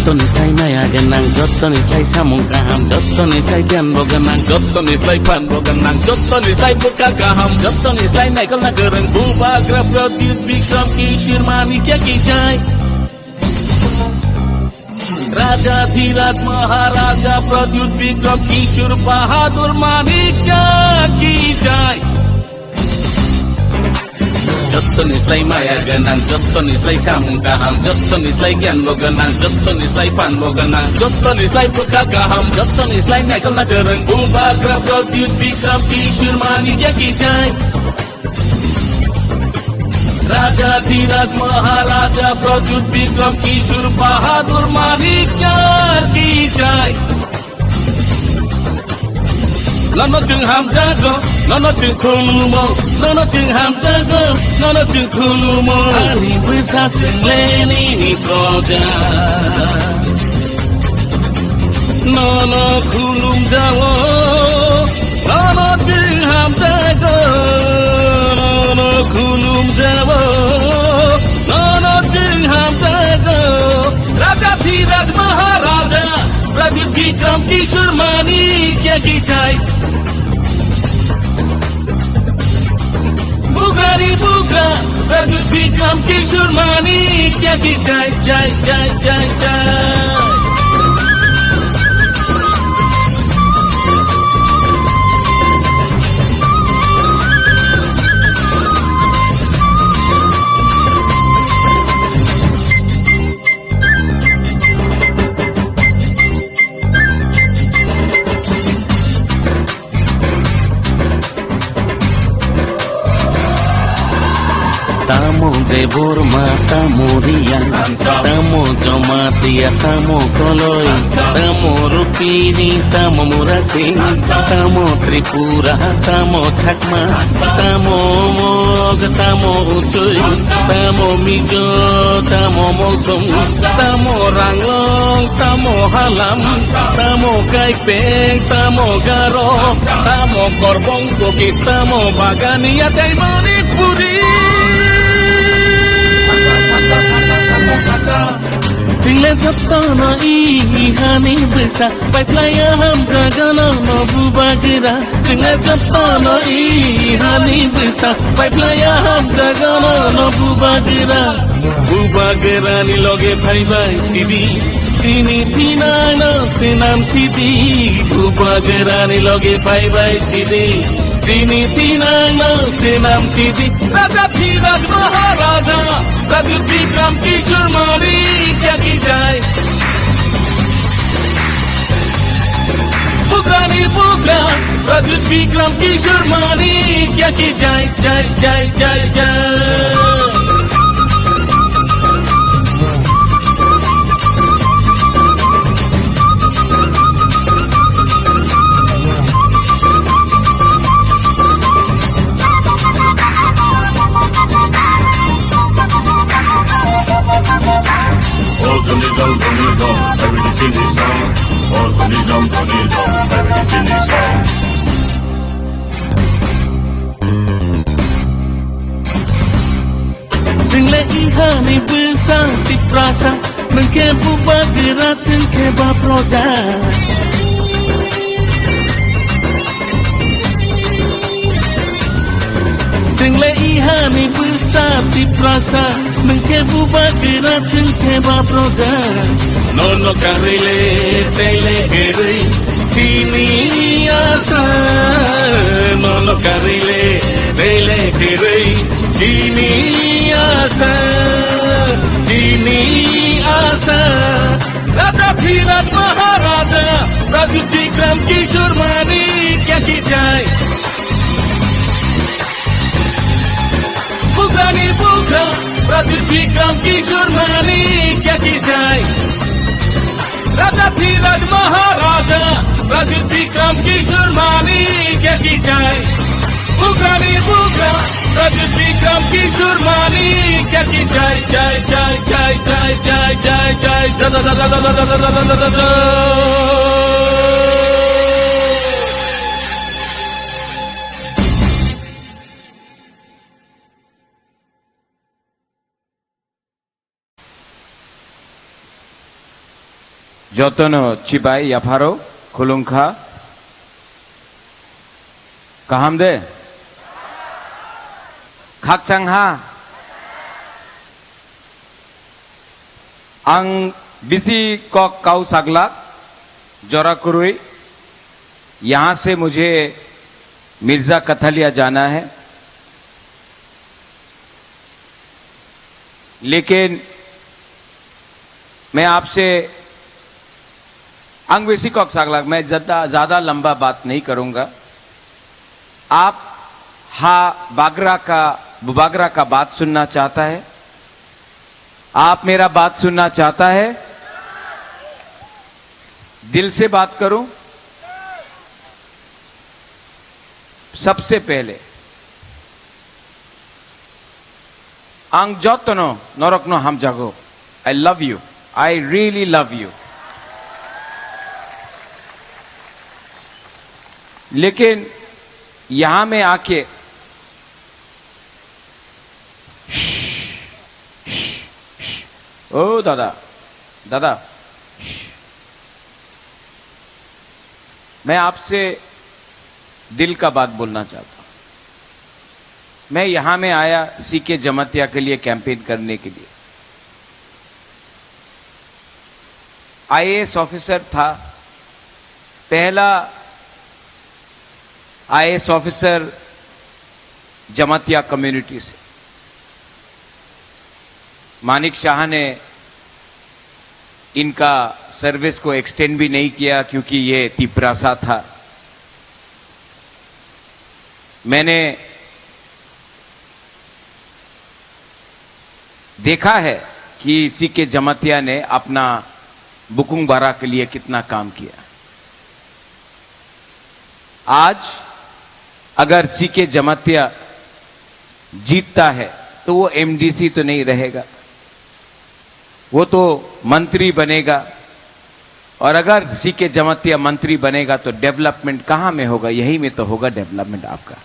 Jottonislay maya genang, Jottonislay samung kaham, Jottonislay jan bogenang, Jottonislay pan bogenang, Jottonislay buka kaham, Jottonislay naikal nagereng buba grab produce bikram kishir manik ya kijai. Raja Dhirat Maharaja produce bikram kishir bahadur manik ya kijai. Jottonislay maya genang, Jottonislay samung kaham, Jottonislay jan bogenang, Jottonislay pan bogenang, Jottonislay buka kaham, Jottonislay naikal nagereng buba grab produce bikram kishir manik ya kijai. Raja Dhirat Maharaja produce bikram kishir bahadur manik ya kijai. Nono jeng ham jago, nono jeng khulumo, nono jeng ham jago, nono jeng khulumo. Hari besar jeng leni proja. Nono khulum jawo, nono jeng ham jago, nono khulum jawo, nono jeng ham jago. Raja Dhirat Maharaja, produce bikram kishir manik ya kijai. Bugari buga, produce bikram kishir manik ya kijai, jai jai jai jai. Tamu debur mata murian, tamu jomatia, tamu koloi, tamu rupini, tamu murasing, tamu tripura, tamu chakma, tamu mog, tamu ucuy, tamu mijo, tamu mosong, tamu ranglong, tamu halam, tamu kaipeng, tamu garo, tamu korbong koki, tamu bagania, taimani puri. Tinggal Jottona ihani besar, baiklah ham jagana no bubagira. Tinggal Jottona ihani besar, baiklah ham jagana no bubagira. Bubagira ni loge bhai bhai sidi, sini tina no sinam sidi. Bubagira ni loge bhai bhai sidi, sini tina no sinam sidi. Raja Dhirat Maharaja, produce bikram kishir manik ya kijai. Bugani buga, produce bikram kishir manik ya kijai, jai jai jai jai. Ihani besar di prasa, mengke bubagira tengke baproja. Tengle ihani besar di prasa, mengke bubagira tengke baproja. Nono karile tele heri, sini asa. Nono karile tele heri, sini asa. Sini asa. Raja Dhirat Maharaja, produce bikram kishir manik ya kijai. Bugani buga, produce bikram kishir manik ya kijai. Raja Dhirat Maharaja, produce bikram kishir manik ya kijai. Bugani buga, produce bikram kishir manik ya kijai, jai jai jai jai jai jai jai da da da da da da da da da da. Jotono Chibai Yafaro Kulungka Kahamde Kaksangha Ang Bisi Kok Kau Saglak जोराकुरुई यहां से मुझे मिर्जा कथलिया जाना है, लेकिन मैं आपसे अंगवेसी को सागलाग मैं ज्यादा लंबा बात नहीं करूंगा। आप बुबागरा का बात सुनना चाहता है? आप मेरा बात सुनना चाहता है? दिल से बात करूं? सबसे पहले आंग जोतनो नरकनो हम जागो, आई love you, I really love you. लेकिन यहां में आके ओ दादा मैं आपसे दिल का बात बोलना चाहता हूं। मैं यहां में आया सीके जमातिया के लिए कैंपेन करने के लिए। आईएएस ऑफिसर था, पहला आईएएस ऑफिसर जमातिया कम्युनिटी से। मानिक शाह ने इनका सर्विस को एक्सटेंड भी नहीं किया क्योंकि ये तिपरासा था। मैंने देखा है कि सीके जमातिया ने अपना बुकुंग बारा के लिए कितना काम किया। आज अगर सीके जमातिया जीतता है तो वो एमडीसी तो नहीं रहेगा, वो तो मंत्री बनेगा। और अगर सीके जमातिया मंत्री बनेगा तो डेवलपमेंट कहां में होगा? यही में तो होगा डेवलपमेंट आपका।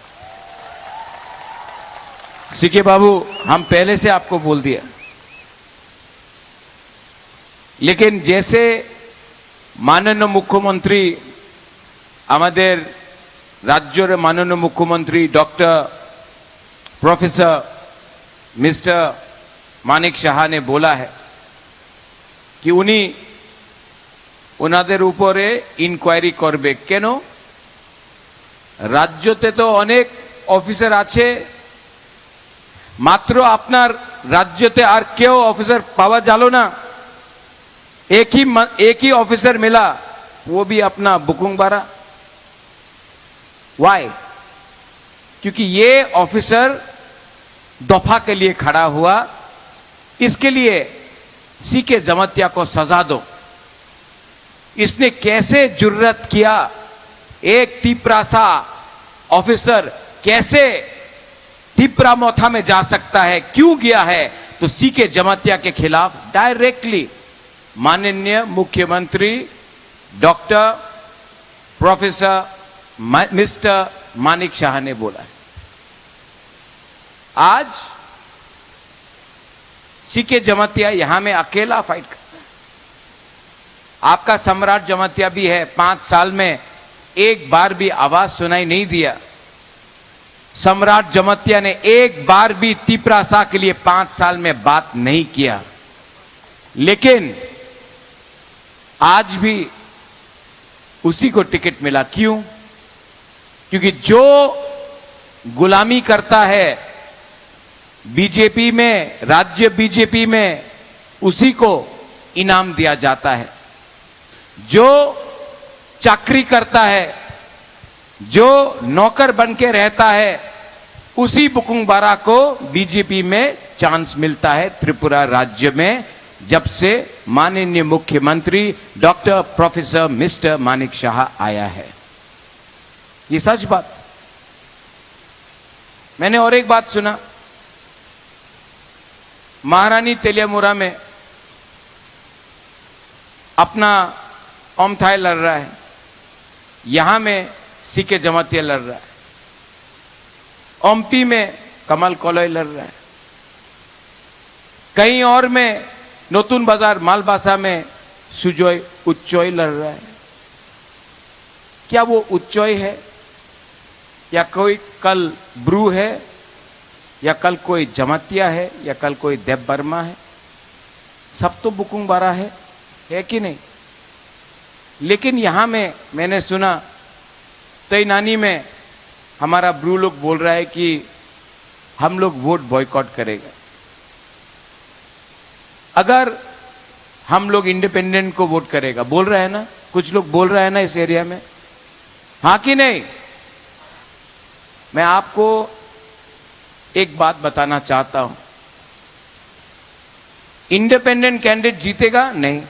सीके बाबू, हम पहले से आपको बोल दिया, लेकिन जैसे माननीय मुख्यमंत्री আমাদের রাজ্যের মাননীয় মুখ্যমন্ত্রী doctor professor mister Manik Shah ने बोला है कि उन्हीं ওনাদের উপরে ইনকোয়ারি করবে। কেন? রাজ্যতে তো অনেক অফিসার আছে, মাত্র আপনার রাজ্যতে আর কেউ অফিসার পাওয়া গেল না। एक ही ऑफिसर मिला, वो भी अपना बुकुंग बारा। वाई? क्योंकि ये ऑफिसर दफा के लिए खड़ा हुआ। इसके लिए सीके जमातिया को सजा दो। इसने कैसे जुर्रत किया? एक तिपरासा ऑफिसर कैसे तिपरामोथा में जा सकता है? क्यों गया है? तो सीके जमातिया के खिलाफ डायरेक्टली माननीय मुख्यमंत्री doctor professor mister Manik Shah ने बोला है। आज सीके जमातिया यहां में अकेला फाइट कर, आपका सम्राट जमातिया भी है, 5 साल में एक बार भी आवाज सुनाई नहीं दिया। सम्राट जमातिया ने एक बार भी तिपरासा के लिए 5 साल में बात नहीं किया। लेकिन आज भी उसी को टिकट मिला। क्यों? क्योंकि जो गुलामी करता है बीजेपी में, राज्य बीजेपी में, उसी को इनाम दिया जाता है। जो चाकरी करता है, जो नौकर बन के रहता है, उसी बुकुंग बारा को बीजेपी में चांस मिलता है त्रिपुरा राज्य में, जब से माननीय मुख्यमंत्री doctor professor mister Manik Shah आया है। ये सच बात। मैंने और एक बात सुना, महारानी तेलियामुरा में अपना ओमथाई लड़ रहा है, यहां में सीके जमातिया लड़ रहा है, ओमपी में कमल कोलोई लड़ रहा है, कहीं और में नतून बाजार मालबासा में सुजॉय उच्चॉय लड़ रहा है। क्या वो उच्चॉय है, या कोई कल ब्रू है, या कल कोई जमातिया है, या कल कोई देव बर्मा है? सब तो बुकुंग बारा है कि नहीं? लेकिन यहां में मैंने सुना तैनानी में हमारा ब्रू लोग बोल रहा है कि हम लोग वोट बॉयकॉट करेगा अगर हम लोग इंडिपेंडेंट को वोट करेगा। बोल रहा है ना, कुछ लोग बोल रहा है ना इस एरिया में, हां कि नहीं? मैं आपको एक बात बताना चाहता हूं, इंडिपेंडेंट कैंडिडेट जीतेगा नहीं,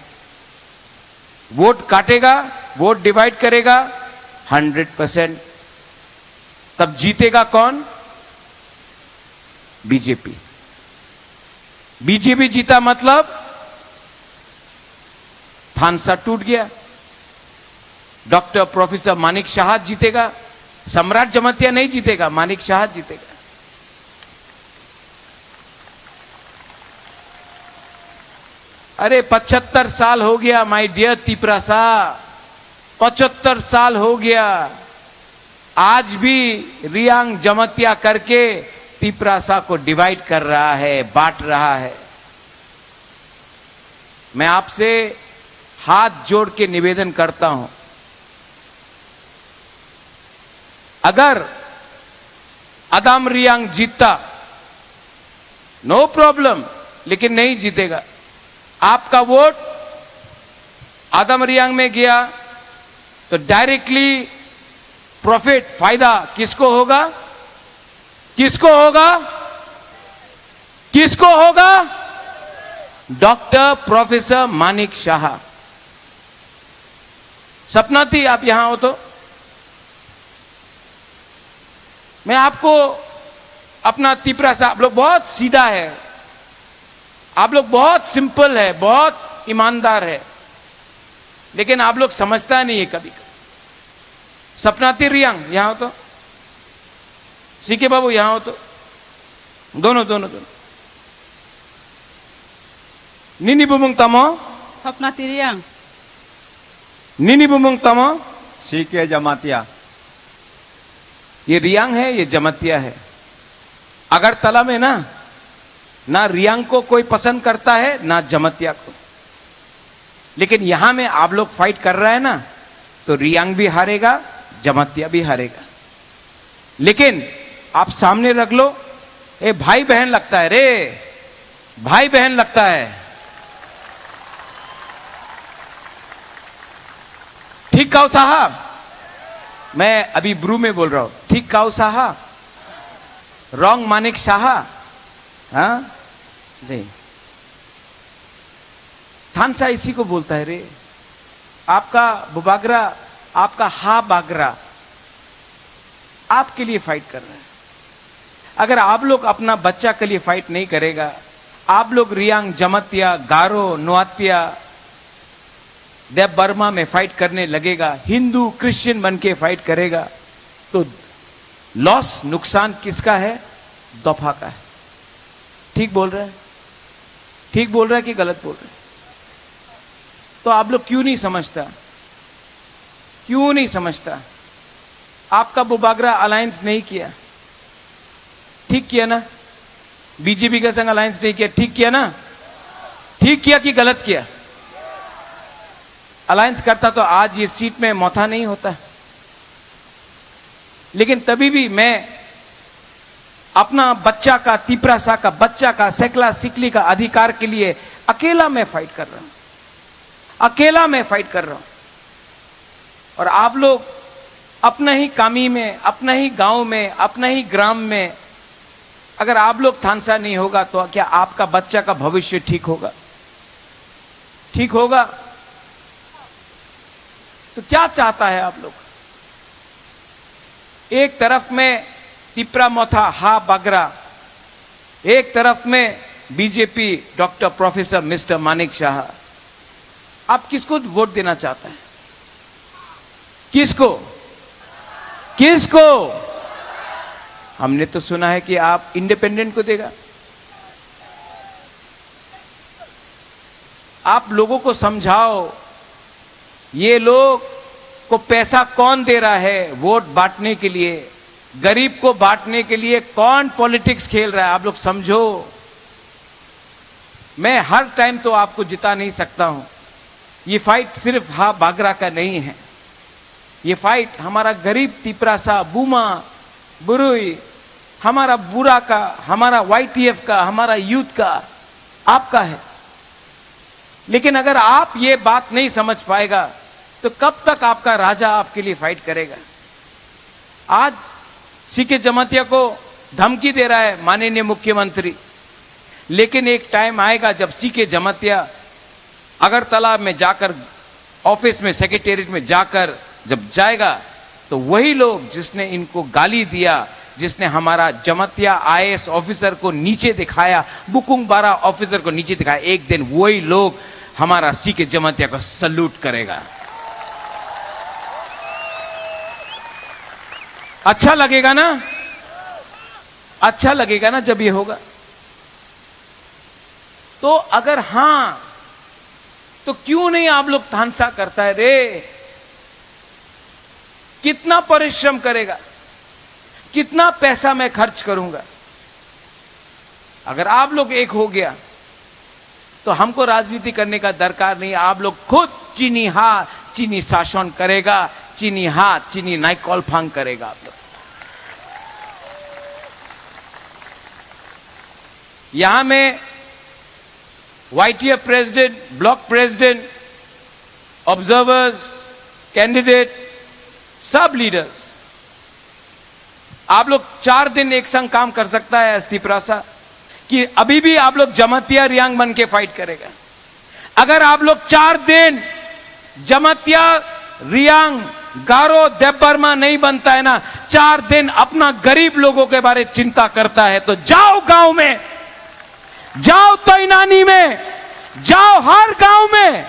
वोट काटेगा, वोट डिवाइड करेगा 100%। तब जीतेगा कौन? बीजेपी। बीजेपी जीता मतलब थानसा टूट गया। डॉक्टर प्रोफेसर मानिक शाह जीतेगा, सम्राट जमतिया नहीं जीतेगा, मानिक शाह जीतेगा। अरे 75 साल हो गया माय डियर तिपरासा, 75 साल हो गया। आज भी रियांग जमतिया करके तिपरासा को डिवाइड कर रहा है, बांट रहा है। मैं आपसे हाथ जोड़ के निवेदन करता हूं, अगर अदाम रियांग जीतता नो प्रॉब्लम, लेकिन नहीं जीतेगा। आपका वोट आदम रियांग में गया तो डायरेक्टली प्रॉफिट, फायदा किसको होगा? किसको होगा? किसको होगा? Doctor professor Manik Shah. सपना थी आप यहां हो तो मैं आपको अपना तिपरासा, आप लोग बहुत सीधा है, आप लोग बहुत सिंपल है, बहुत ईमानदार है, लेकिन आप लोग समझता नहीं है कभी। सपनाती रियांग यहां हो तो, सीके बाबू यहां हो तो, दोनों दोनों दोनों। निनी बुमुंग तमो, सपनाती रियांग। निनी बुमुंग तमो, सीके जमातिया। ये रियांग है, ये जमतिया है। अगरतला में ना रियांग को कोई पसंद करता है, ना जमतिया को। लेकिन यहां में आप लोग फाइट कर रहे हैं ना, तो रियांग भी हारेगा, जमतिया भी हारेगा। लेकिन आप सामने रख लो, ए भाई बहन लगता है रे, भाई बहन लगता है। ठीक कहो साहब, मैं अभी ब्रू में बोल रहा हूं, ठीक कहो साहब, रॉन्ग मानिक शाह। हाँ जी, थानसा इसी को बोलता है रे। आपका बुबागरा, आपका हा बागरा आपके लिए फाइट कर रहा है। अगर आप लोग अपना बच्चा के लिए फाइट नहीं करेगा, आप लोग रियांग, जमतिया, गारो, नुआतिया, देव बर्मा में फाइट करने लगेगा, हिंदू क्रिश्चियन बन के फाइट करेगा, तो लॉस, नुकसान किसका है? दफा का है। ठीक बोल रहा है? ठीक बोल रहा है कि गलत बोल रहा है? तो आप लोग क्यों नहीं समझता? क्यों नहीं समझता? आपका बुबागरा अलायंस नहीं किया, ठीक किया ना? बीजेपी के संग अलायंस नहीं किया, ठीक किया ना? ठीक किया कि गलत किया? अलायंस करता तो आज ये सीट में मौथा नहीं होता। लेकिन तभी भी मैं अपना बच्चा का, तिपरासा का बच्चा का, सेकला सिकली का अधिकार के लिए अकेला मैं फाइट कर रहा हूं, अकेला मैं फाइट कर रहा हूं। और आप लोग अपना ही कामी में, अपना ही गांव में, अपना ही ग्राम में, अगर आप लोग थानसा नहीं होगा तो क्या आपका बच्चा का भविष्य ठीक होगा? ठीक होगा? तो क्या चाहता है आप लोग? एक तरफ में तिपरा मोथा हा बागरा, एक तरफ में BJP doctor professor mister Manik Shah. आप किसको वोट देना चाहते हैं? किसको? किसको? हमने तो सुना है कि आप इंडिपेंडेंट को देगा। आप लोगों को समझाओ, ये लोग को पैसा कौन दे रहा है वोट बांटने के लिए, गरीब को बांटने के लिए कौन पॉलिटिक्स खेल रहा है, आप लोग समझो। मैं हर टाइम तो आपको जिता नहीं सकता हूं। ये फाइट सिर्फ बागरा का नहीं है, ये फाइट हमारा गरीब तिपरासा, बूमा, बुरुई, हमारा बुरा का, हमारा वाईटीएफ का, हमारा यूथ का, आपका है। लेकिन अगर आप ये बात नहीं समझ पाएगा तो कब तक आपका राजा आपके लिए फाइट करेगा। आज सीके जमातिया को धमकी दे रहा है माननीय मुख्यमंत्री, लेकिन एक टाइम आएगा जब सीके जमातिया अगरतला में जाकर, ऑफिस में, सेक्रेटेरिएट में जाकर जब जाएगा, तो वही लोग जिसने इनको गाली दिया, जिसने हमारा जमातिया आईएएस ऑफिसर को नीचे दिखाया, बुकुंग बारा ऑफिसर को नीचे दिखाया, एक दिन वही लोग हमारा सीके जमातिया को सल्यूट करेगा। अच्छा लगेगा ना, अच्छा लगेगा ना जब ये होगा। तो अगर हां, तो क्यों नहीं आप लोग थानसा करता है रे? कितना परिश्रम करेगा, कितना पैसा मैं खर्च करूंगा। अगर आप लोग एक हो गया तो हमको राजनीति करने का दरकार नहीं। आप लोग खुद चीनी हाथ चीनी शासन करेगा, चीनी हाथ चीनी नाइकॉल फांग करेगा। आप लोग यहां में YTF president, block president, observers, candidate, सब लीडर्स, आप लोग 4 दिन एक संग काम कर सकता है तिपरासा कि अभी भी आप लोग जमातिया रियांग बन के फाइट करेगा। अगर आप लोग 4 दिन जमातिया रियांग गारो देवबर्मा नहीं बनता है ना, 4 दिन अपना गरीब लोगों के बारे में चिंता करता है, तो जाओ गांव में, जाओ तैनानी में, जाओ हर गांव में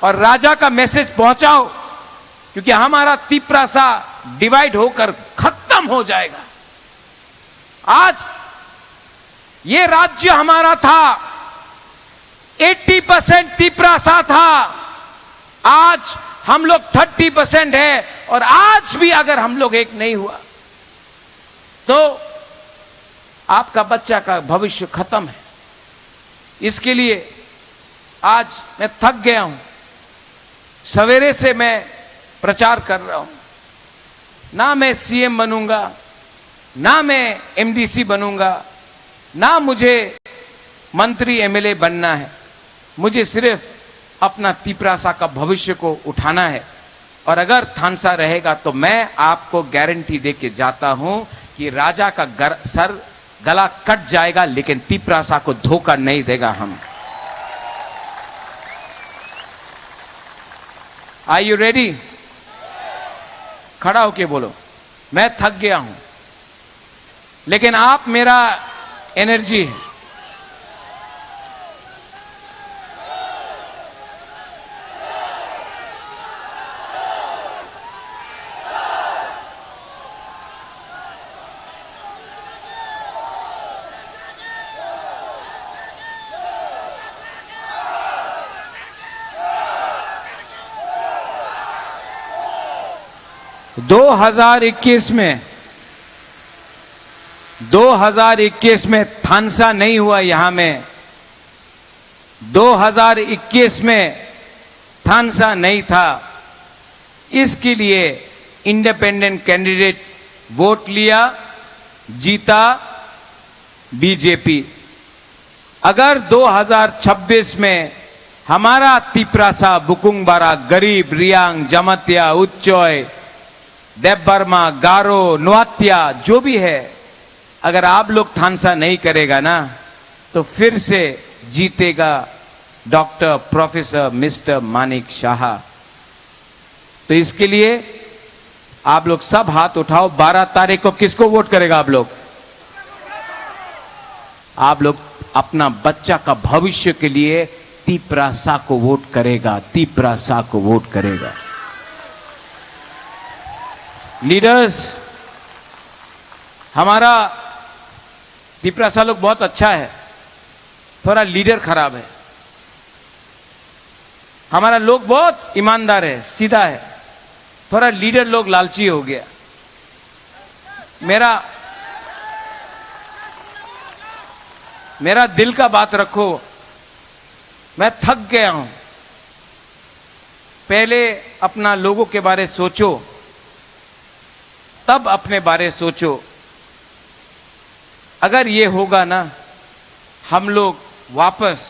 और राजा का मैसेज पहुंचाओ, क्योंकि हमारा तिपरासा डिवाइड होकर खत्म हो जाएगा। आज ये राज्य हमारा था, 80% तिपरासा था, आज हम लोग 30% है, और आज भी अगर हम लोग एक नहीं हुआ तो आपका बच्चा का भविष्य खत्म है। इसके लिए आज मैं थक गया हूं, सवेरे से मैं प्रचार कर रहा हूं। ना मैं सीएम बनूंगा, ना मैं एमडीसी बनूंगा, ना मुझे मंत्री एमएलए बनना है। मुझे सिर्फ अपना तिपरासा का भविष्य को उठाना है, और अगर थानसा रहेगा तो मैं आपको गारंटी देके जाता हूं कि राजा का सर गला कट जाएगा, लेकिन तिपरासा को धोखा नहीं देगा हम। Are you ready? खड़ा होके बोलो, मैं थक गया हूं, लेकिन आप मेरा एनर्जी है। दो 2021 में थानसा नहीं हुआ। यहां में 2021 में थानसा नहीं था, इसके लिए इंडिपेंडेंट कैंडिडेट वोट लिया, जीता बीजेपी। अगर 2026 में हमारा तिपरासा, बुकुंग बारा, गरीब, रियांग, जमातिया, उच्चोय, देवबर्मा, गारो, नुआत्या, जो भी है, अगर आप लोग थानसा नहीं करेगा ना, तो फिर से जीतेगा doctor professor mister Manik Shah. तो इसके लिए आप लोग सब हाथ उठाओ। 12 तारीख को किसको वोट करेगा आप लोग? आप लोग अपना बच्चा का भविष्य के लिए तिपरासा को वोट करेगा, तिपरासा को वोट करेगा। लीडर्स, हमारा तिपरासा लोग बहुत अच्छा है, थोड़ा लीडर खराब है। हमारा लोग बहुत ईमानदार है, सीधा है, थोड़ा लीडर लोग लालची हो गया। मेरा दिल का बात रखो, मैं थक गया हूं। पहले अपना लोगों के बारे सोचो, तब अपने बारे सोचो। अगर ये होगा ना, हम लोग वापस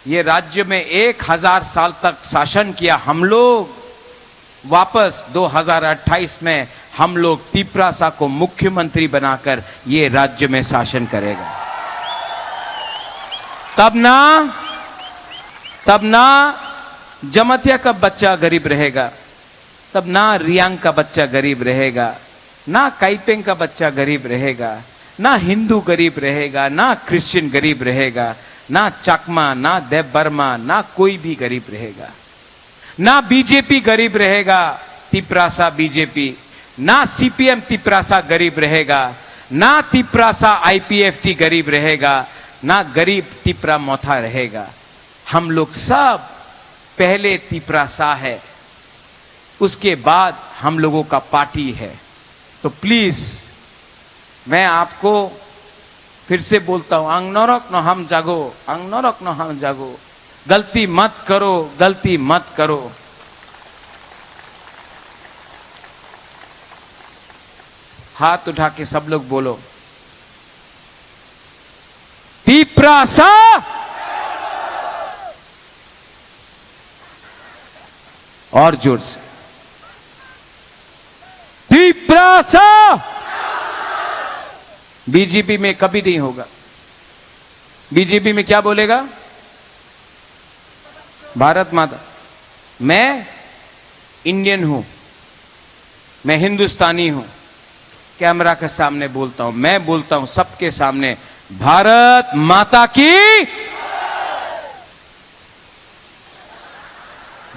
ये राज्य में 1000 साल तक शासन किया, हम लोग वापस 2028 में हम लोग तिपरासा को मुख्यमंत्री बनाकर ये राज्य में शासन करेगा। तब ना जमतिया का बच्चा गरीब रहेगा, तब ना रियांग का बच्चा गरीब रहेगा, ना काइपेंग का बच्चा गरीब रहेगा, ना हिंदू गरीब रहेगा, ना क्रिश्चियन गरीब रहेगा, ना चकमा, ना देव बर्मा, ना कोई भी गरीब रहेगा, ना बीजेपी गरीब रहेगा, तिपरासा बीजेपी, ना सीपीएम तिपरासा गरीब रहेगा, ना तिपरासा आईपीएफटी गरीब रहेगा, ना गरीब तिपरा मोथा रहेगा। हम लोग सब पहले तिपरासा है, उसके बाद हम लोगों का पार्टी है। तो प्लीज मैं आपको फिर से बोलता हूं, आंग नरक न हम जागो, आंग नरक न हम जागो। गलती मत करो, गलती मत करो। हाथ उठा के सब लोग बोलो, तिपरासा। और जोर से, तिपरासा। बीजेपी में कभी नहीं होगा। बीजेपी में क्या बोलेगा? भारत माता। मैं इंडियन हूं, मैं हिंदुस्तानी हूं। कैमरा के सामने बोलता हूं, मैं बोलता हूं सबके सामने, भारत माता की।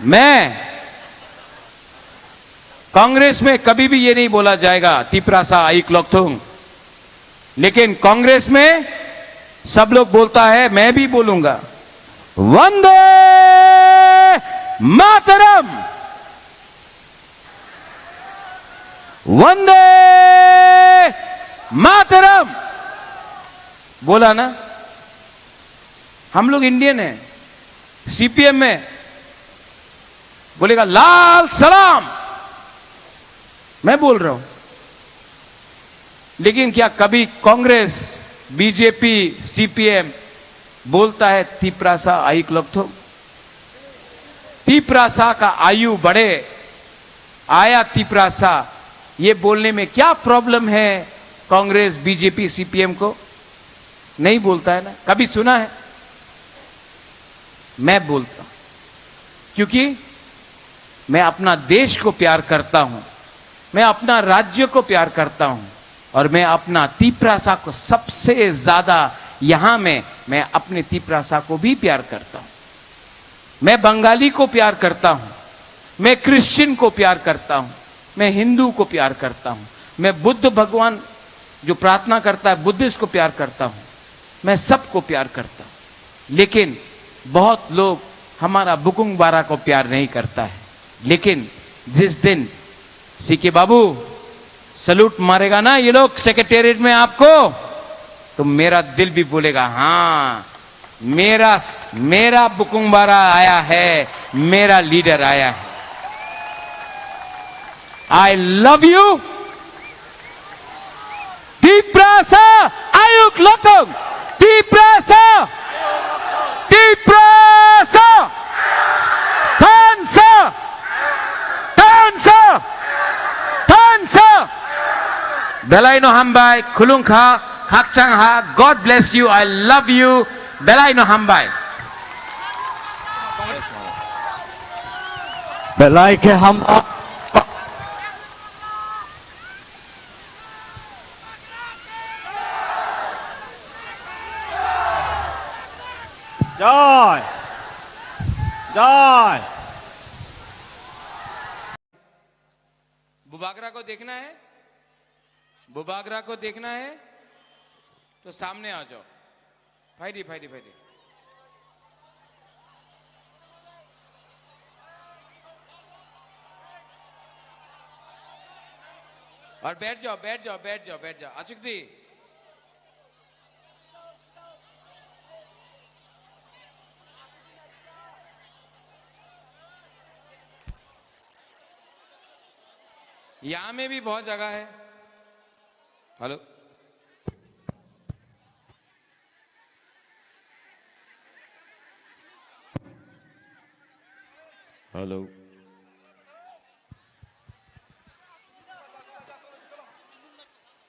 मैं कांग्रेस में कभी भी ये नहीं बोला जाएगा तिपरासा आइक लोकथुंग, लेकिन कांग्रेस में सब लोग बोलता है, मैं भी बोलूंगा, वंदे मातरम, वंदे मातरम। बोला ना? हम लोग इंडियन हैं। सीपीएम में बोलेगा लाल सलाम, मैं बोल रहा हूं। लेकिन क्या कभी कांग्रेस, बीजेपी, सीपीएम बोलता है तिपरासा आइक लोकथुंग? तिपरासा का आयु बढ़े, आया तिपरासा, ये बोलने में क्या प्रॉब्लम है कांग्रेस, बीजेपी, सीपीएम को? नहीं बोलता है ना? कभी सुना है? मैं बोलता हूं, क्योंकि मैं अपना देश को प्यार करता हूं, मैं अपना राज्य को प्यार करता हूं, और मैं अपना तिपरासा को सबसे ज्यादा यहां में मैं अपने तिपरासा को भी प्यार करता हूं। मैं बंगाली को प्यार करता हूं, मैं क्रिश्चियन को प्यार करता हूं, मैं हिंदू को प्यार करता हूं, मैं बुद्ध भगवान जो प्रार्थना करता है बुद्धिस्ट को प्यार करता हूं, मैं सबको प्यार करता हूं। लेकिन बहुत लोग हमारा बुकुंग बारा को प्यार नहीं करता है। लेकिन जिस दिन सीके बाबू सलूट मारेगा ना ये लोग सेक्रेटेरिएट में आपको, तो मेरा दिल भी बोलेगा, हां मेरा बुकुंग बारा आया है, मेरा लीडर आया है। आई लव यू तिपरासा आयुक लोकथुंग, तिपरासा, तिपरासा, थानसा, थानसा, थानसा। बेलाइनो हामबाय, खुलुंखा, हाकचांहा, god bless you, I love you, बेलाइनो हामबाय। बेलाई के हम जय जय। बुबागरा को देखना है? बुबागरा को देखना है तो सामने आ जाओ। फाइडी फाइडी फाइडी। और बैठ जाओ, बैठ जाओ, बैठ जाओ, बैठ जाओ। अचुक दी, यहां में भी बहुत जगह है। हेलो, हेलो,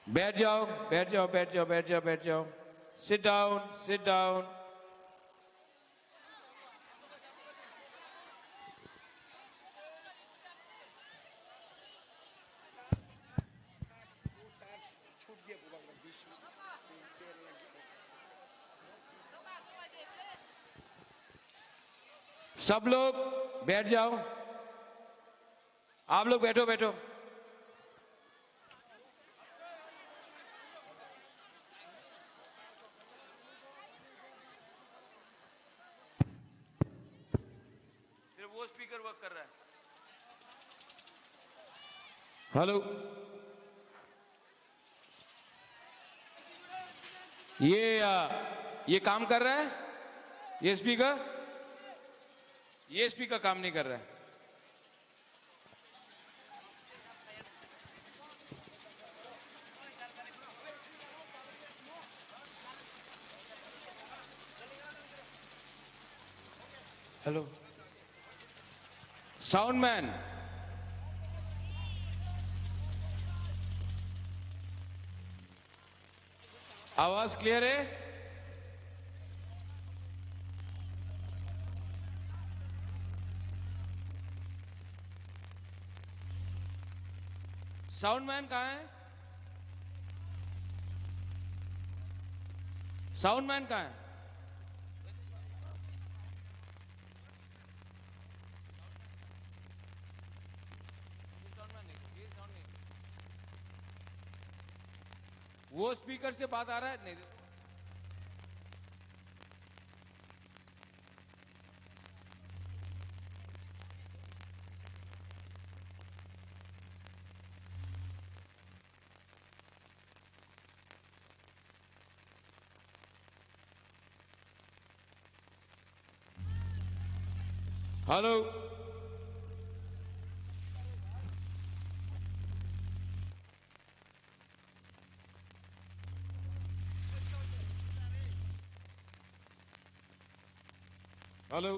बैठ जाओ, बैठ जाओ, बैठ जाओ, बैठ जाओ, बैठ जाओ। Sit down, sit down. सब लोग बैठ जाओ। आप लोग बैठो, बैठो। फिर वो स्पीकर वर्क कर रहा है। हेलो, ये काम कर रहा है? ये स्पीकर काम नहीं कर रहा है। हेलो, साउंड मैन, आवाज क्लियर है? साउंड मैन कहां है? साउंड मैन कहां है? वो स्पीकर से बात आ रहा है? नहीं। Hello, hello,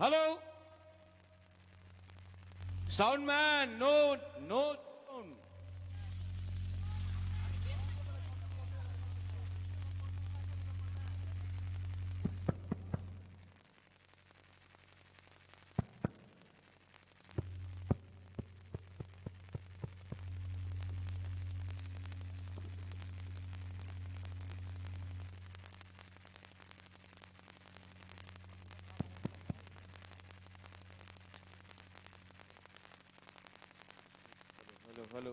hello, sound man, no, no sound. Hello, hello,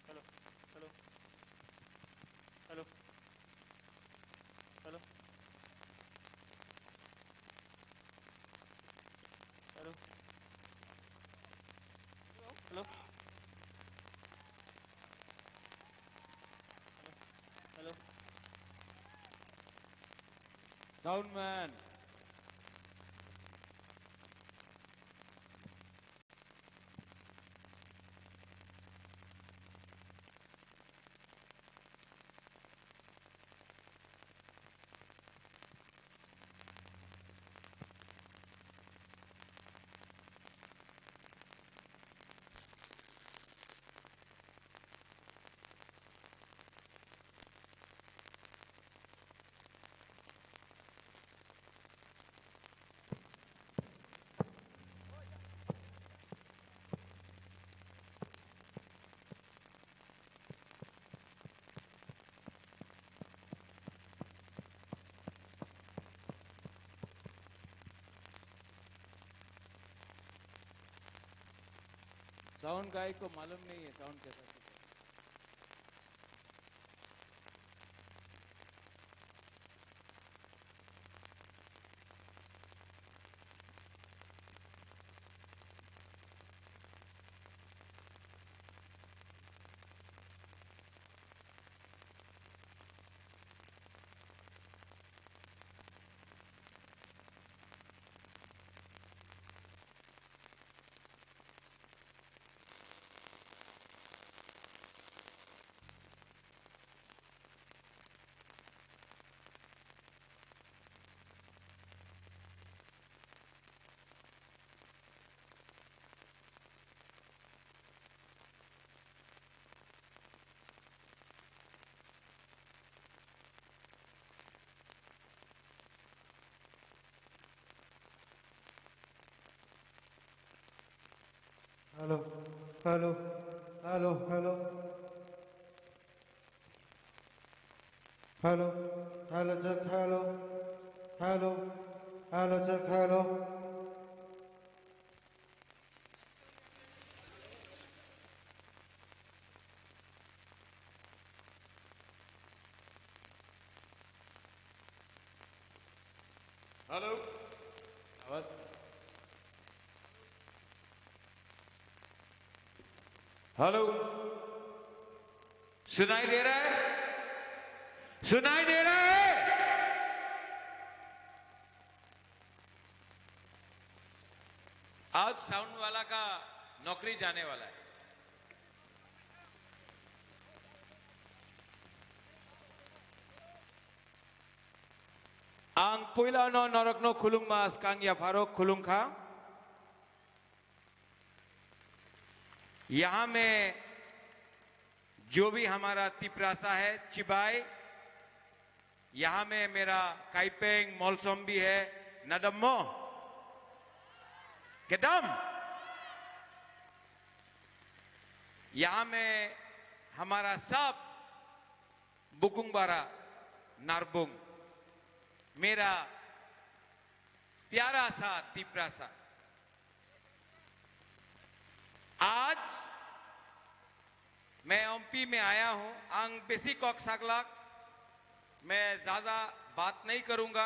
hello hello hello hello hello hello hello sound man, sound guy को मालूम नहीं है साउंड कैसा है। Hello hello hello hello hello hello check hello hello hello check hello hello आवाज hello सुनाई दे रहा है सुनाई दे रहा है। आज साउंड वाला का नौकरी जाने वाला है। आंग पुइलानो नरकनो खुलुंगमास कांग या फारोक खुलुंखा। यहां में जो भी हमारा तिपरासा है चिबाई, यहां में मेरा काइपेंग मोलसोम भी है नदम्मो केदम। यहां में हमारा सब बुकुंगबारा नारबुंग, मेरा प्यारा सा तिपरासा। आज मैं एमपी में आया हूं। आंग बेसी कॉक सागलाक मैं ज्यादा बात नहीं करूंगा।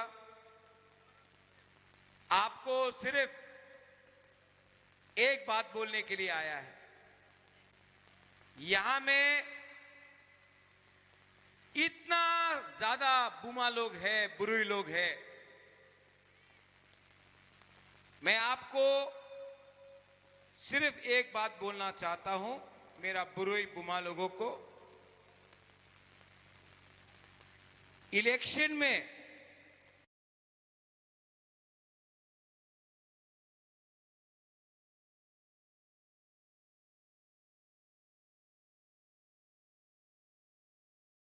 आपको सिर्फ एक बात बोलने के लिए आया है। यहां में इतना ज्यादा बुमा लोग हैं, बुरुई लोग हैं। मैं आपको सिर्फ एक बात बोलना चाहता हूं मेरा बुरुई बुमा लोगों को। इलेक्शन में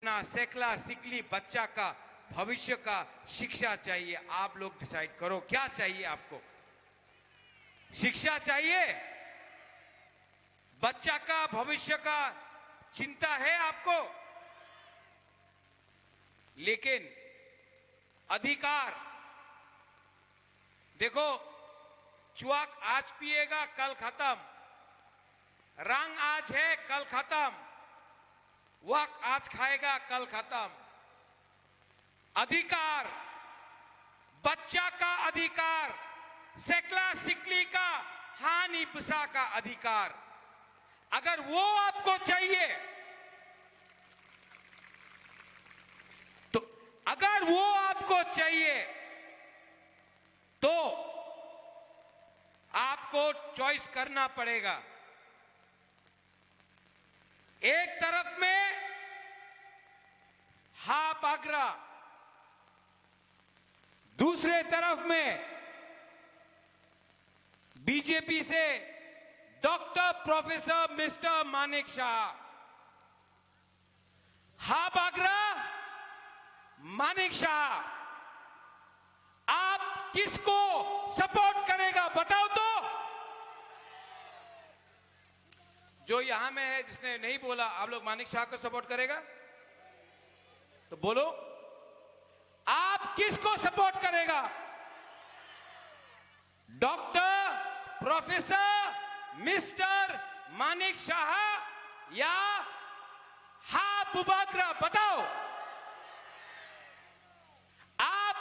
ना सेकला सिकली बच्चा का भविष्य का शिक्षा चाहिए। आप लोग डिसाइड करो क्या चाहिए आपको। शिक्षा चाहिए, बच्चा का भविष्य का चिंता है आपको, लेकिन अधिकार देखो, चुआक आज पिएगा कल खत्म, रंग आज है कल खत्म, वक आज खाएगा कल खत्म। अधिकार, बच्चा का अधिकार, सेकला सिकली का हानि पिसा का अधिकार, अगर वो आपको चाहिए तो अगर वो आपको चाहिए तो आपको चॉइस करना पड़ेगा। एक तरफ में हा बागरा, दूसरे तरफ में बीजेपी से doctor professor mister Manik Shah. हा बागरा, मानिक शाह, आप किसको सपोर्ट करेगा बताओ तो। जो यहां में है जिसने नहीं बोला, आप लोग मानिक शाह को सपोर्ट करेगा तो बोलो, आप किसको सपोर्ट करेगा? Doctor professor mister Manik Shah या हा बुबागरा? बताओ। आप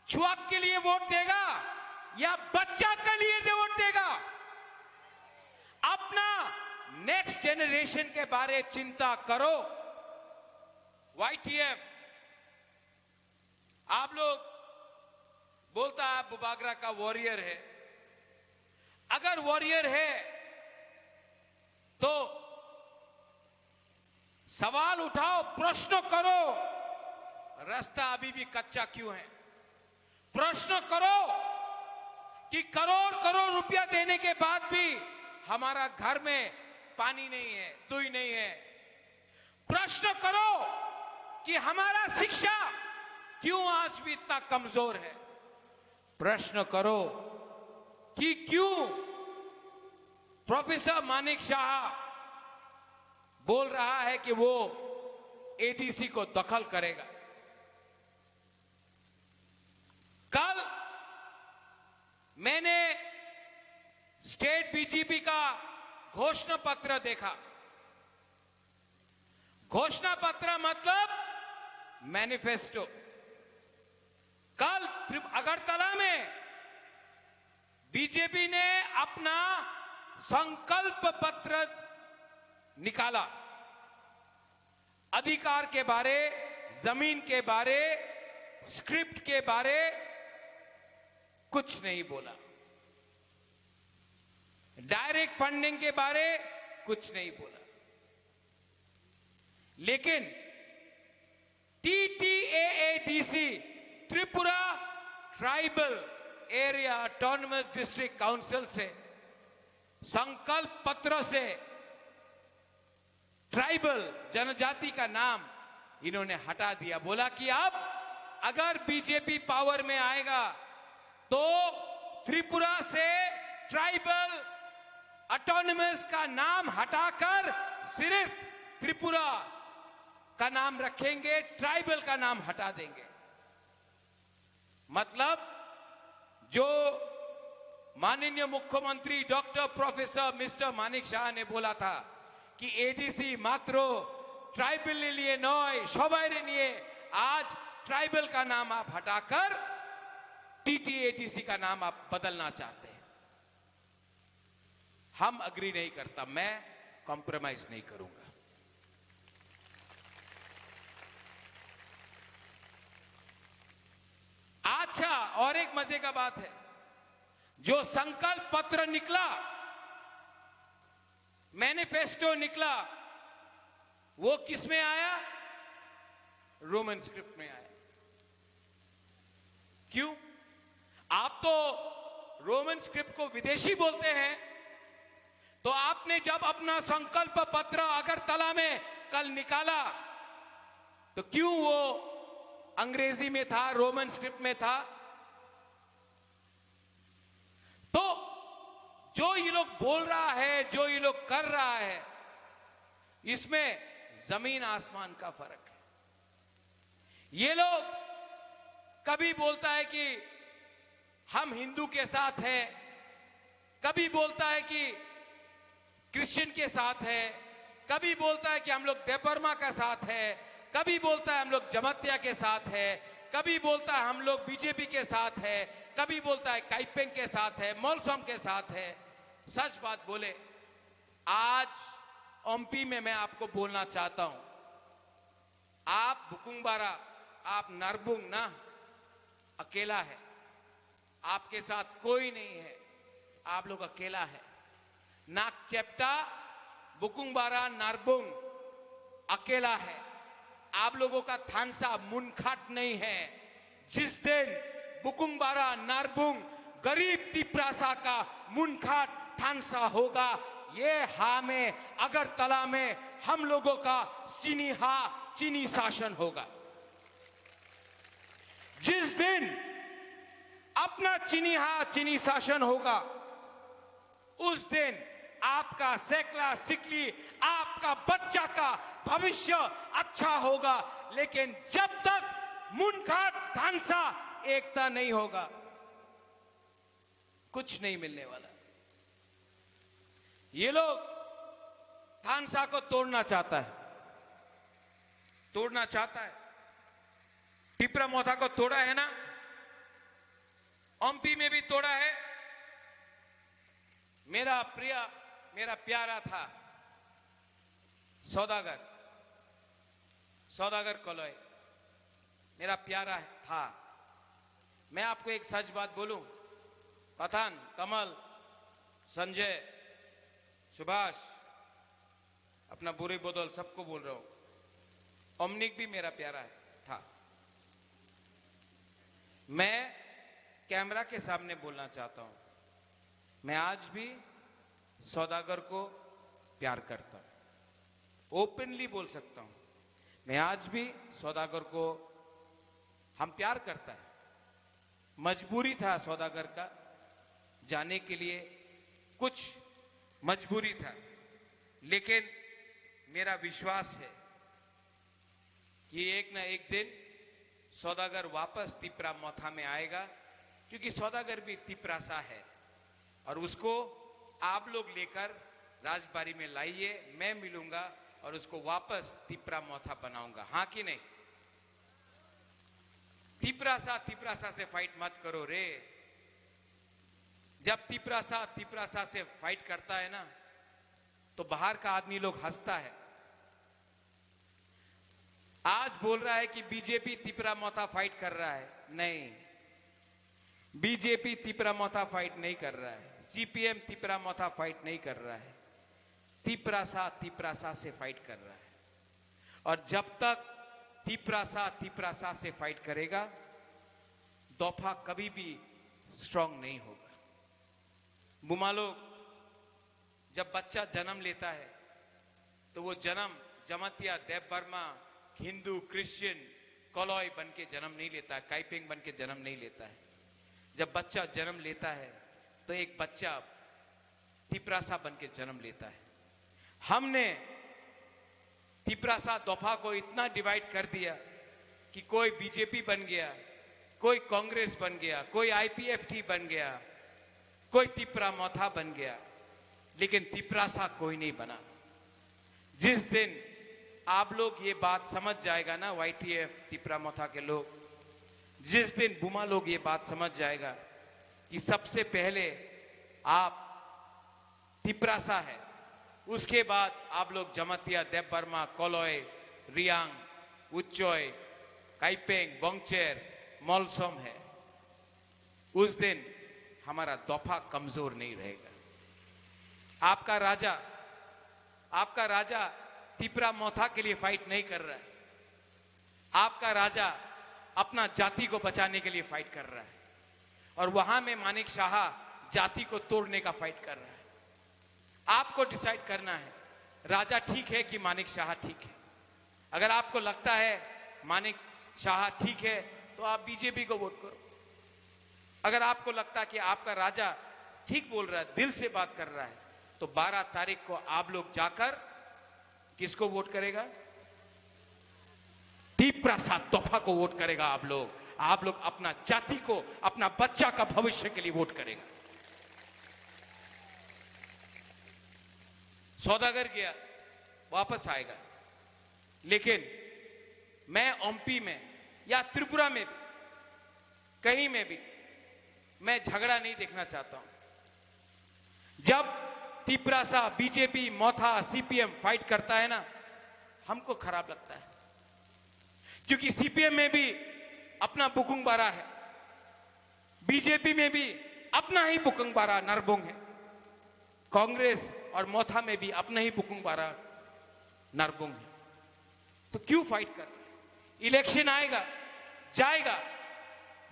छुआक के लिए वोट देगा या बच्चा के लिए वोट देगा? अपना नेक्स्ट जनरेशन के बारे चिंता करो। YTF, आप लोग बोलता है बुबागरा का वॉरियर है। अगर वॉरियर है तो सवाल उठाओ, प्रश्न करो, रास्ता अभी भी कच्चा क्यों है? प्रश्न करो कि करोड़ करोड़ रुपया देने के बाद भी हमारा घर में पानी नहीं है, दुई नहीं है। प्रश्न करो कि हमारा शिक्षा क्यों आज भी इतना कमजोर है। प्रश्न करो कि क्यों प्रोफेसर मानिक शाह बोल रहा है कि वो ADC को दखल करेगा। कल मैंने स्टेट BJP का घोषणा पत्र देखा। घोषणा पत्र मतलब मैनिफेस्टो। कल अगरतला में बीजेपी ने अपना संकल्प पत्र निकाला। अधिकार के बारे, जमीन के बारे, स्क्रिप्ट के बारे कुछ नहीं बोला। डायरेक्ट फंडिंग के बारे कुछ नहीं बोला। लेकिन TTAADC, Tripura tribal area autonomous district council से संकल्प पत्र से ट्राइबल जनजाति का नाम इन्होंने हटा दिया। बोला कि अब अगर बीजेपी पावर में आएगा तो त्रिपुरा से ट्राइबल ऑटोनमस का नाम हटाकर सिर्फ त्रिपुरा का नाम रखेंगे, ट्राइबल का नाम हटा देंगे। मतलब जो माननीय मुख्यमंत्री doctor professor mister Manik Shah ने बोला था कि ADC मात्र ट्राइबल के लिए नय सबाई लिए, आज ट्राइबल का नाम आप हटाकर TTADC का नाम आप बदलना चाहते हैं। हम अग्री नहीं करता, मैं कॉम्प्रोमाइज नहीं करूंगा। अच्छा, और एक मजे का बात है, जो संकल्प पत्र निकला, मैनिफेस्टो निकला, वो किस में आया? रोमन स्क्रिप्ट में आया। क्यों? आप तो रोमन स्क्रिप्ट को विदेशी बोलते हैं, तो आपने जब अपना संकल्प पत्र अगरतला में कल निकाला तो क्यों वो अंग्रेजी में था, रोमन स्क्रिप्ट में था? तो जो ये लोग बोल रहा है, जो ये लोग कर रहा है, इसमें जमीन आसमान का फर्क है। ये लोग कभी बोलता है कि हम हिंदू के साथ हैं, कभी बोलता है कि क्रिश्चियन के साथ है, कभी बोलता है कि हम लोग देबर्मा का साथ है, कभी बोलता है हम लोग जमातिया के साथ है, कभी बोलता है हम लोग बीजेपी के साथ है, कभी बोलता है काइपेंग के साथ है, मौलसम के साथ है। सच बात बोले, आज ओमपी में मैं आपको बोलना चाहता हूं, आप बुकुंबारा, आप नारबुंग ना अकेला है, आपके साथ कोई नहीं है, आप लोग अकेला है। नाक चेप्टा, बुकुंबारा, नारबुंग अकेला है। आप लोगों का थानसा मुनखाट नहीं है। जिस दिन बुकुंबारा, नारबुंग, गरीब तिप्रासा का मुनखाट थानसा होगा, ये हा में अगरतला में हम लोगों का चीनी शासन होगा। जिस दिन अपना चीनी शासन होगा, उस दिन आपका सैकला सिकली, आपका बच्चा का भविष्य अच्छा होगा। लेकिन जब तक मुनखाट थानसा एकता नहीं होगा, कुछ नहीं मिलने वाला। ये लोग थानसा को तोड़ना चाहता है, तोड़ना चाहता है। तिपरा मोथा को तोड़ा है ना, ओमपी में भी तोड़ा है। मेरा प्यारा था सौदागर कॉलोय, मेरा प्यारा था। मैं आपको एक सच बात बोलूं, पठान, कमल, संजय, सुभाष, अपना बुरे बदल सबको बोल रहा हूं, ओमनिक भी मेरा प्यारा था। मैं कैमरा के सामने बोलना चाहता हूं, मैं आज भी सौदागर को प्यार करता हूं, ओपनली बोल सकता हूं। मैं आज भी सौदागर को हम प्यार करता है। मजबूरी था सौदागर का जाने के लिए, कुछ मजबूरी था, लेकिन मेरा विश्वास है कि एक ना एक दिन सौदागर वापस तिपरा मोथा में आएगा, क्योंकि सौदागर भी तिपरासा है और उसको आप लोग लेकर राजबाड़ी में लाइए, मैं मिलूंगा और उसको वापस तिपरा मोथा बनाऊंगा। हां कि नहीं? तिपरासा से फाइट मत करो रे। जब तिपरासा से फाइट करता है ना, तो बाहर का आदमी लोग हंसता है। आज बोल रहा है कि बीजेपी तिपरा मोथा फाइट कर रहा है, नहीं, बीजेपी तिपरा मोथा फाइट नहीं कर रहा है, सीपीएम तिपरा मोथा फाइट नहीं कर रहा है, तिपरासा से फाइट कर रहा है। और जब तक तिपरासा से फाइट करेगा, दोफा कभी भी स्ट्रांग नहीं होगा। बुमालो जब बच्चा जन्म लेता है तो वो जन्म जमातिया, देव वर्मा, हिंदू, क्रिश्चियन, कॉलोय बन के जन्म नहीं लेता है, काइपिंग बन के जन्म नहीं लेता है। जब बच्चा जन्म लेता है तो एक बच्चा तिपरासा बन के जन्म लेता है। हमने तिपरासा दोफा को इतना डिवाइड कर दिया कि कोई बीजेपी बन गया, कोई कांग्रेस बन गया, कोई आईपीएफटी बन गया, कोई तिपरा मोथा बन गया, लेकिन तिपरासा कोई नहीं बना। जिस दिन आप लोग ये बात समझ जाएगा ना, वाईटीएफ तिपरा मोथा के लोग, जिस दिन बुमा लोग ये बात समझ जाएगा कि सबसे पहले आप तिपरासा है, उसके बाद आप लोग जमातिया, देव वर्मा, कॉलोय, रियांग, उच्चोय, काइपेंग, बोंगचेर, मोलसोम है, उस दिन हमारा दोफा कमजोर नहीं रहेगा। आपका राजा तिपरा मोथा के लिए फाइट नहीं कर रहा है, आपका राजा अपना जाति को बचाने के लिए फाइट कर रहा है, और वहां में मानिक शाह जाति को तोड़ने का फाइट कर रहा है। आपको डिसाइड करना है, राजा ठीक है कि मानिक शाह ठीक है। अगर आपको लगता है मानिक शाह ठीक है तो आप बीजेपी को वोट करो। अगर आपको लगता है कि आपका राजा ठीक बोल रहा है, दिल से बात कर रहा है, तो 12 तारीख को आप लोग जाकर किसको वोट करेगा? तिपरासा दोफा को वोट करेगा। आप लोग अपना जाति को, अपना बच्चा का भविष्य के लिए वोट करेगा। सौदागर गया, वापस आएगा, लेकिन मैं ओमपी में या त्रिपुरा में भी, कहीं में भी मैं झगड़ा नहीं देखना चाहता हूं। जब तिपरासा, बीजेपी, मोथा, सीपीएम फाइट करता है ना, हमको खराब लगता है, क्योंकि सीपीएम में भी अपना बुकुंग बारा है, बीजेपी में भी अपना ही बुकुंग बारा नरबुंग है, कांग्रेस और मोथा में भी अपना ही बुकुंग बारा नरबुंग है। तो क्यों फाइट कर? इलेक्शन आएगा, जाएगा,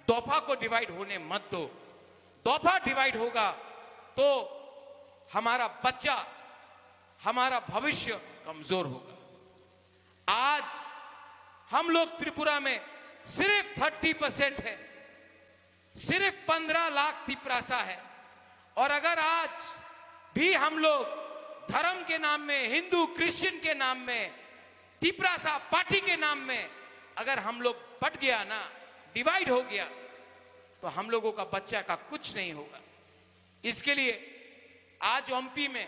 दोफा को डिवाइड होने मत दो। दोफा डिवाइड होगा तो हमारा बच्चा, हमारा भविष्य कमजोर होगा। आज हम लोग त्रिपुरा में सिर्फ 30% है, सिर्फ 15 लाख तिपरासा है, और अगर आज भी हम लोग धर्म के नाम में, हिंदू क्रिश्चियन के नाम में, तिपरासा पार्टी के नाम में अगर हम लोग बट गया ना, डिवाइड हो गया, तो हम लोगों का बच्चा का कुछ नहीं होगा। इसके लिए आज ओमपी में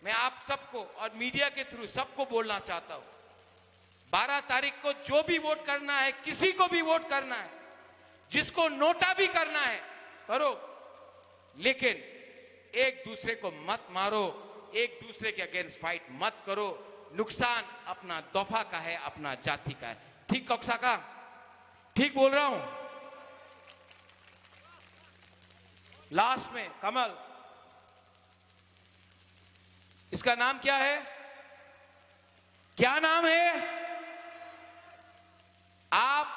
मैं आप सबको और मीडिया के थ्रू सबको बोलना चाहता हूं, 12 तारीख को जो भी वोट करना है, किसी को भी वोट करना है, जिसको नोटा भी करना है करो, लेकिन एक दूसरे को मत मारो, एक दूसरे के अगेंस्ट फाइट मत करो। नुकसान अपना दफा का है, अपना जाति का है। ठीक कक्षा का? ठीक बोल रहा हूं? लास्ट में कमल, इसका नाम क्या है? क्या नाम है? आप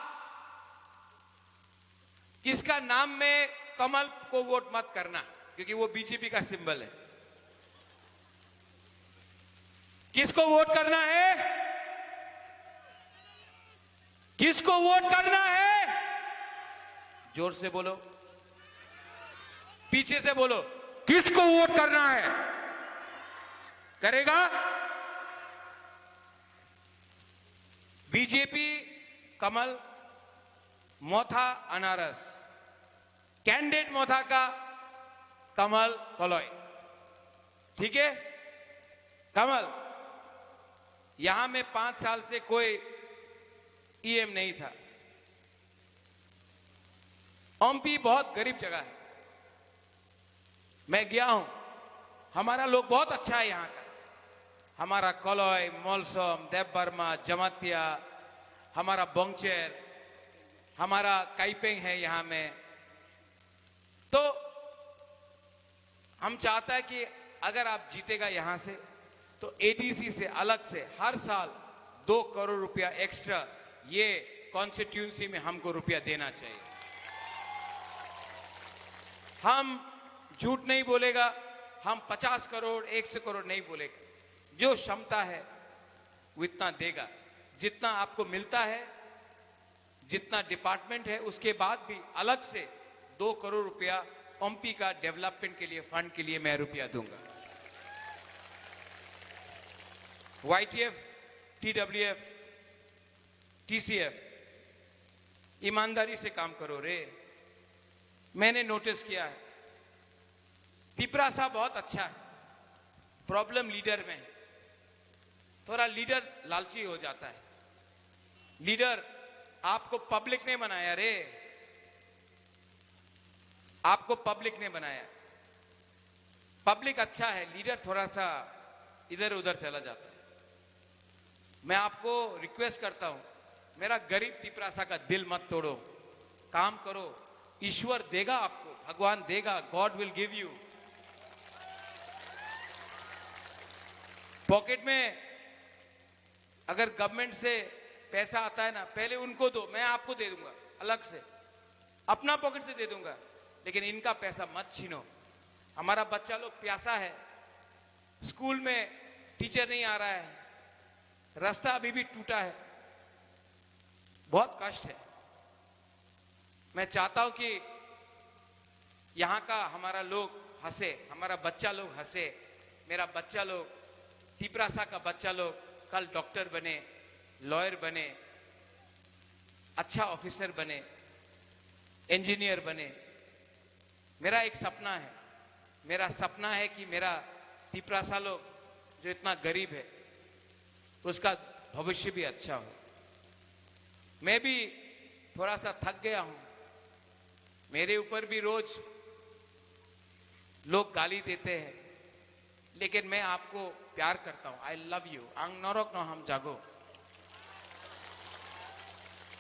इसका नाम में कमल को वोट मत करना, क्योंकि वो बीजेपी का सिंबल है। किसको वोट करना है? किसको वोट करना है? जोर से बोलो, पीछे से बोलो, किसको वोट करना है? करेगा? बीजेपी कमल, मोथा अनारस, कैंडिडेट मोथा का कमल कलॉय। ठीक है? कमल, यहां में 5 साल से कोई ईएम नहीं था। ओमपी बहुत गरीब जगह है, मैं गया हूं, हमारा लोग बहुत अच्छा है यहां का। हमारा कलॉय, मोलसोम, देवबर्मा, जमातिया, हमारा बोंगचेर, हमारा काइपेंग है यहां में। तो हम चाहता है कि अगर आप जीतेगा यहां से, तो एडीसी से अलग से हर साल 2 करोड़ रुपया एक्स्ट्रा ये कॉन्स्टिट्यूंसी में हमको रुपया देना चाहिए। हम झूठ नहीं बोलेगा, हम 50 करोड़ 100 करोड़ नहीं बोलेगा। जो क्षमता है वो इतना देगा, जितना आपको मिलता है, जितना डिपार्टमेंट है, उसके बाद भी अलग से 2 करोड़ रुपया ओमपी का डेवलपमेंट के लिए, फंड के लिए मैं रुपया दूंगा। वाईटीएफ, टीडब्ल्यूएफ, टीसीएफ, ईमानदारी से काम करो रे। मैंने नोटिस किया है, पिपरा साहब बहुत अच्छा है, प्रॉब्लम लीडर में है। थोड़ा लीडर लालची हो जाता है। लीडर आपको पब्लिक ने बनाया रे, आपको पब्लिक ने बनाया। पब्लिक अच्छा है, लीडर थोड़ा सा इधर उधर चला जाता है। मैं आपको रिक्वेस्ट करता हूं, मेरा गरीब पिपरासा का दिल मत तोड़ो, काम करो, ईश्वर देगा आपको, भगवान देगा, God will give you. Pocket में अगर गवर्नमेंट से पैसा आता है ना, पहले उनको दो, मैं आपको दे दूंगा अलग से, अपना पॉकेट से दे दूंगा, लेकिन इनका पैसा मत छीनो। हमारा बच्चा लोग प्यासा है, स्कूल में टीचर नहीं आ रहा है, रास्ता अभी भी टूटा है, बहुत कष्ट है। मैं चाहता हूं कि यहां का हमारा लोग हंसे, हमारा बच्चा लोग हंसे, मेरा बच्चा लोग, तिपरासा का बच्चा लोग कल डॉक्टर बने, लॉयर बने, अच्छा ऑफिसर बने, इंजीनियर बने। मेरा एक सपना है, मेरा सपना है कि मेरा तिपरासा लोग जो इतना गरीब है उसका भविष्य भी अच्छा हो। मैं भी थोड़ा सा थक गया हूं, मेरे ऊपर भी रोज लोग गाली देते हैं, लेकिन मैं आपको प्यार करता हूं। आई लव यू। आंग नौरक न हम जागो,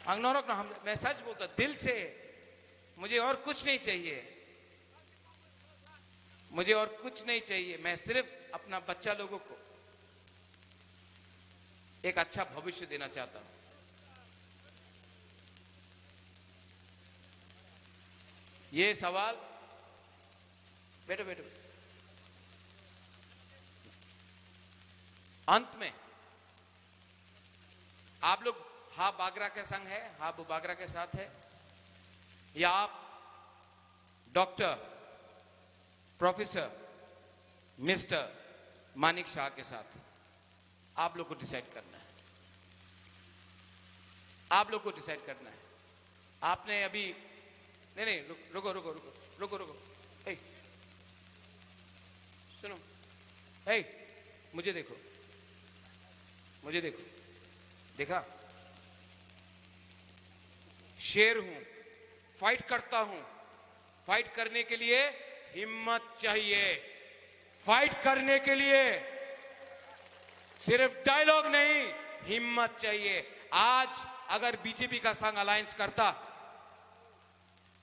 आंग नौरक न हम, मैं सच बोलता दिल से, मुझे और कुछ नहीं चाहिए, मुझे और कुछ नहीं चाहिए। मैं सिर्फ अपना बच्चा लोगों को एक अच्छा भविष्य देना चाहता हूं। ये सवाल, बैठो बैठो, अंत में आप लोग हा बागरा के संग है, हा बागरा के साथ है, या आप doctor professor mister Manik Shah के साथ, आप लोग को डिसाइड करना है। आप लोग को डिसाइड करना है। आपने अभी, नहीं नहीं, रुको रुको रुको रुको रुको, ए, सुनो, ए, मुझे देखो, मुझे देखो, देखा? शेर हूं, फाइट करता हूं। फाइट करने के लिए हिम्मत चाहिए। फाइट करने के लिए सिर्फ डायलॉग नहीं, हिम्मत चाहिए। आज अगर बीजेपी का संग अलायंस करता,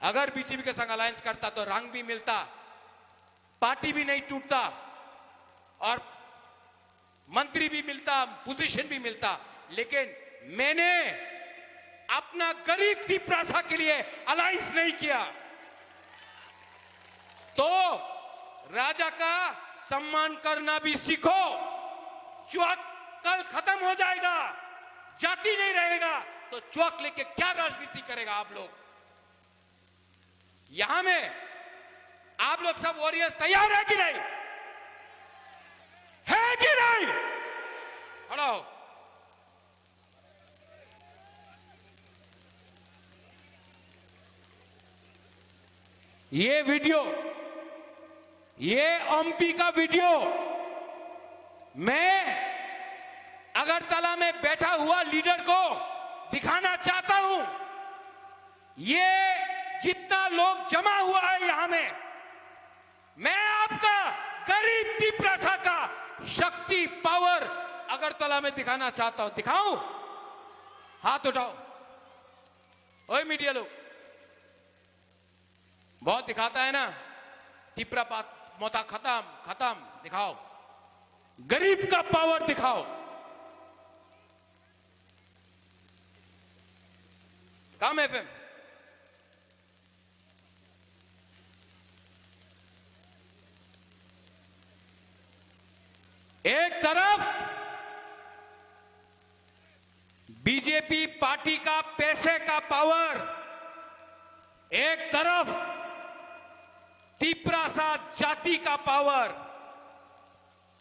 अगर बीजेपी के संग अलायंस करता तो रंग भी मिलता, पार्टी भी नहीं टूटता और मंत्री भी मिलता, पोजीशन भी मिलता। लेकिन मैंने अपना गरीब तिपरासा के लिए अलायंस नहीं किया। तो राजा का सम्मान करना भी सीखो। चुआक कल खत्म हो जाएगा, जाति नहीं रहेगा, तो चुआक लेके क्या राजनीति करेगा आप लोग? यहां में आप लोग सब वॉरियर्स तैयार है कि नहीं? है कि नहीं? खड़ा हो। ये वीडियो, ये एमपी का वीडियो मैं अगरतला में बैठा हुआ लीडर को दिखाना चाहता हूं। ये जितना लोग जमा हुआ है यहां में, मैं आपका गरीब तिपरासा का शक्ति पावर अगरतला में दिखाना चाहता हूं। दिखाऊं? हाथ उठाओ। ओए मीडिया लोग, बहुत दिखाता है ना, तिपरा मोता खत्म खत्म। दिखाओ, गरीब का पावर दिखाओ। काम एफएम एक तरफ बीजेपी पार्टी का पैसे का पावर, एक तरफ तिपरासा जाति का पावर।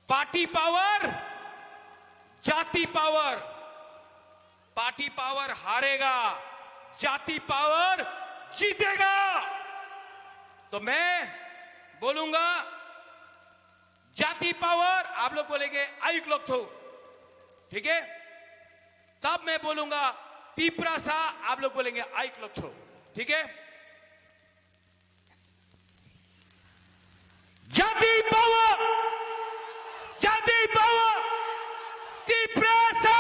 पार्टी पावर, जाति पावर। पार्टी पावर हारेगा, जाति पावर जीतेगा। तो मैं बोलूंगा जाति पावर, आप लोग बोलेंगे आयुक लोग थो, ठीक है? तब मैं बोलूंगा तिपरासा, आप लोग बोलेंगे आयुक लोग थो, ठीक है? जाति पावर, जाति पावर, तिपरासा,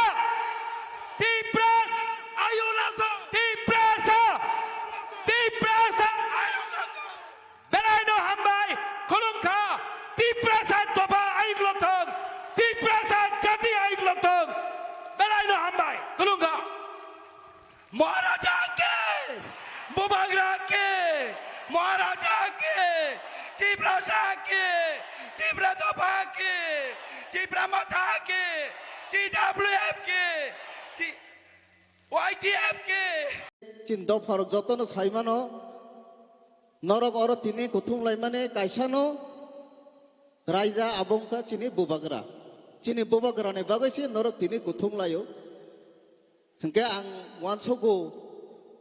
तिपरास, आयुक लोग थो, तिपरासा, तिपरासा, आयुक लोग थो। बेराइनो हमबाई खुलुमखा तिपरासा तोबा आयुक लोग थो, तिपरासा जाति आयुक लोग थो। बेराइनो हमबाई खुलुमखा महाराजा के, बुबागरा के, महाराजा के, तिपरासा के, तिपरा तोबा के, तिपरा मथा के, TWF के, YTF के। चिंता फरक जतन साइमानो नरक और तिनी कुथुम लाइमाने काइसानो राइजा आबंका चिनी बुबागरा चिनी बुबागरा ने बागैसे नरक तिनी कुथुम लायो हंके आं वानसोगो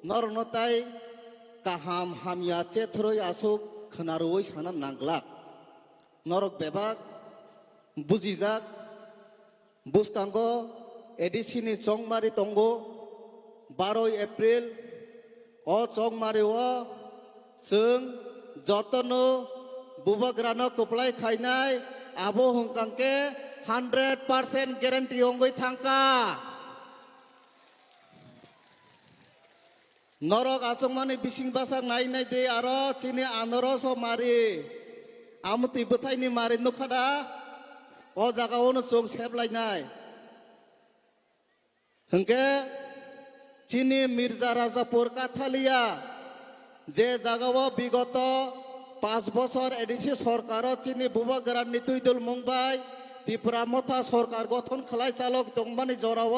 नर नताय काहाम हामिया चेथरोय आसुक खनारोय साना नांगला नरक बेबाग बुजिजाक बुसकांगो एडिसिनी चंगमारी तंगो 12 एप्रिल ओ चंगमारी ओ जों जतनो बुबाग्रानो कुप्लाय खायनाय आबो हंकांके 100% गेरेन्टी हंगै थांका नरक आसंमानि बिसिं बासाक नायनाय दे आरो चिनि आनरस मारि आमुति बोथायनि मारि नुखादा ओ जागावनो जों सेबलायनाय हंके चिनी मिर्जा राजापुर काथालिया जे जागाव विगत 5 बছর एडिसि सरकार चिनी बुबागरान तुइदुल मुंबाई त्रिपुरा मथा सरकार गठन खालाय चालक दंमानि जराव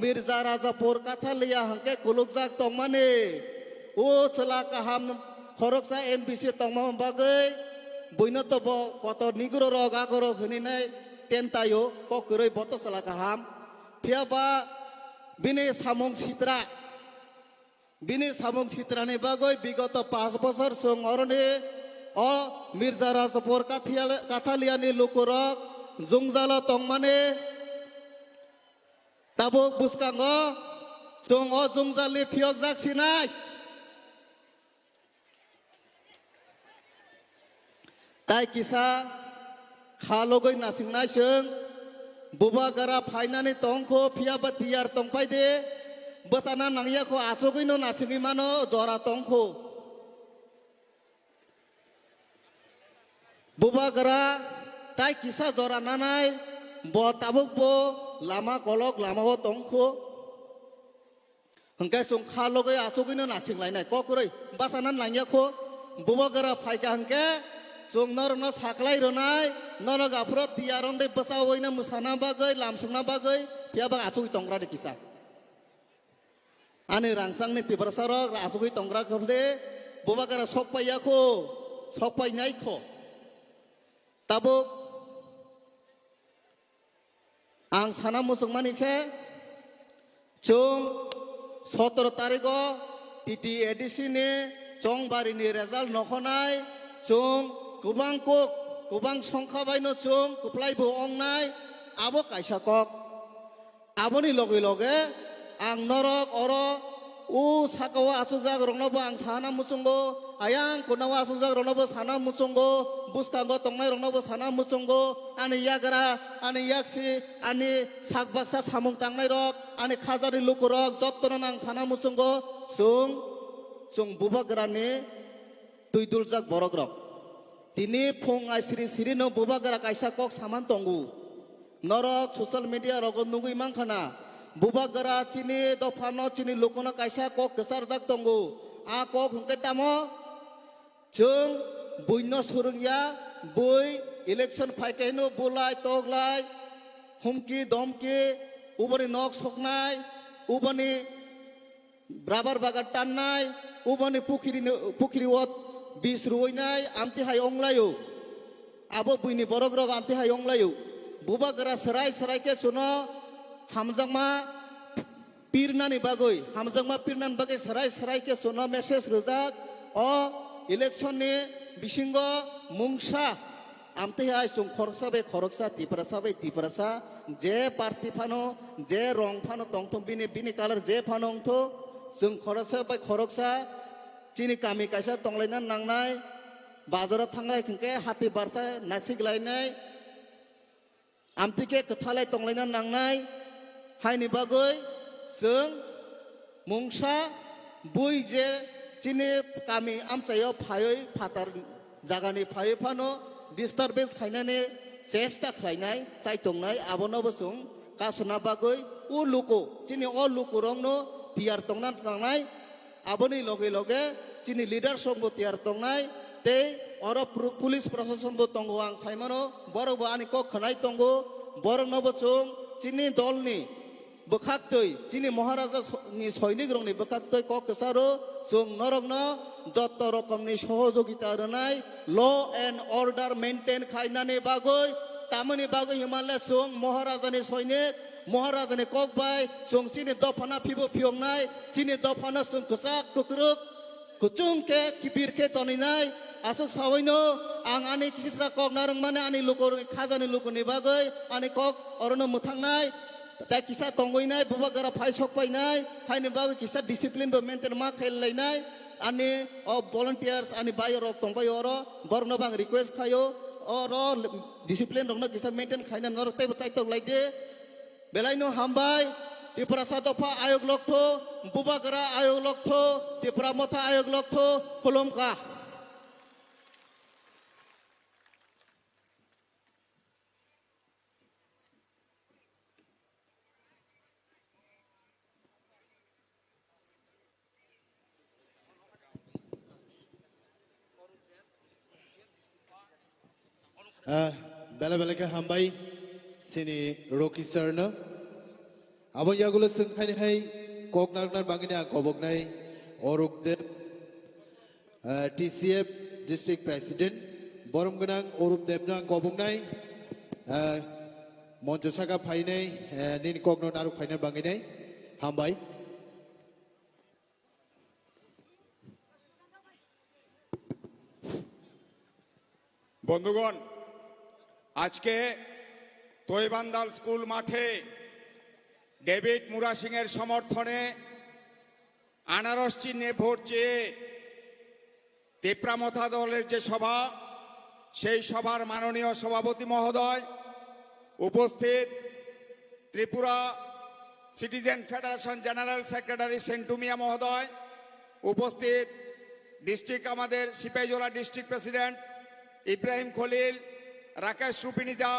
मिर्जा राजापुर काथालिया हंके कुलुकजाक दंमानि ओ चला काहाम खरकसा एमबिसि तंमाम बागै बयनतब कत निग्रो रगागरो हनिनाय टेन्टायो ककरै बत चला काहाम थियाबा बिनि सामुं सित्रानि बागै विगत 5 বছর जों अरने ओ Mirza Rajapur काथालियानि लुकुरक jungzala tongmane tabuk buskango jung o jungjali phiyok jak sinai tai kisa khalogoi nasingnai sung buba gara phainani tongkho phiyaba tiyar tongpai de basana nangya ko asogoi no nasingi mano jora tongkho buba gara tai kisa jora nanai bo tabuk bo lama kolok lama ho tongkho hingkai sung khalogoi asogoi no nasinglai kokroi basana nangya ko buba gara phaika hingke sung norno saklai ronai noro gafro tiyaron de basawoi na musana bagai lamsungna bagai tiaba asugoi tongra de kisa ani rangsang ni tibrasaro asugoi tongra khorde bobagara sokpaiya ko sokpai nai ko tabo ang sana musungmani khe chung 17 tariko TTADC ni chongbari ni result nokhonai chung kubang kok kubang songkha baino chung kuplai bo ongnai abo kaisa kok aboni loge loge ang norok oro u sakawa asujak rongnobo ang sana musungo ayang kunawa asujak rongnobo sana musungo buskango tongnai rongnobo sana musungo ani yagra ani yaksi ani sakbaksa samung tangnai rok ani khajari lukurok jottono nang sana musungo chung bubagrani tuiduljak borok rok tini phongai siri no bubagara kaisa kok saman tongu norok social media rogon nugui mangkhana bubagara chini dofano chini lokono kaisa kok kesarjak tongu a kok hungke tamo chung buino surungya bui election phaikaino bulai toglai humki domki ubani nok soknai ubani rubber bagar tannai ubani pukhiri wot bis ruinai amti hai onglayu abo buini borok rok amti hai onglayu buba gara serai ke suno hamjangma pirnani bagoi hamjangma pirnan bagai serai ke suno message rojak o election ni bisingo mungsa amti hai sung khoroksa tiprasa je party phano je rong phano tongthom bini color je phano ongtho sung khoroksa chini kami kaisa tonglainan nangnai bazara thangnai khingke hati barsa nasiglainai amtike kathalai tonglainan nangnai haini bagoi sung mungsa bui je chini kami amchayo phayoi phatar jagani phayoi phano disturbance khainane chesta khlainai chaitongnai abonobo sung kasuna bagoi u luko chini o luko rongno tiyar tongnan nangnai aboni loge chini leader sombo tiar tongnai te oro police prosecution bo tongo ang saimano borok bo ani ko khanai tongo borok nobo chung chini dolni bokhaktoi chini maharaja ni soinik rongni bokhaktoi ko kesaro chung norokno joto rokomni sohojogita ronai law and order maintain khainani bagoi tamani bagoi himalaya chung maharaja ni soinik maharaja ni kokbai chung chini dofana phibo phiongnai chini dofana chung ksak kukruk kuchung ke kibir ke toninai asuk sawaino ang ani kisisa kok narung mane ani lukor khajani lukoni bagai ani kok orono muthangnai ta kisa tongoinai bubagara phai sokpainai haini bagai kisa discipline bo maintain ma khaillainai ani o volunteers ani bayarok tongbai oro borno bang request khayo oro discipline rokno kisa maintain khaina norok tai chaitok laide belaino hambai Tiprasa dofa ayog lokto bubagara ayog lokto tipramotha ayog lokto kolomka Bela ke hambai sini Rocky Serna abang yagulo sengkai hai koknar bangina koboknai Orukdev TCF District President Boromganang Orukdev nang koboknai Montosaka Painai Nin Kokno Naruk Painai Banginai hambai বন্ধুগণ আজকে তৈবান্দাল school মাঠে David Mura Singh এর সমর্থনে আনারস চিহ্নে vote চেয়ে তিপ্রামথা দলের যে সভা, সেই সভার মাননীয় সভাপতি মহোদয়, উপস্থিত Tripura citizen federation general secretary Sentu Mia মহোদয়, উপস্থিত ডিস্ট্রিক্ট আমাদের সিপাহীজলা ডিস্ট্রিক্ট প্রেসিডেন্ট ইব্রাহিম খলিল, রাকেশ রুপিনিদা,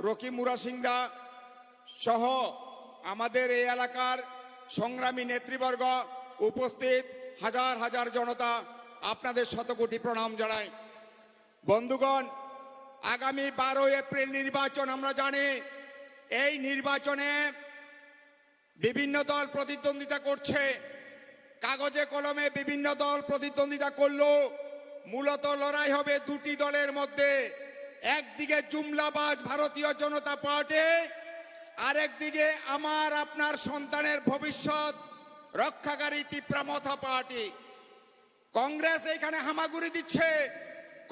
রকিম মুরা সিং দা সহ আমাদের এই এলাকার সংগ্রামী নেতৃবর্গ, উপস্থিত হাজার হাজার জনতা, আপনাদের শতকোটি প্রণাম জানাই। বন্ধুগণ, আগামী 12 এপ্রিল নির্বাচন আমরা জানি। এই নির্বাচনে বিভিন্ন দল প্রতিদ্বন্দ্বিতা করছে। কাগজে কলমে বিভিন্ন দল প্রতিদ্বন্দ্বিতা করলেও মূলত লড়াই হবে দুটি দলের মধ্যে। একদিকে জুমলাবাজ ভারতীয় জনতা পার্টি, আরেকদিকে আমার আপনার সন্তানের ভবিষ্যৎ রক্ষাকারী তিপ্রামথা পার্টি। কংগ্রেস এখানে হামাগুড়ি দিচ্ছে।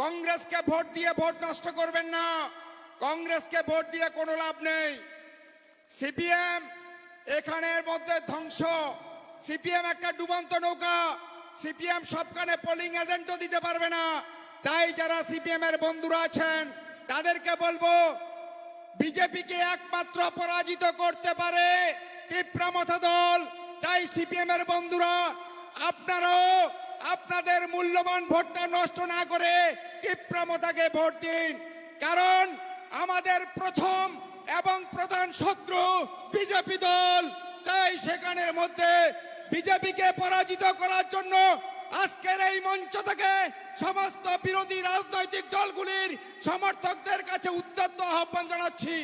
কংগ্রেসকে ভোট দিয়ে ভোট নষ্ট করবেন না। কংগ্রেসকে ভোট দিয়ে কোনো লাভ নেই। সিপিএম এখানের মধ্যে ধ্বংস। সিপিএম একটা ডুবন্ত নৌকা। সিপিএম সবখানে পোলিং এজেন্টও দিতে পারবে না। তাই যারা সিপিএম এর বন্ধুরা আছেন তাদেরকে বলবো, বিজেপিকে একমাত্র পরাজিত করতে পারে তিপ্রামথা দল। তাই সিপিএম এর বন্ধুরা, আপনারাও আপনাদের মূল্যবান ভোটটা নষ্ট না করে তিপ্রামথাকে ভোট দিন। কারণ আমাদের প্রথম এবং প্রধান শত্রু বিজেপি দল। তাই সেখানের মধ্যে বিজেপিকে পরাজিত করার জন্য আজকের এই মঞ্চ থেকে সমস্ত বিরোধী রাজনৈতিক দলগুলির সমর্থকদের কাছে উদ্যত আহ্বান জানাচ্ছি,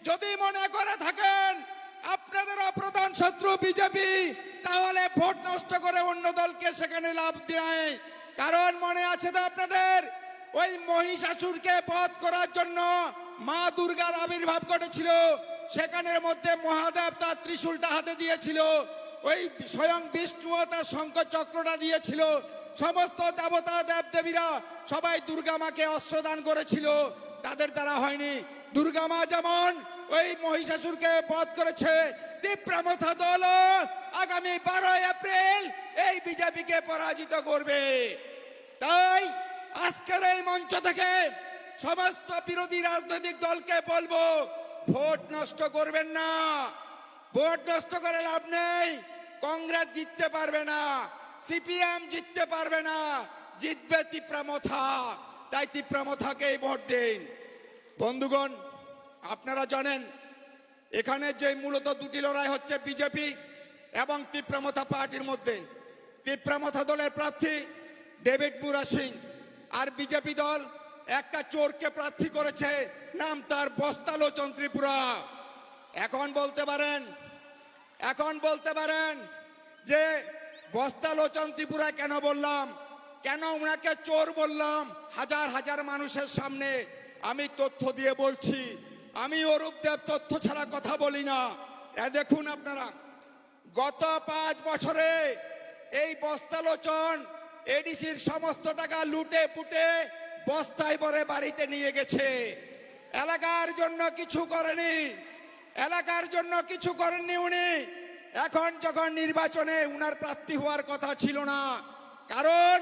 যদি মনে করে থাকেন আপনাদেরও প্রধান শত্রু বিজেপি, তাহলে ভোট নষ্ট করে অন্য দলকে সেখানে লাভ দেয়। কারণ মনে আছে তো আপনাদের, ওই মহিষাসুরকে বধ করার জন্য মা দুর্গার আবির্ভাব ঘটেছিল। সেখানের মধ্যে মহাদেব তার ত্রিশূলটা হাতে দিয়েছিল, ওই স্বয়ং বিষ্ণু তার শঙ্খ চক্রটা দিয়েছিল। সমস্ত দেবতা দেব দেবীরা সবাই দুর্গা মাকে অস্ত্র দান করেছিল, তাদের দ্বারা হয়নি। দুর্গা মা যেমন ওই মহিষাসুরকে বধ করেছে, তিপ্রামথা দল আগামী 12 এপ্রিল এই বিজেপিকে পরাজিত করবে। তাই আজকের এই মঞ্চ থেকে সমস্ত বিরোধী রাজনৈতিক দলকে বলবো, ভোট নষ্ট করবেন না। ভোট নষ্ট করে লাভ নেই। কংগ্রেস জিততে পারবে না, সিপিএম জিততে পারবে না, জিতবে তিপ্রামথা। তাই তিপ্রামথাকেই ভোট দিন। বন্ধুগণ, আপনারা জানেন এখানে যে মূলত দুটি লড়াই হচ্ছে বিজেপি এবং তিপ্রামথা পার্টির মধ্যে। তিপ্রামথা দলের প্রার্থী ডেভিড মুরা সিং, আর বিজেপি দল একটা চোরকে প্রার্থী করেছে, নাম তার বস্তালোচন ত্রিপুরা। এখন বলতে পারেন যে বস্তালোচন ত্রিপুরা কেন বললাম, কেন ওনাকে চোর বললাম হাজার হাজার মানুষের সামনে। আমি তথ্য দিয়ে বলছি, আমি অরূপ দেব তথ্য ছাড়া কথা বলি না। দেখুন আপনারা, গত 5 বছরে এই বস্তালোচন এডিসির সমস্ত টাকা লুটে পুটে বস্তায় ভরে বাড়িতে নিয়ে গেছে। এলাকার জন্য কিছু করেননি উনি। এখন যখন নির্বাচনে উনার প্রার্থী হওয়ার কথা ছিল না, কারণ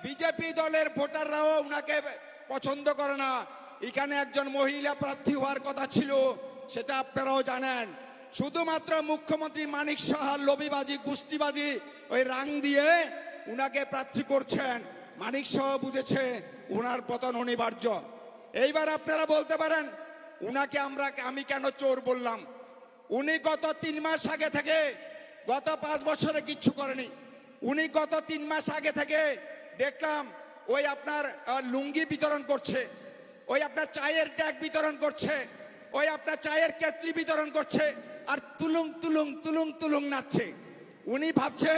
বিজেপি দলের ভোটাররাও উনাকে পছন্দ করে না। এখানে একজন মহিলা প্রার্থী হওয়ার কথা ছিল, সেটা আপনারাও জানেন। শুধুমাত্র মুখ্যমন্ত্রী মানিক সাহার লবিবাজি গুষ্টিবাজি ওই রাং দিয়ে উনাকে প্রার্থী করছেন। মানিক সাহা বুঝেছে উনার পতন অনিবার্য। এইবার আপনারা বলতে পারেন উনাকে আমি কেন চোর বললাম। উনি গত 3 মাস আগে থেকে, গত 5 বছরে কিচ্ছু করেনি। উনি গত 3 মাস আগে থেকে দেখলাম ওই আপনার লুঙ্গি বিতরণ করছে, ওই আপনার চায়ের ট্যাগ বিতরণ করছে, ওই আপনার চায়ের কেতলি বিতরণ করছে, আর তুলুং তুলুং তুলুং তুলুং নাচছে। উনি ভাবছে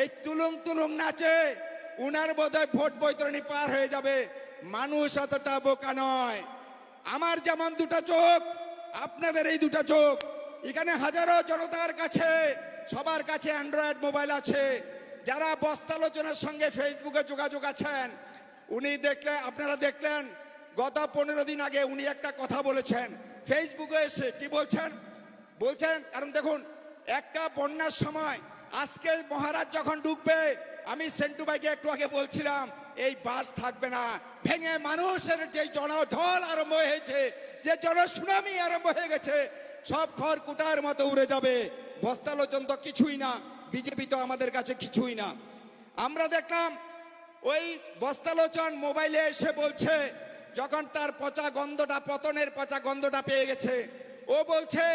এই তুলুং তুলুং নাচে উনার বোধহয় ভোট বৈতরণী পার হয়ে যাবে। মানুষ অতটা বোকা নয়। আমার যেমন 2টা চোখ, আপনাদের এই 2টা চোখ। এখানে হাজারো জনতার কাছে, সবার কাছে অ্যান্ড্রয়েড মোবাইল আছে। যারা বস্তালোচনার সঙ্গে ফেসবুকে যোগাযোগ আছেন, আপনারা দেখলেন গত 15 দিন আগে উনি একটা কথা বলেছেন, ফেসবুকে এসে কি বলছেন বলছেন কারণ দেখুন একটা বন্যার সময় আজকে মহারাজ যখন ডুববে আমি সেন্টু ভাইকে একটু আগে বলছিলাম এই বাস থাকবে না ভেঙে মানুষের যে জনঢল আরম্ভ হয়েছে যে জনসুনামি আরম্ভ হয়ে গেছে সব খড়কুটার মতো উড়ে যাবে বস্তালোচন তো কিছুই না বিজেপি তো আমাদের কাছে কিছুই না আমরা দেখলাম ওই বস্তালোচন মোবাইলে এসে বলছে যখন তার পচা গন্ধটা পতনের পচা গন্ধটা পেয়ে গেছে ও বলছে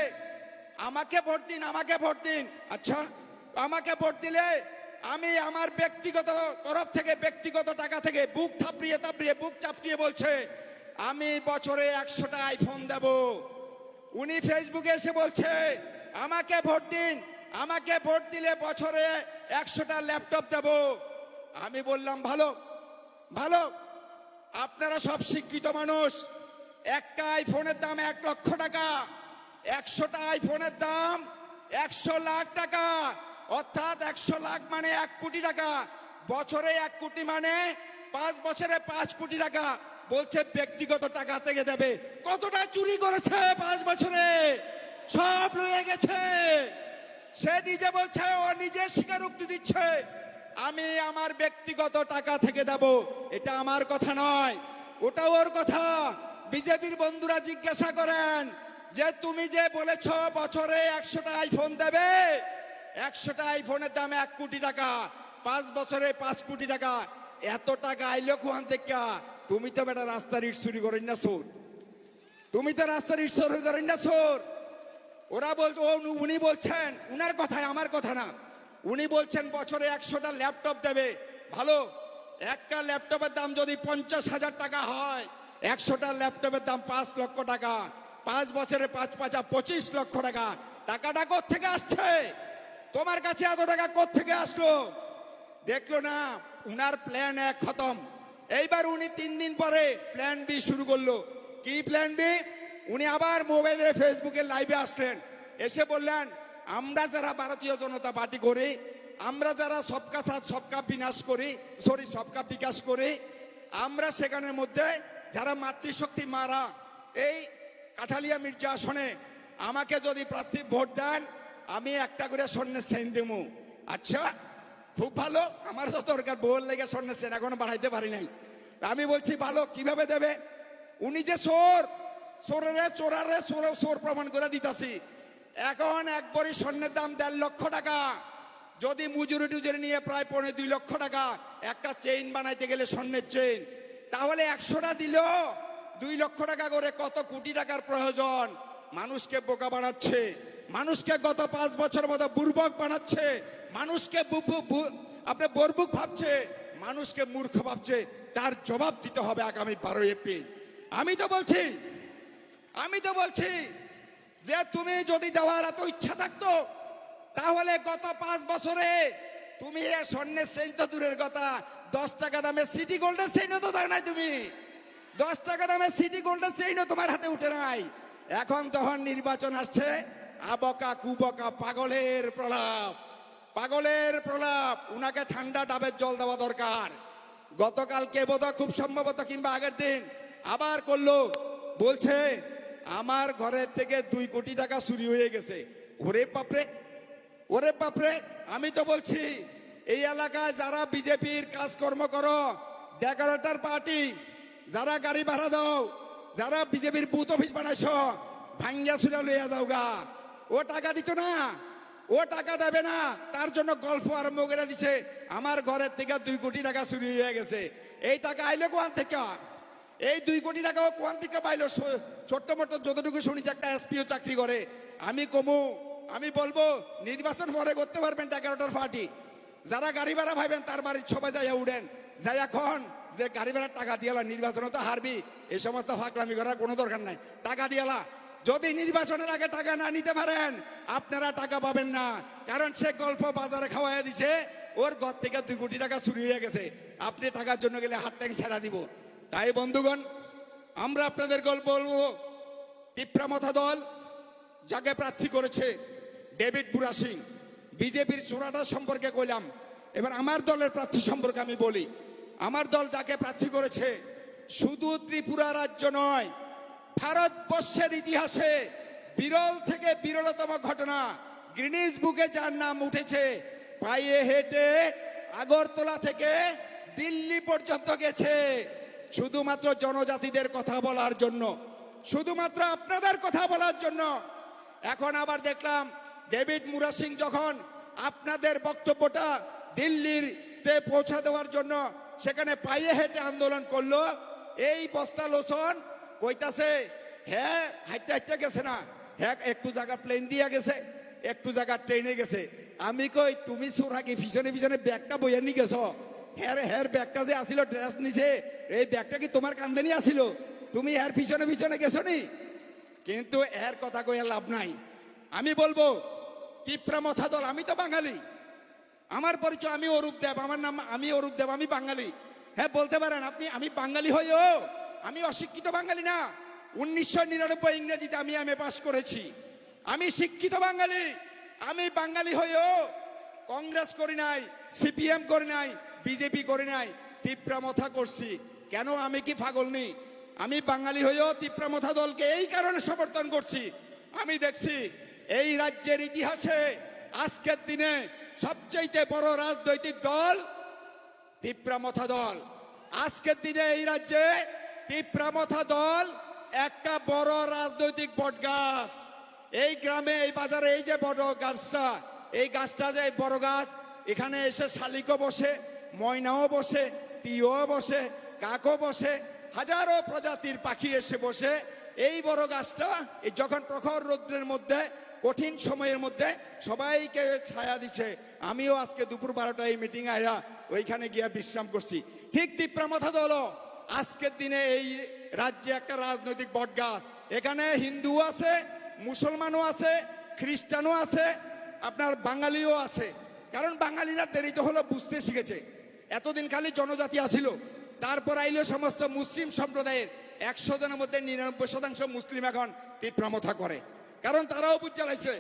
আমাকে ভোট দিন আমাকে ভোট দিন আচ্ছা আমাকে ভোট দিলে আমি আমার ব্যক্তিগত তরফ থেকে ব্যক্তিগত টাকা থেকে বুক থাপড়িয়ে থাপড়িয়ে বুক চাপড়িয়ে বলছে আমি বছরে 100টা আইফোন দেব উনি ফেসবুকে এসে বলছে আমাকে ভোট দিন আমাকে ভোট দিলে বছরে 100টা ল্যাপটপ দেব আমি বললাম ভালো ভালো আপনারা সব শিক্ষিত মানুষ একটা আইফোনের দাম 1 লক্ষ টাকা 100টা আইফোনের দাম 100 লাখ টাকা অর্থাৎ 100 লাখ মানে 1 কোটি টাকা বছরে 1 কোটি মানে 5 বছরে 5 কোটি টাকা বলছে ব্যক্তিগত টাকা থেকে দেবে কতটা চুরি করেছে 5 বছরে সব লয়ে গেছে সে নিজে বলছে ও নিজে স্বীকারোক্তি দিচ্ছে আমি আমার ব্যক্তিগত টাকা থেকে দেব এটা আমার কথা নয় ওটা ওর কথা বিজেপির বন্ধুরা জিজ্ঞাসা করেন যে তুমি যে বলেছো বছরে 100টা আইফোন দেবে 100টা আইফোনের দাম 1 কোটি টাকা 5 বছরে 5 কোটি টাকা এত টাকা আইলো কোন থেকে তুমি তো বেটা রাস্তার ইট চুরি করেন না চোর তুমি তো রাস্তার ইট চুরি করেন না চোর ওরা বলছে উনি বলছেন উনার কথায় আমার কথা না উনি বলছেন বছরে 100টা ল্যাপটপ দেবে ভালো একটা ল্যাপটপের দাম যদি 50,000 টাকা হয় 100টা ল্যাপটপের দাম 5 লক্ষ টাকা 5 বছরে 5 পাঁচা 25 লক্ষ টাকা টাকাটা কোত্থেকে আসছে তোমার কাছে এত টাকা কোত্থেকে আসলো দেখলো না উনার প্ল্যান 1 খতম এইবার উনি 3 দিন পরে প্ল্যান বি শুরু করলো কি প্ল্যান বি উনি আবার মোবাইলে ফেসবুকে লাইভে আসলেন এসে বললেন আমরা যারা ভারতীয় জনতা পার্টি করি আমরা যারা সবকা সাথ সবকা বিনাশ করি সবকা বিকাশ করি আমরা সেখানের মধ্যে যারা মাতৃশক্তি মারা এই কাঠালিয়া মির্জা আসনে আমাকে যদি প্রার্থী ভোট দেন আমি একটা করে স্বর্ণের চেইন দেবো আচ্ছা খুব ভালো আমার তো দরকার বউর লেগে স্বর্ণের চেইন এখনো বাড়াইতে পারি নাই আমি বলছি ভালো কিভাবে দেবে উনি যে চোর প্রমাণ করে দিতাছি এখন এক ভরি স্বর্ণের দাম 1.5 লক্ষ টাকা যদি মজুরি টুজুরি নিয়ে প্রায় 2.5 লক্ষ টাকা একটা চেইন বানাইতে গেলে স্বর্ণের চেইন তাহলে 100টা দিল 2 লক্ষ টাকা করে কত কোটি টাকার প্রয়োজন মানুষকে বোকা বানাচ্ছে মানুষকে গত 5 বছর মতো বুর্বক বানাচ্ছে মানুষকে আপনি বর্বুক ভাবছে মানুষকে মূর্খ ভাবছে তার জবাব দিতে হবে আগামী 12 এপ্রিল আমি তো বলছি যে তুমি যদি দেওয়ার এত ইচ্ছা থাকতো তাহলে গত 5 বছরে তুমি স্বর্ণের চেইন তো দূরের কথা 10 টাকা দামের সিটি গোল্ডের চেইনও তো দাও নাই তুমি 10 টাকা দামের সিটি গোল্ডের চেইনও তোমার হাতে উঠে নাই এখন যখন নির্বাচন আসছে আবকা কুবকা পাগলের প্রলাপ উনাকে ঠান্ডা ডাবের জল দেওয়া দরকার গতকালকে বোধহয় খুব সম্ভবত কিংবা আগের দিন আবার করলো বলছে আমার ঘরের থেকে 2 কোটি টাকা চুরি হয়ে গেছে ওরে বাপরে আমি তো বলছি এই এলাকায় যারা বিজেপির কাজকর্ম করো ডেকোরেটর পার্টি যারা গাড়ি ভাড়া দাও যারা বিজেপির বুথ অফিস বানাইছ ভাঙ্গা চুরা লইয়া যাও গা ও টাকা দিত না ও টাকা দেবে না তার জন্য গল্প আরম্ভ করে দিছে আমার ঘরের থেকে 2 কোটি টাকা চুরি হয়ে গেছে এই টাকা আইলে কোয়ান থেকে এই 2 কোটি টাকাও কোয়ান থেকে পাইলো ছোট্ট মোট যতটুকু শুনেছি একটা এসপিও চাকরি করে আমি বলবো নির্বাচন পরে করতে পারবেন ডেকোরেটর পার্টি যারা গাড়ি ভাড়া ভাইবেন তার বাড়ির সবাই যাইয়া উঠেন যাই এখন যে গাড়ি ভাড়ার টাকা দিয়ালা নির্বাচনে তো হারবি এই সমস্ত ফাঁকলামি করার কোনো দরকার নাই টাকা দিয়ালা যদি নির্বাচনের আগে টাকা না নিতে পারেন আপনারা টাকা পাবেন না কারণ সে গল্প বাজারে খাওয়াইয়া দিছে ওর ঘর থেকে 2 কোটি টাকা চুরি হয়ে গেছে আপনি টাকার জন্য গেলে হাত ট্যাং ছেড়া দিব তাই বন্ধুগণ আমরা আপনাদের গল্প বলবো টিপ্রামথা দল যাকে প্রার্থী করেছে ডেভিড বুরা সিং বিজেপির চোরাটা সম্পর্কে কইলাম এবার আমার দলের প্রার্থী সম্পর্কে আমি বলি আমার দল যাকে প্রার্থী করেছে শুধু ত্রিপুরা রাজ্য নয় ভারতবর্ষের ইতিহাসে বিরল থেকে বিরলতম ঘটনা, গ্রিনিজ বুকে যার নাম উঠেছে, পায়ে হেঁটে আগরতলা থেকে দিল্লি পর্যন্ত গেছে শুধুমাত্র জনজাতিদের কথা বলার জন্য, শুধুমাত্র আপনাদের কথা বলার জন্য। এখন আবার দেখলাম ডেভিড মুরা সিং যখন আপনাদের বক্তব্যটা দিল্লিতে পৌঁছা দেওয়ার জন্য সেখানে পায়ে হেঁটে আন্দোলন করলো, এই বস্তা লোচন কইতাছে হ্যাঁ হাইটা হাইটা গেছে না, হ্যাঁ একটু জায়গা প্লেন দিয়া গেছে, একটু জায়গা ট্রেনে গেছে। আমি কই তুমি সুরাকি পিছনে পিছনে ব্যাগটা বইয়া নিয়ে গেছো, হ্যার ব্যাগটা যে আসিল ড্রেস নিছে, এই ব্যাগটা কি তোমার কান্দে নিয়ে আসিল, তুমি এর পিছনে পিছনে গেছো নি? কিন্তু এর কথা কইয়া লাভ নাই। আমি বলবো তীব্রমথা দল, আমি তো বাঙালি, আমার পরিচয় আমি অরূপ দেব, আমার নাম আমি অরূপ দেব, আমি বাঙালি। হ্যাঁ বলতে পারেন আপনি আমি বাঙালি হইও, আমি অশিক্ষিত বাঙালি না। 1999 ইংরেজিতে আমি এমএ পাস করেছি, আমি শিক্ষিত বাঙালি। আমি বাঙালি হইও কংগ্রেস করি নাই, সিপিএম করি নাই, বিজেপি করি নাই, তীব্রমথা করছি। কেন আমি কি পাগল নি? আমি বাঙালি হইও তীব্রমথা দলকে এই কারণে সমর্থন করছি, আমি দেখছি এই রাজ্যের ইতিহাসে আজকের দিনে সবচেয়ে বড় রাজনৈতিক দল তীব্রমথা দল। আজকের দিনে এই রাজ্যে তীব্রমথা দল একটা বড় রাজনৈতিক বটগাছ। এই গ্রামে এই বাজারে এই যে বড় গাছটা, এই গাছটা যে বড় গাছ, এখানে এসে শালিকও বসে, ময়নাও বসে, টিও বসে, কাকও বসে, হাজারো প্রজাতির পাখি এসে বসে। এই বড় গাছটা এই যখন প্রখর রৌদ্রের মধ্যে কঠিন সময়ের মধ্যে সবাইকে ছায়া দিচ্ছে। আমিও আজকে দুপুর 12টায় মিটিং আয়া ওইখানে গিয়া বিশ্রাম করছি। ঠিক তীব্রমথা দল আজকের দিনে এই রাজ্যে একটা রাজনৈতিক বটগাছ। এখানে হিন্দু আছে, মুসলমানও আছে, খ্রিস্টানও আছে, আপনার বাঙালিও আছে। কারণ বাঙালিরা দেরিতে হলো বুঝতে শিখেছে, এতদিন খালি জনজাতি আসিল, তারপর আইলো সমস্ত মুসলিম সম্প্রদায়ের 100 জনের মধ্যে 99% মুসলিম এখন তীব্রমথা করে। কারণ তারাও বুঝতে লাগছে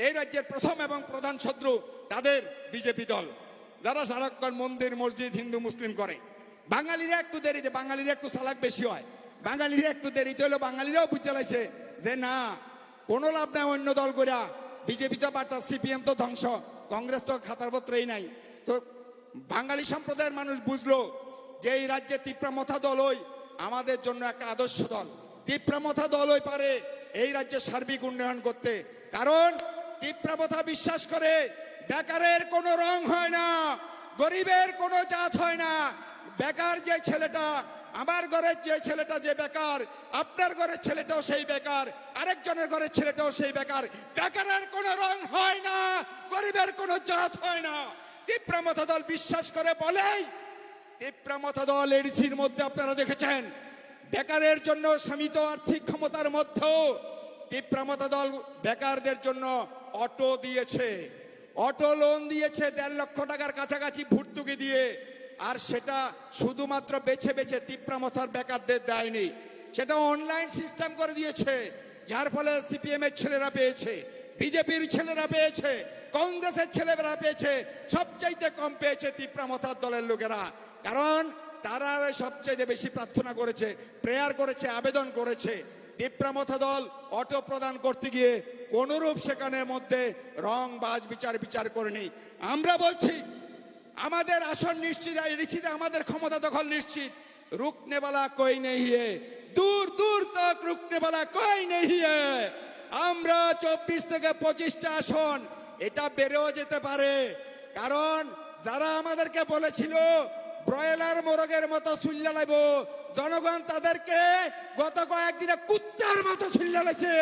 এই রাজ্যের প্রথম এবং প্রধান শত্রু তাদের বিজেপি দল, যারা সারাক্ষণ মন্দির মসজিদ হিন্দু মুসলিম করে। বাঙালিরা একটু দেরিতে, বাঙালিরা একটু চালাক বেশি হয়, বাঙালিরা একটু দেরিতে হলো বাঙালিরাও বুঝতে লাগছে যে না কোনো লাভ নাই অন্য দল করিয়া, বিজেপি তো বাটা, সিপিএম তো ধ্বংস, কংগ্রেস তো খাতার পত্রই নাই। তো বাঙালি সম্প্রদায়ের মানুষ বুঝলো যে এই রাজ্যে তীব্রমথা দলই আমাদের জন্য একটা আদর্শ দল। তীব্রমথা দলই পারে এই রাজ্যে সার্বিক উন্নয়ন করতে। কারণ তীব্রমথা বিশ্বাস করে বেকারের কোনো রং হয় না, গরিবের কোনো জাত হয় না। বেকার যে ছেলেটা, আমার ঘরের যে ছেলেটা যে বেকার, আপনার ঘরের ছেলেটাও সেই বেকার, আরেকজনের ঘরের ছেলেটাও সেই বেকার। বেকারের কোনো রং হয় না, গরিবের কোনো জাত হয় না। তীব্রমথা দল বিশ্বাস করে বলেই তীব্রমথা দল এডিসির মধ্যে আপনারা দেখেছেন বেকারের জন্য সীমিত আর্থিক ক্ষমতার মধ্যেও তীব্রমথা দল বেকারদের জন্য অটো দিয়েছে, অটো লোন দিয়েছে 1.5 লক্ষ টাকার কাছাকাছি ভর্তুকি দিয়ে। আর সেটা শুধুমাত্র বেছে বেছে তীব্রমথার বেকারদের দেয়নি, সেটা অনলাইন সিস্টেম করে দিয়েছে, যার ফলে সিপিএম এর ছেলেরা পেয়েছে, বিজেপির ছেলেরা পেয়েছে, কংগ্রেসের ছেলেরা পেয়েছে, সবচাইতে কম পেয়েছে তীব্রমথার দলের লোকেরা। কারণ তারা সবচেয়ে বেশি প্রার্থনা করেছে, প্রেয়ার করেছে, আবেদন করেছে। তীব্রমথা দল অটো প্রদান করতে গিয়ে কোনরূপ সেখানের মধ্যে রং বাজ বিচার করেনি। আমরা বলছি আমাদের আসন নিশ্চিত, নিশ্চিত আমাদের ক্ষমতা দখল নিশ্চিত। রুকনে वाला कोई नहीं है, दूर दूर तक रुकने वाला कोई नहीं है। আমরা 24 থেকে 25টা আসন এটা বেড়েও যেতে পারে। কারণ যারা আমাদেরকে বলেছিল ব্রয়লার মোরগের মতো সুল্লা লাইব, জনগণ তাদেরকে গত কয়েকদিনে কুত্তার মতো সুল্লা লাইছে,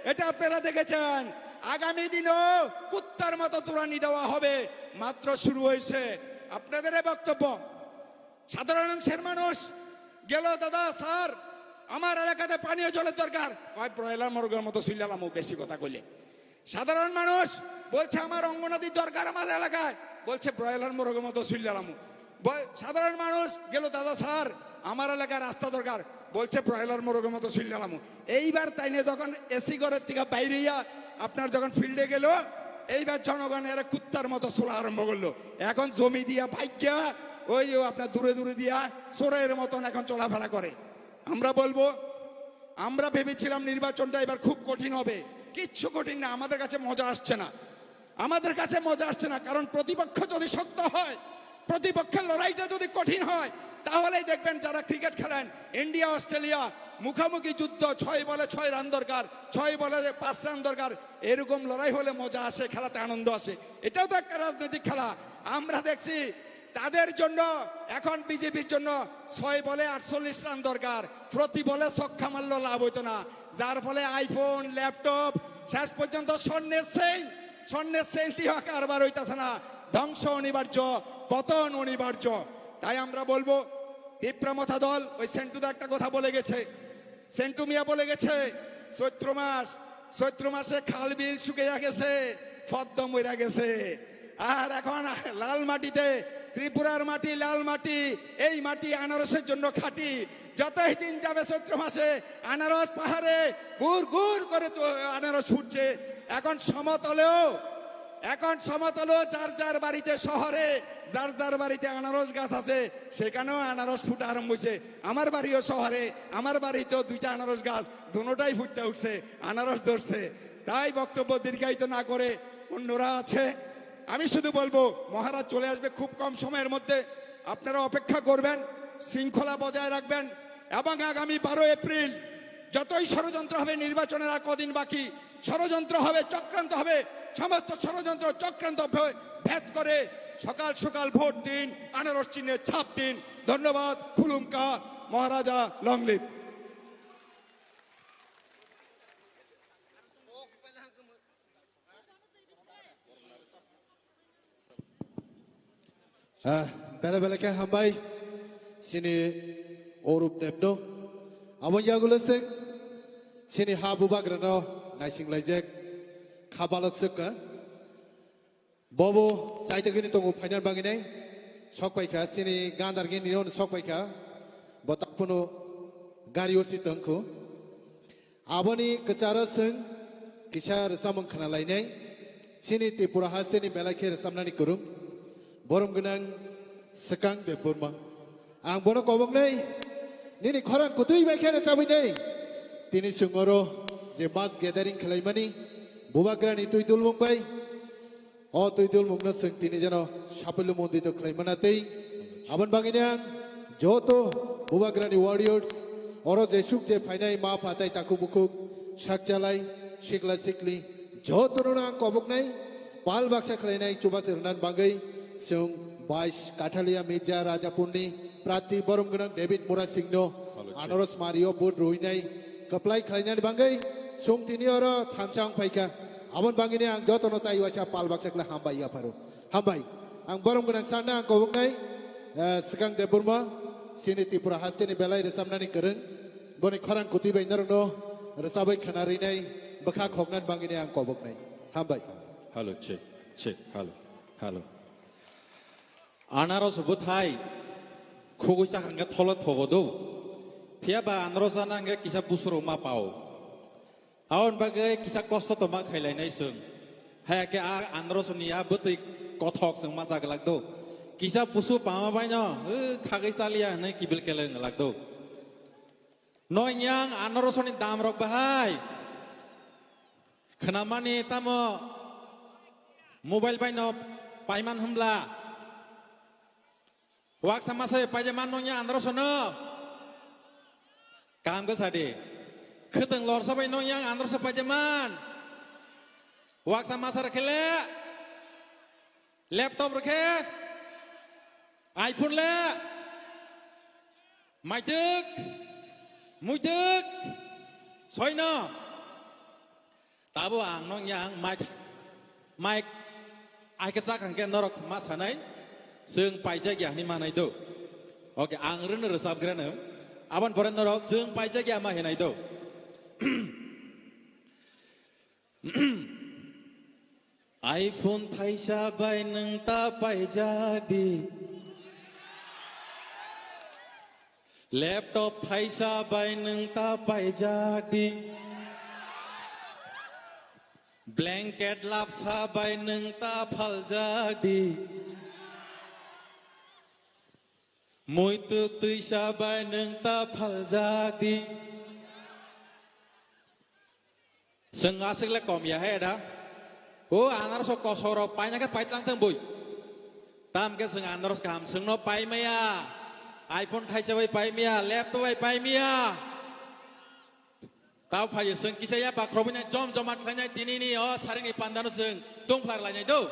এটা আপনারা দেখেছেন। আগামী দিনও কুত্তার মতো তুরানি দেওয়া হবে, মাত্র শুরু হয়েছে। আপনাদের বক্তব্য সাধারণ অংশের মানুষ গেল, দাদা স্যার আমার এলাকাতে পানীয় জলের দরকার, কয় ব্রয়লার মুরগের মতো সুল্লালামু, বেশি কথা কইলে। সাধারণ মানুষ বলছে আমার অঙ্গনাদির দরকার আমার এলাকায়, বলছে ব্রয়লার মুরগের মতো সুল্লালামু। সাধারণ মানুষ গেল, দাদা স্যার আমার এলাকায় রাস্তা দরকার, বলছে ব্রয়লার মুরগের মতো সুল্লালামু। এইবার তাই নিয়ে যখন এসি ঘরের থেকে বাইরে আপনার যখন ফিল্ডে গেল, এইবার জনগণ এরা কুত্তার মতো চলা আরম্ভ করলো। এখন জমি দিয়া ভাগ্যা ওই আপনার দূরে দূরে দিয়া চোরের মতন এখন চলাফেরা করে। আমরা বলবো আমরা ভেবেছিলাম নির্বাচনটা এবার খুব কঠিন হবে, কিচ্ছু কঠিন না। আমাদের কাছে মজা আসছে না, আমাদের কাছে মজা আসছে না। কারণ প্রতিপক্ষ যদি শক্ত হয়, প্রতিপক্ষের লড়াইটা যদি কঠিন হয়, তাহলেই দেখবেন যারা ক্রিকেট খেলেন, ইন্ডিয়া অস্ট্রেলিয়া মুখোমুখি যুদ্ধ, 6 বলে 6 রান দরকার, 6 বলে 5 রান দরকার, এরকম লড়াই হলে মজা আসে, খেলাতে আনন্দ আসে। এটাও তো একটা রাজনৈতিক খেলা। আমরা দেখছি তাদের জন্য এখন বিজেপির জন্য 6 বলে 48 রান দরকার, প্রতি বলে ছক্কা মারল লাভ হইতো না, যার ফলে আইফোন ল্যাপটপ শেষ পর্যন্ত স্বর্ণের চেইন দিয়ে কারবার হইতেছে না। ধ্বংস অনিবার্য, পতন অনিবার্য। তাই আমরা বলবো পিঁপড়ামথা দল, ওই সেন্টুদা একটা কথা বলে গেছে, সেন্টু মিয়া বলে গেছে, চৈত্র মাসে খাল বিল শুকিয়ে গেছে, পদ্ম মইরা গেছে, আর এখন লাল মাটিতে, ত্রিপুরার মাটি লাল মাটি, এই মাটি আনারসের জন্য খাঁটি। যতই দিন যাবে চৈত্র মাসে আনারস পাহাড়ে গুড় গুড় করে তো আনারস ফুটছে। এখন সমতলেও যার যার বাড়িতে, শহরে যার যার বাড়িতে আনারস গাছ আছে, সেখানেও আনারস ফুটা আরম্ভ হয়েছে। আমার বাড়িও শহরে, আমার বাড়িতেও 2টা আনারস গাছ, দুটোটাই ফুটতে উঠছে, আনারস ধরছে। তাই বক্তব্য দীর্ঘায়িত না করে, অন্যরা আছে, আমি শুধু বলবো মহারাজ চলে আসবে খুব কম সময়ের মধ্যে, আপনারা অপেক্ষা করবেন, শৃঙ্খলা বজায় রাখবেন, এবং আগামী 12 এপ্রিল যতই ষড়যন্ত্র হবে, নির্বাচনের আর কদিন বাকি, ষড়যন্ত্র হবে, চক্রান্ত হবে, সমস্ত ষড়যন্ত্র চক্রান্ত ভেদ করে সকাল সকাল ভোট দিন, আনারস চিহ্নে ছাপ দিন। ধন্যবাদ। খুলুমকা, মহারাজা লং লিভ। বেলা বেলাকে হামবাই সিনি অরূপ দেবনো আমন ইয়াগুলোসে সিনি হা বুবাগ্রানো নাইসিংলাইজেক খাবালক söka ববো সাইতগিনি তঙ্গু ফাইনাল বাগিনাই সকপাইখা সিনি গান্দারগিনি নিয়ন সকপাইখা বতাকপুনো গারিওসি তংखु আবনি কচারা সং কিসার সামং খানালাইনাই সিনি ত্রিপুরা হাসিনি বেলাকে সামনানি করুম বরম গনাং sekang de burma ang bono kobong nei nini khorang kutui bai khere sabai nei tini sungoro je mass gathering khlaimani bubagrani tuidul mumbai o tuidul mungna sung tini jeno sapulu mondito khlaimanatei abon bangini ang joto bubagrani warriors oro je suk je phainai ma phatai taku bukuk sakjalai sikla sikli joto nang kobong nei pal baksa khlainai chuba chirnan bangai sung 22 Kathalia Mirza রাজাপুন্নি প্রার্থী বরমগনাং David Mura সিংনো আনারস Mario বুট রুইনাই কপ্লাই খাইনানি বাঙ্গাই সুং তিনি or থানচাং ফাইকা আমন বাঙ্গিনি আং যতন তাই ওয়াচা পাল বাকসাকলা হামবাই আফারো হামবাই আং বরমগনাং সানা আং কবংনাই সিগাং দে বুরমা সিনি ত্রিপুরা হাস্তেনি বেলাই রেসামনানি করং বনি খরাং কুতি বাই নরনো রেসাবাই খানারিনাই বখা খগনান বাঙ্গিনি আং কবংনাই হামবাই হ্যালো চেক হ্যালো আনারস বুথাই খুগুইসা হাঙ্গে থলত ফগদু থিয়াবা আনারস নাঙ্গে কিসা বুসুরো মা পাও আউন বাগে কিসা কষ্ট তো মা খাইলাইনাই সং হায়াকে আ আনারস নিয়া বতই কথক সং মা জাগলাকদো কিসা বুসু পামা বাই ন খাগৈ চালিয়া নাই কিবিল কেলেং লাগদো নয়য়াং আনারসনি দাম রক বাহাই খনামানি তামো মোবাইল বাই ন পাইমান হামলা Wak sama saya pajaman nongnya andro sono, kam ke sadi, keteng lor sampai nongnya andro sepajaman, wak sama saya kele, laptop reke, iPhone le, mujek, soino, tabu ang nongnya mic, ai kesak angken norok mas hanai. Sung pajak ya ni mana itu? Oke, angren resap grana. Aban poren norok sung pajak ya mah hena itu. iPhone thaisa bai nang ta pajak di. Laptop thaisa bai nang ta pajak di. Blanket lapsa bai nang ta phaljak di. Mui tuk tui sabai neng ta phal jak di Seng asik le kom ya heda. Ko anaros ko soro pai na ka pai tang tang bui. Tam ke seng anaros kam seng no pai maya. iPhone thai se vai pai maya, laptop vai pai maya. Tau pai seng kisaya ba krobnya jom jomat khanya tini ni oh saring ni pandano seng tung phar la nyai do.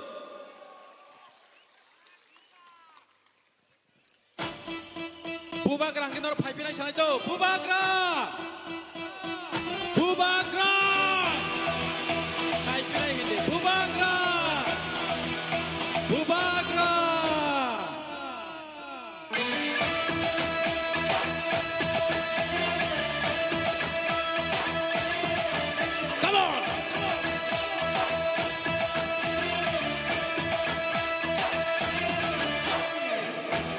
Bubagra kita pai pinai sanai do. Bubagra. Bubagra. Pai pinai hindi. Bubagra. Bubagra. Come on.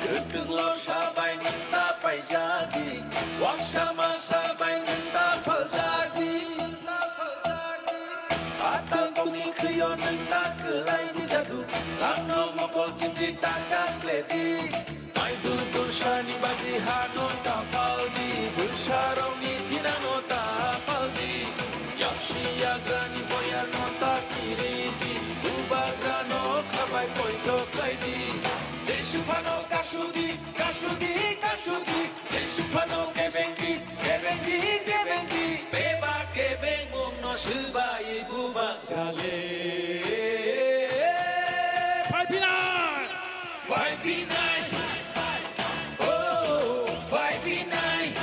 Ketung lo sabai ninta pai jadi, wang sama sabai ninta pal jadi. Atal kumi kriyo ninta kelai di jadu, lano mokol cimri takas ledi. Mai dudun shani bagi hano tapal di, bersarong ni tinano tapal di. Yakshi yagani boyar no takiri di, ubagrano sabai poito kai di. Jesu pano kasudi, kasudi, kasudi. Jesu pano kebengi, kebengi, kebengi. Beba kebengong no subai bubagale. Pai pinai. Pai pinai. Oh, pai pinai.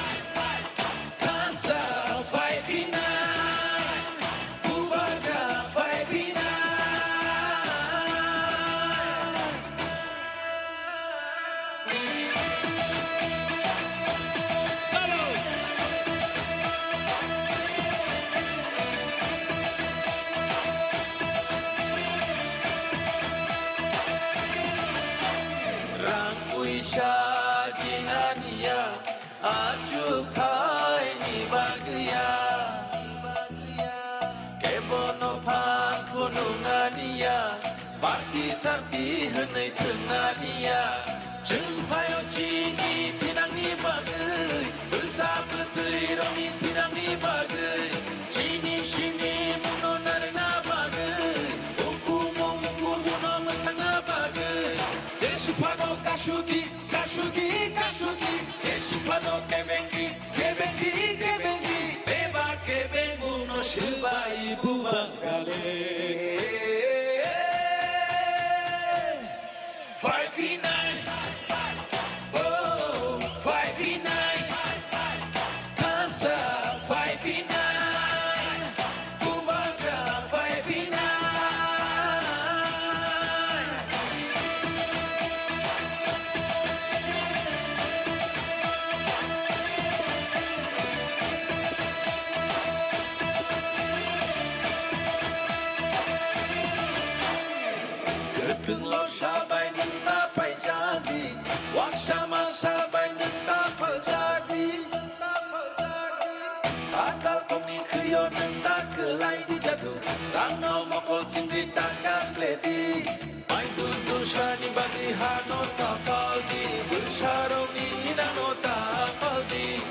Kansa, pai pinai. Bubaga, pai pinai. Isha jinania aju khai ni bagya kebono phan kunungania parti sarti hnai thungania chung phayo chi ni tinang ni bagai ulsa putui romi tinang ni bagai chini shini muno narna bagai uku mongku muno mentanga bagai jesu pano kasudi kasudi kasudi jesu pano kebengi kebengi kebengi beba kebengu no shibai bubangale five nine oh five nine Kansa five nine Bubaga five nine Ketung lo sabai ninta pai jadi, wak sama sabai ninta pal jadi. Akal kumi kriyo ninta kelai di jadu, rano mokol cimri takas ledi. Mai dudu shani bagi hano tapal di, bersarong ni hinano tapal di.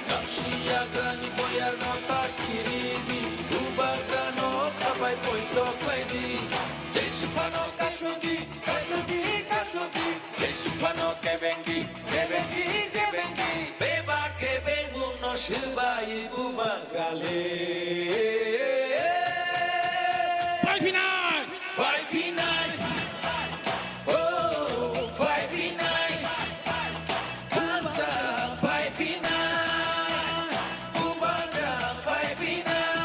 Yakshi yagani boyar no takiri di, ubaga no sabai poito klai di. Jesu pano kasudi, kasudi, kasudi. Jesu pano kebengi, kebengi, kebengi. Beba kebengu no shibai bubagale. Pai pinai. Five nine. Oh, five nine. Kansa five nine. Bubaga five nine.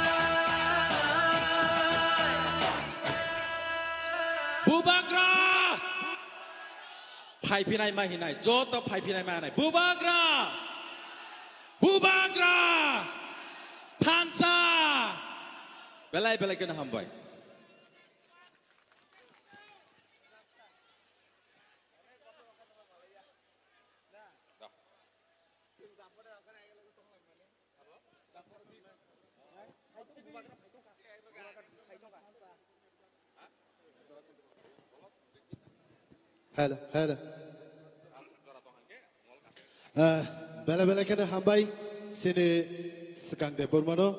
Bubagra. Pai pinai ma hinai. Joto pai pinai ma hinai. Bubagra. Bubagra. Tansa. Belai belai kena hambai. Hello, hello. Bela-bela kena hambai sini sekang de bermano.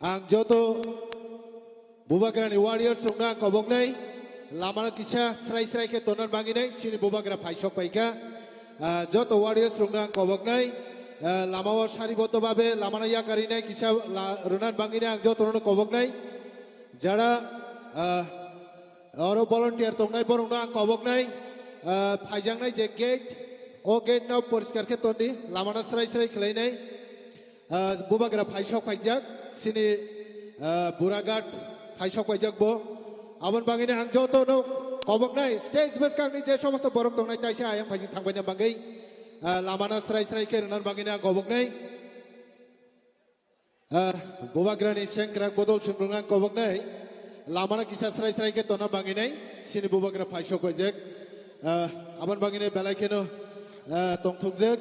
ang joto bubagrani warriors rungna koboknai lamana kisa srai ke tonan banginai sini bubagra phaisok paika joto warriors rungna koboknai lamao সারিবদ্ধ ভাবে লামানা ইয়াকারিনাই কিসা রুনান বাঙ্গিনা ang joto rono koboknai jara oro volunteer tongnai borongna ang koboknai phaijangnai je gate o gate no poriskar ke tonni lamana srai khlainai bubagra phaisok paijak sini buragat phaisok paijak bo abon bangine ang joto no koboknai stage beskangni je somosto borok tongnai taisa ayang phaijing thangbaina bangai lamana srai ke runan bangine ang koboknai bubagrani sengkrak bodol sumrungan koboknai lamana kisa srai ke tona banginai sini bubagra phaisok paijak abon bangine belaikeno tongthukjak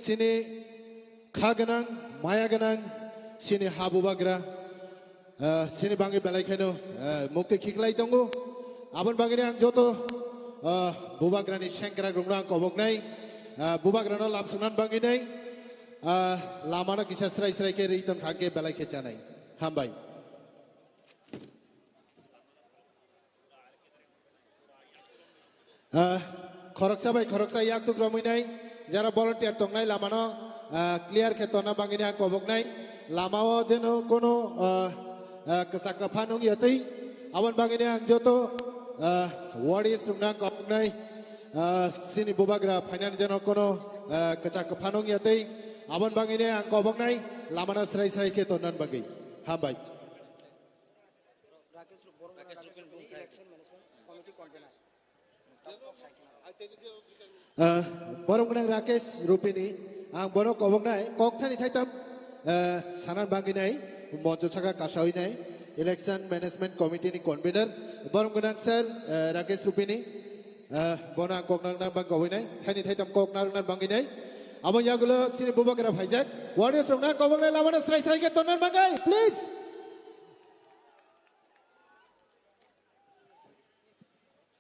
sini khaganang maya ganang sini habubagra sini bangi belaikeno mukti khiklai tongo abon bangini ang joto bubagrani sengkra rungna koboknai bubagrano lamsunan banginai lamana kisa srai ke riton khangke belaike janai hambai khoroksa yak tukramuinai jara volunteer tongnai lamano clear khetona bangini ang koboknai lamao jeno kono kesaka phanung yatei abon bangini ang joto wadi sungna koboknai sini bubagra phanan jeno kono kesaka phanung yatei abon bangini ang koboknai lamana srai ke tonan bagai hambai borong gunang Rakesh Rupini ang borok koboknai kokthani thaitam sanan banginai monjo chaka kasaoinai election management committee ni convener borong gunang sir Rakesh Rupini bona koknang nang bang kobinai thani thaitam koknang nang banginai abon yagulo sini bubagra phaijak warriors rongna koboknai lamana srai ke tonan bangai please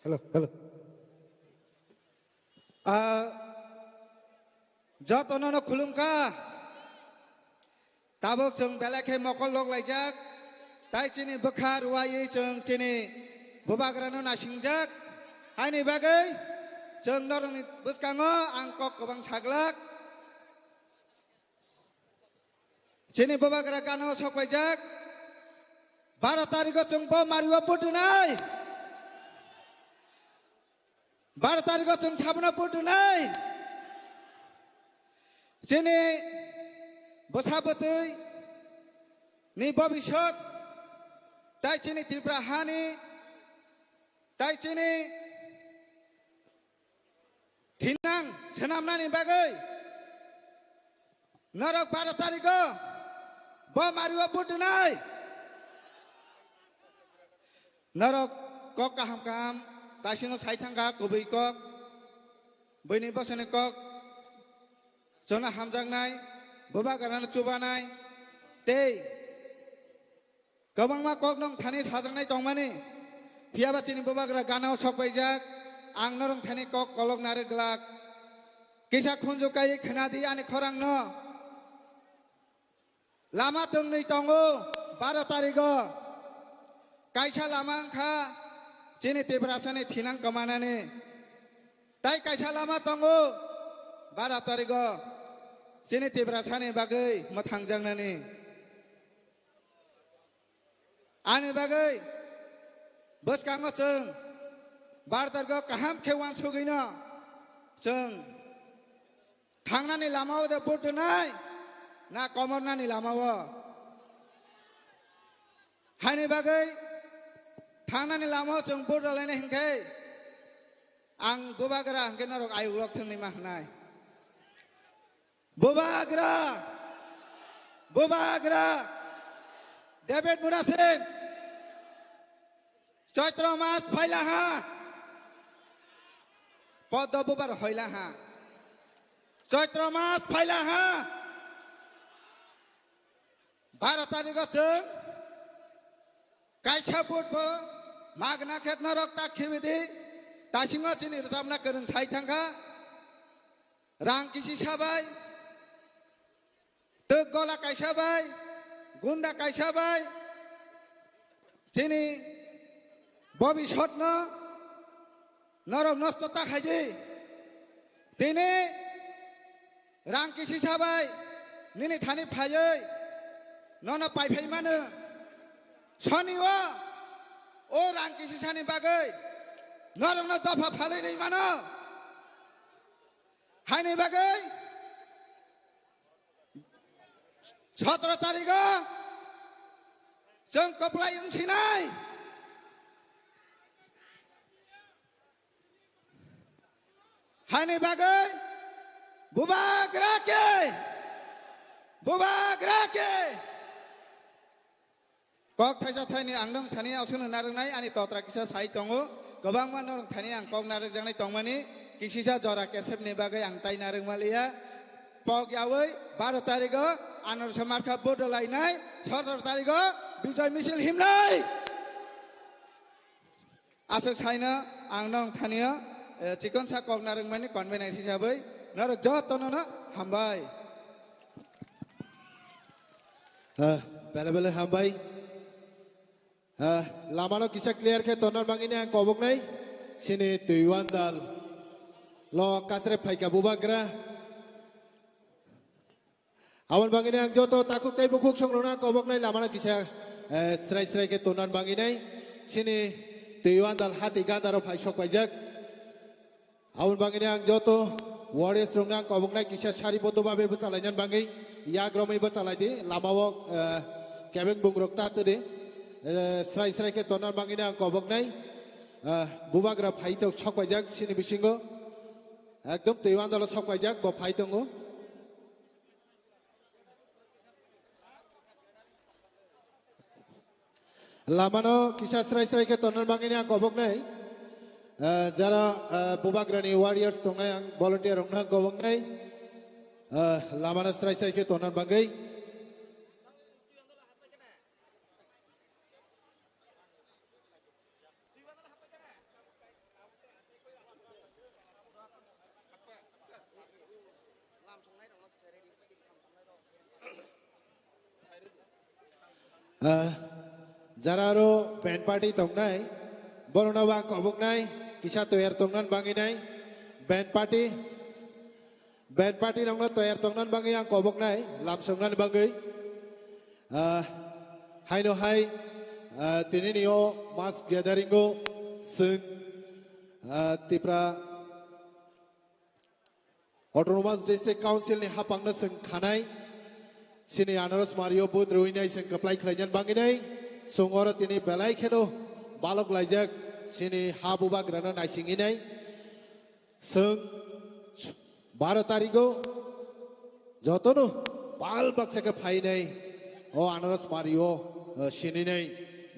hello jotono khulumka tabok jeng belakhe mokol lok laijak tai chini bukhar wai jeng chini bubagrano nasingjak haini bagai jeng noroni buskango angkok kobang saglak chini bubagra kano sokpaijak 12 tariko jeng bo mariwa pudunai 12 tariko jeng sabna pudunai sini bosabotui ni bobishot tai chini Tripura hani tai chini thinang senamnani bagai narok 12 tariko bo mariwa pudunai narok kok kaham tai singo saithangka kubui kok bini bosane kok jona hamjangnai bubagrano chubanai tei gobangma koknong thani sajangnai tongmani phiaba chini bubagra ganao sokpaijak ang norong thani kok kolok nare glak kisa khunjukai khnadi ani khorangno lama tongnai tongo 12 tariko kaisa lama angkha chini Tripurasani thinang kamanani tai kaisa lama tongo 12 tariko sini Tripurasani bagai matangjangnani ani bagai boskango jeng 12 tariko kaham khewan sugino jeng thangnani lamao de pudunai na komornani lamao haini bagai thangnani lamao jeng pudalaina hingkai ang bubagra hingke norok ayuglok thengni mahnai bubagra David Murasin Chaitra mas phailaha Padda bubar hoilaha Chaitra mas phailaha 12 tariko jeng kaisa putbo magna khet norok takhibidi tasingo chini rsamna kereng saithangka rang kisi sabai tuk gola kaisa bai गुन्दा कायसाबाय चिनी भबिष्यत न नरम नस्तता खायदि दिनै रां किसि साबाय निनि थानि फायै नना पाइफाय मानो सनिवा ओ रां किसि सानि बागै नरम न दफा फालै नै मानो हायनि बागै 17 तारिख जों कप्लाय ओंथिनाय हायनि बागै बुबाग्राके कक थाइसा थाइनि आं नों थानि आवसोनो नारनाय आनि तत्रा किसा साइ दङो गोबां मान नों थानि आं कक नारजांनाय दंमानि किसिसा जरा केसेबनि बागै आं ताइ नारमालिया पक यावै 12 तारिख आनर समारखा बदलायनाय 17 तारिख बिजय मिছিল हिमनाय आसक साइना आं नों थानिया चिकन सा कक नारमानि कन्वेनाय हिसाबै नर जतन हामबाय बेले बेले हामबाय लामानो किसा क्लियर के तोनर बांगिने आं कबकनाय सिनि तुइवान दाल lo katre phaika bubagra awan bangini ang joto takuk tai bukuk songrona koboknai lamana kisa strai strai ke tonan banginai sini tuiwan dal hati gadaro phai sokwaijak awan bangini ang joto wari songrona koboknai kisa saribodo babe bachalainan bangi yagromai bachalaidi lamao kebeng bungrok ta tede strai strai ke tonan bangini ang koboknai bubagra phai tok sokwaijak sini bisingo একদম তুইওয়ান দল সকাই যাক বফাই দङ লামানো কিসা স্রাই স্রাই কে তনন বাঙিনি আं গবকনাय যারা বুবাগ্রানি warriors দंनाय आं volunteer रंना गबकनाय लामानो स्राय स्राय के तनन बाङै जारारो band party तंगनाय Barnawa कबकनाय किसा तयार तंगनान बांगिनाय बैंड पार्टी रंगनो तयार तंगनान बांगि आं कबकनाय लामसंनान बांगै हायनो हाय तिनिनियो मास गैदारिंगो जों त्रिपुरा अटोनोमास डिस्ट्रिक्ट काउन्सिल नि हापांनो जों खानाय सिनि आनारस मारियो बुद रुइनाय जों कप्लाय खालायनान बांगिनाय संगर तिनि बेलाय खेनो बालक लाइजाक सिनि हा बुबाग्रानो नायसिङिनाय जों 12 तारिखो जतनो बाल बक्सके फाइनाय ओ आनारस मारियो सिनिनाय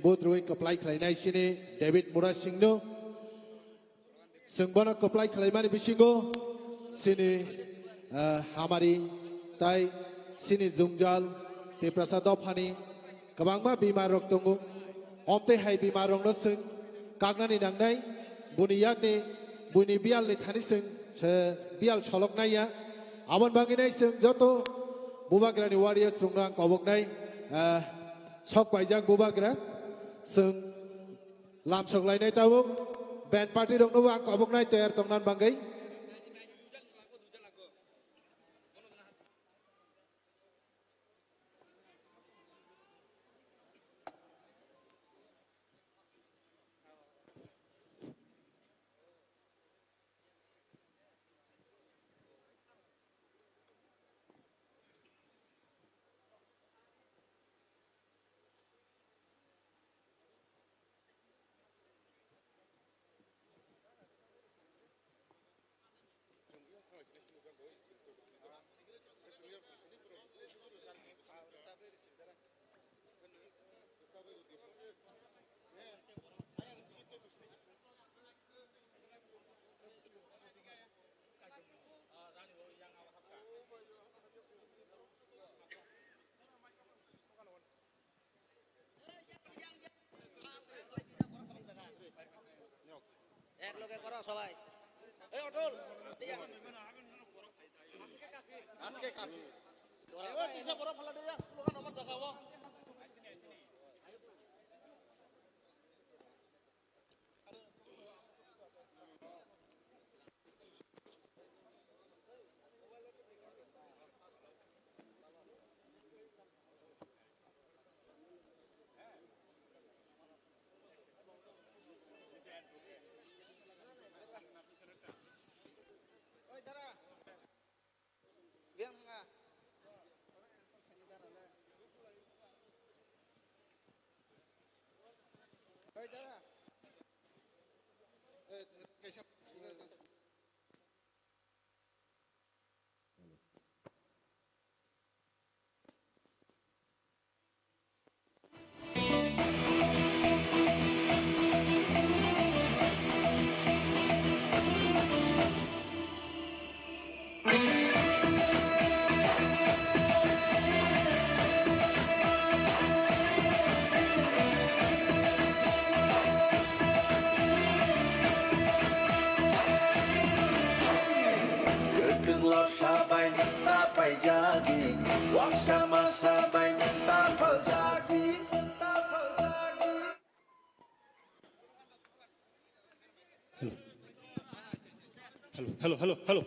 बुद रुइ कप्लाय खालायनाय सिनि डेभिड मुरा सिंनो जोंबनो कप्लाय खालायमानि बिसिंगो सिनि हामारि ताइ सिनि जुंजाल तेप्रसाद फानि गोबांमा बिमा रक दङ अमते हाय बिमा रंनो जों कागनानि नांनाय बुनियाकनि बुनि बियालनि थानि जों बियाल सलकनाया आमन बांगिनाय जों जत बुबाग्रानि वारियार्स रंनो आं कबकनाय सक बायजाक बुबाग्रा जों लामसकलायनाय ताबुक बैंड पार्टी रंनो आं कबकनाय तयार तंनान बांगै এক লগে করো সবাই এই অটল আজকে কাফি তোরা কিসে বড় ফলা দিয়া স্লোগান আমার দেখাবো Gördüler şabayın tapay jagi, waksama sabayın tapal jagi. Hello.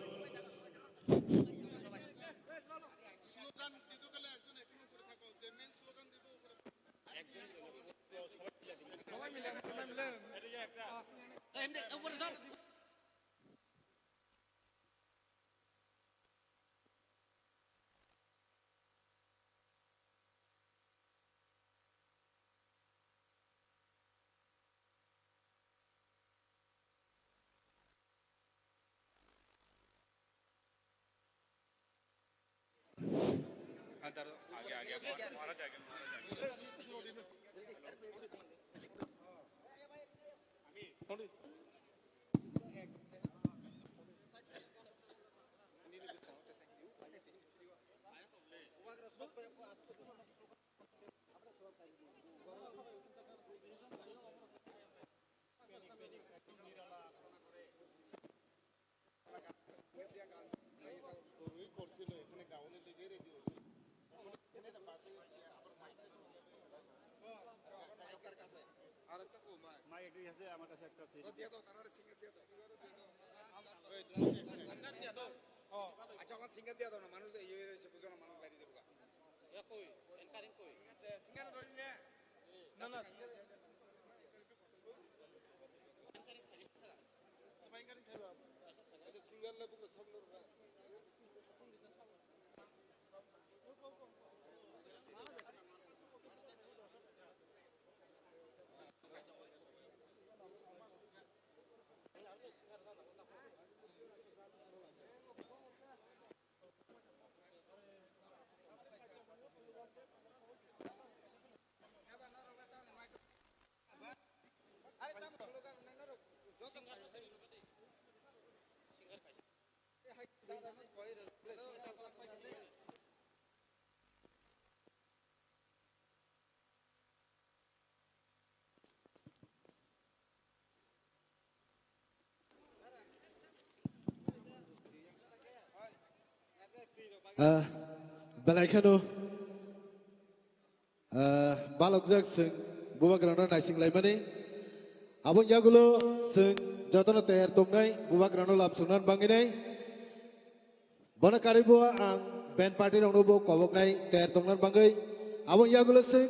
আচ্ছা আমার সিঙ্গার দিয়া দাও না মানুষ ইয়ে এসে বুঝো না মানুষ বাইরে যাবো কই এনকারিং কই সিঙ্গার ধরি না না সবাই এনকারিং খাইবা আচ্ছা সিঙ্গার লে বুকো সব লোক बेलायखानो बालकजों जों बुबाग्रानो नायसिंलायमानि आबुं यागुलो जों जतन तयार दंनाय बुबाग्रानो लाबसुनान बांगिनाय बनकारिबो आं बेन पार्टी रावनोबो कबकनाय तयार दंनान बांगै आबुं यागुलो जों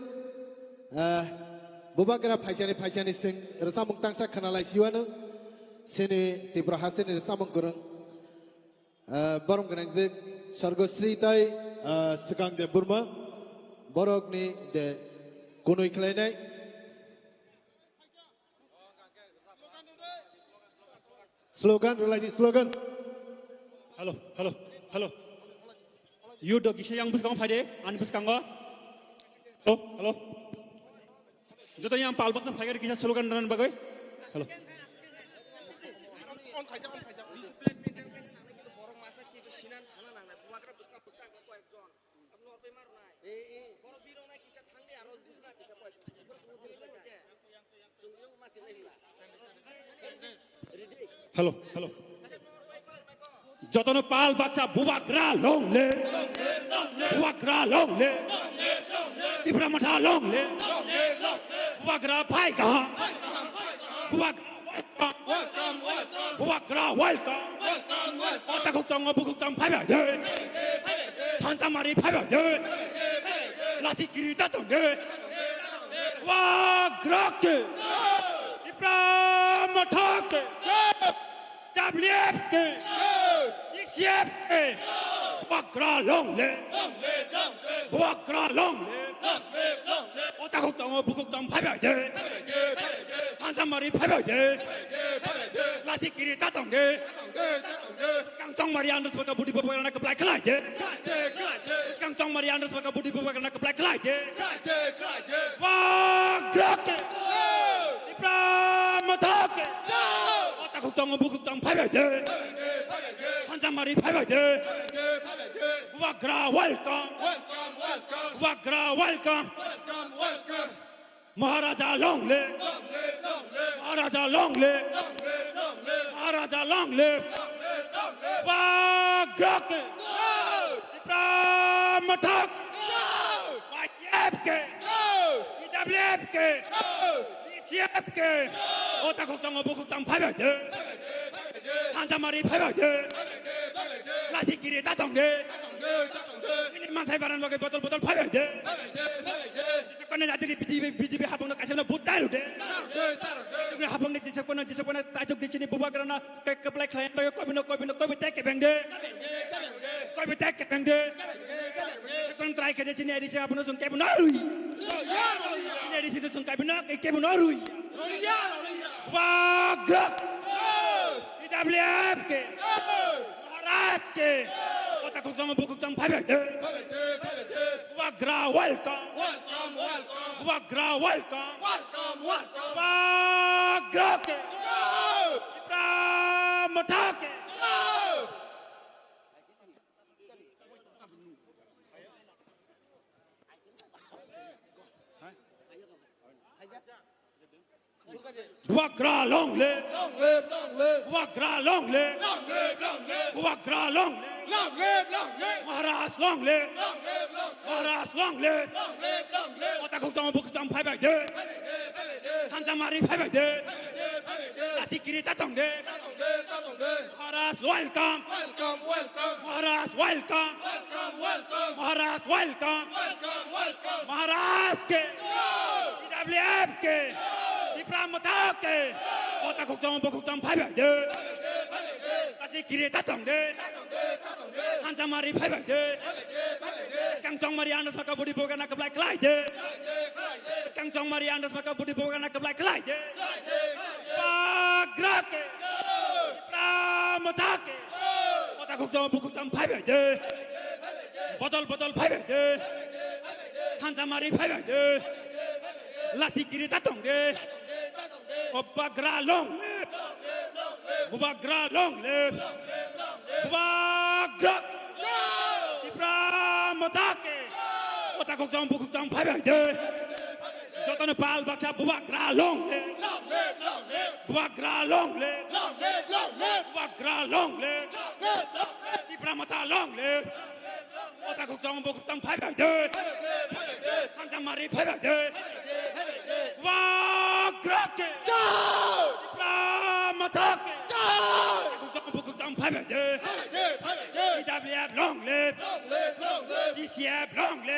बुबाग्रा फायसानि जों रसामुं तांसा खोनालायसिवानो सेनि तिब्रा हासेनि रसामुं गुरुं बरम गोनांजों सर्गश्री ताई सिगां दे बुरमा बरकनि दे गुनुय खालायनाय स्लोगान रलायनि slogan Hello. You do kisah yang buskan fade, an buskan go. Hello. Joto yang palbak sa fade kisah slogan dan bagai. Hello. Hello. Jotono pal baca bubagra long le, Tibra mata long le, bubagra paiga, bubagra welcome, takutang bukutang paiga ye, Santa Maria paiga ye, lati kiri datang ye, bubagra ke, Tibra mata ke, Tabliep ke. Bubagra long le, Otakutang bukutang paiga ye. 한산마리 파이바이데 라시끼리 따동데 깡통마리 안드스바가 부디보바가 나까 블랙 클라이데 깡통마리 안드스바가 부디보바가 나까 블랙 클라이데 와 그렇게 이브라마타케 어따 국당은 부국당 파이바이데 한산마리 파이바이데 와그라 웰컴 와그라 웰컴 Maharaja long ले महाराजा long ले महाराजा long ले वाग्रक इब्रामठक वाइएफ के इडब्ल्यूएफ के DCF के ओताकुक्तंग ओबुकुक्तंग फाइबाइदे 한자마리 파이바이데 라시끼리 따동데 이니만 사이바란 먹에 보틀 파이바이데 지석권의 아들이 비디비 하봉나 가시나 못 따르데 하봉네 지석권은 따족 대신에 부바그라나 깨끗블랙 클라이언 바이오 꼬비노 떼게 뱅데 꼬비 떼게 뱅데 지석권 트라이케 대신에 에디시 하봉노 좀 깨부나루이 에디시도 좀 깨부나루이 와그락 इडब्ल्यूएफ के महाराज के ओताकुक्तंग बुकुक्तंग फाइबाइदे वाग्रा welcome वाग्रा welcome वाग्रा के इब्रामठक वाग्रा long ले वाग्रा लॉन्ग ले वाग्रा लॉन्ग ले महाराज लॉन्ग ले महाराज लॉन्ग ले ओताकुक्तंग बुकुक्तंग फाइबाइदे 한자마리 파이바이데 라시끼리 따동데 महाराज वेलकम महाराज वेलकम महाराज वेलकम महाराज के इडब्ल्यूएफ के 이브라마타케 오타국당 보국당 파이바이데 라시끼리 따동데 한자마리 파이바이데 깡통마리 안드스바가 부디보가 나까 블랙 클라이데 깡통마리 안드스바가 부디보가 나까 블랙 클라이데 와그라케 이브라마타케 오타국당 보국당 파이바이데 보틀 파이바이데 한자마리 파이바이데 라시끼리 따동데 오바그라 롱 오바그라 롱 오바그라 이브라마타케 오타국당 부국당 파이바이데 저거는 발박사 오바그라 롱 오바그라 롱 오바그라 롱 이브라마타 롱 오타국당 부국당 파이바이데 한장마리 파이바이데 와그라케 이브라마타케 국당 파이바이데 이답리앱 롱랩 DCF 롱랩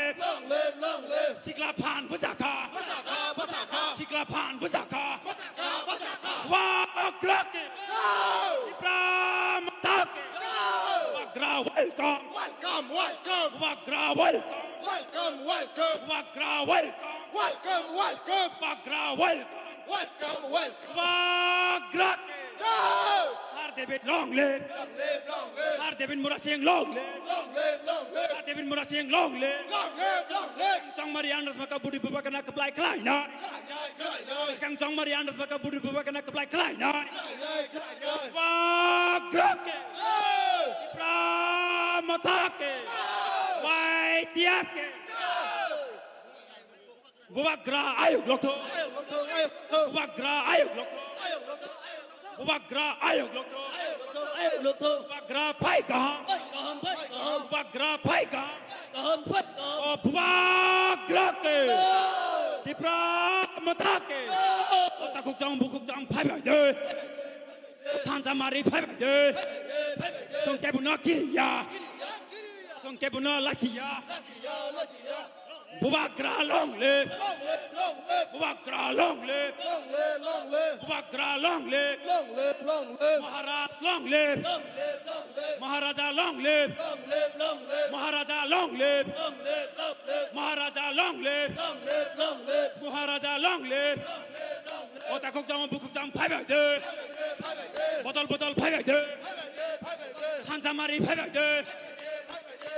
시클라판 부사카 시클라판 부사카 와그라케 이브라마타케 와그라 웰컴 와그라 웰컴 와그라 웰컴 Wagra welcome Wagra Har David long live Har David Murasing long live Har David Murasing long live Sang Marianus maka budi babakan nak keplai kleina Sang Marianus maka budi babakan nak keplai kleina Wagra Ibramatake Waitiake Wagra ayuk lokto Wagra ayuk lokto Wagra ayuk lokto Wagra paika Wagra paika Wagra ke Ibramatake 오타국당 부국당 파이바이데 한자마리 파이바이데 성태부나 기야 성태부나 라시야 Wagra long live Wagra long live Wagra long live Maharaj long live Maharaja long live Maharaja long live Maharaja long live Maharaja long live Otakok jam bukuk jam phai bak de. Botol botol phai bak de. Hansamari phai bak de.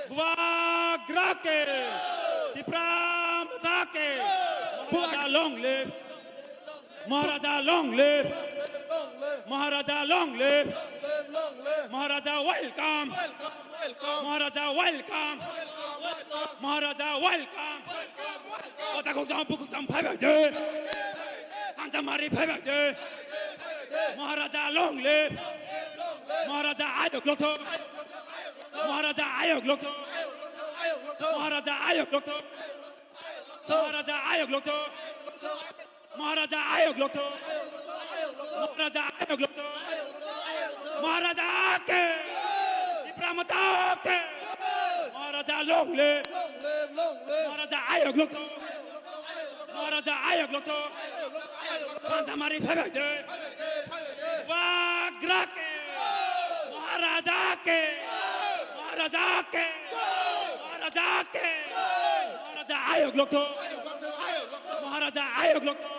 Buagrake. Tipram take. Maharaja long live. Maharaja long live. Maharaja long live. Maharaja welcome. Maharaja welcome. Maharaja welcome. Otakok jam bukuk jam phai bak de. Hansamari phai bak de. Maharaja long live. Maharaja ayok lokto. Maharaja ayok lokto. Maharaja ayok lokto. Maharaja ayok lokto. Maharaja ayok lokto. Maharaja ayok lokto. Maharaja ke. Dipramata ke. Maharaja long live. Maharaja ayok lokto. Maharaja ayok lokto. Hansamari phai bak de. Buagrake. Maharaja ke. Maharaja ke. Maharaja ke. Maharaja ayok lokto. Maharaja ayok lokto.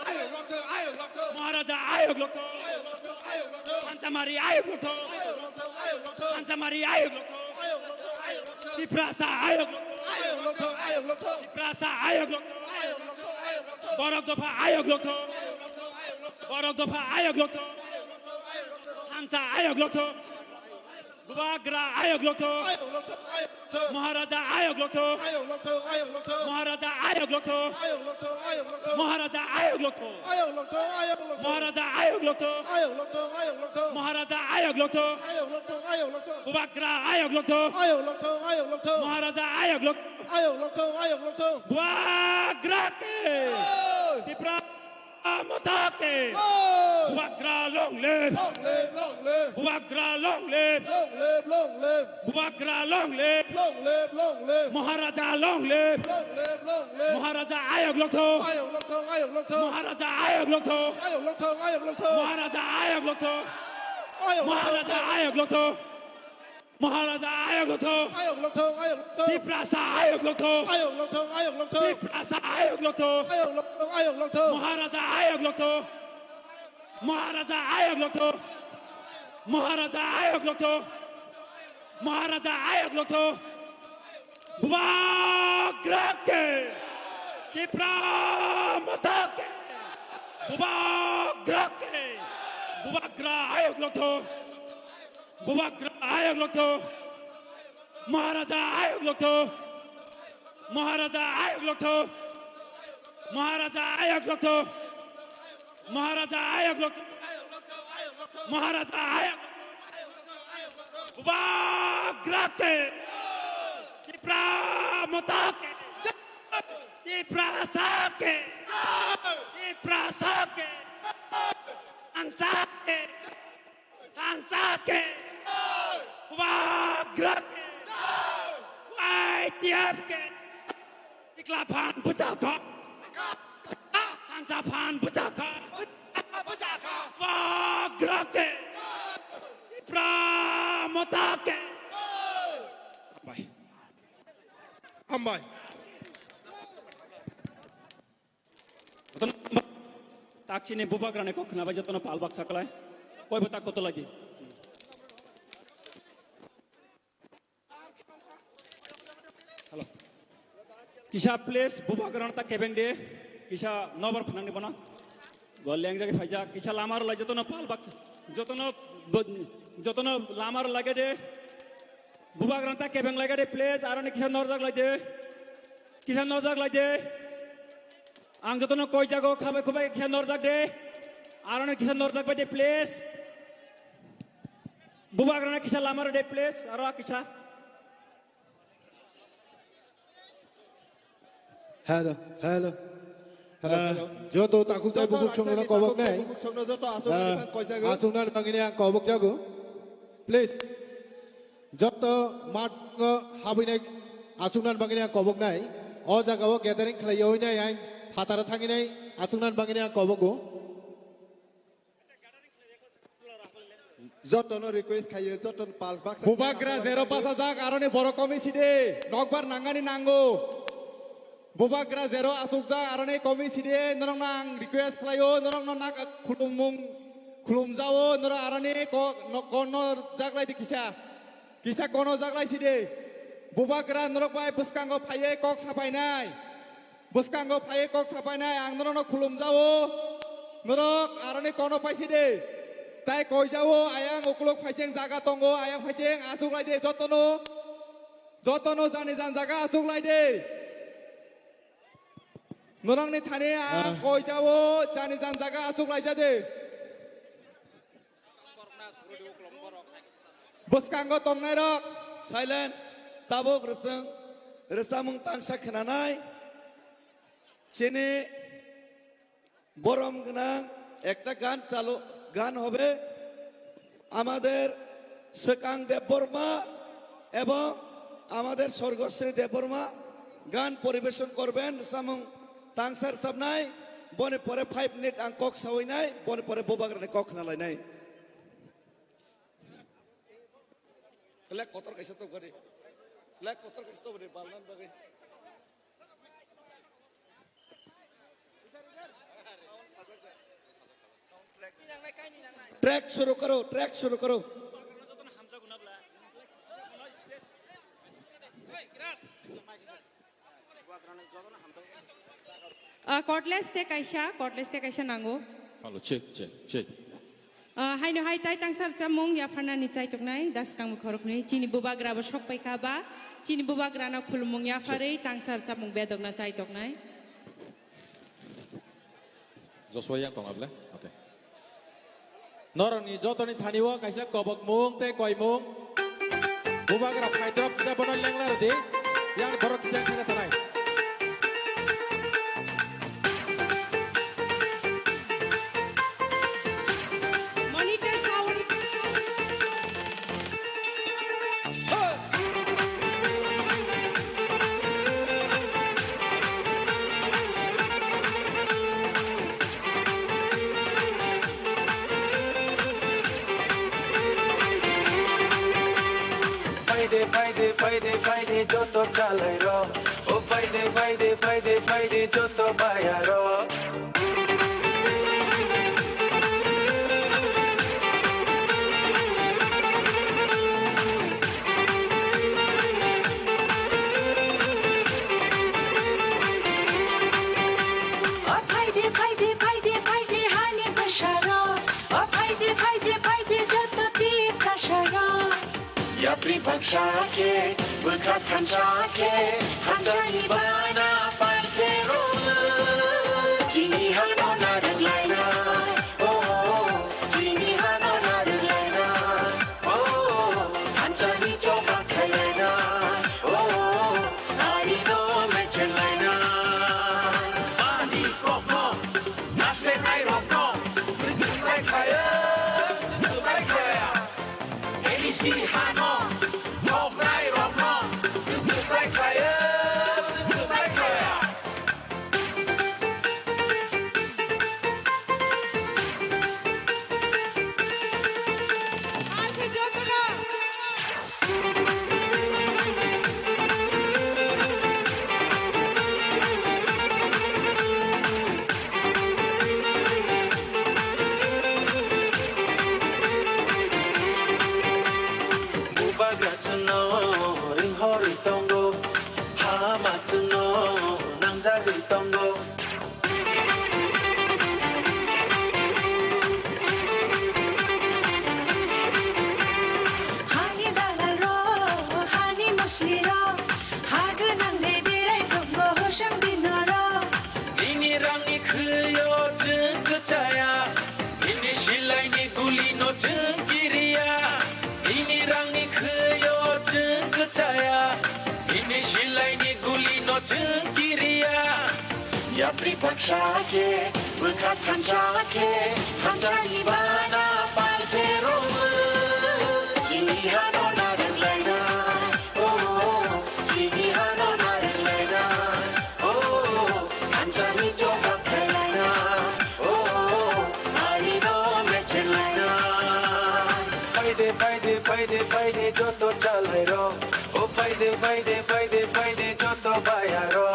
Maharaja ayok lokto. Hansamari ayok lokto. Hansamari ayok lokto. Diprasa ayok lokto. Diprasa ayok lokto. Borok dopa ayok lokto. Borok dopa ayok lokto. Hansa ayok lokto. Buagra ayok lokto. Maharaja ayok lokto. Maharaja ayok lokto. Maharaja ayok lokto. Maharaja ayok lokto. Maharaja ayok lokto. Buagra ayok lokto. Maharaja ayok lokto. Buagra ke. Tipra motake. Buagra long live. Buagra long live. Buagra long live. Maharaja long live. Maharaja ayok lokto. Maharaja ayok lokto. Maharaja ayok lokto. Maharaja ayok lokto. Maharaja ayok lokto. Diprasa ayok lokto. Diprasa ayok lokto. Maharaja ayok lokto. Maharaja ayok lokto. Maharaja ayok lokto. Maharaja ayok lokto. Buagrake. Dipramotake. Buagrake. Buagra ayok lokto. Buagra ayok lokto. Maharaja ayok lokto. Maharaja ayok lokto. Maharaja ayok lokto. Maharaja ayok lokto. Maharaja ayok. Buagrake. Dipramotake. Diprasake. Diprasake. Hansake. Hansake. Buagrake. Waitiapke. Iklapan putaka. Hansapan putaka. Buagrake. Dipramotake. Bye. Ambai. Tak sini bubagrane kok kenapa jatuh palbak sakalai? Koi betak kau lagi. Halo. Kisah place bubagrane tak kebeng de. Kisah nomor penang di mana? Goleng jagi faja. Kisah lamar lagi jatuh palbak. Jatuh lamar lagi de. Bubagrane tak kebeng lagi de place. Arane kisah norzak lagi. Kisah norzak lagi. Ang jatuh koi jago kabe kubai kisah norzak de. Arane kisah norzak de place. Bubagrane kisah lamar de place. Aro kisah. Hello, hello. Joto takuk jai bukuk song na kobok nai. Asunan bangini ang kobok jago. Please. Joto mat habinai asunan bangini ang kobok nai. O jagawo gathering khlayo nai ang hatara thangi nai asunan bangini ang kobok go. যতন request খাইয়ে যতন পালবাক Bubagra 05 ajak arone boro komisi de. Nokbar nangani nango. Bubagra zero asukja arane komi sidi norong nang request klayo norong nak khulum jawo norong arane kono jaglai di kisah kono jaglai sidi Bubagra norong bai buskango phaye kok sapai nai ang norong khulum jawo norong arane kono pai sidi tai koi jawo ayang ukulok phaiceng jaga tongo ayang phaiceng asuklai de jotono jani jan jaga asuklai de Norang ni thane ang koi jawo jani jan jaga asuklai jade Buskango tongnai rok silent tabok resamung tangsa khenanai chini borom gnang ekta গান হবে আমাদের সেকাং দেববর্মা এবং আমাদের স্বর্গশ্রী দেববর্মা গান পরিবেশন করবেন সামং তাংসার সাবনাই বনে পরে 5 মিনিট আং কক সাওইনাই বনে পরে বোবাগ্রানে কক নালাইনাই লেক কতর কাইসা তো করে লেক কতর কাইসা তো করে বালনান বাগে ट्रैक शुरू करो Cordless te kaisa nango Halo check Haino hai tai tangsar chamung ya phana ni chai toknai das kang khorok nei chini bubagra ba sok pai kha ba chini bubagra na khulmung ya pharei tangsar chamung bedok na chai toknai Joshua yang tong able oke Noroni jotoni thaniwo kaisa kobok mung te koi mung Bubagra phaidrop kisa bonol lenglar di yang borok kisa khaga sarai Monitor sound फायदे जो तो चालै रो ओ फायदे जो तो पाया रो फायदे हानि बशारो ओ फायदे जो तो ती प्रशारो या pripaksa ke berkatkan sakit Hansani bana pantero Jini hano narang laina Oh Jini hano narang laina Oh Hansani coba kalaina Oh Hari no mechen laina Ani kopno Nase nai rokno Berkutai kaya Berkutai kaya Elisi hano Pripaksa ke berkatkan sakit Hansani bana pantero Jini hano narang laina Oh Jini hano narang laina Oh Hansani coba kalaina Oh Hari no mechen laina Faide joto chalai ro Oh faide joto baya ro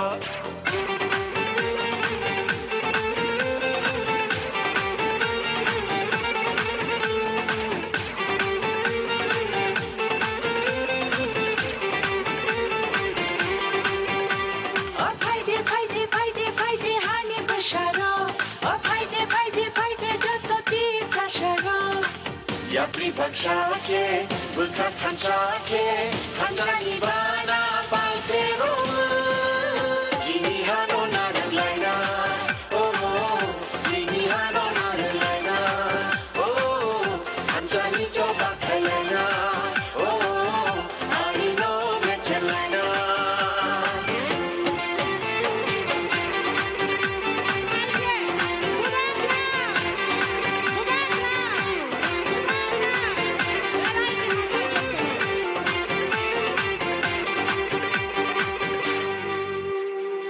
Sapri Bakshake, Buka Kanchake, Kanchani Bana Palpero, Jini Hano Naralaina, oh, Jini Hano Naralaina, oh, Kanchani Choba Kalena, oh, I know Mechelena.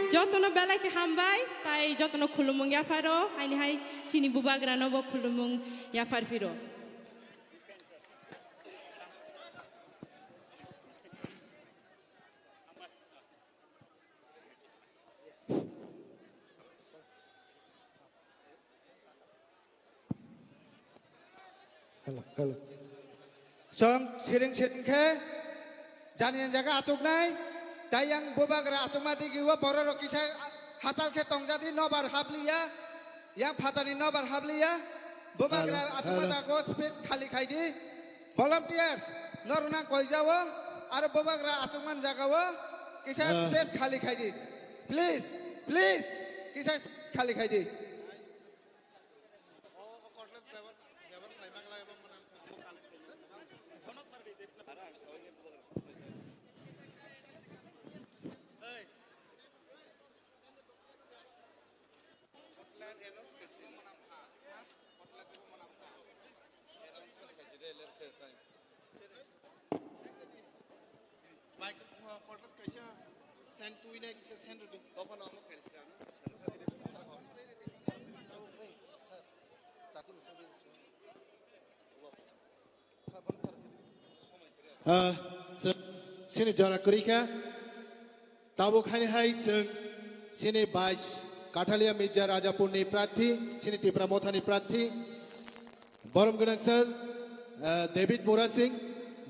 Jotono belai ke hambai, pai jotono khulumung ya faro, hai hai chini bubagrano bo khulumung ya farfiro. Hello. Song sering ke, jani jaga atuk nai, tayang bubagra atuk mati kiwa bororo kisah hatal ke tongjadi nobar habliya, yang fatani nobar habliya, bubagra atuk mati aku space khali khaidi, volunteers noruna koi jawa, ara bubagra atuk man jagawa, kisah space khali khaidi, please, kisah khali khaidi. Sini jara kurika, tabu khani hai sung, sini bais, Katalia Mirza Rajapur ni prathi, sini Tipra Mothani prathi, Borom Gunang sir, David Mura Singh,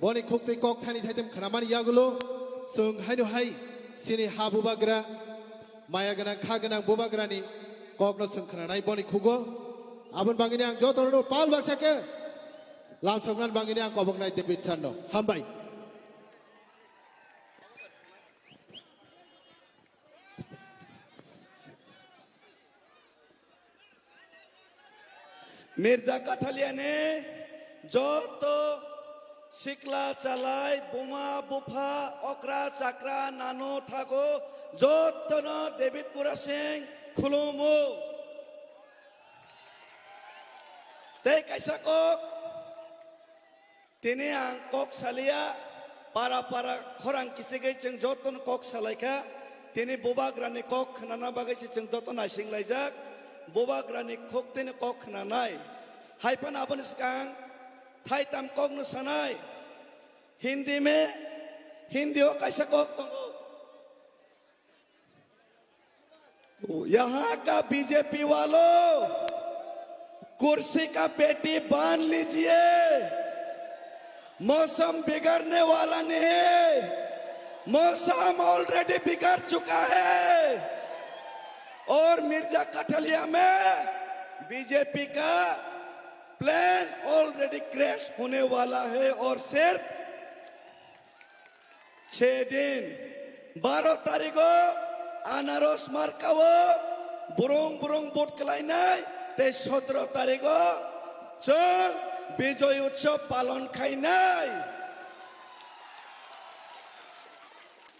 Boni Khukti Kok Thani Thaitem Khanamani Yagulo, sung hainu hai, sini ha bubagra, Maya Ganang Khaganang bubagrani, Kokno sung Khananai Boni Khugo, Abun Bangini ang Jotorno Paul Baksake, Lam Songran Bangini ang Kobok Nai David Sando, Hambai. Mirza काठालिया ने जो तो शिकला चलाई बुमा बुफा ओकरा चक्रा नानो ठाको जो तो न डेविड पुरा सिंह खुलुमो ते कैसा को तिने आंग कोक सालिया पारा पारा खोरांग किसे गई चंग जो तो न कोक सालाइका तिने बुबा ग्रानी कोक नाना बागै से चंग जो तो नाशिंग लाइजाक Boba grani kokte ne kok nanai, haipan abon sekarang, thai tam kok nusanai, Hindi हो कैसा कok तुमको, यहाँ का बीजेपी वालों, कुर्सी का पेटी बांध लीजिए, मौसम बिगड़ने वाला नहीं है, मौसम ऑलरेडी बिगड़ चुका है। और मिर्जा कठलिया में बीजेपी का प्लान ऑलरेडी क्रैश होने वाला है और सिर्फ 6 दिन 12 तारीख को अनारस मार्का वो बुरोंग बोट कलाइनाय ते 17 तारीख को जों विजय उत्सव पालन खाइनाय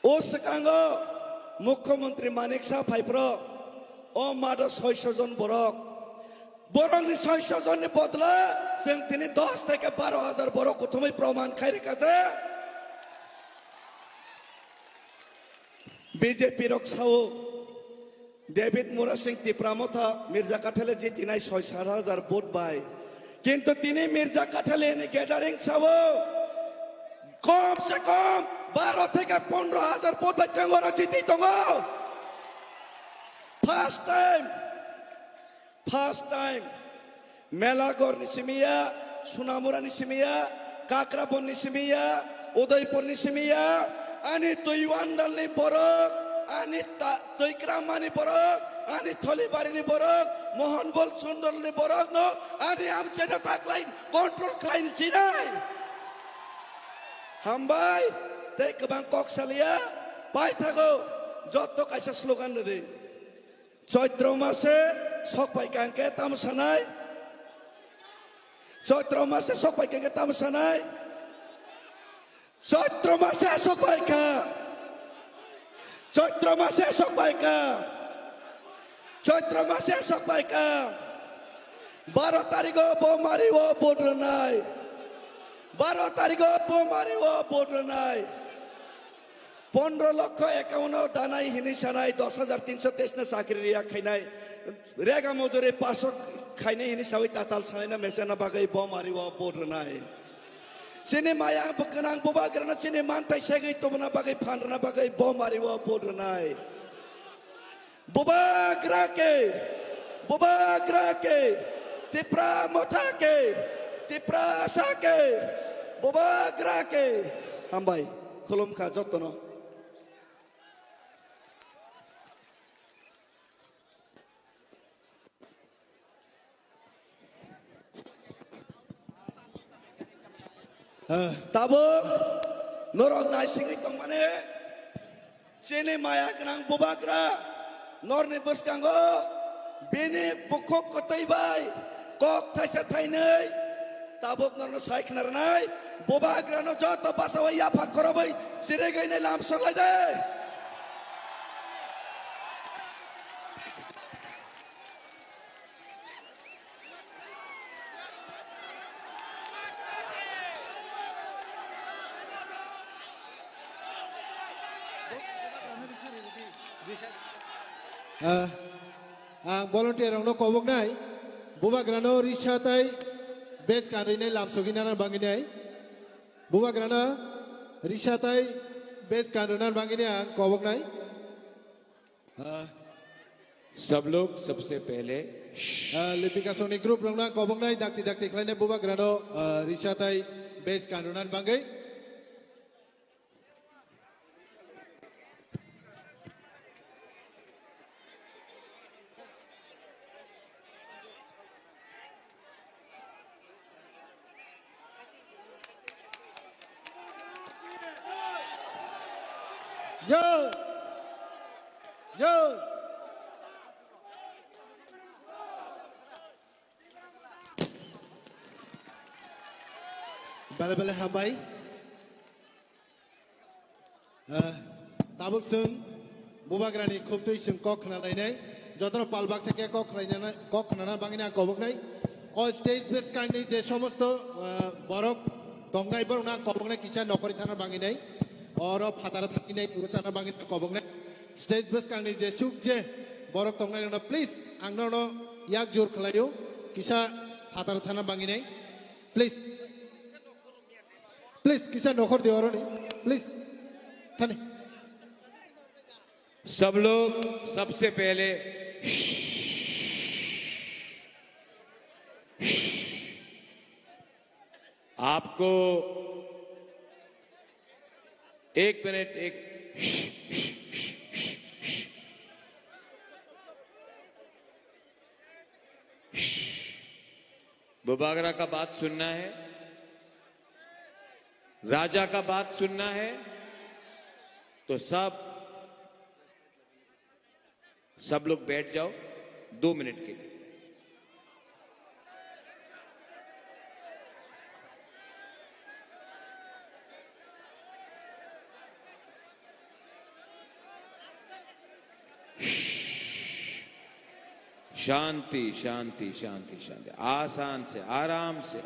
उस कांगो मुख्यमंत्री मानिक साह फाइप्रो ओ मादो 600 जन बरकनि 600 जननि बदला जों दिनै 10 থেকে 12,000 बरक गथमै प्रमाण खाइरिकाছে बीजेपी रक्षाओ डेविड मुरा सिंह तिप्रामथा मिर्जा काठाले जितिनाय 6-7,000 भोट बाय किंतु तिनी मिर्जा काठाले नि गैदारिंग सावो कम से कम 12 থেকে 15,000 भोट बाय चंगोरा जिति दंगो First time, Melagor Nisimiya, Sunamura Nisimiya, Kakrabon Nisimiya, Udaipur Nisimiya, Ani Tuyuandal ni Borok, Ani Tuikramani Borok, Ani Tholibari ni Borok, mohon bol sundol ni borok no ani am chena tak lain kontrol kain cinai hambai te kebang kok salia pai thago joto kaisa slogan de চৈত্র মাসে সবাই কাঙ্কে তামসা নাই চৈত্র মাসে সবাই কাঙ্কে তামসা নাই চৈত্র মাসে সবাই কা চৈত্র মাসে সবাই কা চৈত্র মাসে সবাই কা 12 তারিখ বোমারিও বোট নাই 12 তারিখ বোমারিও বোট নাই 15 লক্ষ 51 দানাই হিনিসানাই 10,323 না চাকরি রিয়া খাইনাই রেগা মজুরি 500 খাইনে হিনিসাই তাতাল সানাইনা মেসেনা বাগাই বম আরিও বদনাই সিনে মায়া বকনাং ববাগ্রানা সিনে মানতাই সেগৈ তমনা বাগাই ফাননা বাগাই বম আরিও বদনাই ববাগ্রাকে তিপ্রা মথাকে তিপ্রা সাকে ববাগ্রাকে হামবাই খুলুমখা যতন tabo norok nai singi tong mane chene maya kanang bobagra norne buskango bene bukhok kotai bai kok thaisa thainai tabok norno sai khnarnai bobagra no joto basawai ya phak khorobai sire gainai lam solai de volunteer ang no kobok nai buba grano risha tai base kanri nai lamsogi na bangi nai buba grana risha tai base kanri na bangi nai kobok nai सब लोग सबसे पहले Lipika Soni group रंगना kobok nai dakti dakti khlaine buba grano risha tai base kanri na bangi Yo! Bala hambai. Tabuk sung bubagrani khubtui sung kok khnalai nai jotoro palbak seke kok khnana bangina kobok nai all stage based kindly je somosto borok tongnai borna kobok nai kisa nokori thana bangi nai oro phatara thaki nai urusana bangi kobok nai stage based kindly je suk je borok tongnai no please angno no yak jor khlayo kisa phatara thana bangi nai please kisa nokor dioro ni please thane सब लोग सबसे पहले आपको 1 minute Bubagra का बात सुनना है राजा का बात सुनना है तो सब लोग बैठ जाओ 2 मिनट के लिए शांति शांति शांति शांति आसान से आराम से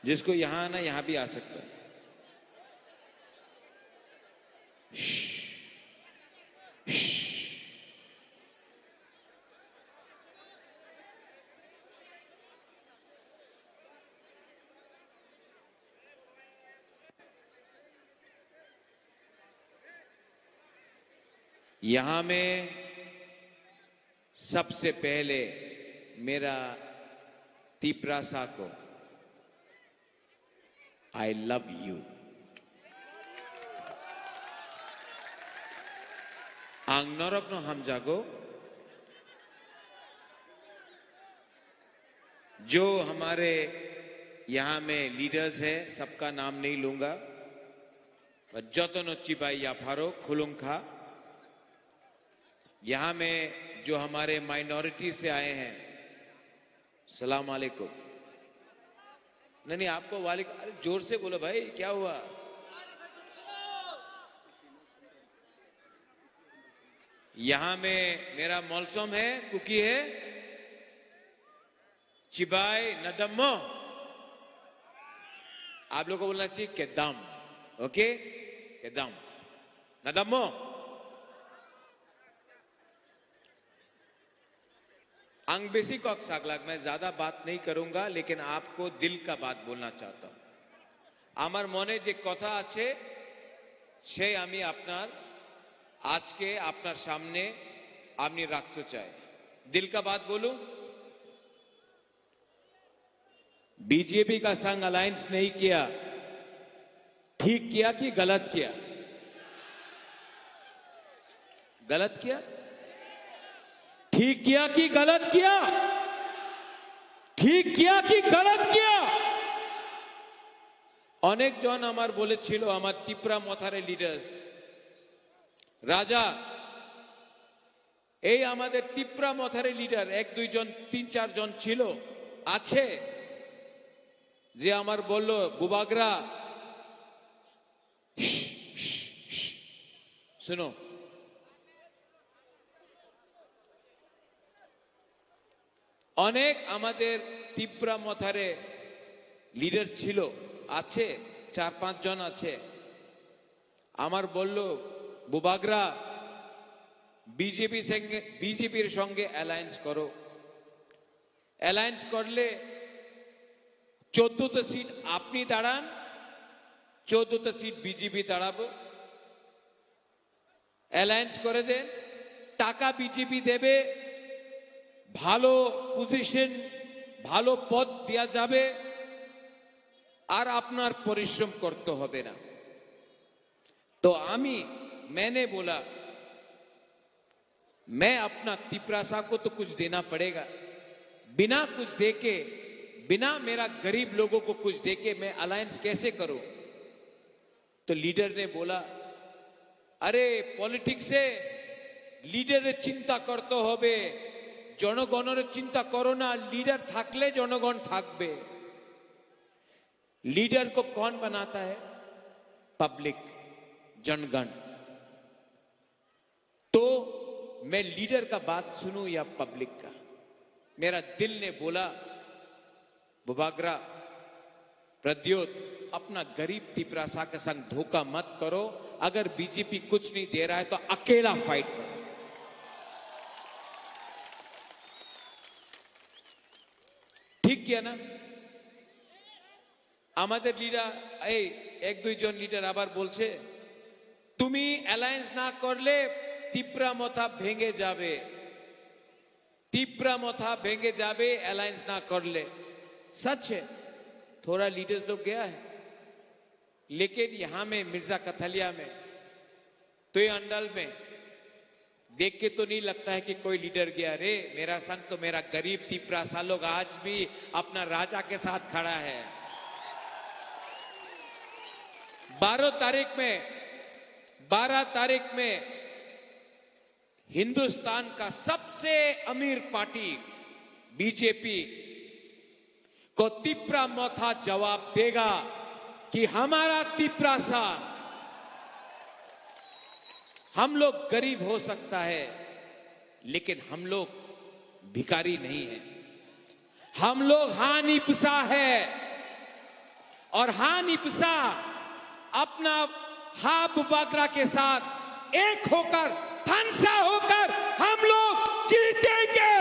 जिसको यहां आना यहां भी आ सकता है यहां में सबसे पहले मेरा तिप्रासा को I love you. आंग नरक नो हम जागो जो हमारे यहां में लीडर्स है सबका नाम नहीं लूंगा पर जतनो चिबाई या फारो खुलुंखा यहां में जो हमारे माइनॉरिटी से आए हैं सलाम अलैकुम नहीं आपको वालेकुम अरे जोर से बोलो भाई क्या हुआ यहां में मेरा मौलसम है कुकी है चिबाई नदम्मो आप लोगों को बोलना चाहिए केदाम ओके केदाम नदम्मो अंग बेसी कॉक सागलाग मैं ज्यादा बात नहीं करूंगा लेकिन आपको दिल का बात बोलना चाहता हूं आमार मने जे कथा आछे से आमी आपनार आज के आपनार सामने आपनी रखते चाहे दिल का बात बोलूं बीजेपी का संग अलायंस नहीं किया ठीक किया कि गलत किया गलत किया ठीक किया कि गलत किया ठीक किया कि गलत किया अनेक जन आमार बोलेछिलो आमार तिप्रा मथारे लिडार्स राजा এই আমাদের তিপ্রা মথারে লিডার এক দুইজন তিন চারজন ছিল আছে যে আমার বলল বুবাগরা শুনো অনেক আমাদের তিপ্রা মথারে লিডার ছিল আছে চার পাঁচ জন আছে আমার বলল বুবাগরা बीजेपी संगे अलायंस करो अलायंस करले 14 सीट आपनी दाड़ान 14 सीट बीजेपी दाड़ाबो अलायंस करे देन टाका बीजेपी देबे भालो पोजिशन भालो पद दिया जाबे और आपनार परिश्रम करते होबे ना तो मैंने बोला मैं अपना तिपरासा को तो कुछ देना पड़ेगा बिना कुछ देके बिना मेरा गरीब लोगों को कुछ देके मैं अलायंस कैसे करूं तो लीडर ने बोला अरे पॉलिटिक्स से लीडर चिंता करते होबे जनगणर चिंता करो ना लीडर थाकले जनगण थाकबे लीडर को कौन बनाता है पब्लिक जनगण तो मैं लीडर का बात सुनूं या पब्लिक का मेरा दिल ने बोला बुबागरा प्रद्योत अपना गरीब तिपरासा के संग धोखा मत करो अगर बीजेपी कुछ नहीं दे रहा है तो अकेला फाइट करो ठीक किया ना আমাদের লিডার এই এক দুইজন লিডার আবার বলছে তুমি অ্যালায়েন্স না করলে तिप्रा मथा भेंगे जावे तिप्रा मथा भेंगे जावे अलायंस ना कर ले सच है थोड़ा लीडर्स लोग गया है लेकिन यहां में मिर्जा कथलिया में तो ये अंडल में देख के तो नहीं लगता है कि कोई लीडर गया रे मेरा संग तो मेरा गरीब तिप्रा सा लोग आज भी अपना राजा के साथ खड़ा है 12 तारीख में हिंदुस्तान का सबसे अमीर पार्टी बीजेपी को तिप्रा मथा जवाब देगा कि हमारा तिप्रा सा हम लोग गरीब हो सकता है लेकिन हम लोग भिखारी नहीं है हम लोग हानि पिसा है और हानि पिसा अपना हाब बागरा के साथ एक होकर थनसा होकर हम लोग जीतेंगे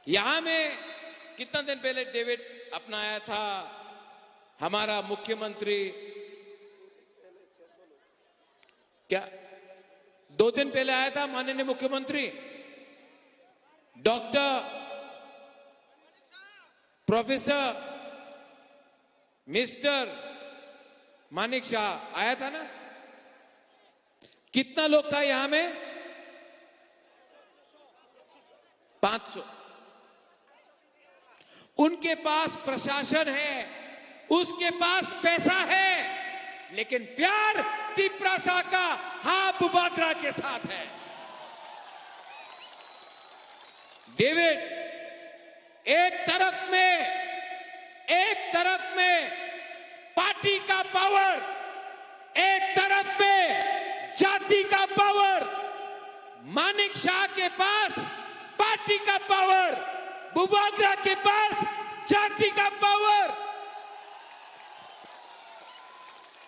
यहां में कितना दिन पहले डेविड अपना आया था हमारा मुख्यमंत्री क्या 2 दिन पहले आया था माननीय मुख्यमंत्री doctor professor mister Manik Shah आया था ना कितना लोग था यहां में? 500। उनके पास प्रशासन है, उसके पास पैसा है, लेकिन प्यार तिपरासा का हा बुबागरा के साथ है। डेविड, एक तरफ में पार्टी का पावर, एक तरफ में जाति का पावर। मानिक शाह के पास पार्टी का पावर, बुबागरा के पास जाति का पावर।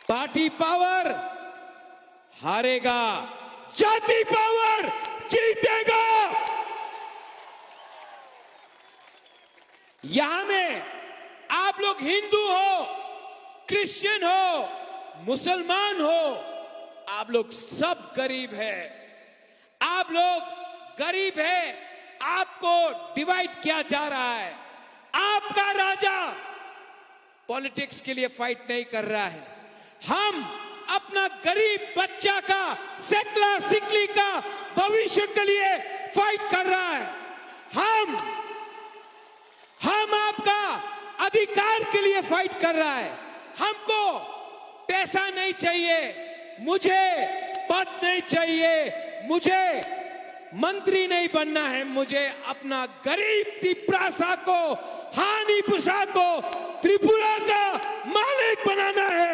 पार्टी पावर हारेगा, जाति पावर जीतेगा। यहां में आप लोग हिंदू हो, क्रिश्चियन हो, मुसलमान हो, आप लोग सब गरीब है। आप लोग गरीब है, आपको डिवाइड किया जा रहा है। आपका राजा पॉलिटिक्स के लिए फाइट नहीं कर रहा है। हम अपना गरीब बच्चा का, सेकला सिकली का भविष्य के लिए फाइट कर रहा है। हम आपका अधिकार के लिए फाइट कर रहा है। हमको पैसा नहीं चाहिए, मुझे पद नहीं चाहिए, मुझे मंत्री नहीं बनना है, मुझे अपना गरीब तिपरासा को, हानिपुसा को त्रिपुरा का मालिक बनाना है।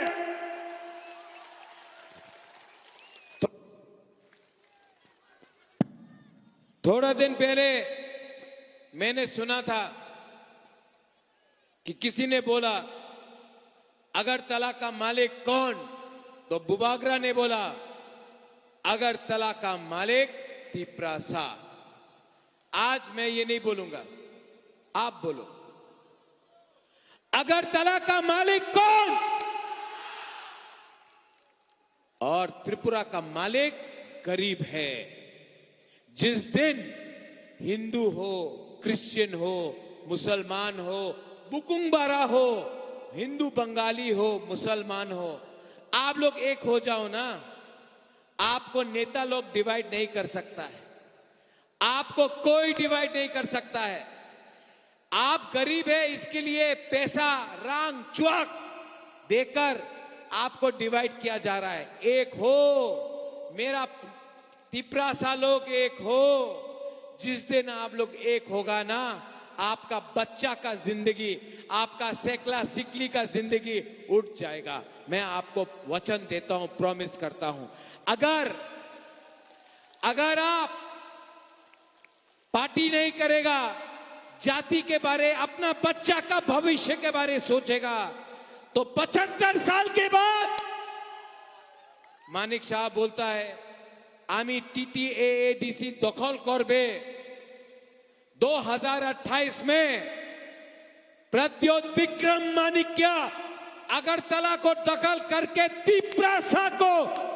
थोड़ा दिन पहले मैंने सुना था कि किसी ने बोला अगरतला का मालिक कौन? तो बुबागरा ने बोला अगरतला का मालिक तिपरासा। आज मैं ये नहीं बोलूंगा, आप बोलो, अगरतला का मालिक कौन? और त्रिपुरा का मालिक गरीब है। जिस दिन हिंदू हो, क्रिश्चियन हो, मुसलमान हो, बुकुंबारा हो, हिंदू बंगाली हो, मुसलमान हो, आप लोग एक हो जाओ ना, आपको नेता लोग डिवाइड नहीं कर सकता है। आपको कोई डिवाइड नहीं कर सकता है। आप गरीब है, इसके लिए पैसा रांग चुआक देकर आपको डिवाइड किया जा रहा है। एक हो, मेरा तिपरासा लोग एक हो। जिस दिन आप लोग एक होगा ना, आपका बच्चा का जिंदगी, आपका सेकला सिकली का जिंदगी उठ जाएगा। मैं आपको वचन देता हूं, प्रॉमिस करता हूं। अगर आप पार्टी नहीं करेगा, जाति के बारे, अपना बच्चा का भविष्य के बारे सोचेगा, तो 75 साल के बाद मानिक शाह बोलता है आमी TTAADC दखल करबे। 2028 में प्रद्योत विक्रम माणिक्य अगरतला को दखल करके तिपरासा को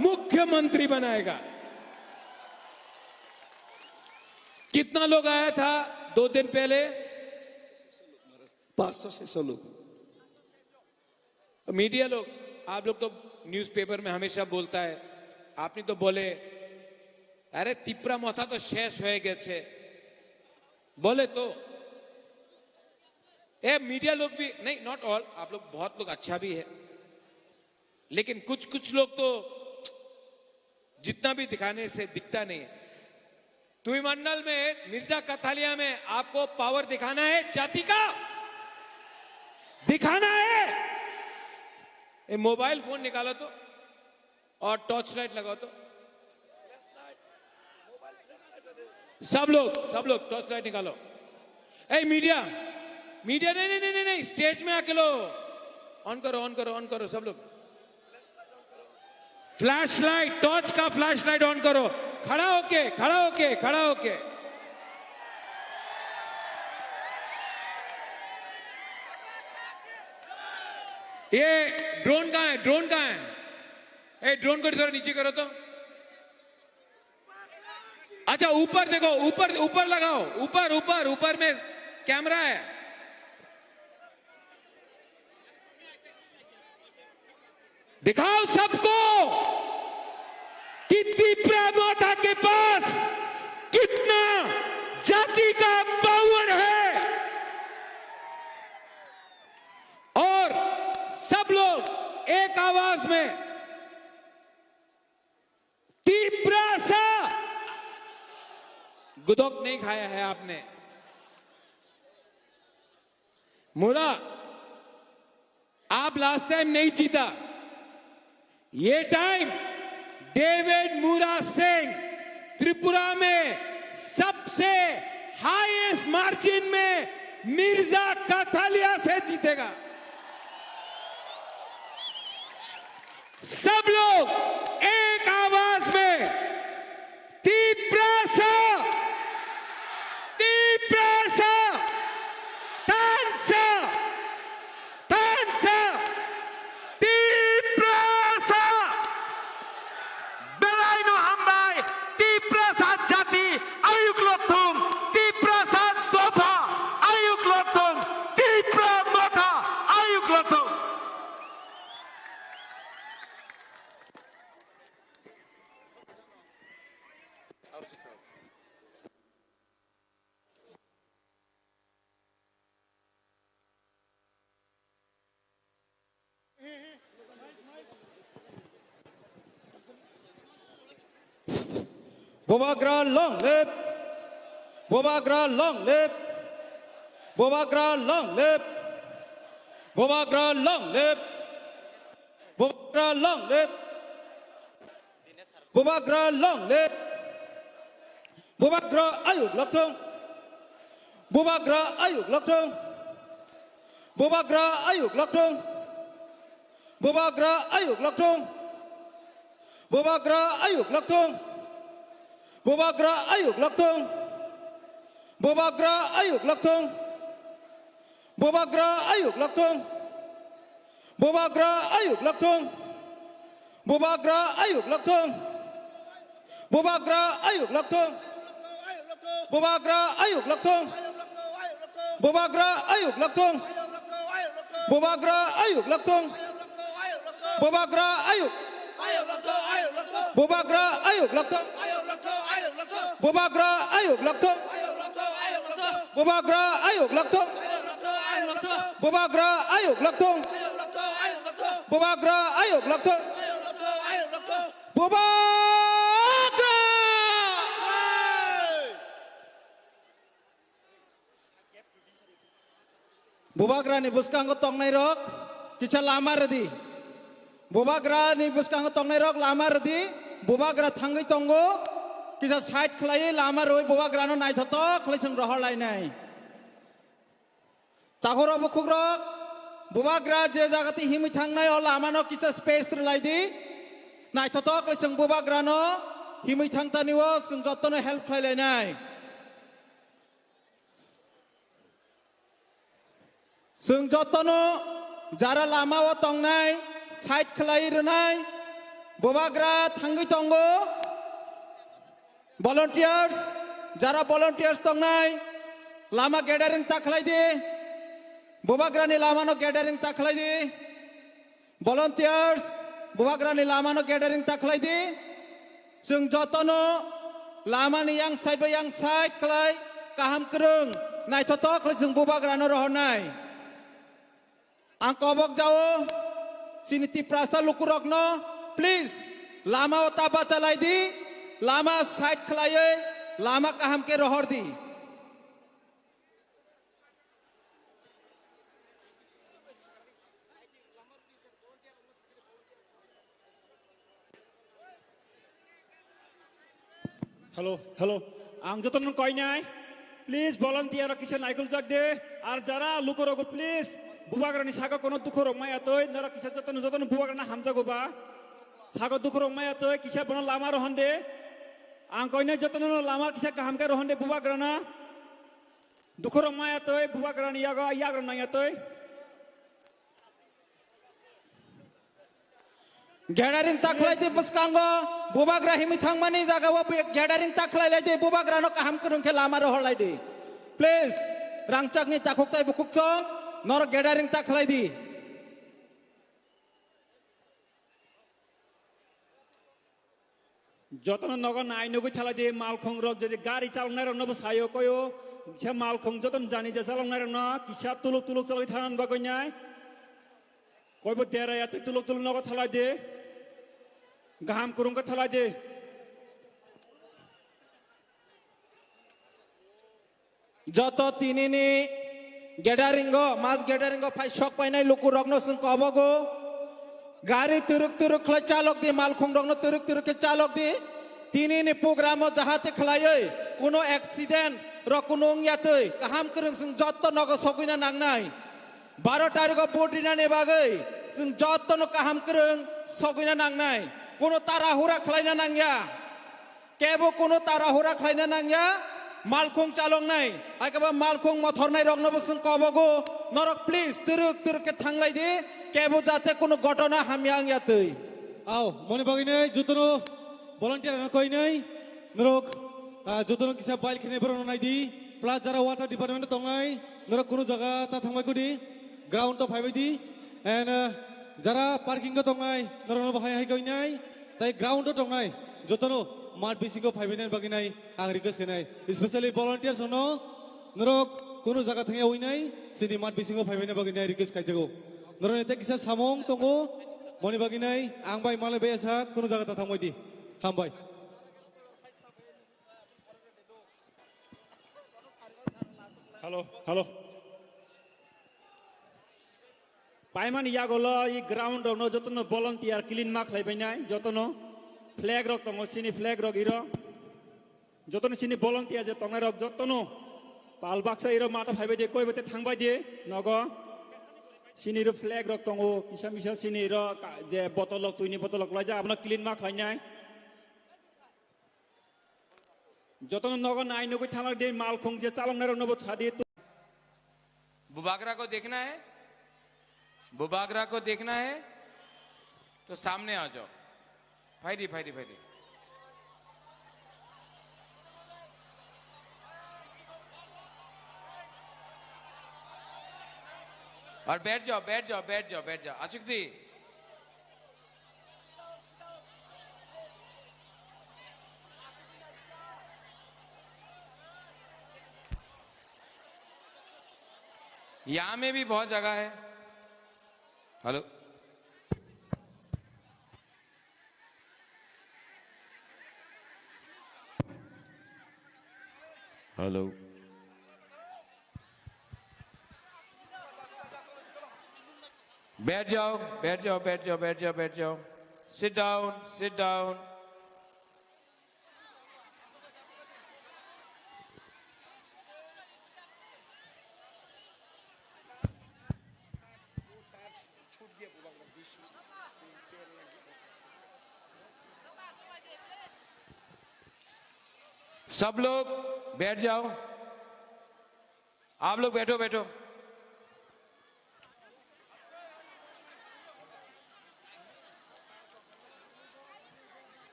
मुख्यमंत्री बनाएगा। कितना लोग आया था 2 दिन पहले? 500-600 लोग। मीडिया लोग, आप लोग तो न्यूज़पेपर में हमेशा बोलता है, आपने तो बोले अरे तिपरा मथा तो शेष हो गए छे, बोले तो मीडिया लोग भी नहीं, नॉट ऑल, आप लोग बहुत लोग अच्छा भी है, लेकिन कुछ लोग तो जितना भी दिखाने से दिखता नहीं है। तुईमंडल में, मिर्जा कथालिया में आपको पावर दिखाना है, जाति का दिखाना है। मोबाइल फोन निकालो तो और टॉर्च लाइट लगाओ तो, सब लोग टॉर्च लाइट निकालो। मीडिया नहीं, स्टेज में आके लो, ऑन करो सब लोग। फ्लैश लाइट, टॉर्च का फ्लैश लाइट ऑन करो, खड़ा होके। ये ड्रोन कहां है? ड्रोन को थोड़ा नीचे करो तो। अच्छा, ऊपर देखो, ऊपर लगाओ, ऊपर में कैमरा है। दिखाओ सबको, कि त्रिपुरा माता के पास कितना जाति का पावर है और सब लोग एक आवाज में त्रिपुरा सा गुदोक नहीं खाया है आपने मुरा आप लास्ट टाइम नहीं जीता ये टाइम डेविड मुरा सिंह त्रिपुरा में सबसे हाईएस्ट मार्जिन में मिर्जा काथालिया से जीतेगा सब लोग एक आवाज में त्रिपुरा सा Bobagra long live. Bobagra long live. Bobagra long live. Bobagra long live. Bobagra long live. Bobagra long live. Bobagra ayuk laktong. Bobagra ayuk laktong. Bobagra ayuk laktong. Bobagra ayuk laktong. Bobagra ayuk laktong. Bobagra ayuk laktong. Bobagra ayuk laktong. Bobagra ayuk laktong. Bobagra ayuk laktong. Bobagra ayuk laktong. Bobagra ayuk laktong. Bobagra ayuk laktong. Bobagra ayuk laktong. Bobagra ayuk laktong. Bobagra ayuk. Bobagra ayuk laktong. Bobagra ayuk laktong. Bobagra ayuk laktong. Bobagra ayuk laktong. Bobagra ayuk laktong. Bobagra. Bobagra ni buskang ko tong nairok kicha lama redi. Bobagra ni buskang ko tong nairok lama redi. Bobagra thangai tongo किसा side खलाये लामा रोय Boba ग्रानो नाइ थतो खलायसं रहर लायनाय ताखरो बुखुग्रो Boba ग्रा जे जागाति हिमि थांनाय अ लामानो किसा space लायदि नाइ थतो खलायसं Boba ग्रानो हिमि थांतानिवो जों जतनो हेल्प खलायलायनाय जों जतनो जारा लामाव तंनाय साइड खलायिरनाय बोबा ग्रा थांगै तंगो volunteers jara volunteers tongnai lama gathering takhlai di bobagrani lama no gathering takhlai di volunteers bobagrani lama no gathering takhlai di जों जतनो lama ni yang side khlai kaham krung naithoto khlai जों bobagrano rohonai ang kobok jao siniti prasa lukurokno please lama otaba chalai di लामा side खलाये लामा कहम के रोहर दी hello hello आं जतन कय नाय प्लीज volunteer किसे नाइकुल जाग दे आर जरा लुकरगो प्लीज बुबाग्रानि सागा कोनो दुखरक माय आतय नरा किसे जतन जतन बुबाग्राना हामजागोबा सागा दुखरक माय आतय किसे बन लामा रहन दे आं कयने जतन लामा किसे गाहाम के रहन दे बुबाग्राना दुखरक माय आतय बुबाग्रानि याग्रा नाय आतय गैडरिंग ताखलाय दे बसकांगो बुबाग्रा हिमि थांमानि जागाव गैडरिंग ताखलाय दे बुबाग्रानो काहाम करंखे लामा रहलाय दे प्लीज रांचाकनि ताखुकताय बुकुकसो नर गैडरिंग ताखलाय दे যতন নগর নাই নগৈ থালা দিয়ে মালখং রক যদি গাড়ি চালানার নব সায়ো কয়ো সে মালখং যতন জানি যে চালানার ন কিসা তুলুক তুলুক চালাই থানান বা কইনাই কইব দেরাই এত তুলুক তুলুক নগর থালা দে গাহাম কুরুংকে থালা দে যত তিনিনি গেডারিঙ্গ মাছ গেডারিঙ্গ ফাই শক পাইনাই লুকু রগ্ন সিং কবগো গাড়ি তুরুক তুরুক খলাই চালক দি মালখং রগ্ন তুরুক তুরুক के चालक दी तिनिनि प्रोग्राम जाहाते खलायै कोनो एक्सीडेंट र कोनो यातै गाहाम करं जों जत्त नग सगैना नांनाय 12 तारिख बडिनानि बागै जों जत्त न गाहाम करं सगैना नांनाय कोनो ताराहुरा खलायना नांया केबो कोनो ताराहुरा खलायना नांया मालखं चालंनाय आइकाबा मालखं मथरनाय रग्नबो जों कबगो नरक प्लिज तुरुक तुरुक के थांलाय दि केबो जाते कोनो घटना हामियां यातै आओ मने बागिनै जुतनो volunteer na koi nai norok jotono kisa bail khine boro nai di plus jara water department tongai norok kono jaga ta thangbai kudi ground to phaibai di and jara parking ko tongai norok no bahai hai koi nai tai ground to tongai jotono mat bisi ko phaibai nai bagi nai ang request kenai especially volunteers no norok kono jaga thangai oi nai sini mat bisi ko phaibai nai bagi nai request kai jago norok ete kisa samong tongo moni bagi nai ang bai male besa kono jaga ta thangbai di Hambai. Halo, halo. Paiman iya golo i ground no jotono volunteer clean mark lai bainai jotono flag rok tongo sini flag rok iro jotono sini volunteer je tongai rok jotono pal baksa iro mata phaibai de koi bete thangbai de nogo sini ro flag rok tongo kisa misa sini ro je botol lok tuini botol lok lai ja apna clean mark lainai যতন নগর নাই নগৈ থানার দে মালখং যে চালংনার নব ছাদি बुबागरा को देखना है बुबागरा को देखना है तो सामने आ जाओ फायदी फायदी फायदी और बैठ जाओ बैठ जाओ बैठ जाओ बैठ जाओ अचुक दी यहां में भी बहुत जगह है हेलो हेलो बैठ जाओ बैठ जाओ बैठ जाओ बैठ जाओ बैठ जाओ सिट डाउन सिट डाउन सब लोग बैठ जाओ आप लोग बैठो बैठो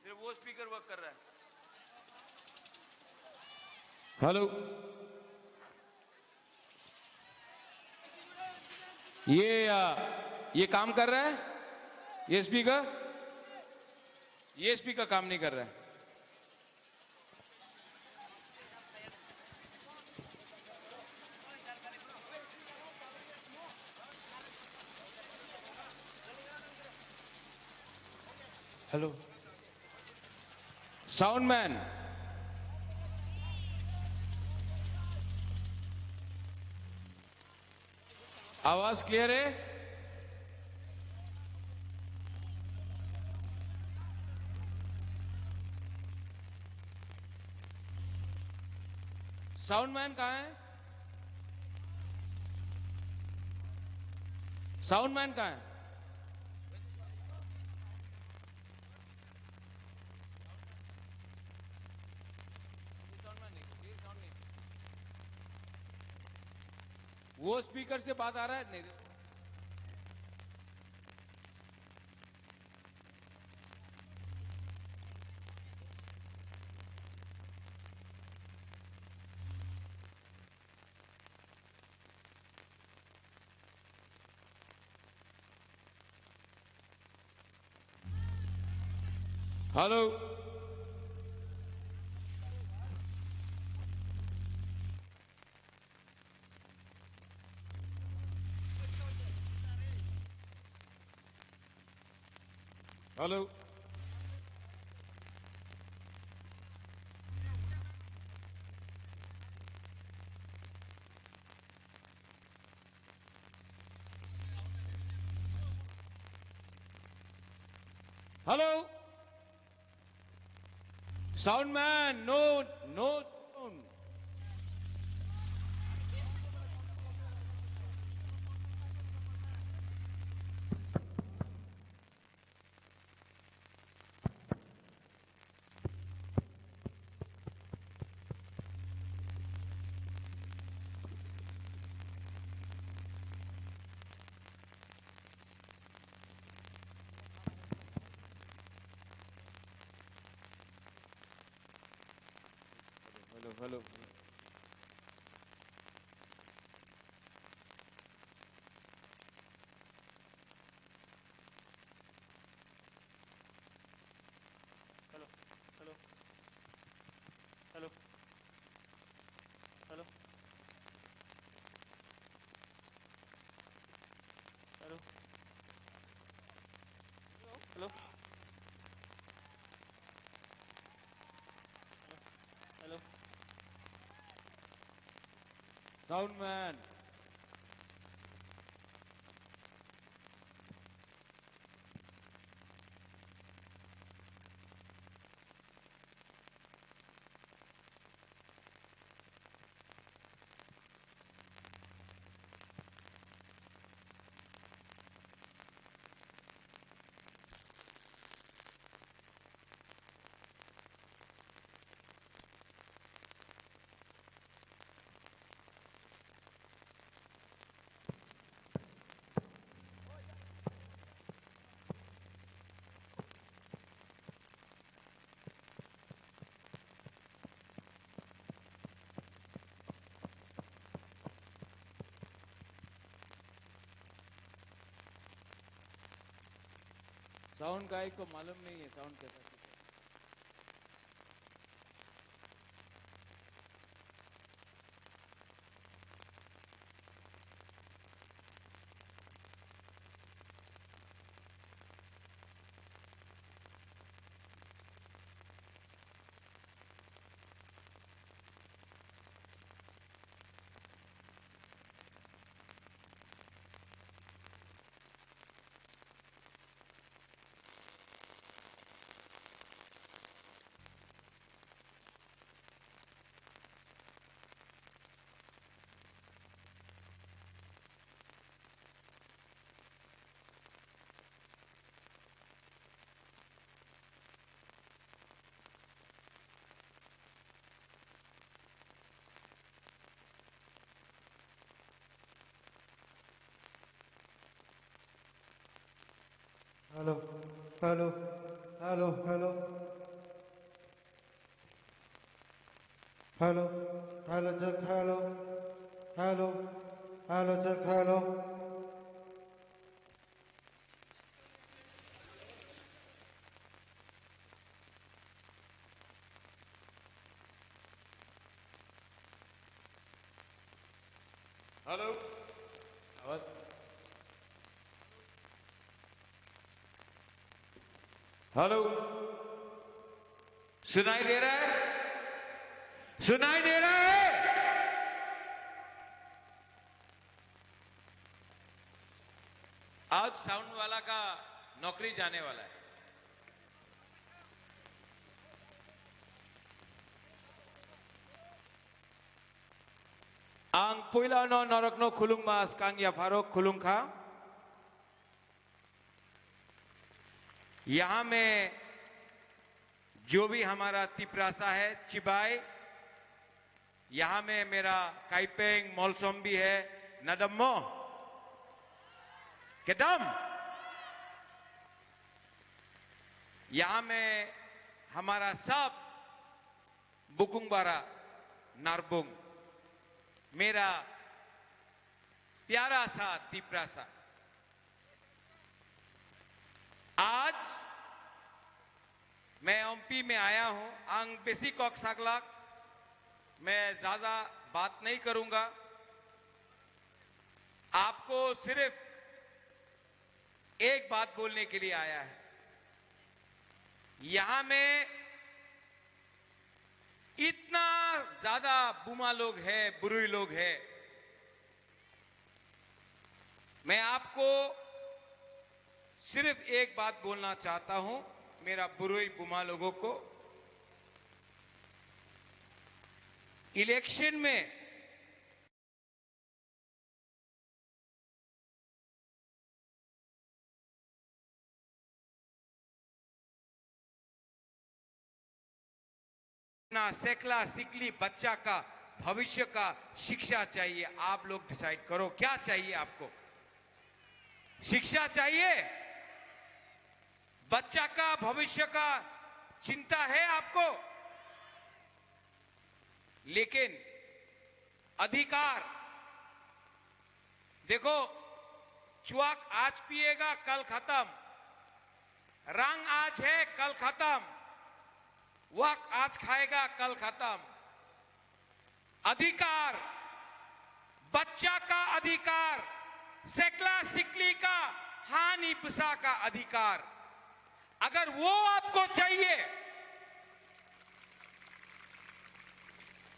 सिर्फ वो स्पीकर वर्क कर रहा है हेलो ये काम कर रहा है ये स्पीकर काम नहीं कर रहा है हेलो साउंड मैन आवाज क्लियर है साउंडमैन कहाँ है साउंडमैन कहाँ है वो स्पीकर से बात आ रहा है नहीं hello hello hello sound man no no hello hello hello hello hello hello hello hello hello sound man sound guy को मालूम नहीं है साउंड कैसा है। Hello hello hello hello hello hello check hello hello hello check hello hello आवाज hello सुनाई दे रहा है सुनाई दे रहा है आज साउंड वाला का नौकरी जाने वाला है आं पुइलानो नरकनो खुलुंगमास कांग याफारो खुलुंखा यहां में जो भी हमारा तिपरासा है चिबाई यहां में मेरा काइपेंग मोलसोम भी है नदम्मो केदम यहां में हमारा सब बुकुंगबारा नारबुंग मेरा प्यारा सा तिपरासा आज मैं एमपी में आया हूं आंग बेसी कॉक सागलाक मैं ज्यादा बात नहीं करूंगा। आपको सिर्फ एक बात बोलने के लिए आया है। यहां में इतना ज्यादा बुमा लोग हैं, बुरुई लोग हैं। मैं आपको सिर्फ एक बात बोलना चाहता हूं मेरा बुरुई बुमा लोगों को। इलेक्शन में अपना सेकला सिकली बच्चा का भविष्य का शिक्षा चाहिए। आप लोग डिसाइड करो क्या चाहिए आपको। शिक्षा चाहिए, बच्चा का भविष्य का चिंता है आपको, लेकिन अधिकार देखो, चुआक आज पिएगा कल खत्म, रंग आज है कल खत्म, वक आज खाएगा कल खत्म। अधिकार, बच्चा का अधिकार, सेकला सिकली का हानि पिसा का अधिकार, अगर वो आपको चाहिए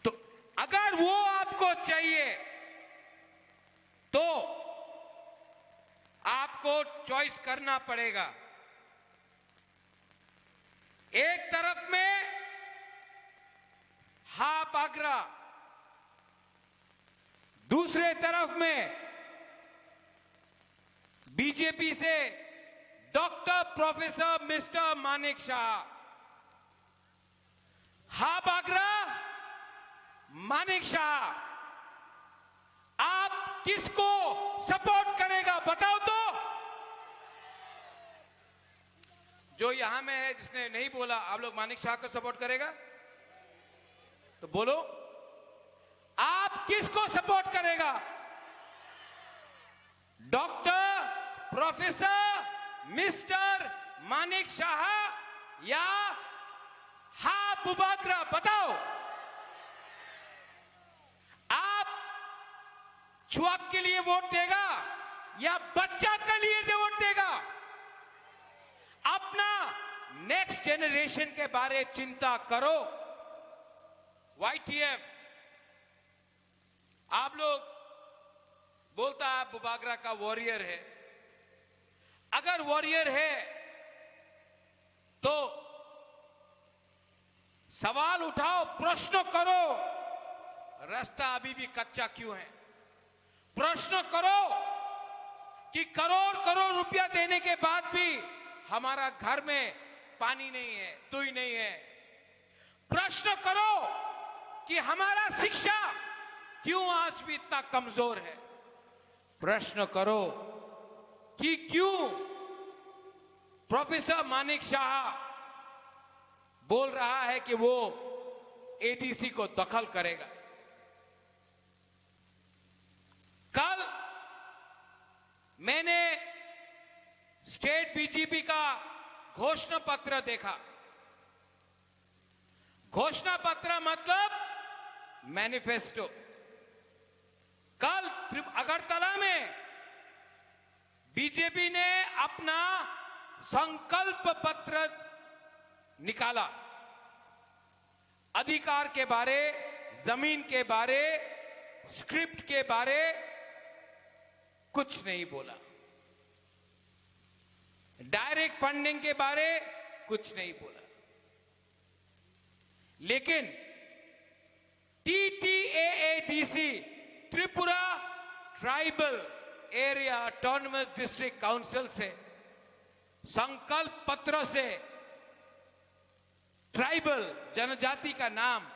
तो अगर वो आपको चाहिए तो आपको चॉइस करना पड़ेगा। एक तरफ में हा बागरा, दूसरे तरफ में बीजेपी से doctor professor mister Manik Shah. हा बागरा, मानिक शाह, आप किसको सपोर्ट करेगा बताओ तो। जो यहां में है जिसने नहीं बोला, आप लोग मानिक शाह को सपोर्ट करेगा तो बोलो, आप किसको सपोर्ट करेगा? Doctor professor mister Manik Shah या हा बुबागरा? बताओ, आप चुआक के लिए वोट देगा या बच्चा के लिए वोट देगा? अपना नेक्स्ट जनरेशन के बारे चिंता करो। YTF आप लोग बोलता है बुबागरा का वॉरियर है। अगर वॉरियर है तो सवाल उठाओ, प्रश्न करो, रास्ता अभी भी कच्चा क्यों है? प्रश्न करो कि करोड़ करोड़ रुपया देने के बाद भी हमारा घर में पानी नहीं है, दुई नहीं है। प्रश्न करो कि हमारा शिक्षा क्यों आज भी इतना कमजोर है। प्रश्न करो कि क्यों प्रोफेसर मानिक शाह बोल रहा है कि वो ADC को दखल करेगा। कल मैंने स्टेट बीजेपी का घोषणा पत्र देखा। घोषणा पत्र मतलब मैनिफेस्टो। कल अगरतला में बीजेपी ने अपना संकल्प पत्र निकाला। अधिकार के बारे, जमीन के बारे, स्क्रिप्ट के बारे कुछ नहीं बोला। डायरेक्ट फंडिंग के बारे कुछ नहीं बोला। लेकिन TTAADC, Tripura tribal area autonomous district council से संकल्प पत्र से ट्राइबल जनजाति का नाम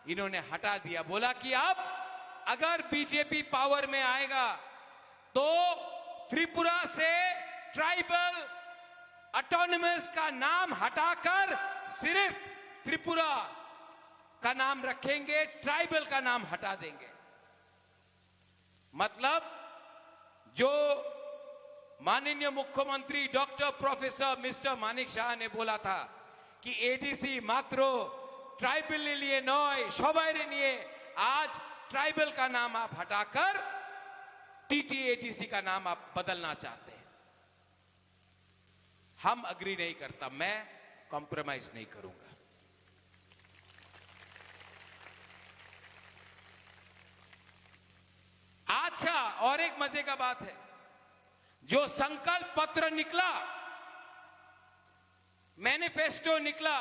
इन्होंने हटा दिया। बोला कि अब अगर बीजेपी पावर में आएगा तो त्रिपुरा से ट्राइबल ऑटोनमस का नाम हटाकर सिर्फ त्रिपुरा का नाम रखेंगे, ट्राइबल का नाम हटा देंगे। मतलब जो माननीय मुख्यमंत्री doctor professor mister Manik Shah ने बोला था कि एडीसी मात्र ट्राइबल लिए नय सबाइरे निये आज ट्राइबल का नाम आप हटाकर टीटीएडीसी का नाम आप बदलना चाहते हैं। हम अग्री नहीं करता, मैं कॉम्प्रोमाइज नहीं करूंगा। अच्छा, और एक मजे का बात है, जो संकल्प पत्र निकला, मैनिफेस्टो निकला,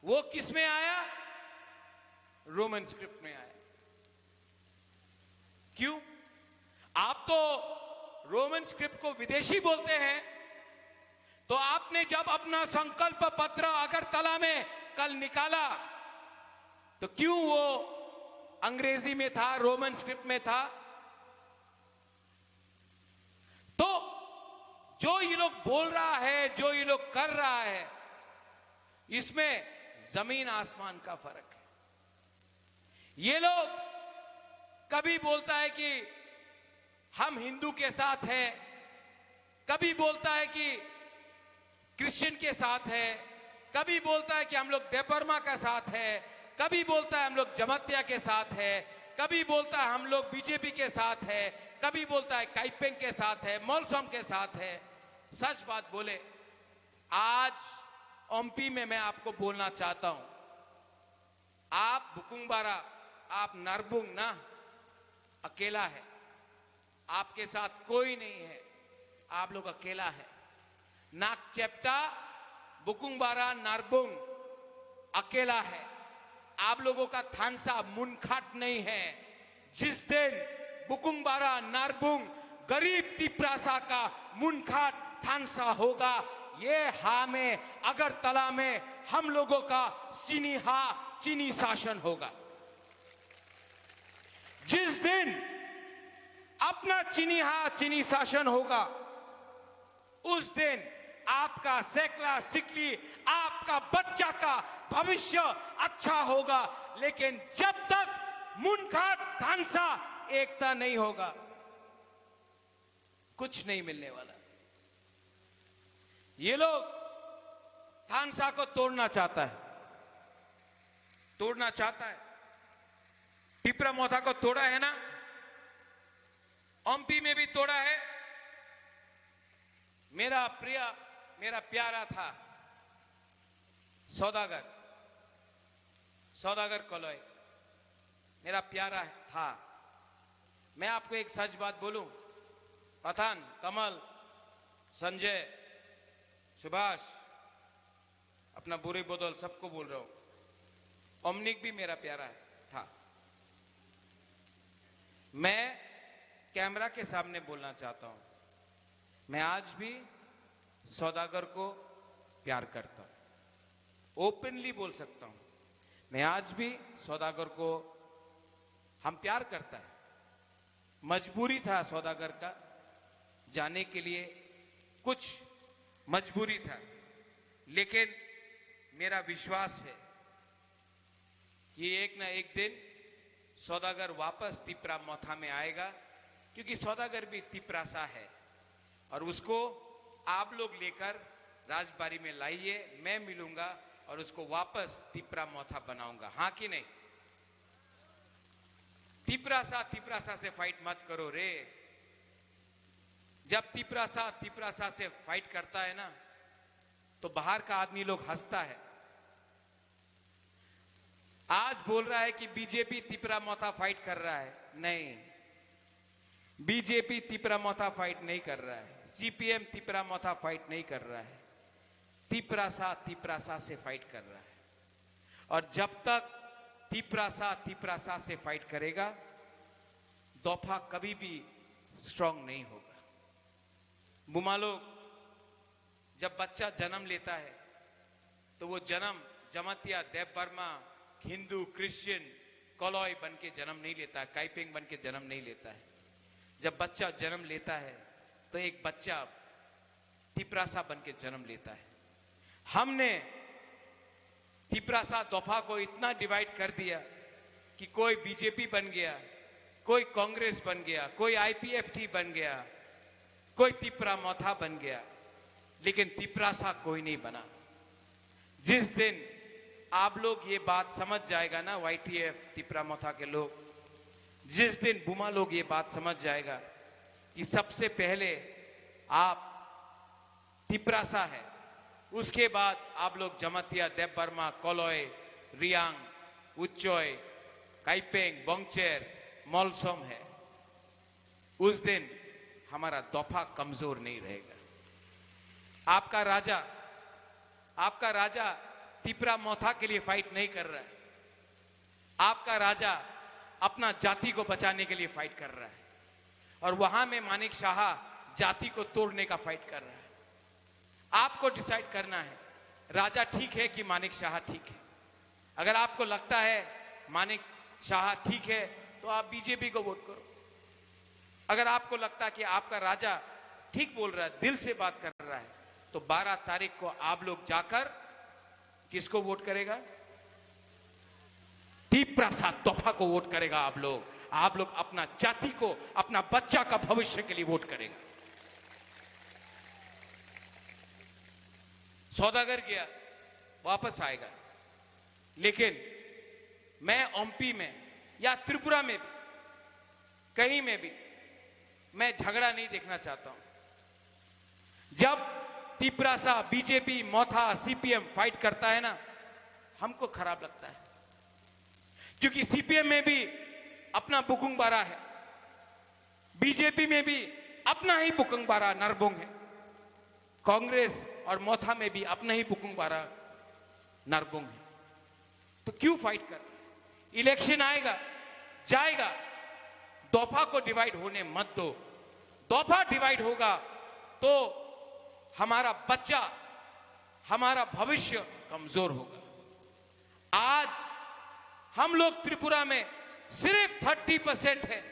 वो किस में आया? रोमन स्क्रिप्ट में आया। क्यों? आप तो रोमन स्क्रिप्ट को विदेशी बोलते हैं, तो आपने जब अपना संकल्प पत्र अगरतला में कल निकाला तो क्यों वो अंग्रेजी में था, रोमन स्क्रिप्ट में था? तो जो ये लोग बोल रहा है, जो ये लोग कर रहा है, इसमें जमीन आसमान का फर्क है। ये लोग कभी बोलता है कि हम हिंदू के साथ हैं, कभी बोलता है कि क्रिश्चियन के साथ है, कभी बोलता है कि हम लोग देपरमा का साथ है, कभी बोलता है हम लोग जमातिया के साथ है, कभी बोलता है हम लोग बीजेपी के साथ है, कभी बोलता है काइपेंग के साथ है, मौलसम के साथ है। सच बात बोले, आज ओमपी में मैं आपको बोलना चाहता हूं, आप बुकुंगबारा, आप नारबुंग ना अकेला है, आपके साथ कोई नहीं है, आप लोग अकेला है। नाकचेप्टा, बुकुंगबारा, नारबुंग अकेला है। आप लोगों का थानसा मुनखाट नहीं है। जिस दिन बुकुंगबारा, नारबुंग, गरीब तिप्रासा का मुनखाट थानसा होगा, ये हा में अगरतला में हम लोगों का चीनी शासन होगा। जिस दिन अपना चीनी शासन होगा, उस दिन आपका सैकला सिकली, आपका बच्चा का भविष्य अच्छा होगा। लेकिन जब तक मुनखाट थानसा एकता नहीं होगा, कुछ नहीं मिलने वाला। ये लोग थानसा को तोड़ना चाहता है, टिपरा मोथा को तोड़ा है ना, ओमपी में भी तोड़ा है। मेरा प्यारा था सौदागर कलॉय, मेरा प्यारा था। मैं आपको एक सच बात बोलूं, पठान, कमल, संजय, सुभाष, अपना बुरी बदल सबको बोल रहा हूं, ओमनिक भी मेरा प्यारा था। मैं कैमरा के सामने बोलना चाहता हूं, मैं आज भी सौदागर को प्यार करता हूं, ओपनली बोल सकता हूं। मैं आज भी सौदागर को हम प्यार करता है। मजबूरी था सौदागर का जाने के लिए, कुछ मजबूरी था, लेकिन मेरा विश्वास है कि एक ना एक दिन सौदागर वापस तिपरा मोथा में आएगा, क्योंकि सौदागर भी तिपरासा है और उसको आप लोग लेकर राजबारी में लाइए, मैं मिलूंगा और उसको वापस तिपरा मोथा बनाऊंगा। हां कि नहीं? तिपरासा से फाइट मत करो रे। जब तिपरासा से फाइट करता है ना, तो बाहर का आदमी लोग हंसता है। आज बोल रहा है कि बीजेपी तिपरा मोथा फाइट कर रहा है। नहीं, बीजेपी तिपरा मोथा फाइट नहीं कर रहा है, सीपीएम तिपरा मोथा फाइट नहीं कर रहा है, तिपरासा से फाइट कर रहा है। और जब तक तिपरासा से फाइट करेगा, दोफा कभी भी स्ट्रांग नहीं होगा। बुमालो, जब बच्चा जन्म लेता है तो वो जन्म जमातिया, देवबर्मा, हिंदू, क्रिश्चियन, कॉलॉय बन के जन्म नहीं लेता है, काइपेंग बन के जन्म नहीं लेता है। जब बच्चा जन्म लेता है तो एक बच्चा तिपरासा बन के जन्म लेता है। हमने तिपरासा दोफा को इतना डिवाइड कर दिया कि कोई बीजेपी बन गया, कोई कांग्रेस बन गया, कोई आईपीएफटी बन गया, कोई तिपरा मोथा बन गया, लेकिन तिपरासा कोई नहीं बना। जिस दिन आप लोग ये बात समझ जाएगा ना, YTF तिपरा मोथा के लोग, जिस दिन बुमा लोग ये बात समझ जाएगा कि सबसे पहले आप तिपरासा है, उसके बाद आप लोग जमातिया, देव बर्मा, कोलोय, रियांग, उच्चोय, काइपेंग, बोंगचेर, मोलसोम है, उस दिन हमारा दफा कमजोर नहीं रहेगा। आपका राजा तिपरा मोथा के लिए फाइट नहीं कर रहा है। आपका राजा अपना जाति को बचाने के लिए फाइट कर रहा है, और वहां में मानिक शाह जाति को तोड़ने का फाइट कर रहा है। आपको डिसाइड करना है, राजा ठीक है कि मानिक शाह ठीक है। अगर आपको लगता है मानिक शाह ठीक है तो आप बीजेपी को वोट करो। अगर आपको लगता है कि आपका राजा ठीक बोल रहा है, दिल से बात कर रहा है, तो 12 तारीख को आप लोग जाकर किसको वोट करेगा? तिपरासा तोफा को वोट करेगा। आप लोग अपना जाति को, अपना बच्चा का भविष्य के लिए वोट करेगा। सौदागर गया, वापस आएगा, लेकिन मैं ओमपी में या त्रिपुरा में भी, कहीं में भी मैं झगड़ा नहीं देखना चाहता हूं। जब तिपरासा, बीजेपी, मोथा, सीपीएम फाइट करता है ना, हमको खराब लगता है, क्योंकि सीपीएम में भी अपना बुकुंग बारा है, बीजेपी में भी अपना ही बुकुंग बारा नरबोंग है, कांग्रेस और मोथा में भी अपना ही बुकुंग बारा नरबोंग है। तो क्यों फाइट कर? इलेक्शन आएगा, जाएगा, दफा को डिवाइड होने मत दो। दफा डिवाइड होगा तो हमारा बच्चा, हमारा भविष्य कमजोर होगा। आज हम लोग त्रिपुरा में सिर्फ 30% है,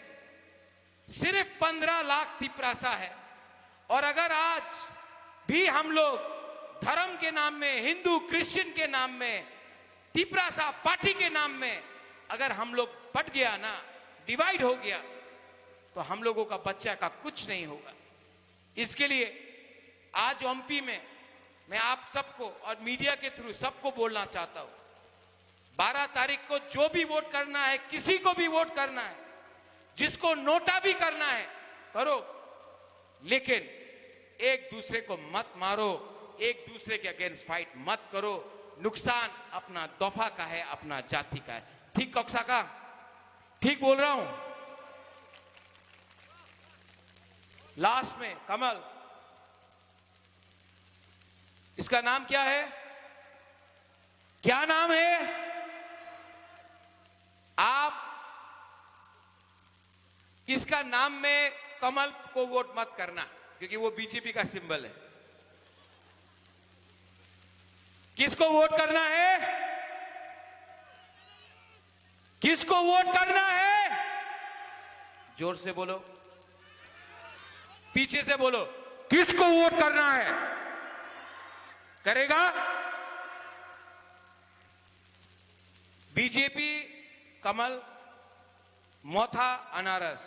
सिर्फ 15 लाख तिपरासा है, और अगर आज भी हम लोग धर्म के नाम में, हिंदू क्रिश्चियन के नाम में, तिपरासा पार्टी के नाम में अगर हम लोग बट गया ना, डिवाइड हो गया, तो हम लोगों का बच्चा का कुछ नहीं होगा। इसके लिए आज ओमपी में मैं आप सबको और मीडिया के थ्रू सबको बोलना चाहता हूं, 12 तारीख को जो भी वोट करना है, किसी को भी वोट करना है, जिसको नोटा भी करना है करो, लेकिन एक दूसरे को मत मारो, एक दूसरे के अगेंस्ट फाइट मत करो। नुकसान अपना दफा का है, अपना जाति का है। ठीक कक्सा का? ठीक बोल रहा हूं? लास्ट में कमल, इसका नाम क्या है? क्या नाम है? आप इसका नाम में कमल को वोट मत करना, क्योंकि वो बीजेपी का सिंबल है। किसको वोट करना है? किसको वोट करना है? जोर से बोलो, पीछे से बोलो, किसको वोट करना है? करेगा बीजेपी कमल, मोथा अनारस,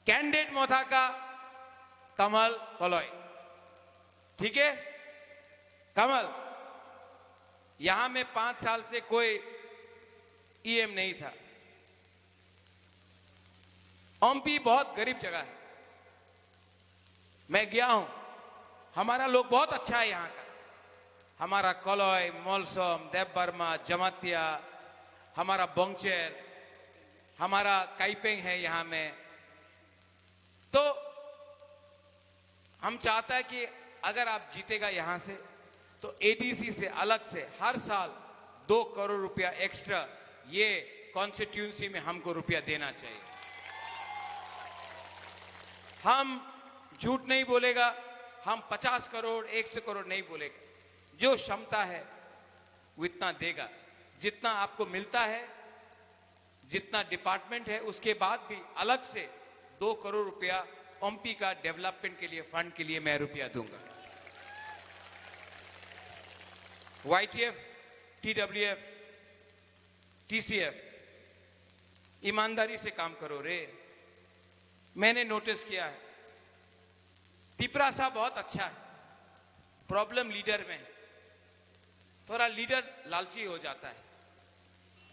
कैंडिडेट मोथा का कमल कोलोय। ठीक है? कमल, यहां में 5 साल से कोई ईएम नहीं था। ओमपी बहुत गरीब जगह है, मैं गया हूं, हमारा लोग बहुत अच्छा है यहां का। हमारा कोलोय, मोलसोम, देव बर्मा, जमातिया, हमारा बोंगचेर, हमारा काइपेंग है यहां में। तो हम चाहता है कि अगर आप जीतेगा यहां से, तो एडीसी से अलग से हर साल 2 करोड़ रुपया एक्स्ट्रा ये कॉन्स्टिट्यूंसी में हमको रुपया देना चाहिए। हम झूठ नहीं बोलेगा, हम 50 करोड़ 100 करोड़ नहीं बोलेगा। जो क्षमता है वो इतना देगा, जितना आपको मिलता है, जितना डिपार्टमेंट है, उसके बाद भी अलग से 2 करोड़ रुपया ओमपी का डेवलपमेंट के लिए, फंड के लिए मैं रुपया दूंगा। YTF, TWF, TCF, ईमानदारी से काम करो रे। मैंने नोटिस किया है तिपरासा बहुत अच्छा है, प्रॉब्लम लीडर में है। थोड़ा लीडर लालची हो जाता है।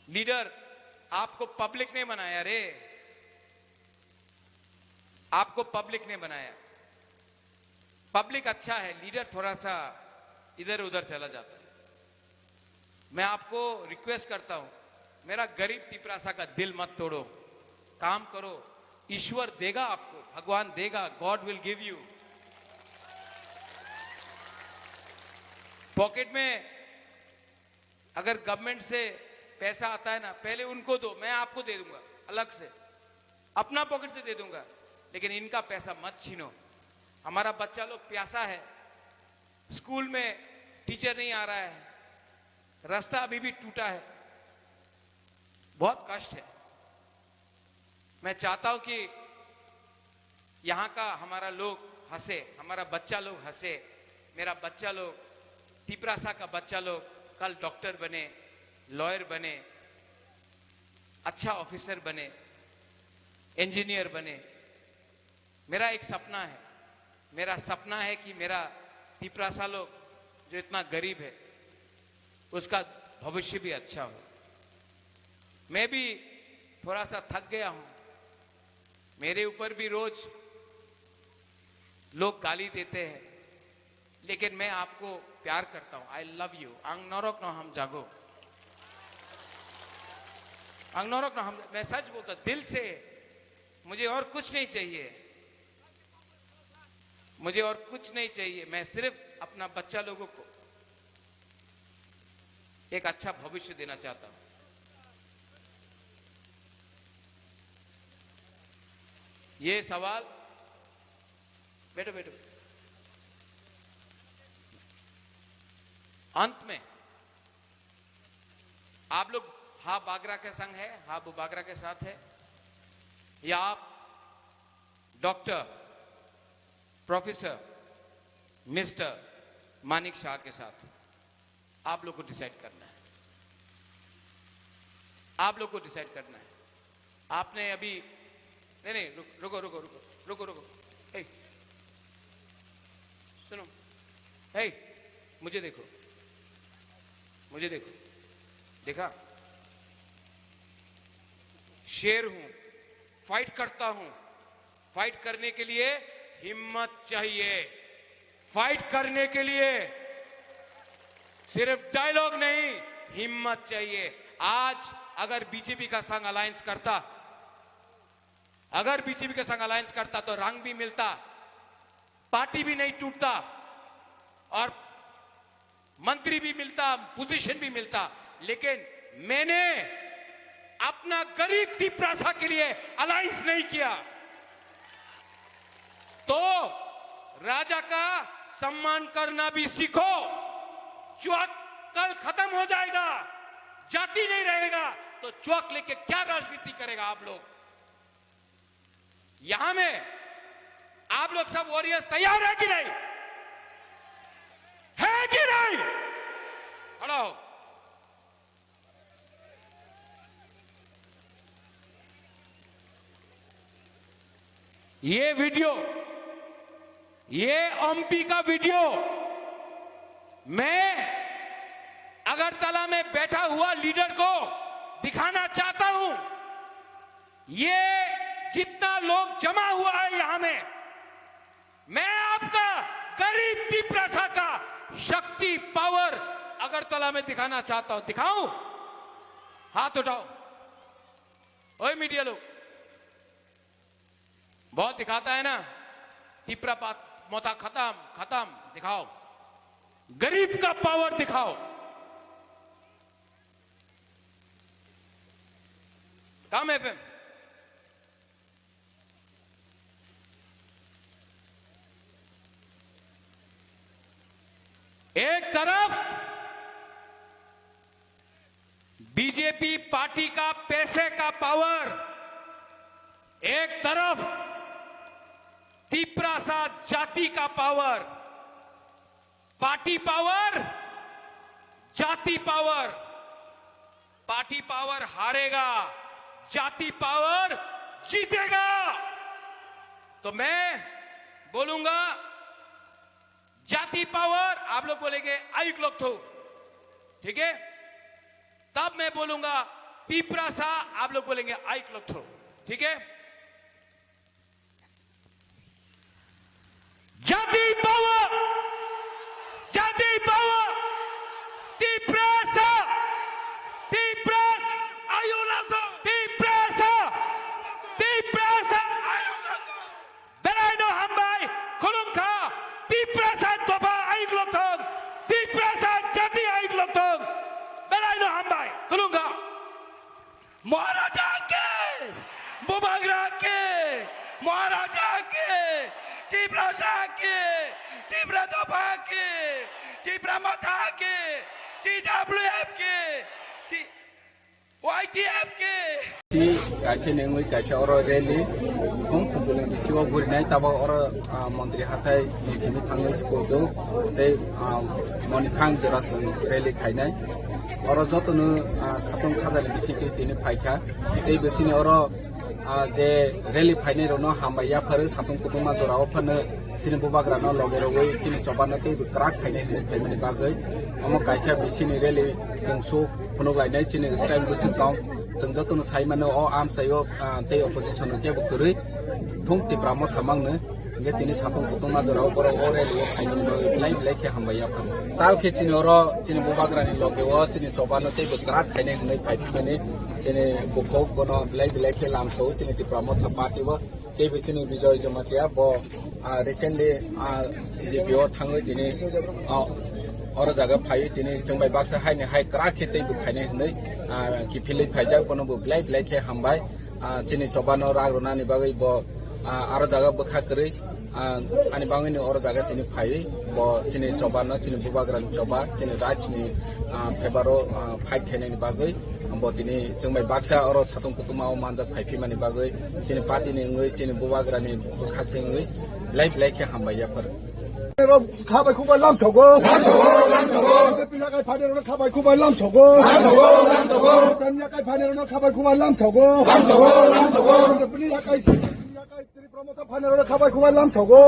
लीडर आपको पब्लिक ने बनाया रे, आपको पब्लिक ने बनाया। पब्लिक अच्छा है, लीडर थोड़ा सा इधर उधर चला जाता है। मैं आपको रिक्वेस्ट करता हूं, मेरा गरीब तिपरासा का दिल मत तोड़ो, काम करो, ईश्वर देगा आपको, भगवान देगा, God will give you. Pocket में अगर गवर्नमेंट से पैसा आता है ना, पहले उनको दो, मैं आपको दे दूंगा अलग से, अपना पॉकेट से दे दूंगा, लेकिन इनका पैसा मत छीनो। हमारा बच्चा लोग प्यासा है, स्कूल में टीचर नहीं आ रहा है, रास्ता अभी भी टूटा है, बहुत कष्ट है। मैं चाहता हूं कि यहां का हमारा लोग हंसे, हमारा बच्चा लोग हंसे, मेरा बच्चा लोग, तिपरासा का बच्चा लोग कल डॉक्टर बने, लॉयर बने, अच्छा ऑफिसर बने, इंजीनियर बने। मेरा एक सपना है, मेरा सपना है कि मेरा तिपरासा लोग जो इतना गरीब है उसका भविष्य भी अच्छा हो। मैं भी थोड़ा सा थक गया हूं, मेरे ऊपर भी रोज लोग गाली देते हैं, लेकिन मैं आपको प्यार करता हूं। आई लव यू। आंग नौरक न हम जागो, आंग नौरक न हम, मैं सच बोलता दिल से, मुझे और कुछ नहीं चाहिए, मुझे और कुछ नहीं चाहिए। मैं सिर्फ अपना बच्चा लोगों को एक अच्छा भविष्य देना चाहता हूं। ये सवाल, बैठो बैठो, अंत में आप लोग हा बागरा के संग है, हा बागरा के साथ है, या आप doctor, professor, mister Manik Shah के साथ, आप लोग को डिसाइड करना है, आप लोग को डिसाइड करना है। आपने अभी, नहीं नहीं, रुको रुको रुको रुको रुको, हे सुनो, हे मुझे देखो, मुझे देखो, देखा, शेर हूं, फाइट करता हूं, फाइट करने के लिए हिम्मत चाहिए, फाइट करने के लिए सिर्फ डायलॉग नहीं, हिम्मत चाहिए। आज अगर बीजेपी का संग अलायंस करता, अगर बीजेपी के संग अलायंस करता तो रंग भी मिलता, पार्टी भी नहीं टूटता, और मंत्री भी मिलता, पोजीशन भी मिलता। लेकिन मैंने अपना गरीब तिपरासा के लिए अलायंस नहीं किया, तो राजा का सम्मान करना भी सीखो। चौक कल खत्म हो जाएगा, जाति नहीं रहेगा, तो चौक लेके क्या राजनीति करेगा आप लोग? यहां में आप लोग सब वॉरियर्स तैयार है कि नहीं? है कि नहीं? खड़ा हो। ये वीडियो, ये एमपी का वीडियो मैं अगरतला में बैठा हुआ लीडर को दिखाना चाहता हूं। ये जितना लोग जमा हुआ है यहां में, मैं आपका गरीब तिपरासा का शक्ति, पावर अगरतला में दिखाना चाहता हूं। दिखाऊं? हाथ उठाओ। ओए मीडिया लोग, बहुत दिखाता है ना, तिपरा मोता खत्म खत्म, दिखाओ, गरीब का पावर दिखाओ। काम है फिर। एक तरफ बीजेपी पार्टी का पैसे का पावर, एक तरफ तिपरासा जाति का पावर। पार्टी पावर, जाति पावर। पार्टी पावर हारेगा, जाति पावर जीतेगा। तो मैं बोलूंगा जाति पावर, आप लोग बोलेंगे आयुक लोग थो, ठीक है? तब मैं बोलूंगा तीपरा सा, आप लोग बोलेंगे आइक लोग थ्रो, ठीक है? jadi bawa tipras ayo lato tipras ayo lato berai no hambai kolongka tipras toba aik lotong tipras jadi aik lotong berai no hambai kolongka maharaja ke bubagra ke maharaja ke tipras ke tipras toba ke tipras mata ke TWF ke YTF ke si kaise nengoi kaise oro rally khong khubuleng siwa burinai taba oro mantri hatai nisimi thangai skodo tei monikhang jora sung rally khainai oro jotonu khatong khajani bisiki tini phaikha tei bisini oro je rally phainai rono hambaya phare satong kutuma jorao phane tini bubagrano logeroi tini chobana tei krak khainai thaimani bagai amo kaisa bisini rally jongsu phunok lainai tini style busi kaung जों जतनो साइमानो अ आम सायो ते opposition के बखरै थुं तिब्रामो थामांनो गे तिनि सातों कुतुमा दराव बर अरे लो final live लाइखे हमबाया fun ताल खेतिनि अर तिनि बुबाग्रानि लगे व तिनि चबानो ते बकरा खाइने हनै फाइथिने तिनि बखौ बनो लाइव लाइखे लामसौ तिनि तिब्रामो था पार्टी व ते बिचिनि विजय जमातिया ब रिसेंटली जे बियो थाङै तिनि और जगह फाइ तिनि जोंबाय बाक्सा हाइने हाइ क्रा खेतै बुखाइने हनै किफिलै फाइजा कोनो बु ब्लाइ ब्लाइखे हामबाय तिनि चबानो रागनानि बागै ब आरो जगह बखा करै अनि बाङैनि और जगह तिनि फाइ ब तिनि चबानो तिनि बुबाग्रानि चबा तिनि राजनि फेबारो फाइट खेनानि बागै ब तिनि जोंबाय बाक्सा और सातों कुतुमाव मानजा फाइफि मानि बागै तिनि पार्टीनि ngै तिनि बुबाग्रानि बखाखै ngै लाइभ लाइखे हामबायाफोर खाबाय खुबाय लामसौगो पिलाकाय फानेरनो खाबाय खुबाय लामसौगो पेनियाकाय फानेरनो खाबाय खुबाय लामसौगो पिलाकाय त्रिप्रमोता फानेरनो खाबाय खुबाय लामसौगो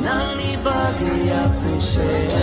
Nang ni bagi appreciate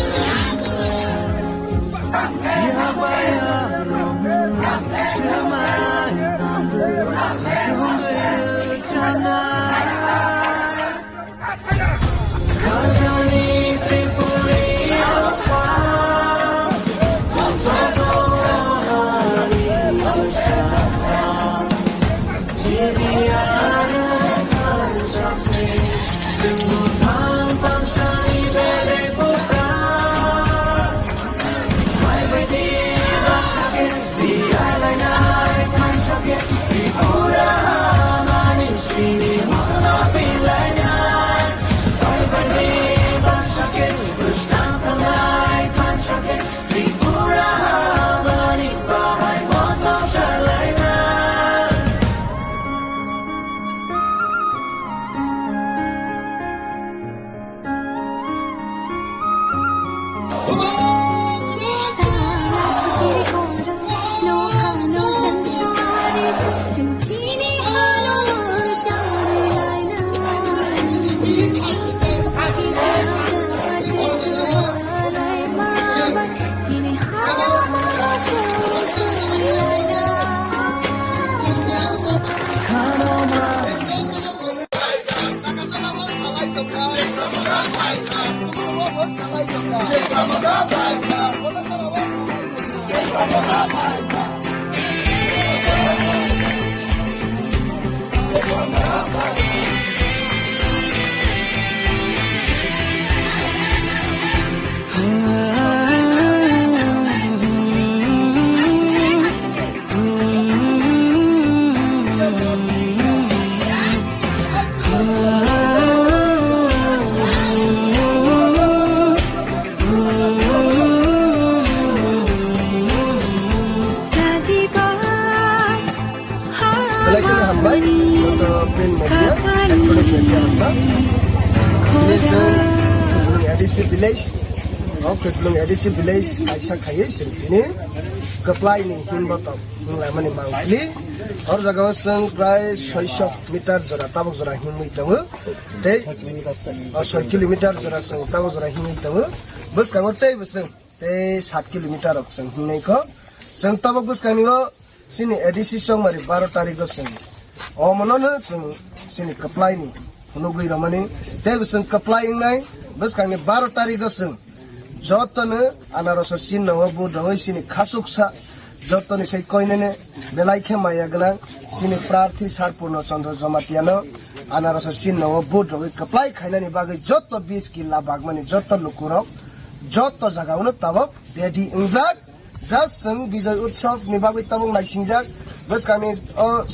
Edisi village Aisha Khaye sini keplai ni hinbotom mani mangli और जगह संग प्राय 600 मीटर जरा ताबक जरा हिमि दङ तै 6 किलोमीटर जरा संग ताबक जरा हिमि दङ बस कांगो तै बस तै 7 किलोमीटर संग हिमैको संग ताबक बस कांगो सिनि एडिसी संग मारि 12 तारिख संग ओ मनन संग सिनि कप्लाई नि हुनुगै रमनि तै बस कप्लाई नै बस कांगो 12 तारिख संग जतने आनारस सिन नव बुदङै सिनि खासुकसा जतने सै कइनेने बेलाइखे मायागना सिनि प्रार्थी सारपूर्ण चन्द्र जमातियानो आनारस सिन नव बुदङै कप्लाई खाइनानि बागै जत 20 किल्ला बागमानि जत लुकुरक जत जगाउनो तबक देदि इंजाक जास संग विजय उत्सव नि बागै तबक नाइसिंजाक बस कामी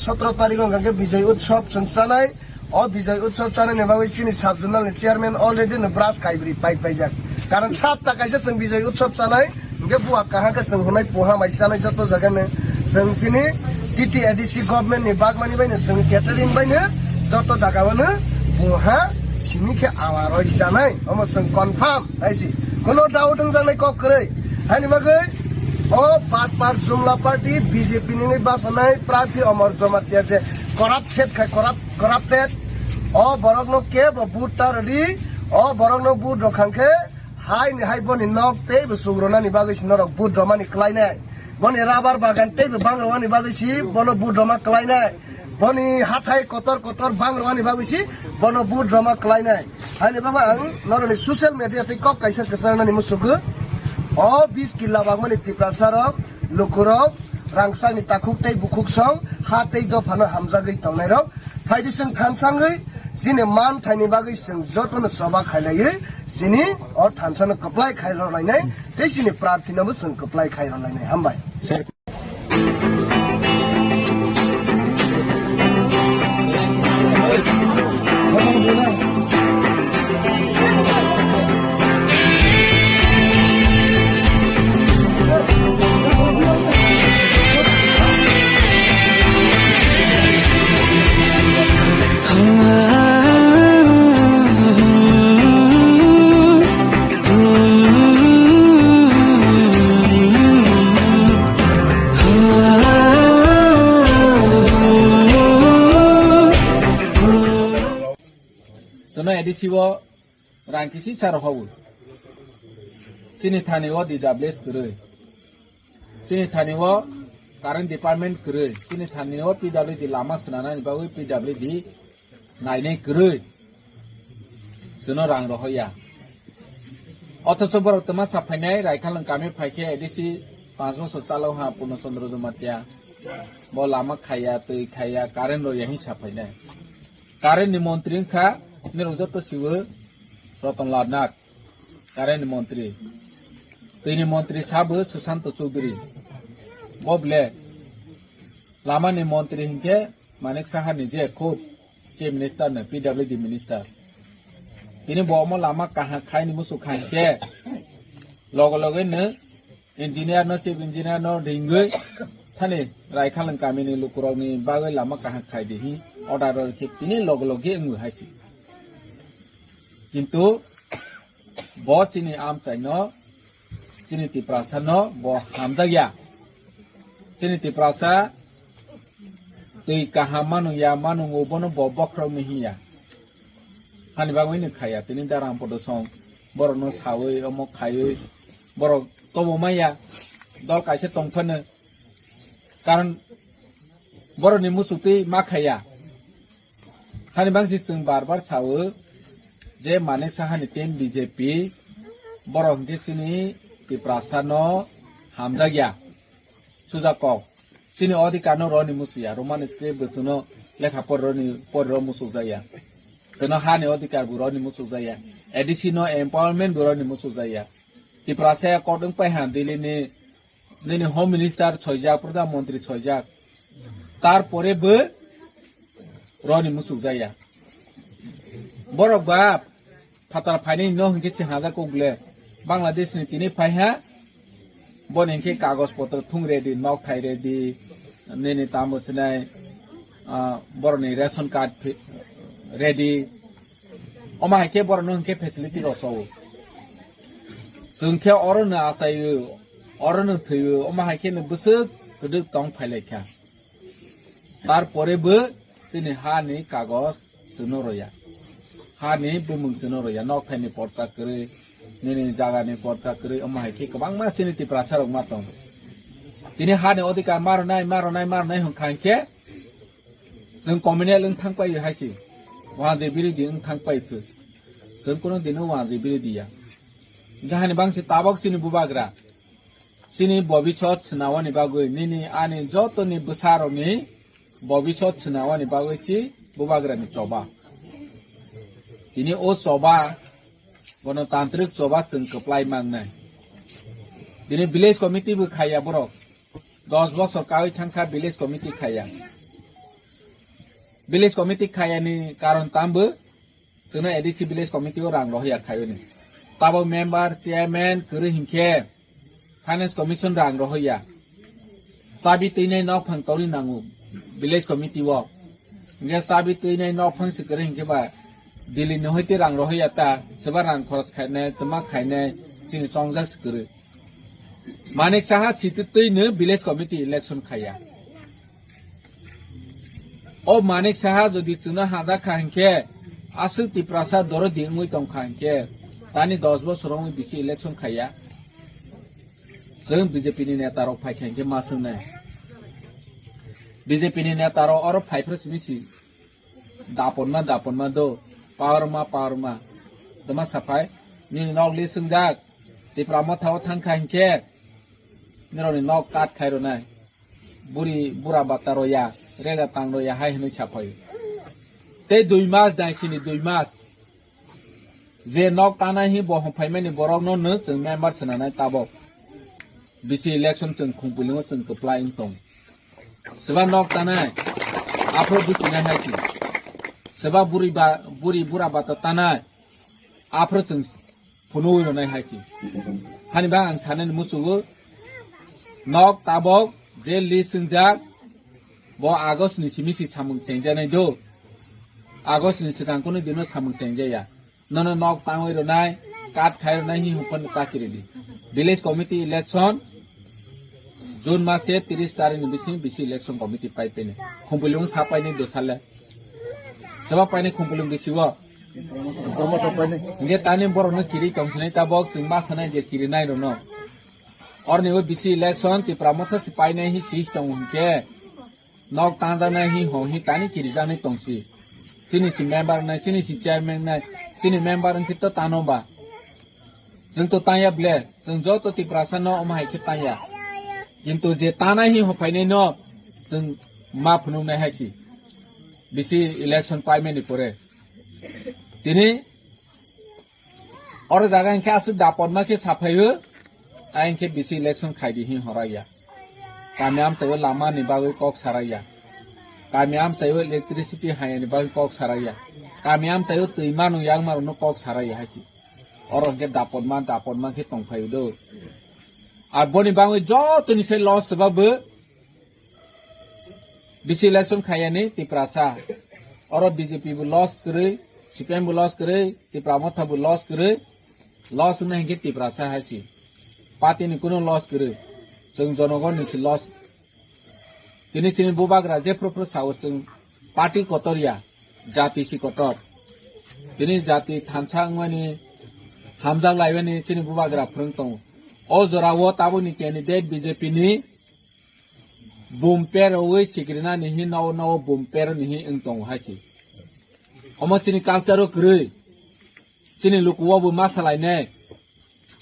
17 तारिख गंगे विजय उत्सव संसानाय ओ विजय उत्सव चाने बागै सिनि सब जुनाल चेयरमैन अलरेडी न ब्रास काइब्री पाइजाक कारण 7 ताकाइसे जों विजय उत्सव जानाय इनके बुआ कहां के जों होनाय पोहा माइसानाय जत जगने जों सिनि टीटी एडीसी गवर्नमेंट नि बागमानि बायनो जों केटारिं बायनो जत दागावनो बुहा सिमिखे आवारय जानाय हम जों कन्फार्म आइसि कोनो डाउट जानाय क करे हानि बागै ओ पार्ट जुमला पार्टी बीजेपी नि बासनाय प्रार्थी अमर जमातिया जे करप्टेड ओ बरगनो के बुटारडी ओ बरगनो बुट रखांखे हाय बनि नकते सुग्रनानि बागैसि नरक बुट रमानि क्लाइनाय बनि राबार बागानते बांग्रवानि बागैसि बनो बुट रमा क्लाइनाय बनि हाथाय कतर बांग्रवानि बागैसि बनो बुट रमा क्लाइनाय हानि बाबा आं नरनि सोशल मीडिया पे कक काइसा कसरनानि मुसुगु ओ 20 किल्ला बागमानि तिप्रासारक लुकुरक रांसानि ताखुकतै बुखुकसं हातै दफानो हामजागै तंनायरक फाइदिसं थानसाङै दिने मान थाइनि बागै जों जतनो सभा खाइलायै सिनि और थानसानो कप्लाई खाइरलायनाय तेसिनि प्रार्थीनाबो जों कप्लाई खाइरलायनाय हामबाय एडिसिव रांकिसि सारहावो चिनि थानेव डिडब्ल्यूएस करे चिनि थानेव कारेन्ट डिपार्टमेंट करे चिनि थानेव पीडब्ल्यूडी लामा सनानानि बागै पीडब्ल्यूडी नायनाय करे जोनो रां रहया अथच बरतमा साफायनाय रायखालं कामे फाइखे एडिसि 5 बছর चालौहा पूर्णचंद्र जमातिया बो लामा खाया तै खाया कारेन्ट रयाहि साफायनाय कारेन्ट नि मंत्री खा निरंजन शिव रतनलाल नाथ कारेन्ट मंत्री तैनि मंत्री साबो सुशांत चौधरी बबले लामानि मंत्री हिंके मानिक साहा निजे खुद चीफ मिनिस्टर ने पीडब्ल्यूडी मिनिस्टर तिनि बम लामा कहा खाइनि मुसु खाइके लगे न इंजीनियर न चीफ इंजीनियर न ढिंगै थाने रायखालं कामिनि लुकुरावनि बागै लामा कहा खाइदिहि अर्डार तिनि लगे अंगु हाइसि किंतु बो चिनि आम चाइनो चिनि तिप्रासा न बो हामजाया चिनि तिप्रासा तै कहा मानु या मानु ओबनो बो बख्राव निहिया हानि बागैनो खाया तिनि दारां पदसं बरनो सावै अमक खायै बर तबो माया दल काइसे तंफनो कारण बरनि मुसुतै मा खाया हानि बांसि जों बार सावो जे मानिक साहानि team BJP borok ke sini ti prasano hamjagya sujakok sini odikano roni musuya roman script betuno lekha porro musujaya seno hani odikar buroni musujaya additional empowerment buroni musujaya ti prasaya kodung pai handili ni home minister choijak pradhan mantri choijak tar pore be roni musujaya borok bap fatar phaini no hingke haja kogle Bangladesh ni tini paiha bon hingke kagos potro thung ready nok thai ready nini tamo sinai boroni ration card ready oma hingke borno hingke facility ro so sungkhe orona asayu orona thuyu oma hingke ne busuk kuduk tong phailekha tar pore be tini ha ni kagos sunoroya hani bumung sunoroya nok thai ni porta kre nini jaga ni porta kre oma hingke kabang ma sini ti prasarok ma tong tini hani odikar maronai hong khangke जों कमिनेल थांपाय हायसि वाजे बिरिदि थांपाय थु जों कोनो दिनो वाजे बिरिदिया गाहानि बांसि ताबक सिनि बुबाग्रा सिनि भबिष्यत सुनावानि बागै निनि आनि जतनि बसारनि भबिष्यत सुनावानि बागै सि बुबाग्रानि चबा दिनि ओ चबा गणतान्त्रिक चबा जों कप्लाय मांनाय दिनि विलेज कमिटि बो खाया बरक 10 বছর कावै थांखा विलेज कमिटि खाया Village committee kaya ni karon tambu, suna edisi village committee orang rohya kayo ni. Tabo member, chairman, kuru hingke, finance commission orang rohya. Sabi tinai nok phang tori nangu village committee wo. Nge sabi tinai nok phang si kuru hingke ba, dili nohiti orang rohya ta, sebar orang khoros khaine, temak khaine, sing songjak kuru. Manik saha chitu tine village committee election kaya. O manik saha jodi tuna hada khanke asu ti prasad doro dingmui tong khanke tani 10 বছর rong bisi election khaya जों BJP ni neta rok phai khanke ma sunna BJP ni neta rok or phai pros misi dapon ma do power ma dama sapai ni nok li sungjak ti prama thao thang khanke ni nok kat khairo nai bura bataroya rega tangro ya hai hinu chapai te 2 mas dai sini 2 mas je nok tana hi bo hom phai meni borok no ne chung member chana nai tabo bisi election chung khungpulingo chung apply in tong seba nok tana apro bisi na hai chi seba buri bura bata tana apro chung phunu no nai hai chi hani ba ang chanen musugo nok tabo je li sungjak bo August ni simisi samung chenjanai do August ni sidang kono dino samung chenjaya nono nok tangoi ro nai kat khai ro nai hi hupan pakiri di village committee election June mase 30 tarik ni bisi election committee pai pene khumpulung sapai ni dosale saba pai ni khumpulung disiwa promoter pai ni nge tani bor no kiri komsnai ta bok singba sanai je kiri nai ro no और ni wo bisi election ti pramotha sipai nai hi system unke nok tanda na hi ho hi tani kirija ni tongsi sini si member na sini si chairman na sini member ang kita tano ba jeng to tanya ble jeng jo to ti prasano oma hai ki tanya kintu je tana hi ho phai no jeng ma phunu na hai ki bisi election pai me ni pore tini और jaga ang ka su dapon ma ke saphai ain ke bisi election khai di hi horaya Kamiam sayo lama ni bagay kok saraya. Kamiam sayo electricity haya ni bagay kok saraya. Kamiam sayo tuiman yang maruno kok saraya haji. Orang ke dapon man ke tong payu do. Arboni bagay jo tu ni se loss sebab bisi election khaya ni ti prasa. Orang BJP bu loss kere, CPM bu loss kere, ti Pramotha bu loss kere, loss na ke ti prasa haji. Parti ni kuno loss kere. जों जनगण नि लस दिनै चिनि बुबाग्रा जे proper सावस जों party Katariya जाति सि cutter दिनै जाति थानसांगमानि हामजा लायबानि चिनि बुबाग्रा फोरोंतों ओ जरावो ताबुनि candidate BJP नि बुमपेर ओइ सिग्रिना निहि नाव बुमपेर निहि इंतों हासि अमो चिनि कल्चरो ग्रै चिनि लुकुवाबो मासालायने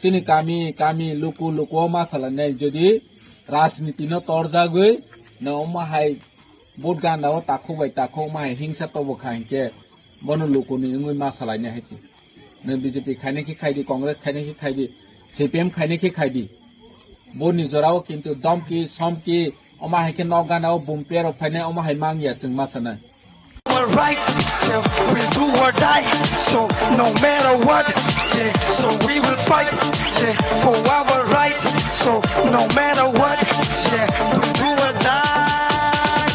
sini kami luku masalah nai jadi राजनीति न तोरजागै न माहाय भोट गानाव ताखौ माहाय हिंसा तो बखांके बनु लोकोनि इंगै मासालायनो हायति न बीजेपी खायने की खायदि कांग्रेस खायने की खायदि सीपीएम खायने की खायदि बोनि जराव किंतु दमकी समकी अमाहाय के न गानाव बुमपेर फायने अमाहाय मांगिया जों मासाना our rights, yeah, we'll do or die. So no matter what, yeah, so we will fight, yeah, for our rights. So no matter what, yeah, we'll do or die.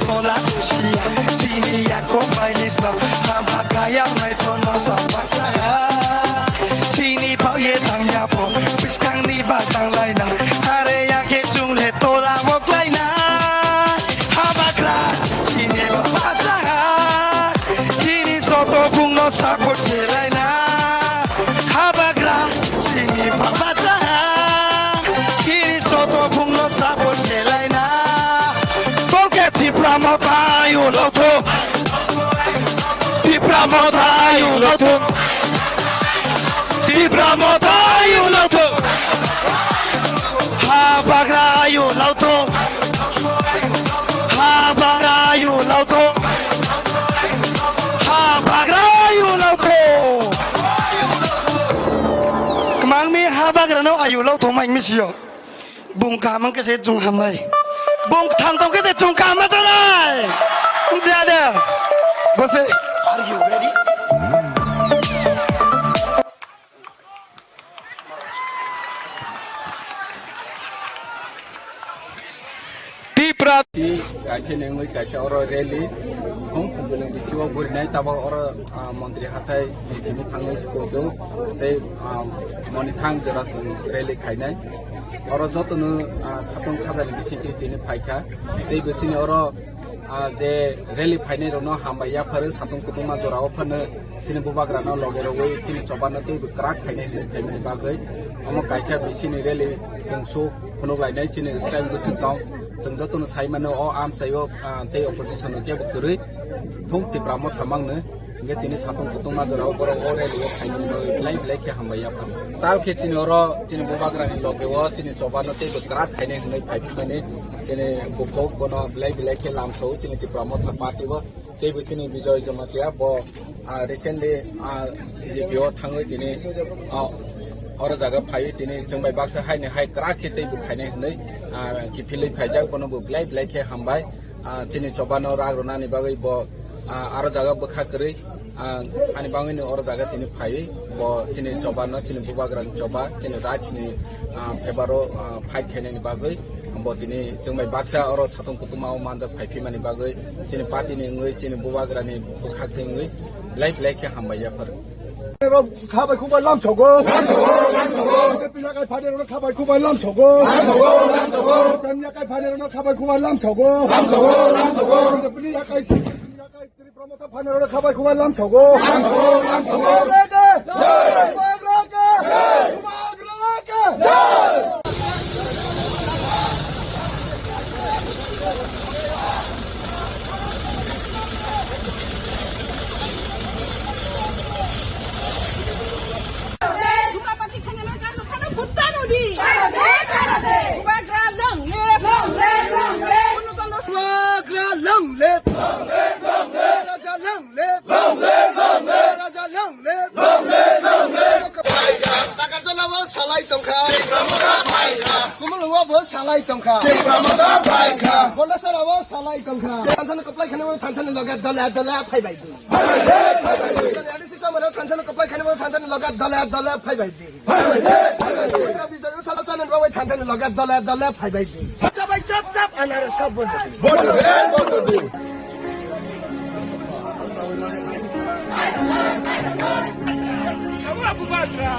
Sola kushia, tini ya komainis na, hamagaya mai tono sa pasaya. Tini pao ye tang ya po, biskang ni ba tang lai na, hare ya ke chung le tola wok lai na. Hamagla, tini wa pasaya. Soto pung no sakot kelai na habagra sini babasa kiri soto pung no sakot kelai na poket ti pramota yu loto ti pramota yu loto ti pramota yu loto habagra yu loto habagra yu loto Habagrano ayu lau thong mai misio bung ka mang ke se chung ham lai bung thang tong ke se chung ka ma ta lai jada bose are you ready Prati kache nengoi kache oro rally hong kubulang di siwa burinai taba oro menteri hatai di sini thangai skodo tei moni thang jera sung rally khainai oro jotonu thapong khajani bichiti tini phaika tei bisini oro je rally phainai rono hambaya phare satung kutuma jorao phane tini bubagrano logeroi tini chobana tei krak khainai khainai bagai amo kacha bisini rally jongso phono lainai tini style bising tau जों जतन साइमानो अ आम सायो ते opposition के बकरै थों ति ब्राह्म थामांगनो गे तिनि साथं कुतुमा जराव बर अरे लो खाइनि लाइभ लाइक के हमबाया फर ताल के तिनि अर तिनि बुबाग्रानि लगे तिनि चबानो ते बकरा खाइने हनै फाइफिने तिनि बुको बनो लाइभ लाइक के लामसौ तिनि ति ब्राह्म था पार्टी ब ते बिचिनि विजय जमातिया ब रिसेंटली बीजेपीओ थाङै तिनि और जगह फाइ तिनि जोंबाय बाक्सा हाइने हाइ क्रा खेतै बुखाइने हनै किफिलै फाइजाक बनो बुब्लाइ ब्लाइ के हामबाय तिनि चबानो रागरनानि बागै ब आरो जगह बखा करै अनि बाङैनो और जगह तिनि फाइ ब तिनि चबानो तिनि बुबाग्रान चबा तिनि राजनि फेबारो फाइट खाइनेनि बागै ब तिनि जोंबाय बाक्सा और साथं कुतुमाव मानजा फाइफिमानि बागै तिनि पार्टीनि ngै तिनि बुबाग्रानि बुखाखै ngै ब्लाइ ब्लाइ के हामबायफोर खाबाय खुबाय लामछगो पिलाकाय फादेरनो खाबाय खुबाय लामछगो पेमयाकाय फादेरनो खाबाय खुबाय लामछगो पिलाकाय त्रिप्रमता फादेरनो खाबाय खुबाय लामछगो salai tongkha pramota phaikha bola sarawa salai tongkha tansan kaplai khane tansan laga dala phai bai du adisi samara tansan kaplai khane tansan laga dala phai bai du bijoy salasan rawa tansan laga dala phai bai du sabai chap anar sab bol Abu Bakra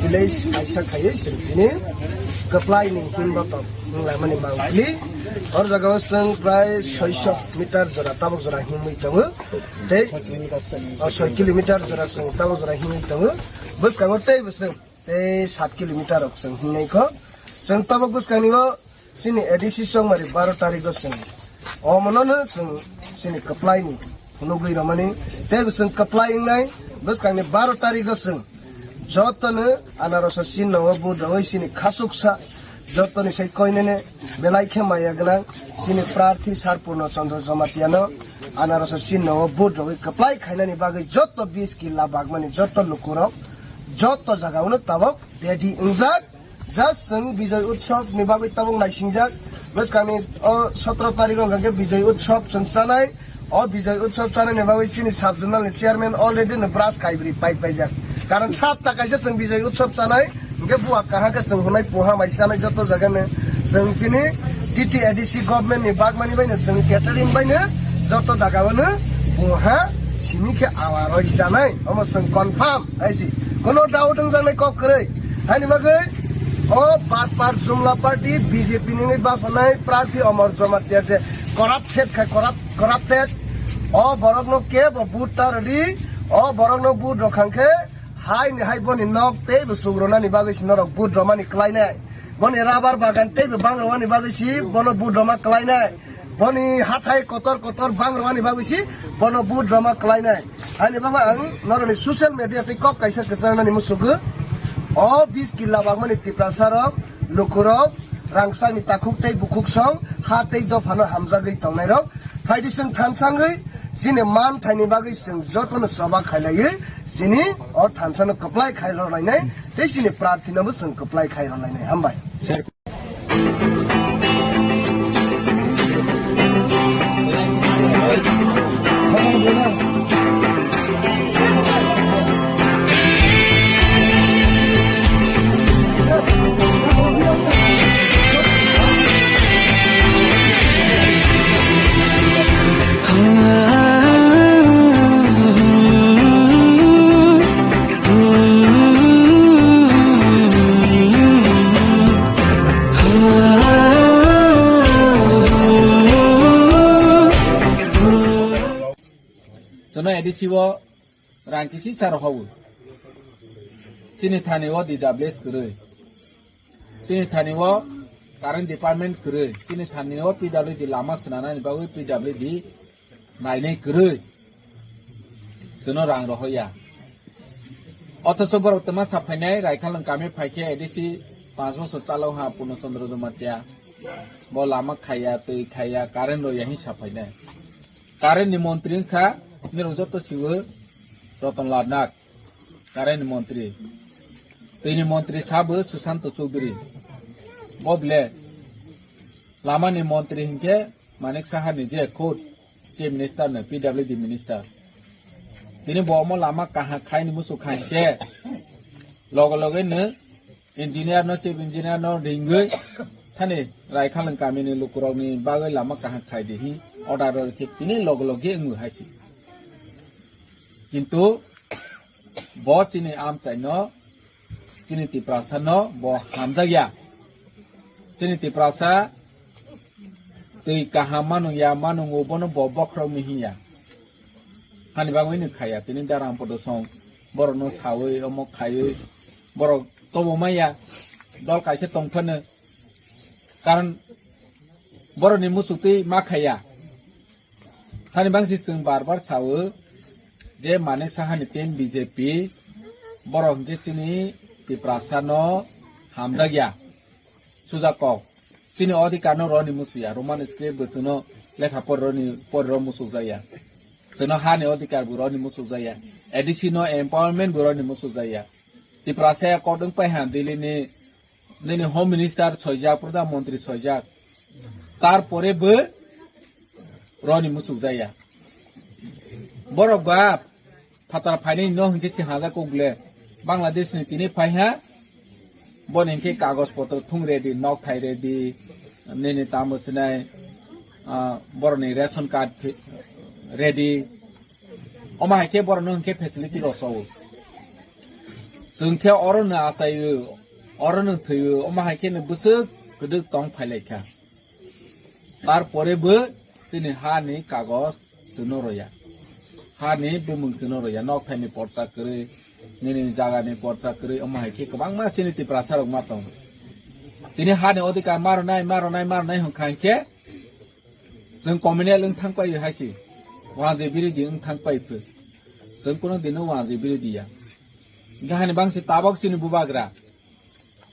village Aisyah kaya sini keplai ni hinbatam mani mangli or jaga seng pray 600 meter jora tabok jora himui tangu tei 6 kilometer jora seng tabok jora himui tangu bus kangor tei buseng tei 7 kilometer ok seng hinai ko seng tabok bus kanigo sini edisi song mari 12 tarik go seng o monono seng sini keplai ni hunugui ramani tei buseng keplai ngai bus kangni 12 tarik go seng jotone anaroso sinno buddha oisini khasuksa jotone sei koinene belaikhe mayagna sini प्रार्थी sarpurno chandra jamatiano anaroso sinno buddha oi kaplai khainani bagai jotto 20 किल्ला बागमानि जत्तो लुकुरो जत्तो जगाउन तबक ready इंजाक जस संग विजय उत्सव नि बागै तबक नाइसिंजाक बस कामी 17 तारिख गंगे विजय उत्सव संसानाय ओ विजय उत्सव चाने नि बागै चिनि सब जुनल चेयरमैन अलरेडी न ब्रास खाइब्रि पाइजाक कारण 7 ताकाइसे जों विजय उत्सव जानाय के बुआ कहा के जों हुनाय पोहा माइसानाय जत्तो जगाने जों चिनि टीटी एडीसी गभर्नमेन्ट नि बागमानि बायनो जों केटारिं बायनो जत्तो दागावनो बुहा सिमिके आवारय जानाय हम जों कन्फर्म आइसि कोनो डाउट जानाय ककरै हानि बागै ओ पार जुमला पार्टी बीजेपी नि बासनाय प्रार्थी अमर जमातिया जे करप्टेड ओ बरगनो के बुटा रेडी ओ बरगनो बुट रखांखे हाय नि हाय बनि नक ते सुग्रना नि बागै सिनरक बुट रमानि क्लाइनाय बनि राबार बागान ते बांग्रवानि बागै सि बनो बुट रमा क्लाइनाय बनि हाथाय कतर बांग्रवानि बागै सि बनो बुट रमा क्लाइनाय हानि बाबा आं नरनि सोशल मीडिया ते कक काइसा केसरनानि मुसुगु ओ 20 किल्ला बागमानि तिप्रासारक लुकुरक रांसानि ताखुकतै बुखुकसं हातै दफानो हामजागै तंनायरक फाइदिसन थानसांगै जिने मान थाइनि बागै जों जतनो सभा खाइलायै जिनि और थानसानो कप्लाय खाइरलायनाय तै जिनि प्रार्थीनबो जों कप्लाय खाइरलायनाय हामबाय एडिसिवो रांकिसी सारहावो चिनि थानेवो दिदाब्लेस गरै sini thani wo current department kere sini thani wo PWD lama senana ni bagai PWD naine kere seno rang rohoya অথচ বর্তমান সাফাইনাই রাইখালং কামে ফাইকে এডিসি 5 বছর চালাও হা পূর্ণচন্দ্র জমাতিয়া ব লামা খাইয়া তৈ খাইয়া কারেন্ট রয়াহি সাফাইনাই কারেন্ট নি মন্ত্রী খা নিরজত শিও রতনলাল নাথ কারেন্ট মন্ত্রী তৈনি মন্ত্রী সাব সুশান্ত চৌধুরী ববলে লামানি মন্ত্রী হিংকে মানিক সাহা নিজে খোদ চিফ মিনিস্টার নে পিডব্লিউডি মিনিস্টার তিনি বম লামা কাহা খাইনি মুসু খাইকে লগে লগে নে ইঞ্জিনিয়ার নো চিফ ইঞ্জিনিয়ার নো রিঙ্গৈ थाने रायखालं कामिनि लुकुरावनि बागै लामा काहा खायदेहि अर्डार रखे तिनि लगे लगे एंगु हायसि किन्तु ब चिनि आम चाइनो चिनि तिप्रासा न ब हामजाया चिनि तिप्रासा तै काहा मानुया मानुङो बनो ब बख्राव मिहिया हानि बागै नि खाया तिनि दाराम पद सं बरनो सावै अमक खायै बर तबो माया दल काइसे तंफनो कारण बर'नि मुसुखै मा खाया थानि बांसि जों बार सावो जे मानिक साहानि टीम बीजेपी बर' हिंसेसिनि पिप्रासानो हामजागिया सुजाकौ सिनि अधिकारनो रनि मुसुया रोमान स्क्रिप्ट बचनो लेखा पर मुसुक जाया जोंनो हानि अधिकार रनि मुसुक जाया एडिसिनो एम्पावरमेन्ट रनि मुसुक जाया पिप्रासाया कदों पाइहा दिल्लीनि नैनि होम मिनिस्टार सयजाक प्रधानमंत्री सयजाक तारपरेबो रनि मुसुक जाया बरफ बाप फातार फाइनि न हिंके चिहाजा कोगले बांग्लादेशनि तिनि फाइहा बन हिंके कागज पत्र थुं रेडी नक थाइ रेडी नैनि तामसनाय बरनि रेशन कार्ड रेडी अमा हिंके बरन हिंके फेसिलिटी रसावो जोंखे अरन आसायो अरन थैयो अमा हायकेनो बोसो गदो तंग फाइलायखा तारपरेबो दिनै हानि कागज जोनो रया हानि बुमुं जोनो रया नक थाइनि पर्चा करे नैनि जागानि पर्चा करे अमा हायके गोबां मानसिनि तिप्रासारक मा दं दिनै हानि अधिकार मारनाय हंखायके जों कमिउनियाल थांपायो हायसि वाजे बिरोधि थांपायफो जों कोनो दिनो वाजे बिरोधिया गाहानि बांसि ताबक सिनि बुबाग्रा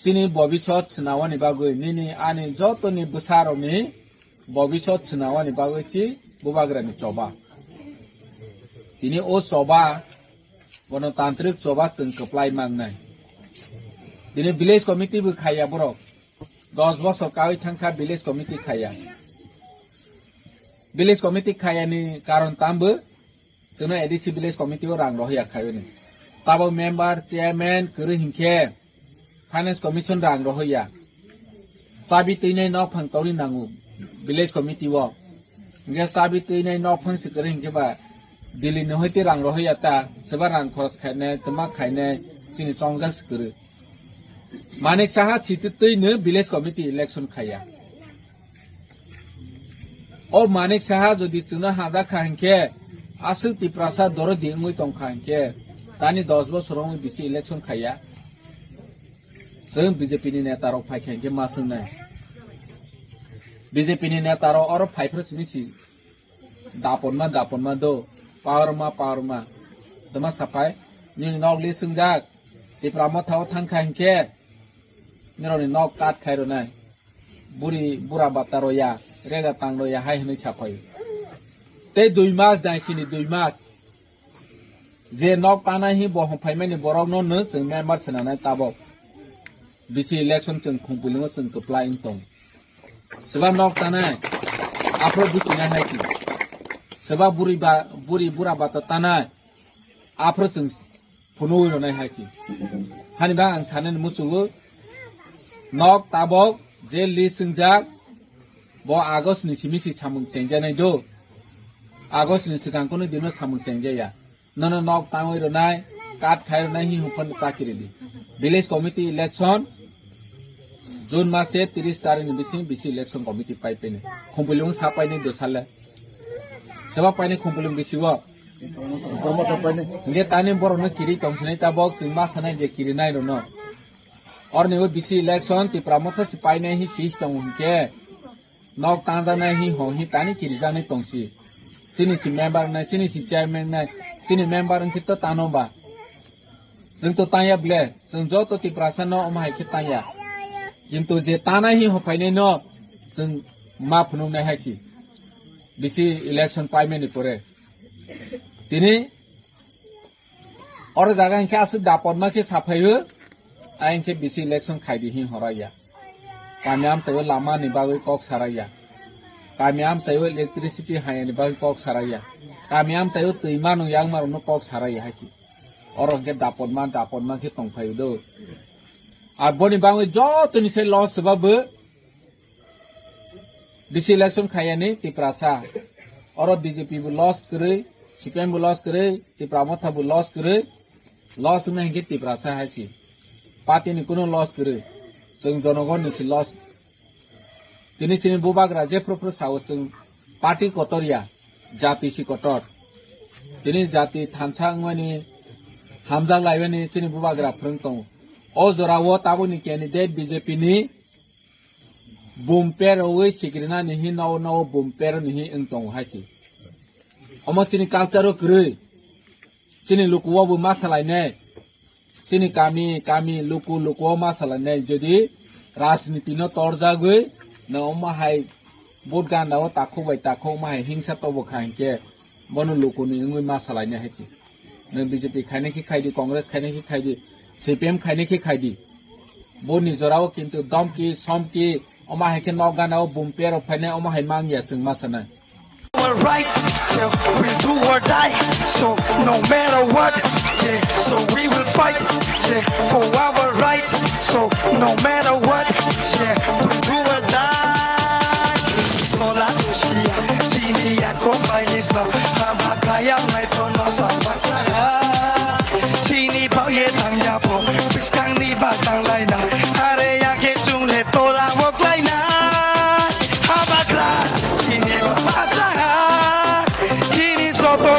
सिनि भविष्यत सुनावानि बागै निनि आनि जतनि बोसारनि भविष्यत सुनावानि बागै सि बुबाग्रानि चबा दिनै ओ चबा गणतान्त्रिक चबा जों कप्लाय मांनाय दिनै विलेज कमिटि बो खाया बर 10 बছर कावै थांखा विलेज कमिटि खाया विलेज कमिटि खायानि कारण तामबो जोंनो एडिसि विलेज कमिटि रां रहिया खायनि ताबो मेम्बार चेयारमैन करे हिंखे फाइनेंस कमिशन रां रहिया साबि तैनाय न फांतावनि नांगौ विलेज कमिटि वो इंगे साबि तैनाय न फांसि करे हिंखेबा दिल्ली न होते रां रहिया ता सोरबा रां खरस खायनाय तमा खायनाय जोंनि चंजास करे मानिक साहा सिति तैनो विलेज कमिटि इलेक्शन खाया ओ मानिक साहा जदि जोंनो हाजा खाहिंखे आसु तिप्रासा दर दिङै दं खाहिंखे दानि 10 बोसोराव बिसि इलेक्शन खाया जों बीजेपी नेता रok फाइखेंके मा सोंनाय बीजेपी नेता रok और फाइफ्रस मिसि दापनमा दो पावर मा दमा साफाय नि नगलि सोंजाक तिप्रामा थाव थांखांके निरनि नक काट खायरनाय बुरा बातारया रेगा तांरया हाय हनै साफाय ते 2 मास दाइसिनि 2 मास जे नक ताना हि बहम फाइमानि बरक न जों मेम्बार सनानाय ताबक बिसि इलेक्शन जों खुंफुलिङो जों कप्लायिं दं सोरबा नक तानाय आफ्रो बिसिना हायसि सोरबा बुरा बाता तानाय आफ्रो जों फुनुरनाय हायसि हानिबा आं सानैनि मुसुगो नक ताबक जे लिसुंजाक ब आगस्टनि सिमिसि सामुं सेंजानाय दो आगस्टनि सिगांखौनो दिनो सामुं सेंजाया ननो नक तांवैरनाय काट खायरनाय हि हुफन ताकिरिदि विलेज कमिटि इलेक्शन जून मासे 30 तारिखनि बिसि इलेक्शन कमिटि पाइपेनि खुंफुलिं सापायनि दोसाले सेबा पाइनि खुंफुलिं बिसिबो प्रमोटर पाइनि नगे तानि बरनो किरि तंसनै ताबक जों मा सानाय जे किरि नाय न और ने बीसी इलेक्शन त्रिपुरा मथ सिपाई ने ही सीज तंग उनके नौक तांजा ने ही हो ही तानी किरिजा ने तंगसी सिनी सी मेंबर ने सिनी सी चेयरमैन ने सिनी मेंबर उनकी तो तानोबा जों तो ताया ब्ले जों जो तो त्रिपुरा सन न अमाय के ताया किंतु जे ताना ही हो फाइने न जों मा फुनु ने है की बीसी इलेक्शन पाई में निपरे तिनी और जगह इनके आसु दापन मा के साफायो आइन के बीसी इलेक्शन खाइदी ही होराया कामयाम सयो लामा निबागै कक साराया कामयाम सयो इलेक्ट्रिसिटी हाय निबागै कक साराया कामयाम सयो तैमा नु yang मारो न कक साराया हाकी और के दापन मा के तंफायो दो आ बनि बागै ज तनि से लॉस बाबो बीसी इलेक्शन खायानि त्रिपुरासा और बीजेपी बु लॉस करे सीपीएम बु लॉस करे त्रिपुरा मथा बु लॉस करे लॉस में के त्रिपुरासा हाकी पार्टी नि कुनो लॉस करे जों जनगण नि लॉस दिनै चिनि बुबाग्रा जे प्रफुर सावस जों पार्टी कटरिया जाति सि कटर दिनै जाति थानसांगनि हामजा लायनि चिनि बुबाग्रा फ्रंतौ ओ जरावो ताबुनि कैंडिडेट बीजेपी नि बुमपेर ओइ सिग्रिना नि नाव बुमपेर नि अंतौ हाकी अमसिनि कल्चर ग्रै चिनि लुकुवाबो मा सालायने चिनी कामी लुकु मा सालायने जदि राजनीति न तोरजागै न माहाय भोट गानाव ताखौ माहाय हिंसा तबो खांके बनु लुकुनि इंगै मा सालायने हायछि न बीजेपी खायने की खायदि कांग्रेस खायने की खायदि सीपीएम खायने की खायदि बोनि जराव किंतु दमकी समकी अमाहाय के न गानाव बुमपेर फायने अमाहाय मांगिया जों मा साना Right, yeah, we'll do or die. So no matter what, yeah, so we will fight, yeah, for our rights. So no matter what, yeah, we'll do or die. Hola, Lucia, Gini, ya compañes no, Hamakaya, my tono, Sapasaya. Gini, Pao, ye, Tang, ya, Po, Pisang, ni, Batang, Laina, Hare, ya, que, Jung, le, Tola, Wok, Laina. Hamakra, Gini, Pasaya.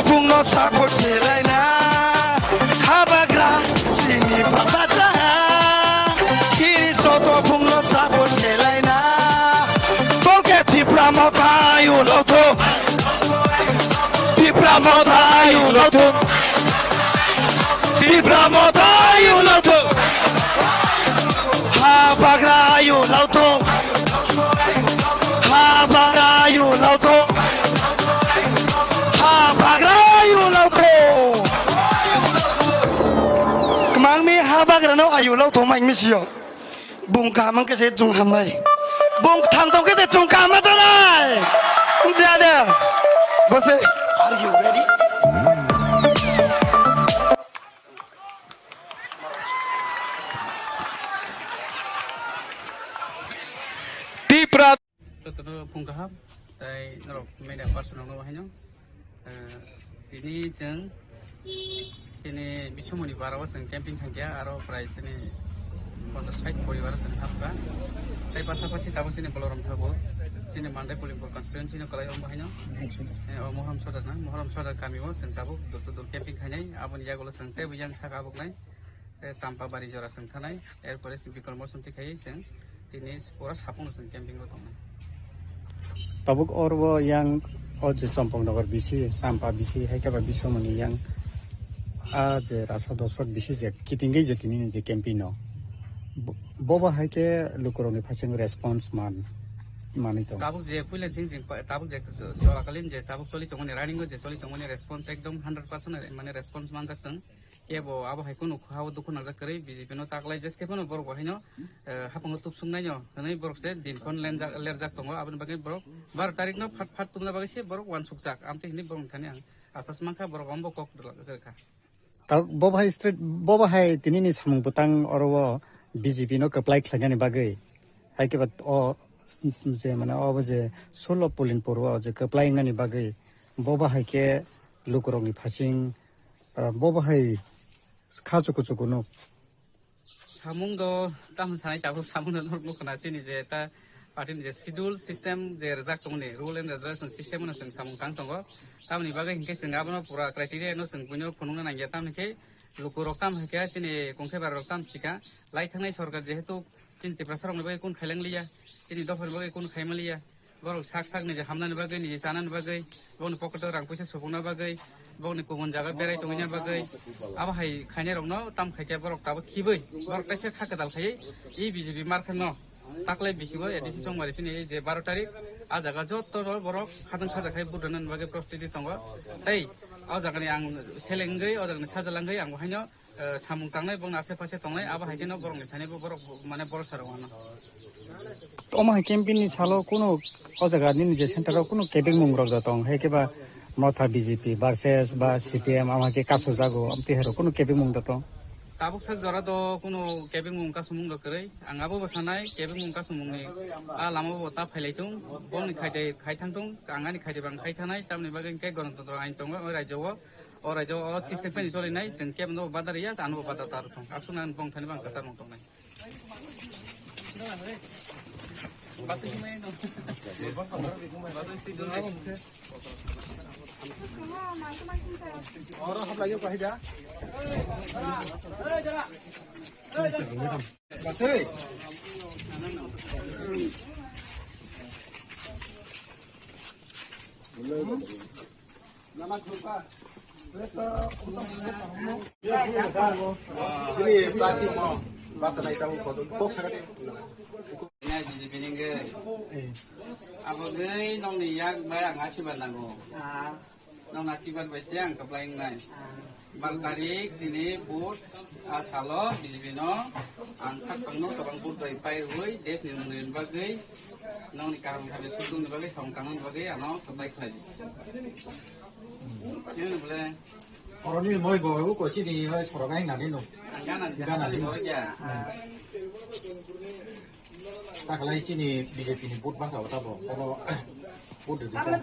Pungno sapot kelaina habagra sini babasa kini soto pungno sapot kelaina toke tipramota yuloto habagra yuloto Habagrano ayu lau to mai misio bung kamang ke se jung ham lai bung thang tong ke se jung kam ma lai jada bose are you ready Tipra to bung kaham tai norok media person no haino ini jeng ini bisumoni barawa seng camping thangya aro price ini 50 পরিবার seng thapka tai pasapasi tabo sini boloram thabo sini mandai polingpur constituency no kalai ombahaino mohram sodar kamiwo seng tabo dur camping khanai aboni jagolo seng te bujang sakabuk nai sampa bari jora seng thanai erpore sing bikol morsonti khai seng tini pura sapung seng camping go tongai tabuk orwo yang oje champongnagar bisi sampa bisi haikaba bisumoni yang आज रासा दसर बिसे जे किटिंगै जे तिनि जे कैंपेनो Boba हाइके लुकरोनि फासिंग response मानि तो Tabuk जे पुले जिं Tabuk जे जराकालिन जे Tabuk चलि तंगनि running जे चलि तंगनि response एकदम 100% माने रेस्पॉन्स मानजाकसं केबो आबो हाइको नुखाव दुखु नाजाकरै बीजेपी नो ताकलाय जेसके फनो बरक हाइनो हापंग तुपसुंनायनो हनै बरकसे दिनखन लेरजाक दङ आबनि बागै बरक 12 तारिख नो फाट तुमना बागैसे बरक वान सुकजाक आमते हिनि बरक थाने आं आसास मानखा बरक अम्बो कक दरखा बोबा हाय तिनिनि सामुं बुतां अरवो बीजेपी नो कप्लाय खलायनानि बागै हायके बात ओ जे माने ओ जे 16 पुलिन परवा जे कप्लायनानि बागै बोबा हायके लुकरंनि फासिं बोबा हाय खाजुकुजुकुनो सामुं दो ताम सानाय ताबो सामुं नो लुकना तिनि जे ता पार्टीनि जे शेड्यूल सिस्टेम जे रजाक तंगनि रूल एन्ड रेगुलेशन सिस्टेम नो जों सामुं तां दङ तामनि बागै हिंके जों आबनो पुरा क्राइटेरिया नो जों बुनो फनुंना Nangia तामनिके luku roktam hake chini kongke bar roktam sika lai thangnai sarkar jehetu chini tiprasar rong bagai kun khailang liya chini dofar bagai kun khaimal liya borok sak ni je hamna bagai ni janan bagai boni pocket rang puisa supungna bagai boni kubun jaga berai tongina bagai aba hai khaine rong no tam khaike borok tabo khibui borok kaisa khakadal khai e BJP markhan no takle bisigo edisi songmari chini je 12 tarik a jaga jotto borok khadang khaja khai budanan bagai prostiti tongo tei a jaga ni ang selengai a jaga ni sajalangai ang haino samung tangnai bong ase pase tongnai aba haikeno borok ni thani borok mane bor sarwana Oma campaign ni chalo kuno o jaga ni je center kuno kebing mungrok jatong he ke ba motha BJP versus ba CPM ama ke kaso jago amti hero kuno kebing mung jatong tabuk sak jora do kuno kebing mung ka sumung do krai angabo basanai kebing mung ka sumung ni a lama bo ta phailaitung bong ni khai thangtung angani khai bang khai thanai tamni bagin ke gণতন্ত্র আইন tongo o raijo o system pani solinai jeng kebing no badariya anu badar tung aksunan bong thani bang kasar mong tongnai Orang hab lagi apa hidah? Batai. Nama lupa. Sini plastik mau. Bahasa lain tahu foto. Kok sangat. Nya BJP ninge. Abo gai nong ni yak ba ang asiban nago. Nong asiban ba siang kaplaing nai. Bang tarik sini bud asalo BJP no ang sak pangno tabang bud dai pai hui des ni nun bagai nong ni karam khabe sudung ni bagai song kangan bagai ano kaplai khlai. Yun bole. Orang ni moi bawa ko sini hai sorangai ngani no. Angana ni ya. Tak lain sini BJP ni put bangsa apa bo. Kalau put di sana.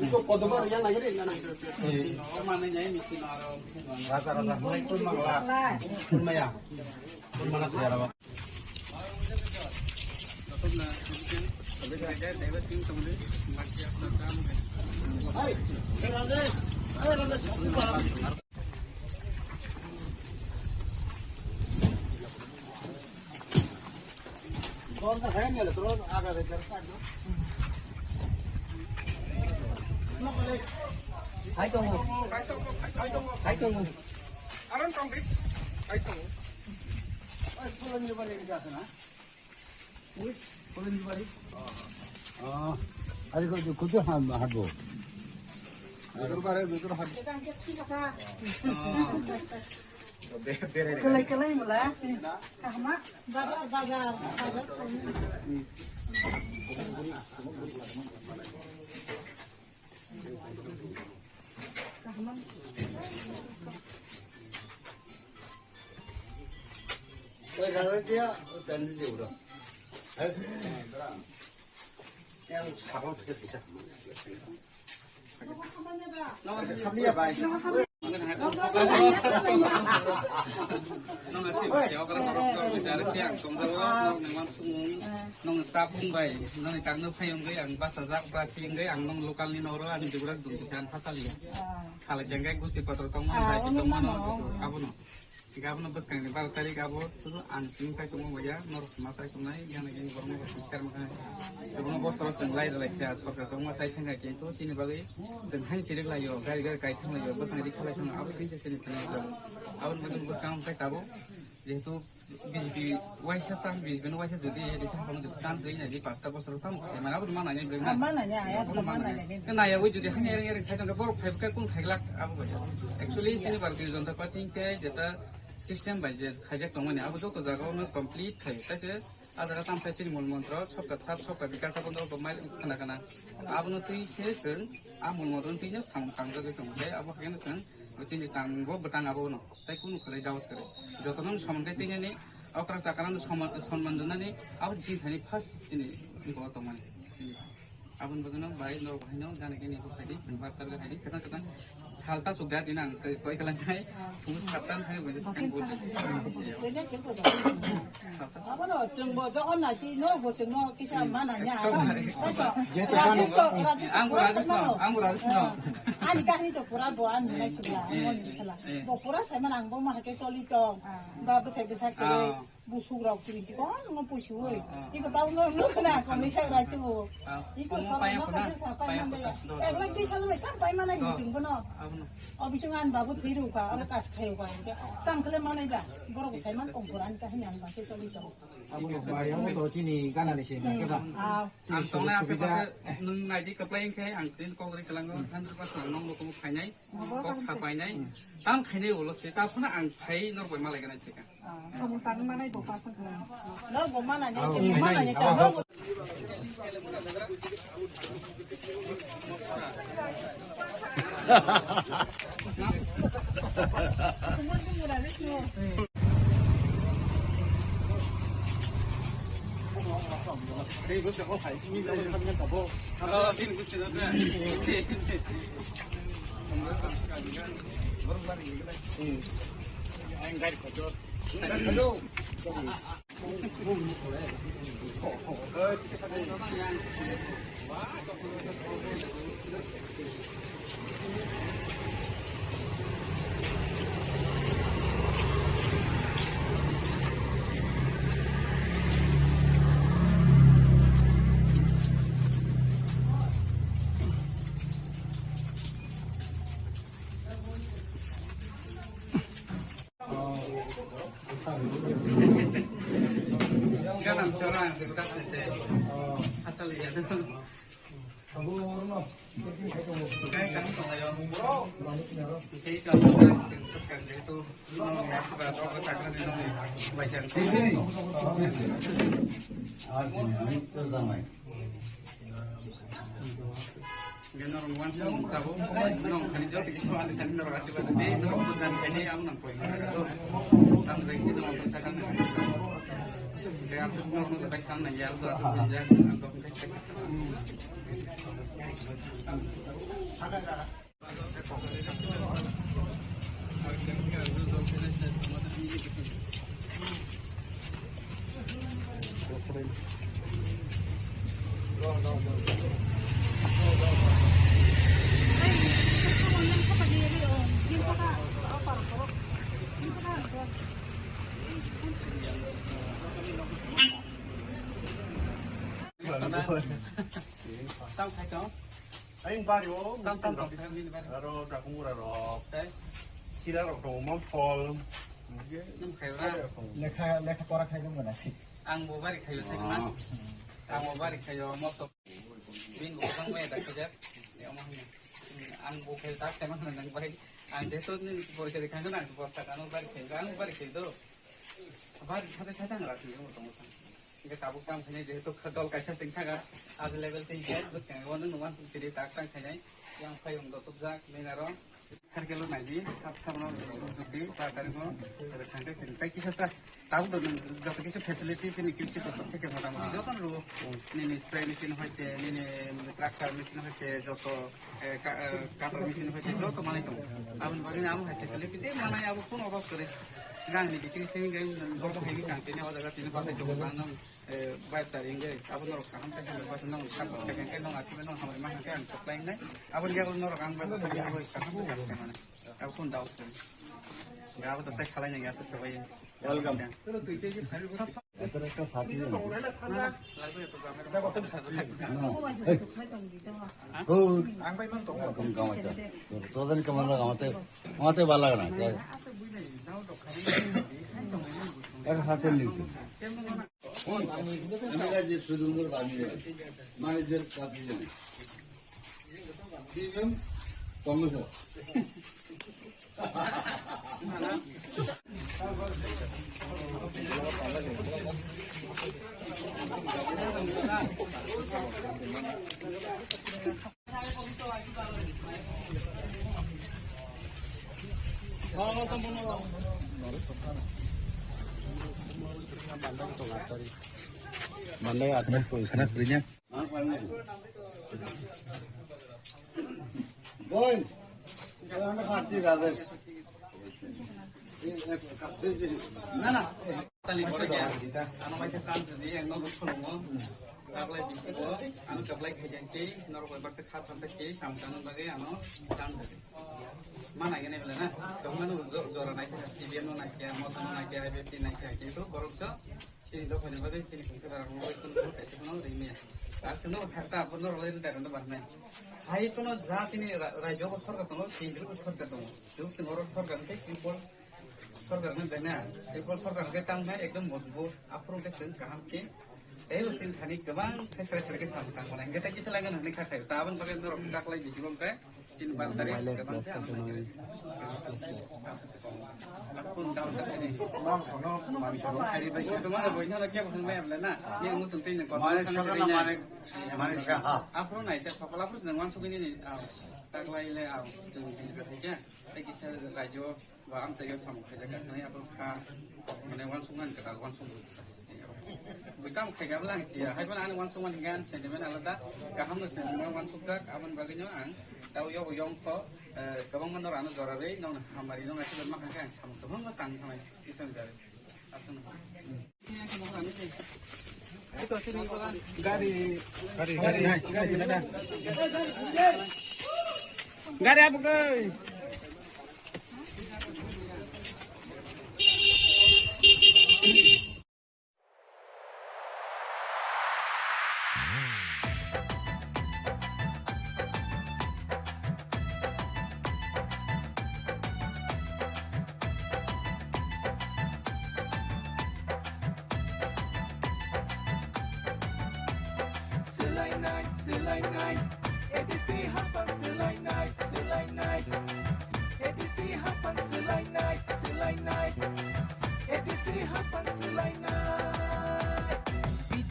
Itu kodobar yang lagi ni mana? Mana nyai misi naro. Rasa mulai pun mangla. Pun maya. Pun mana tiara ba. कौन सा है मेरे तो आगे इधर side में हाय तो अरन कांग्रेस हाय तो ओए पुलन जी बारे क्या सुना ओए पुलन जी बारे अरे को कुछ हाथ दो इधर बारे इधर हाथ Kelai malah, kahmak, bazar. Kalau dia jangan jauh. Yang sabang bisa. Kami ya baik. Nong asih jauh kalau bicara siang, kemudian nong sumung, nong sapung bay, nong ikan nong payung gay, ang bahasa zak pracing gay, ang nong lokal ni noro, ang juga duntisan pasal ya. Kalau jangkai gusti patro tong mana, saya tong mana tu, apa no? Jika apa no bus kang ni baru kali kabo, sudah ansing saya tong mana, nor semua saya tong mana, yang lagi borong bus sekarang mana. Sebelum bos terus senglai dari saya, seperti tong mana saya tengah itu, sini bagi, senghai cilik layo, gaya kait tong layo, bus nanti kalau tong apa sih sini tengah. Awan bagian bus kang saya tahu, যেহেতু BJP waisa san BJP no waisa jadi desa pang de san sei na di pasta bos rotam mana abu mana ni benar mana ni ayat mana ni kan ayat wujud di hanya yang saya tengah bor five ka kun khailak abu baca actually sini Bharatiya Janata Party ke jeta system baje khajak tongmani abu joto jaga no complete thai taise adara sampai sini mul mantra sobkat sat sobkat bikas apa no pemain kana abu no tui sesen amul modon tinya sang tangga ke tongmai abu kena sen sini tanggo betang abu no tai kun khalai jawat kare jotonon samankai tinya ni Okra sakaran sonman dona ni abu sini thani first sini ko tongmani sini abun bagano bai nor bahino jane ke ni ko khadi sembar tar khadi kesan salta sudah dinang koi kalangai fumus katan hai boleh sekan boleh apa no jengbo jangan nanti no boceng no kisah mana nya anggur ada no Ani kahni to pura boan nilai sila, mon sila. Bo pura saya menang bo mah ke coli tong. Ba besar ke busuk rau kiri ko no pusi woi. Iko tahu no kena kami saya rai tu. Iko sama no ka apa yang dia. Lagi bisa lu kan pai mana bising bono. Obisungan babu tiru ka aro kas khayo ka. Tang kele mana ida. Boro saya man pungkuran kahni an ba ke coli tong. Bayang to sini kanan di sini ke ba. Ang tong na apa pasal nung naik ke playing ke ang tin kong ri kelang kan pas nong lo kong khainai. Kok sapai nai. Tam khainai ulo se ta phuna ang khai nor boy malai kana se ka. Kamu tang mana ibu pasang ke. Nor bo mana ni ke mana ni ka. Kanan seorang bekas se asal ya tu. Kayak kan kalau kayak kalau kan itu namanya sebab apa sakit itu macam di sini. Itu ramai. Genor muan tahu, nong kan jauh pergi soal kan nor kasih pada dia, nor bukan ini am nang poin itu, tam lagi itu nong pesakan. Dia asal nor nong lepas sana ya, asal asal kerja, anggap kerja. Tao khai chó. Anh ba điều. Tao đọc xem đi ba. Rồi đọc cũng là rồi. Đấy. Khi đã đọc đồ mắm phol. Nông khai ra. Lekha pora khai dong mana sih. Ang bo bari khai se kan. Ang bo bari khai mo so. Win bo bang me dak je. Ya mo ni. Ang bo khai tak se man nang bai. Ang de so ni bo se kan kan bo sa kan bari khai. Ang bari khai do. Bari khate sa tang ra ti mo tong sa. Kita tabuk tam kene jehitu khadol kaisa tingkhaga az level te get bus kan wonu numan siri tak tang kene yang phayung do tubjak menaro khargelo naidi sab sabno duti ta targo khangke sintai kisata tabuk do joto kisu facility tini kisu to theke motamoti joton ru nini spray machine hoite nini tractor machine hoite joto cutter machine hoite joto manai to abun bagin am facility te manai abu kono obab kore gang ni dikini sing gang gorko hegi kante ne odaga tini pate jogo nang baik tadi enggak, abang norok kaham tadi lepas nong kapal kengkeng nong ati nong hamil mah kan supply nai, abang dia norok ang baru tadi aku kaham tu kan mana, aku pun tahu tu, ya aku tetap kalanya ya sesuai. Welcome. Terus tu itu je hari berapa? Terus ke satu ni. Lagu itu kami dah waktu satu lagi. Oh, ang bayi mana tong? Tong kau macam. Tuan kemana kau macam? Macam bala kan? Ek hasil ni. Amerika je sudungur bagi manager kapi je. Even Congress. Mandai atas karena berinya. Boy, jangan hati rakyat. না না তানি করে গিয়া আনো মাইছে chance দি এক নম্বর খুলমো তাকলাই বিচিবো আনো কাবলাই খাইজানকি নরবাই বারসে খাতানতে সামতানো বাগে আনো chance the mana gini bela na kamu jora naik CBN no naik ya motor naik ya IBP naik ya itu baru so sini do kau bagai sini kita baru mulai pun kasi pun ini ya asal sarta pun orang lain tak ada bahna hai pun jah sini raja besar katong sini besar katong itu semua orang besar kan teh simpel besar kan bena simpel besar kan kita tang mai ekdom mojbut approve desin kaham ke itu sini thani kebang kesal ke samtang mana kita kisah lagi nanti kakai taban bagai orang dak lagi di sini kan Chin Bantari kebang saya pun tahu tak ini. Itu mana boleh nak kaya pasal macam mana? Ni musim ini kon. Apa naik? Sekolah pun dengan suku ini tak lain le. Jangan kita saja. Tapi saya rajo, waham saya sama kerja kan. Ni apa kah? Mana wan sungan kita wan sungan. Bukan kerja belang sih. Hai pun ane wan sungan kan. Sentimen alada. Kaham nasi semua wan sukak. Aman baginya ang. Tahu yo yang ko. Kabang mana orang itu orang lain. Nong hamari nong asal makan kan. Sama tu mana tang sama. Isam jadi. Asal. Itu sini bukan. Gari ada. Gari apa kau?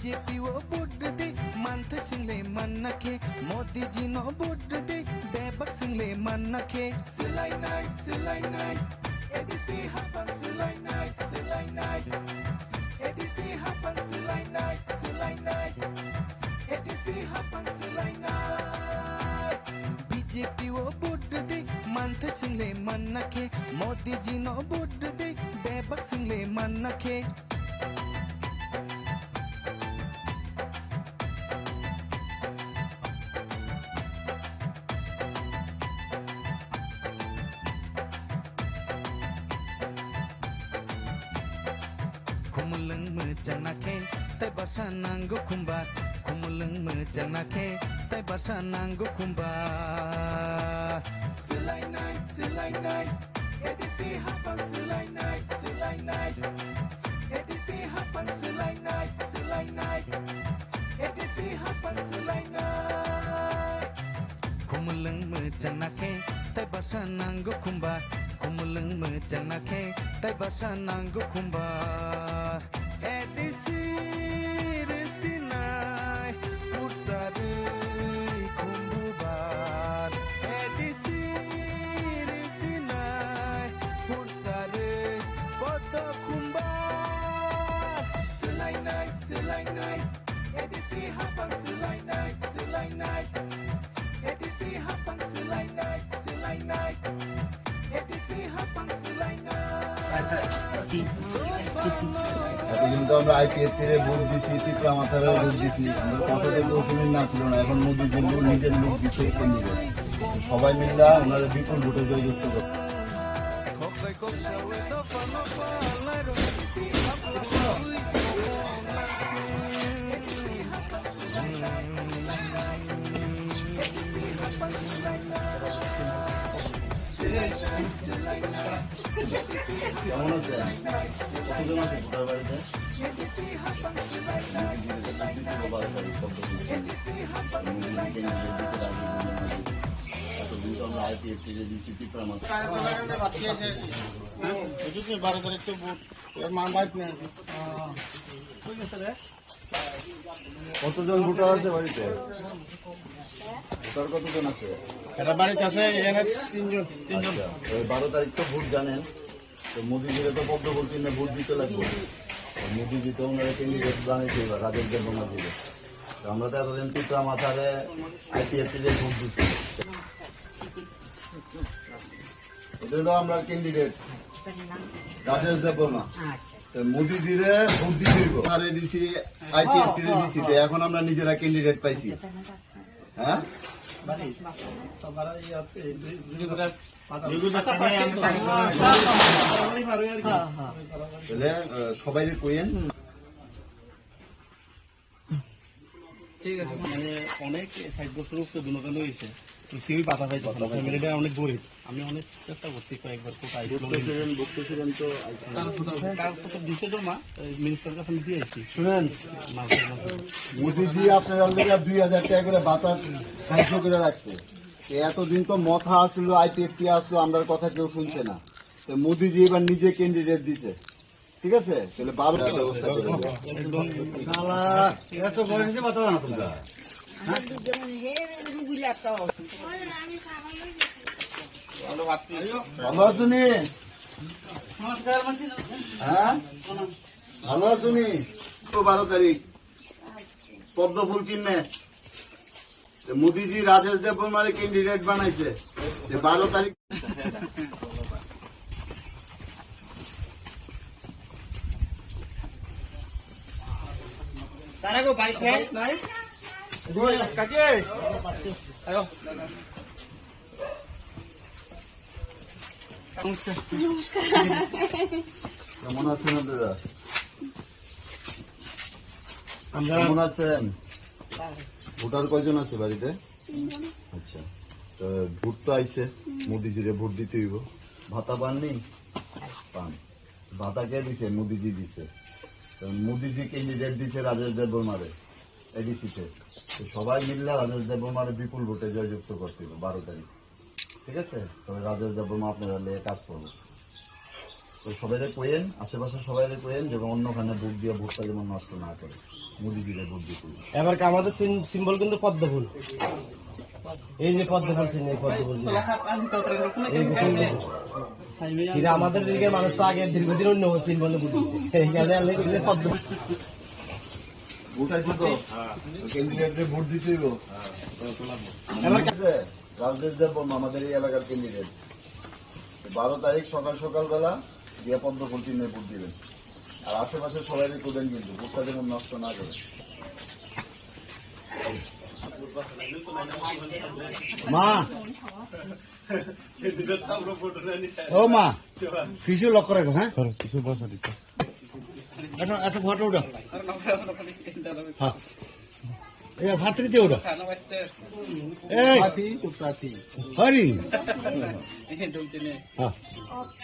BJP वो बुढ़ दे month सिंगले मन नखे Modi ji no बुढ़ दे बेबक सिंगले मन नखे सिलाई नाई ADC हापन सिलाई नाई एडीसी हापन सिलाई नाई एडीसी हापन सिलाई नाई बीजेपी वो बुढ़ दे मंथ सिंगले मन नखे मोदी जी नो बुढ़ दे बेबक सिंगले मन नखे Nanggo kumbar, kumuleng mejanake, tay basa nanggo kumbar. Silai night, edisi hapan silai night, edisi hapan silai night, edisi hapan silai night. Kumuleng mejanake, tay basa nanggo kumbar, kumuleng mejanake, tay basa nanggo kumbar. Edisi এতদিন তো আমরা IPFC রে vote দিচ্ছি, Tripura মাথারে vote দিচ্ছি, আমরা কথাতে প্রথমে না ছিল না, এখন মোদীর জন্য নিজের লোক দিচ্ছে কেন্দ্রে সবাই মিলে ওনারা বিপুল ভোটে জয়যুক্ত করছে। কেমন আছে? কতজন আছে ভোটার বাড়িতে? এতদিন তো আমরা IPFC রে দিচ্ছি ত্রিপুরা মাথা 12 তারিখ তো ভোট মান বাইক নেই। কতজন ভোটার আছে বাড়িতে? ভোটার কতজন আছে? বাড়িতে আছে 3জন। 12 তারিখ তো ভোট জানেন, তো মোদীজিরে তো পদ্ম বলছেন না ভোট দিতে লাগবে। মোদীজি তো ওনারা ক্যান্ডিডেট বানিয়েছে এবার রাজেশ দেববর্মা দিলে। তো আমরা তো এতদিন ত্রিপুরা মাথারে IPFC রে ভোট দিচ্ছি। ওদের তো আমরা ক্যান্ডিডেট রাজেশ দেববর্মা তো মোদিজিরে ভোট দিতেইব আরে দিছি আইপিএফটি রে দিছি তো এখন আমরা নিজেরা ক্যান্ডিডেট পাইছি হ্যাঁ তাহলে সবাই কইেন ঠিক আছে মানে অনেক 60 বছর উপরে দুজন হয়েছে কেউই বাধা পাইতো না ফ্যামিলিটা অনেক গরিব আমি অনেক চেষ্টা করছি কয়েকবার কোথায় বক্তব্য তো দিতে জমা মিনিস্টার কাছে আমি দিয়ে আসছি শুনেন মোদিজি আপনার অলরেডি 2000 টাকা করে বাতা সাহায্য করে রাখছে এতদিন তো মথা আসলো আইপিএফটি আসলো আমরার কথা কেউ শুনছে না তো মোদিজি এবার নিজে ক্যান্ডিডেট দিছে ঠিক আছে তাহলে 12 টাকা ব্যবস্থা করে শালা এত বয়সে বাতা না তোমরা ভালো আছো নি হ্যাঁ ভালো আছো নি তো 12 তারিখ পদ্ম ফুল চিহ্নে মোদিজি রাজেশ দেববর্মারে ক্যান্ডিডেট বানাইছে যে 12 তারিখ তারা গো বাইক নাই কাকে আয়ো কেমন আছেন আপনারা কেমন আছেন ভোটার কয়জন আছে বাড়িতে আচ্ছা তো ভোট তো আইছে মোদিজিরে ভোট দিতে হইব ভাতা পাননি পান ভাতা কে দিছে মোদিজি দিছে মোদিজি ক্যান্ডিডেট দিছে রাজেশ দেববর্মারে এডিসিতে সবাই মিললে রাজেশ দেববর্মারে বিপুল ভোটে জয়যুক্ত করছিল 12 তারিখ ঠিক আছে তবে রাজেশ দেববর্মা আপনারা নিয়ে কাজ করবো তো সবাই কইেন আশেপাশে সবাই কইেন যেমন অন্যখানে ভোট দিয়ে ভোটটা যেমন নষ্ট না করে মোদিজিরে ভোট দিতে এবার আমাদের সিম্বল কিন্তু পদ্ম ফুল এই যে পদ্ম ফুল চিহ্ন এই পদ্ম ফুল কিন্তু আমাদের দিকের মানুষ তো আগে দীর্ঘদিন অন্য সিম্বলে ভোট দিচ্ছে এইখানে পদ্ম ভোট আছে তো ক্যান্ডিডেটে ভোট দিতে হইব আমার কাছে রাজেশ দেববর্মা আমাদের এই এলাকার ক্যান্ডিডেট 12 তারিখ সকাল বেলা দিয়ে পদ্ম ফুল চিহ্নে ভোট দিবেন আর আশেপাশে সবাই করবেন কিন্তু ভোটটা যেমন নষ্ট না করে মা ও মা কিছু লক্ষ্য রাখো হ্যাঁ কিছু বসা দিতে এত ফটো উঠো হ্যাঁ এই ভাতৃতে উঠো এই হরি হ্যাঁ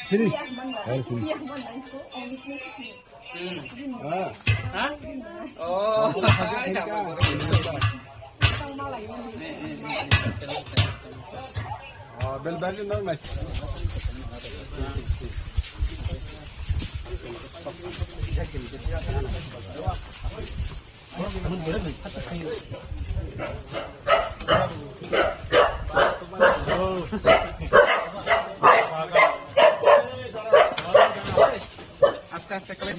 ফিরি Bel bagi nang mas. আস্তে আস্তে কলেন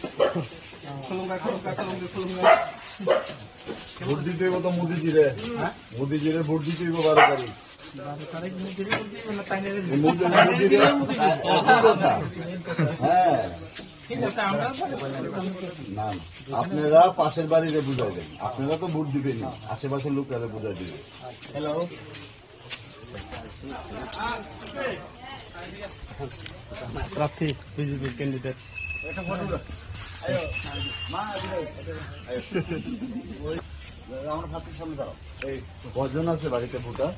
ভোট দিতে হইব তো মোদিজিরে ভোট দিতে হইব 12 তারিখ আপনারা পাশের বাড়িতে বুঝাইবেন আপনারা তো ভোট দিবেন আশেপাশের লোকেরা বুঝাই দিবেন হ্যালো প্রার্থী বিজেপি ক্যান্ডিডেট আমার ভাতির সামনে দাঁড়াও এই কজন আছে বাড়িতে ভোটার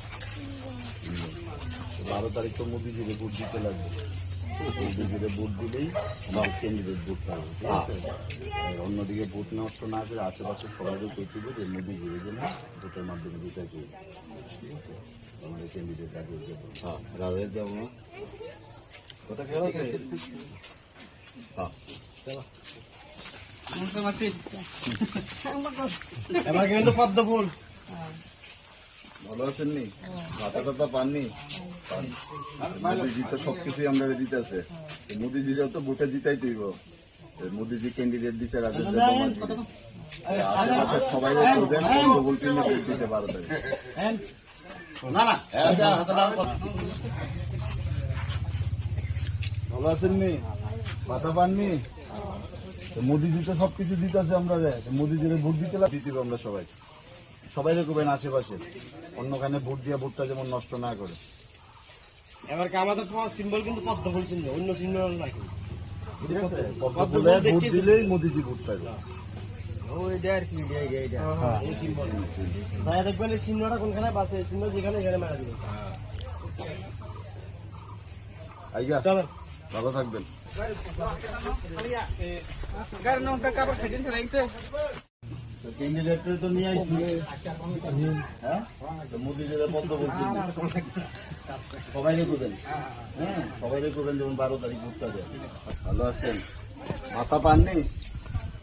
12 তারিখ তো মোদিজিরে ভোট দিতে লাগবে মোদিজিরে ভোট দিলেই আমার ক্যান্ডিডেট ভোট পাবে ঠিক আছে অন্যদিকে ভোট নষ্ট না করে আশেপাশে সবাইকে করতে হবে যে মোদিজিরে জন্য ভোটের মাধ্যমে দিতে হবে ঠিক আছে আমাদের ক্যান্ডিডেট রাজেশ দেববর্মা হ্যাঁ রাজেশ দেববর্মা কথা খেয়াল আছে হ্যাঁ এবার কিন্তু পদ্ম ফুল ভালো আছেন নি ভাতা টাতা পাননি মোদিজি তো সবকিছুই আমরা দিতেছে মোদিজিরাও তো ভোটে জিতাই দিব মোদিজি ক্যান্ডিডেট দিচ্ছে রাজেশ দেববর্মা আশেপাশে সবাই করবেন বলছেন ভোট দিতে 12 তারিখ ভালো আছেন নি ভাতা পাননি মোদিজি তো সবকিছু দিতেছে আমরা মোদিজির ভোট দিতে দিতে আমরা সবাই রেখবেন আশেপাশে অন্যখানে ভোট দিয়ে ভোটটা যেমন নষ্ট না করে। এবার কি আমাদের তোমার সিম্বল কিন্তু পদ্ম ফুল চিহ্ন, অন্য চিহ্ন নাই। পদ্ম ফুলে ভোট দিলেই মোদিজি ভোট পাইবে। দেখবেন এই চিহ্নটা কোনখানে বাঁচে, চিহ্ন যেখানে এখানে মারা দিবে। আইয়া ভালো থাকবেন। ক্যান্ডিডেট তো নিয়ে আসছি, হ্যাঁ মোদিজির পদ্ম ফুল চিহ্ন সবাই রেখবেন, হ্যাঁ সবাই রেখবেন যেমন 12 তারিখ ভোটটা দেয়। ভালো আছেন? ভাতা পাননি?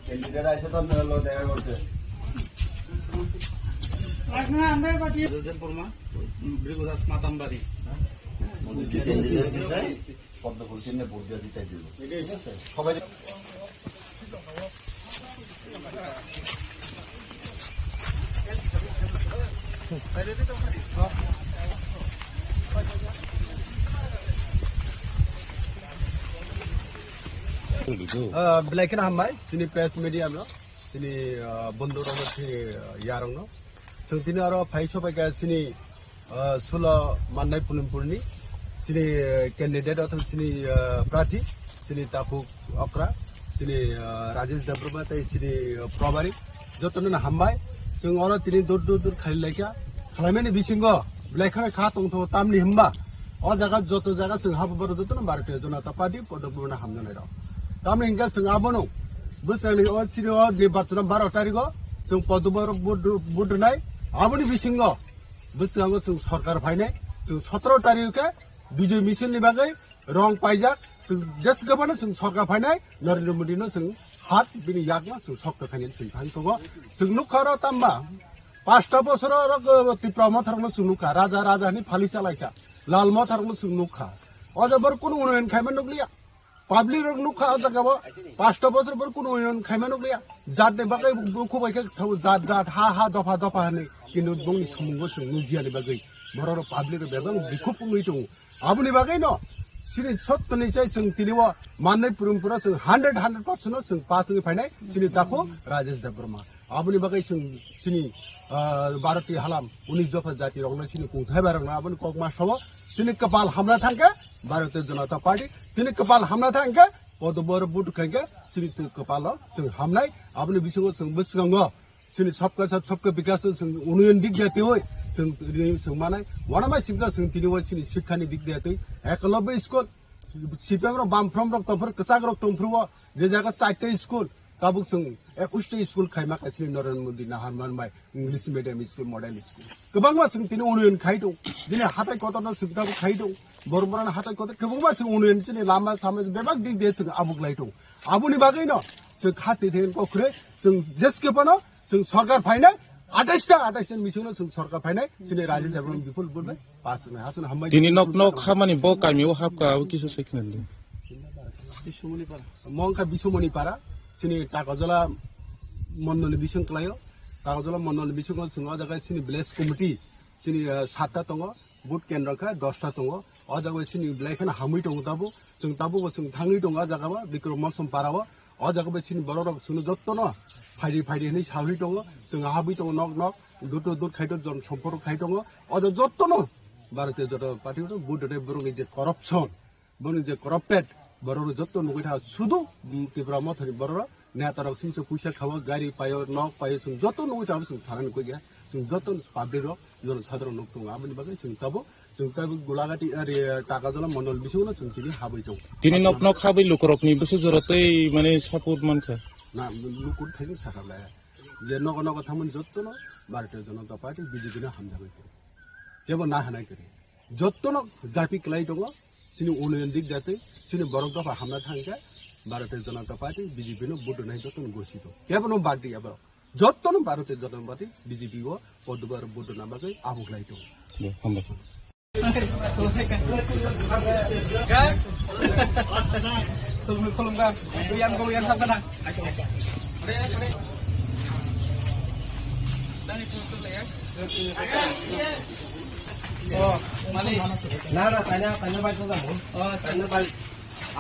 ক্যান্ডিডেট আছে তো আপনার দেখা করছে। পদ্ম ফুল চিহ্নে ভোট দিয়ে দিতে দিব, ঠিক আছে সবাই। Belaikan hambai sini press media mlo sini bondu rongo sini yarongno so tini aro phaiso paika sini sula mannai pulimpurni sini candidate atau sini prathi sini tapu okra sini Rajesh Dabruma tai sini probari jotona hambai sing oro tini dur khali laika khalameni bisingo belaikan kha tongtho tamni hamba o jaga joto jaga sing habu baro jotona barte jona tapadi podobuna hamna nai Kami hingga sengabono, busani o sini o di batuna 12 tariko, sung podubar budunai, aboni bisingo, busango sung sarkar paine, sung 17 tarike, bijay mission libagai, rong pajak, sung jas gabana sung sarkar paine, Narendra Modi no sung hat bini yakma sung sakta khanin sung thantogo, sung nukhara tamba, 5টা বছর তিপ্রামা থারনো sung nukha, raja ni phali chalaika, lalma থারনো sung nukha, ojabar kono unoyan khaiman nukliya. Public nukha jagabo 5টা বছর পর কোন উন্নয়ন খাইমানো গিয়া জাতনে বাকে খুবাইকে জাত হা দফা হানে কিন্তু বংনি সমঙ্গ সং নুগিয়ানি বাগৈ বড় পাবলিক বেগং বিখুপ মুইতো আবুনি বাগৈ ন সিনি সত্যনি চাই সং তিনিও মাননাই পুরুমপুরা সং 100% সং পাসং ফাইনাই সিনি তাকো রাজেশ দেববর্মা আবুনি বাগৈ সং সিনি ভারতীয় হালাম 19 দফা জাতি রংনা সিনি কুথাই বারং আবুনি কক মাস হবো সিনি কপাল হামলা থাঙ্কে ভারতীয় জনতা party sini kepal hamla thangke podobor budu khangke sini tu kepala sing hamlai abni bisingo sing busgango sini sabka bikas sing union dik jati hoy sing manai wanamai singja sing tini hoy sini shikhani dik jati ekolobe school sipem ro bam from rok tofur kasak rok tomfruwa je jaga 4টা school tabuk sing 21টা school khaima ka sini Narendra Modi na harman bai English medium school model school kebangma sing tini union khaido dine hatai kotona sibda khaido বরবরান হাতাই কত কেবংবা song উন্নয়ন চিনি লামা সামে বেবাক দিক দিয়ে song আবুক লাইটো আবুনি বাগৈ ন song খাতি থেন কখরে সং জেসকে পন সং সরকার ফাইনাই 28টা মিশন সং সরকার ফাইনাই চিনি রাজেশ দেববর্মা বিপুল বলবে পাস না হাসন হামাই তিনি নক খামানি ব কামিও হাবকা কিছু সেকনেন বিশ্বমণি পারা মংকা বিশ্বমণি পারা চিনি টাকাজলা মন্ডল বিশং ক্লায়ো টাকাজলা মন্ডল বিশং সং জায়গা চিনি ভিলেজ কমিটি চিনি 7টা দङ বুট কেন্দ্রখা 10টা দङ o jaga sini belaikan hamui dong tabu sung sung thangi dong a jaga ba bikroma som parawa o jaga ba sini borok sunu jottono faidi ni sawi dong sung habi dong nok dut khaito jon sompor khaito o jottono Bharatiya Janata Party no budore borong je corruption boni je corrupted borok jottono goita sudu tibrama thari borok netarok sing puisa khawa gari payo nok payo sung jottono goita sung saran ko ya sung jottono public ro jon sadharon nok tong aboni bagai sung tabo Golaghati টাকাজলা Mondal বিশিও না তিনি হাবৈ দং তিনি knock হাবৈ লুকরকনি বসে জরতৈ মানে support মানখা না লুকুর থাকি সাকালা যে নগ থামন যত্তন ভারতীয় জনতা পার্টি বিজেপি না হামজাবাই যেবো না হানাই করে যত্তন জাতি ক্লাই দङ সিনি উন্নয়ন দিক যাতে সিনি বরক দফা হামলা থাঙ্কে ভারতীয় জনতা পার্টি বিজেপি নো বুট নাই যত্তন ঘোষিত কেবল বাদ আবার যত্তন ভারতীয় জনতা পার্টি বিজেপি ও পদবার বুট না বাগৈ আবুক লাই দङ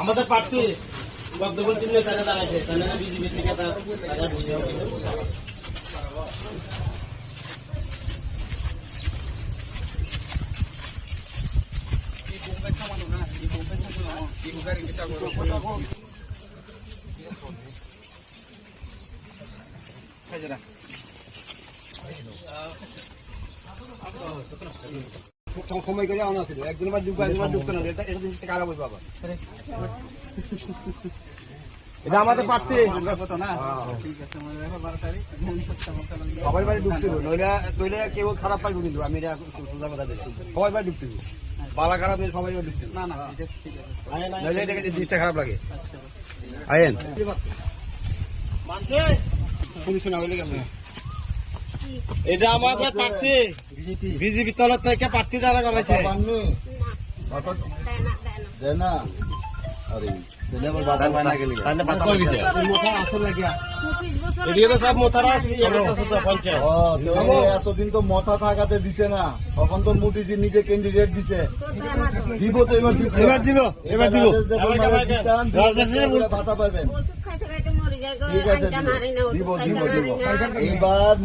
আমাদের প্রার্থী পদ্মফুল চিহ্নে তারা দাঁড়াইছে তাহলে বিজেপি থেকে তারা সময় করে আনা ছিল একজনের একজনের ঢুকতো না এটা কারা বলবো আবার এটা আমাদের পারছে সবাই বাড়ি ঢুকছিল নইলে কেউ খারাপ পাইব কিন্তু আমি সোজা কথা দেখছি সবাই বাড়ি ঢুকছিল বালা খারাপ নেই সবাই ঢুকছিল নইলে এটাকে জিনিসটা খারাপ লাগে আয়েন পুলিশ না হইলে কেমন এটা আমাদের প্রার্থী বিজেপি তরফ থেকে প্রার্থী দ্বারা করেছে না আরে এতদিন তো মথা থাকাতে দিছে না তখন তো মোদীজি নিজে ক্যান্ডিডেট দিছে দিব তো এবার দিব ভাতা পাবেন ঠিক আছে দিব এইবার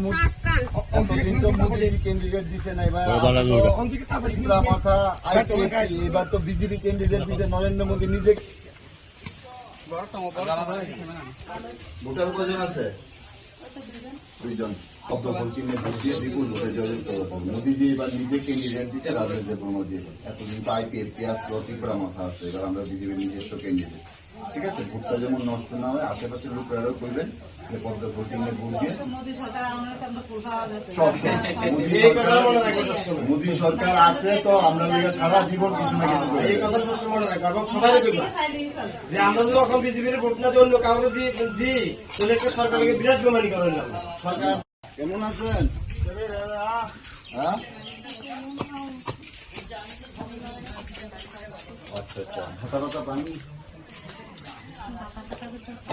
এতদিন তো মোদীজি ক্যান্ডিডেট দিছে না এবার মাথা এবার তো বিজেপি ক্যান্ডিডেট দিছে নরেন্দ্র মোদী নিজে ভোটার কজন আছে 2 জন পদ্মফুল চিহ্নে ভোট দিয়ে বিপুল ভোটে জয়যুক্ত করবেন মোদীজি এবার নিজে ক্যান্ডিডেট দিচ্ছে রাজেন্দ্র ব্রহ্মজি এতদিন তো আইপিএফ ত্রিপুরা মাথা আছে এবার আমরা বিজেপির নিজস্ব ক্যান্ডিডেট ঠিক আছে ভোটটা যেমন নষ্ট না হয় আশেপাশের লোকেরাও করবেন যে পদ্মফুল চিহ্নে ভোট দিয়ে মোদী সরকার আছে তো আমরা সারা জীবন কিছু না কিছু করি সবাই যে আমরা যদি এখন বিজেপির ভোট না দিয়ে অন্য কাউকে দিই তাহলে একটা সরকারকে বিরাট বেমানি করেন সরকার কেমন আছেন হ্যাঁ আচ্ছা আচ্ছা ভাতা ভাতা পানি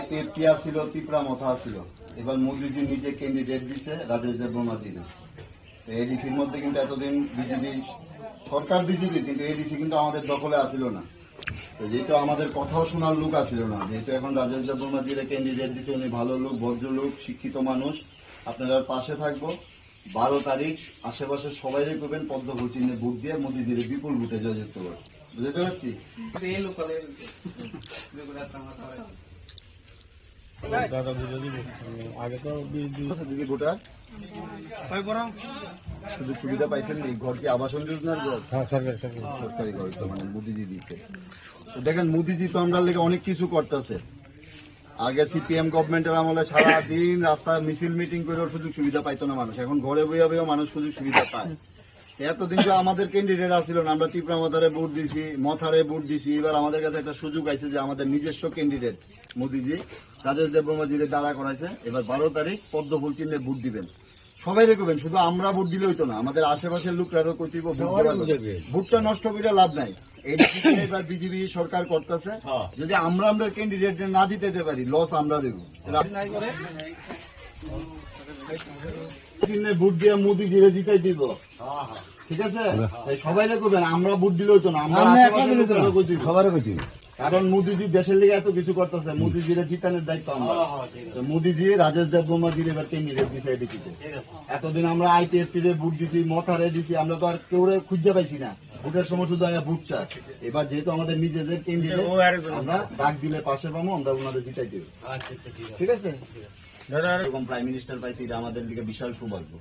পেপিয়া ছিল ত্রিপুরা মাথা ছিল এবার মোদীজি নিজে ক্যান্ডিডেট দিছে রাজেশ দেব ব্রহ্মাজির এডিসির মধ্যে কিন্তু এতদিন বিজেপি সরকার বিজেপি কিন্তু এডিসি কিন্তু আমাদের দখলে আসিল না যেহেতু আমাদের কথাও শোনার লোক আসিল না যেহেতু এখন রাজেশ দেব ব্রহ্মাজির ক্যান্ডিডেট দিছে উনি ভালো লোক ভদ্রলোক শিক্ষিত মানুষ আপনারা পাশে থাকবো 12 তারিখ আশেপাশে সবাই করবেন পদ্মফুল চিহ্নে ভোট দিয়ে মোদীজির বিপুল ভোটে জয়যুক্ত করবেন বুঝতে পারছি আগে তো দিদি ভোটার সুযোগ সুবিধা পাইছেন ঘর কি আবাসন যোজনার ঘর সরকারি ঘর তো মানে মোদীজি দিচ্ছে দেখেন মোদীজি তো আমরা লেগে অনেক কিছু করতেছে আগে সিপিএম গভর্নমেন্টের আমলে সারাদিন রাস্তায় মিছিল মিটিং করেও সুযোগ সুবিধা পাইতো না মানুষ এখন ঘরে বইয়া বইয়া মানুষ সুযোগ সুবিধা পায় এতদিন তো আমাদের ক্যান্ডিডেট আসছিল না আমরা ত্রিপুরা মাথারে ভোট দিছি মথারে ভোট দিছি এবার আমাদের কাছে একটা সুযোগ আছে যে আমাদের নিজস্ব ক্যান্ডিডেট মোদীজি রাজেশ দেব ব্রহ্মাজিরে দাঁড়া করাইছে এবার 12 তারিখ পদ্মফুল চিহ্নে ভোট দিবেন সবাই রেখবেন শুধু আমরা ভোট দিলে হইতো না আমাদের আশেপাশের লোকরাও কইতিব ভোটটা নষ্ট করে লাভ নাই এবার বিজেপি সরকার করতেছে যদি আমরা ক্যান্ডিডেট না দিতে পারি লস আমরা দেব ভোট দিয়ে মোদীজিরে জিতাই দিব ঠিক আছে সবাই রেখবেন আমরা ভোট দিলে হইতো না আমরা সবাই কইতিব কারণ মোদীজি দেশের লিগে এত কিছু করতেছে মোদীজিরে জিতানোর দায়িত্ব আমরা মোদীজি রাজেশ দেব ব্রহ্মাজির এবার ক্যান্ডিডেট দিছে এডিসিতে এতদিন আমরা আইটিএসপি রে ভোট দিছি মথারে দিছি আমরা তো আর কেউ খুঁজে পাইছি না ভোটের সময় শুধু ভোট চাই এবার যেহেতু আমাদের নিজেদের ক্যান্ডিডেট আমরা ডাক দিলে পাশে পাবো আমরা ওনাদের জিতাই দেব ঠিক আছে এরকম প্রাইম মিনিস্টার পাইছি এটা আমাদের দিকে বিশাল সৌভাগ্য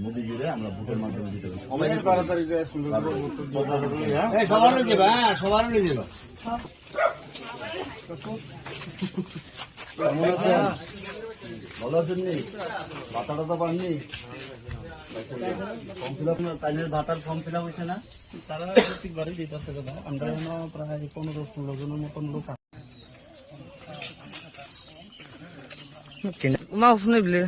মোদীজিরে আমরা ভোটের মাধ্যমে দিতে পারি সবাই সবার নিয়ে যাবো ভালো আছেন নি ভাতা টাতা পাননি ফর্ম ফিল আপ তাইনের ভাতার ফর্ম ফিল আপ হয়েছে না তারা প্রত্যেকবারই দিতেছে দাদা আমরা প্রায় 15-16 জনের মতন লোক মাউস নেই বলে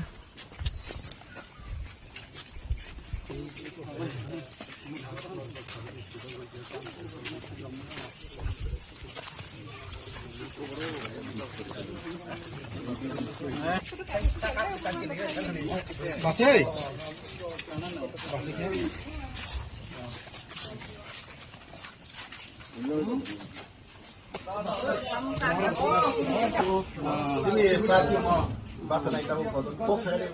Sini berarti mau bahasa naik tahu kok saya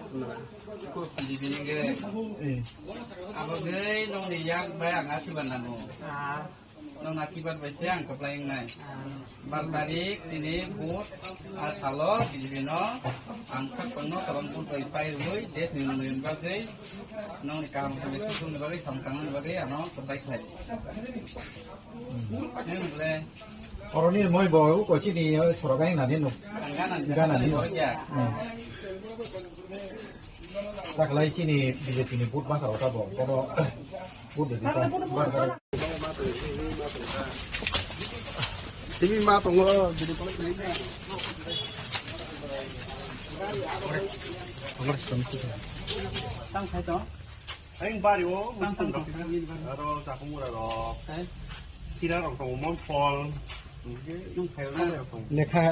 Apa gay nong diyak bayang asiban nanu. Nong asiban bayang keplaing nai. Bar tarik sini but asalo bibino angsak penuh terang pun pai rui des ni nong yang bagai nong di kampung kami susun bagai samkangan bagai ano terbaik lagi. Ini boleh. Orang ni mau bawa kau sini sorogai nanti nu. Angganan nanti. Tak lagi sini bila sini put masa apa bawa kalau put di sana. Tinggi mah tunggu jadi kalau ini. Tang khai to. Anh ba điều tang tang đó. Rồi sao cũng mua rồi. Khi đó còn món phol. Nung khai ra.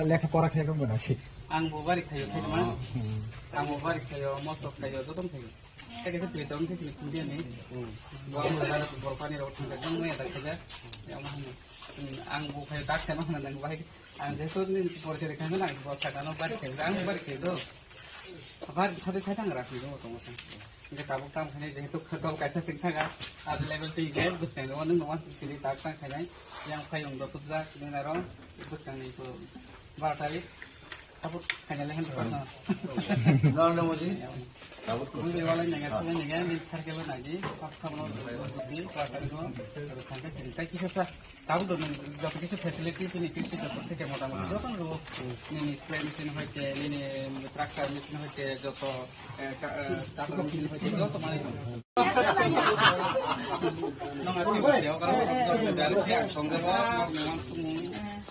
Lekha pora khai kan benar sih. Ang bubari kayo kayo man. Ang bubari kayo mosto kayo dotong kayo. Kaya kasi tuwid dong kasi kemudian ni. Bawa mo na ng borpan ni rotang kadang mo ya tak saja. Ya mah. Ang bu kayo tak sama na nang bahay. Ang deso ni por se dekan na ang borsa kano bari kayo. Ang bari kayo do. Abar sabi sa tang rafi do to mo. Hindi tabok tam kani jehitu khatol kaisa sikha ga ad level ti ge bus kan no nang mas sili tak tang kani yang kayong dotut za kini ro bus kan itu bar tarik Tapos kanya lehan pa. No mo di. Tapos kung wala nga sa nga ni sarke ba nagi kapkamo di para ko sangka cerita kisah sa tahu do যত কিছু facilities ni কিছু যত থেকে মোটামুটি যত ni spray machine হইছে ni tractor machine হইছে যত টাটা মেশিন হইছে যত মানে nong asih dia kalau dari siang songga memang semua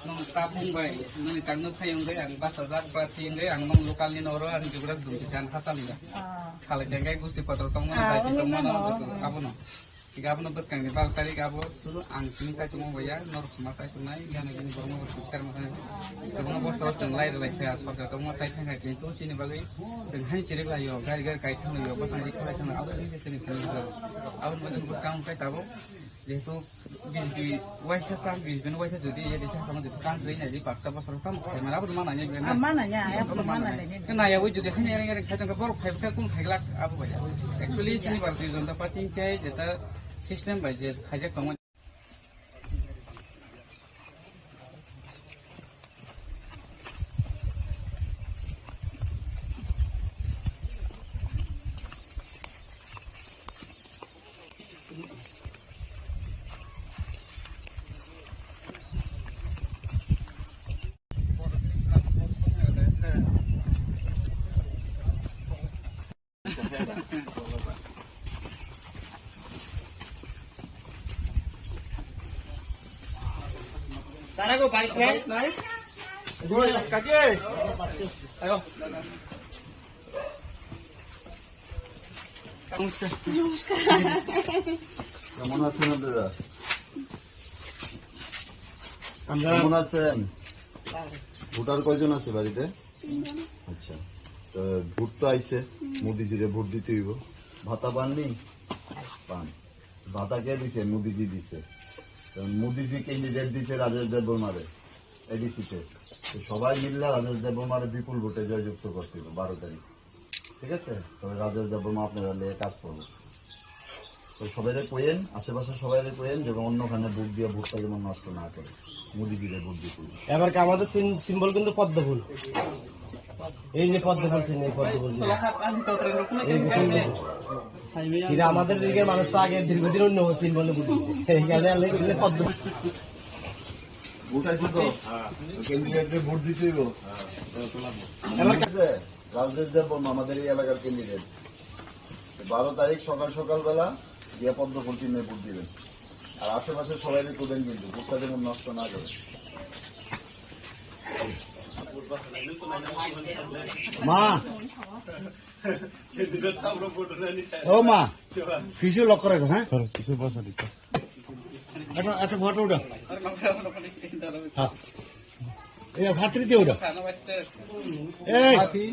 nong tapung baik nong tanggup sayang gay ang bahasa zak pasti gay ang nong lokal ni noro ang juga duntisan hasal ya kalau jenggai gusti patro tong mana tadi tong mana apa no jika apa nobas kang bal tadi apa suruh ang sini saya cuma bayar nor semasa itu naik yang ini baru mau bersikar makanya sebelum bos terus tenglai dari saya soalnya tong mana saya nggak itu sini bagai senghani cirik lah yo gar kaitan yo bos nanti kalau cuma apa sih sini tenglai awal macam bos kamu kayak tahu যেহেতু বিশ ওয়াইসা সাম বিশ Ben ওয়াইসা যদি এই দেশে কাম যদি chance লই না দি পাঁচটা বছর কাম ক্যামেরা বড় মানা নাই বেনা মানা না মানা নাই না ওই যদি হানি এর সাইডন বড় ফাইভটা কোন ফাইগলা আবু ভাই অ্যাকচুয়ালি চিনি ভারতীয় জনতা পার্টি কে যেটা সিস্টেম বাই যে হাইজেক কম Tara ko balik naik. Gue kaki. Ayo. কেমন আছেন আপনারা? কেমন আছেন? ভোটার কয়জন আছে বাড়িতে? আচ্ছা, তো ভোট তো আইছে, মোদিজিরে ভোট দিতে হইব। ভাতা পাননি? পান। ভাতা কে দিছে? মোদিজি দিছে। মোদিজি ক্যান্ডিডেট দিছে রাজেশ দেববর্মারে এডিসিতে, সবাই মিললে রাজেশ দেববর্মারে বিপুল ভোটে জয়যুক্ত করছিল 12 তারিখ। ঠিক আছে, তবে রাজেশ দেববর্মা আপনারা নিয়ে কাজ করবো। তো সবাই কইেন, আশেপাশে সবাই কইেন যে অন্যখানে ভোট দিয়ে ভোটটা যেমন নষ্ট না করে, মোদিজিরে ভোট দিতে। এবার কি আমাদের সিম্বল কিন্তু পদ্ম ফুল, এই যে পদ্ম ফুল চিনি, পদ্ম ফুল এটা আমাদের দিকের মানুষ তো আগে দীর্ঘদিন অন্য সিম্বল এইখানে পদ্ম ভোট আছে তো ক্যান্ডিডেটকে ভোট দিতে হইব। রাজেশ দেববর্মা আমাদের এই এলাকার ক্যান্ডিডেট। 12 তারিখ সকালবেলা গিয়ে পদ্ম ফুল চিহ্নে ভোট দিবেন, আর আশেপাশে সবাই করবেন কিন্তু ভোটটা যেমন নষ্ট না করে। মা ও মা কিছু লক্ষ্য রাখো, হ্যাঁ কিছু বসা দিত একটা ফটো উঠা, হ্যাঁ এই ভাতৃ দিয়ে উঠা, এই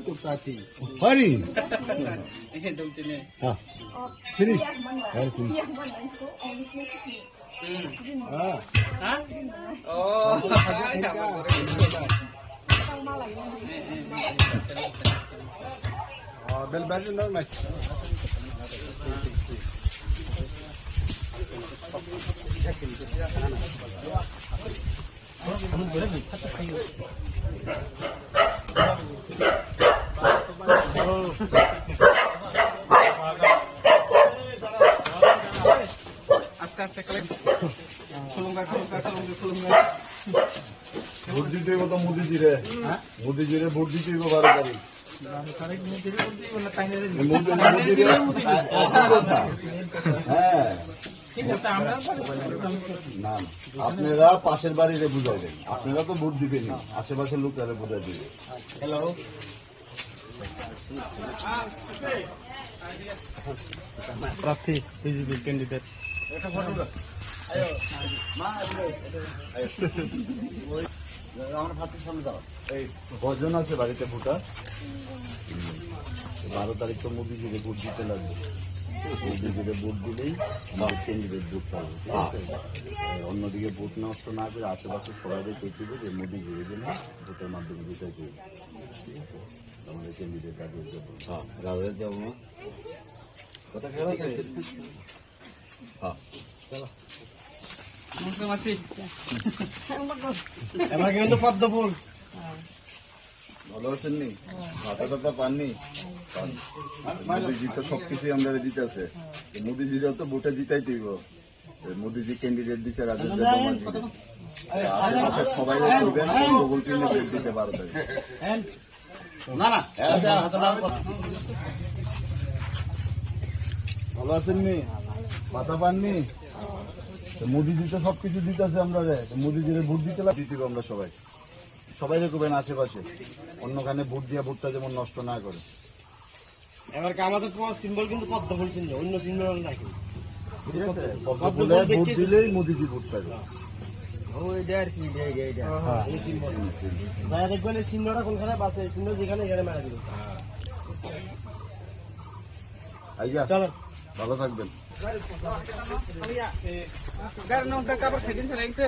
হরি হ্যাঁ finish Oh. Bel baju no mas. Aste kalian. Sulungga. Vote দিতে হইব তো মোদিজিরে মোদিজিরে ভোট দিতে হইব 12 তারিখ হ্যাঁ না আপনারা পাশের বাড়িতে বুঝাইবেন আপনারা তো ভোট দিবেন না আশেপাশের লোকেরা বুঝাই দিবেন হ্যালো প্রার্থী বিজেপি ক্যান্ডিডেট আমার ভাতের সামনে যাওয়া এই কজন আছে বাড়িতে ভোটার 12 তারিখ তো মোদিজিকে ভোট দিতে লাগবে মোদিজিকে ভোট দিলেই আমাদের ক্যান্ডিডেট ভোট পাবে ঠিক আছে অন্যদিকে ভোট নষ্ট না করে আশেপাশে সবাইকে পেতে দেবে যে মোদিজির জন্য ভোটের মাধ্যমে জিতাই দেবে ঠিক আছে আমাদের ক্যান্ডিডেট রাজেশ দেব হ্যাঁ রাজেশ দেব না কথা খেলা আছে হ্যাঁ চলো এবার কিন্তু পদ্মফুল ভালো আছেন নি ভাতা টাতা পাননি মোদিজি তো সবকিছুই আমরা দিতে আছে মোদিজি যত ভোটে জিতাই দিব মোদিজি ক্যান্ডিডেট দিতে রাজেশ দেবমাঝি আশেপাশে সবাই করবেন বলবো চিহ্নে ভোট দিতে 12 তারিখ না না ভালো আছেন নি ভাতা পাননি মোদিজি তো সবকিছু দিতেছে আমরা রে মোদিজির ভোট দিতে দিব আমরা সবাই সবাই করবেন আশেপাশে অন্যখানে ভোট দিয়া ভোটটা যেমন নষ্ট না করে এবার আমাদের তোমার সিম্বল কিন্তু পদ্মফুল চিহ্ন অন্য চিহ্ন নাকি ঠিক আছে পদ্মফুলে ভোট দিলেই মোদিজি ভোট পাবে ওইটা আর কি এই সিম্বল যারা দেখবেন এই চিহ্নটা কোনখানে বাসে চিহ্ন যেখানে এখানে মারা দিবে আইয়া চলো ভালো থাকবেন Gar nong ka kabar sedin selain itu.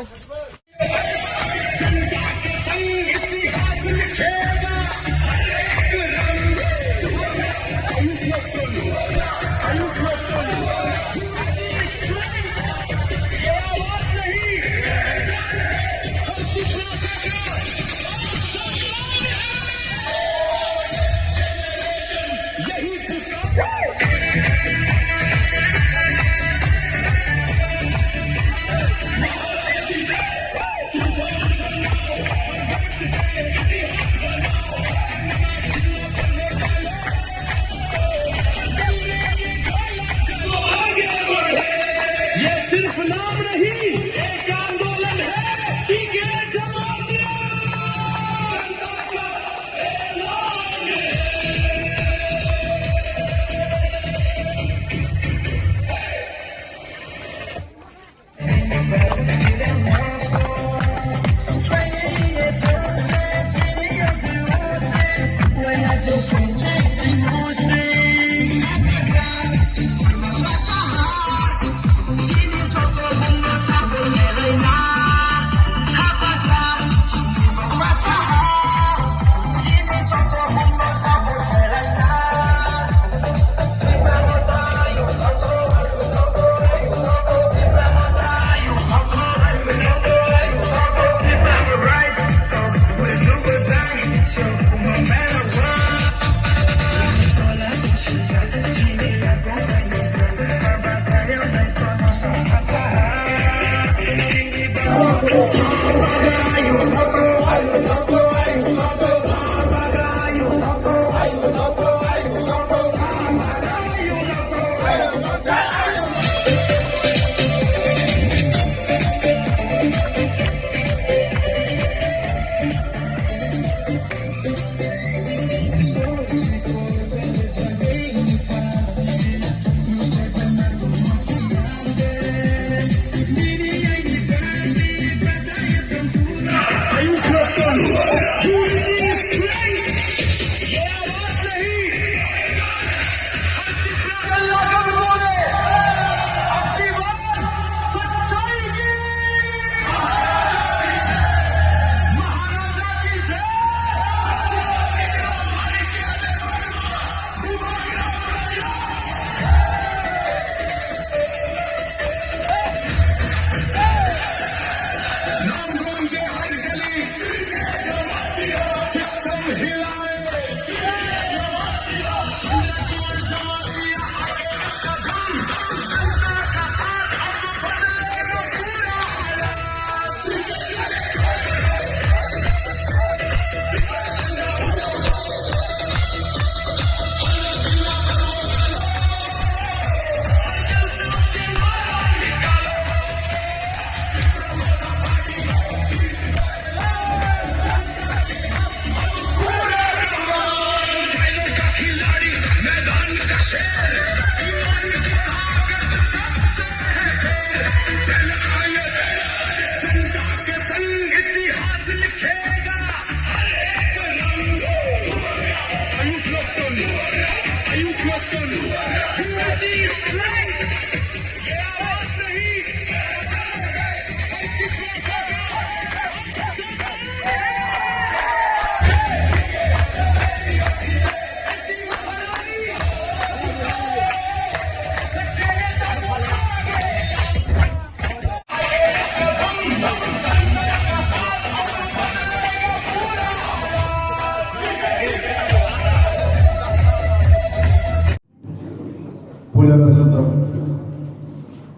Pranajata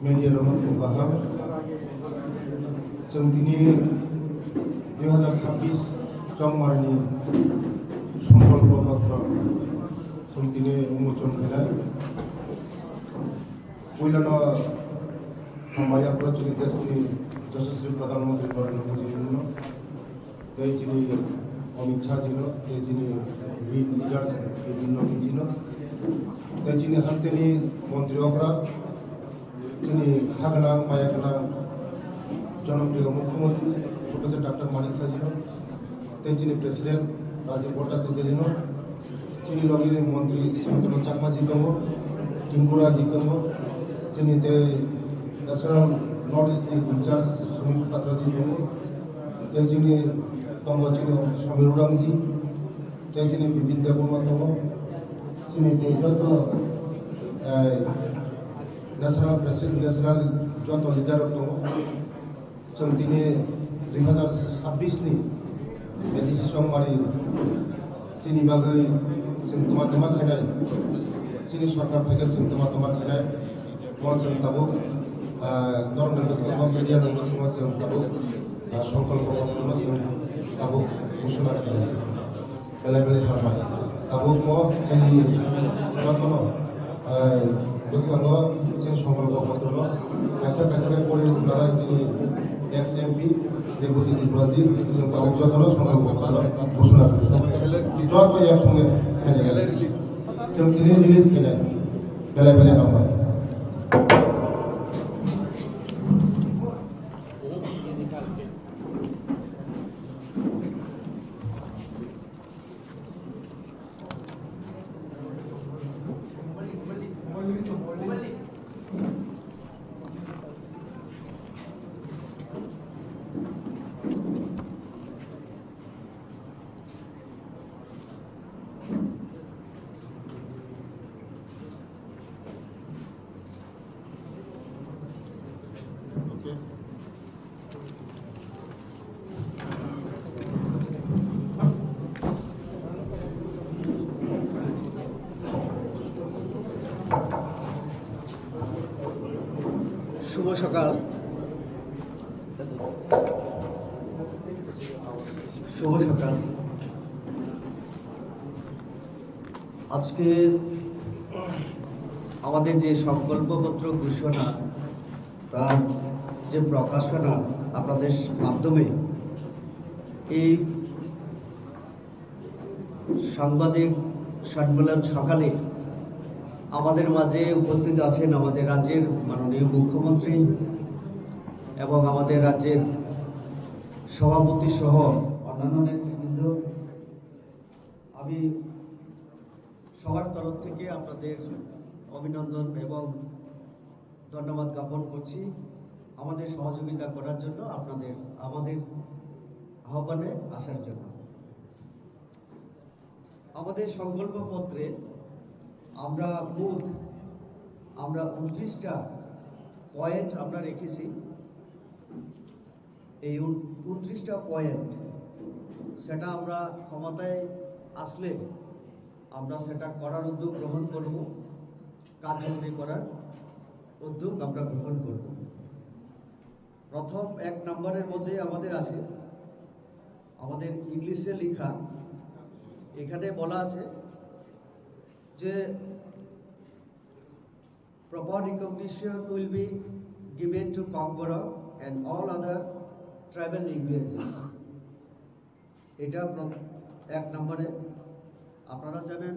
Media Roman Baham Jentini 2026 Jongmarni Songkolpopatra Jentini Umucon Kelai Wilana Hamaya Project Destiny Joshua Pradhan Mantri Narendra Modi Jino Tei Jini Amit Shah Jino Tei Jini Leaders Jino Jino Tei Jini Hasteni Mantri Okra Jini Haganang Mayaganang Jonapriya Mukhyamantri Professor Dr. Manik Shah Jino Tei Jini President Rajiv Bhattacharya Jino Jini Logi Mantri Shantanu Chakma Jino Tingkura Jino Jini Tei National Northeast Incharge Sumit Patraji Jino Tei Jini Tongo Jini Swami Rurangji Tei Jini Bipin Debulma Tongo Jini Tei Joto National President National Joto Leader Tongo Jom Tini 2026 ni Edisi Songmari Sini Bagai Sing Teman-teman Khainai Sini Sarkar Phaikal Sing teman-teman Khainai Mon Jom Tabuk Norm Nirbasan Media Nirbasan Jom Tabuk Songkolpo Patra Jom Tabuk Musuna Khainai Bela-bela Hamai Tabuk Mo Jini Jotono Besango Jini Songkolpo Patra Kaisa-kaisa Poli Nara Jini XMP Deputy Brazil Jom Tabuk Jotono Songkolpo Patra Musuna Khainai Jotono yang sungai Khainai Jom Tini Release Khainai Bela-bela Hamai শুভ সকাল আজকে আমাদের যে সংকল্পপত্র ঘোষণা তার যে প্রকাশনা আপনাদের মাধ্যমে এই সাংবাদিক সম্মেলন সকালে আমাদের মাঝে উপস্থিত আছেন আমাদের রাজ্যের মাননীয় মুখ্যমন্ত্রী এবং আমাদের রাজ্যের সভাপতি সহ অন্যান্য নেতৃবৃন্দ। আমি সবার তরফ থেকে আপনাদের অভিনন্দন এবং ধন্যবাদ জ্ঞাপন করছি আমাদের সহযোগিতা করার জন্য, আমাদের আহ্বানে আসার জন্য। আমাদের সংকল্পপত্রে আমরা 29টা পয়েন্ট আমরা রেখেছি। এই 29টা পয়েন্ট সেটা আমরা ক্ষমতায় আসলে আমরা সেটা করার উদ্যোগ গ্রহণ করব, কার্যকরী করার উদ্যোগ আমরা গ্রহণ করব। প্রথম 1 নম্বরের মধ্যে আমাদের আছে, আমাদের ইংলিশে লেখা, এখানে বলা আছে যে proper recognition will be given to Kokborok and all other tribal languages. এটা 1 নম্বরে। আপনারা জানেন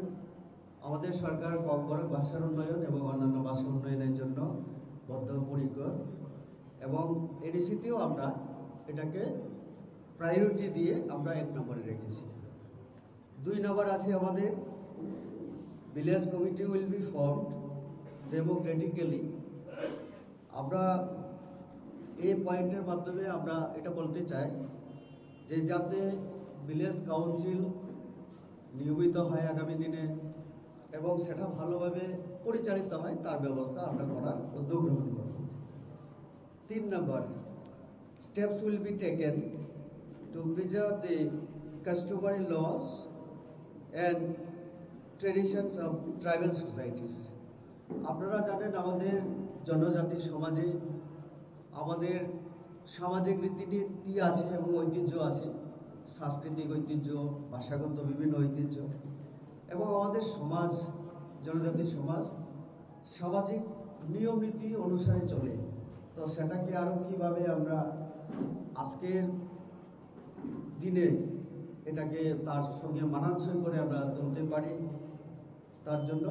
আমাদের সরকার kokborok ভাষার উন্নয়ন এবং অন্যান্য ভাষা উন্নয়নের জন্য বদ্ধপরিকর এবং এডিসিতেও আমরা এটাকে প্রায়োরিটি দিয়ে আমরা 1 নম্বরে রেখেছি। 2 নম্বর আছে আমাদের village committee will be formed democratically. আমরা এই পয়েন্টের মাধ্যমে আমরা এটা বলতে চাই যে যাতে ভিলেজ কাউন্সিল নিয়মিত হয় আগামী দিনে এবং সেটা ভালোভাবে পরিচালিত হয় তার ব্যবস্থা আমরা করার উদ্যোগ গ্রহণ করব। 3 নম্বর, steps will be taken to preserve the customary laws and traditions of tribal societies. আপনারা জানেন আমাদের জনজাতি সমাজে আমাদের সামাজিক রীতিনীতি আছে এবং ঐতিহ্য আছে, সাংস্কৃতিক ঐতিহ্য, ভাষাগত বিভিন্ন ঐতিহ্য, এবং আমাদের সমাজ, জনজাতি সমাজ সামাজিক নিয়ম নীতি অনুসারে চলে। তো সেটাকে আরো কিভাবে আমরা আজকের দিনে এটাকে তার সঙ্গে মানানসই করে আমরা তুলতে পারি, তার জন্য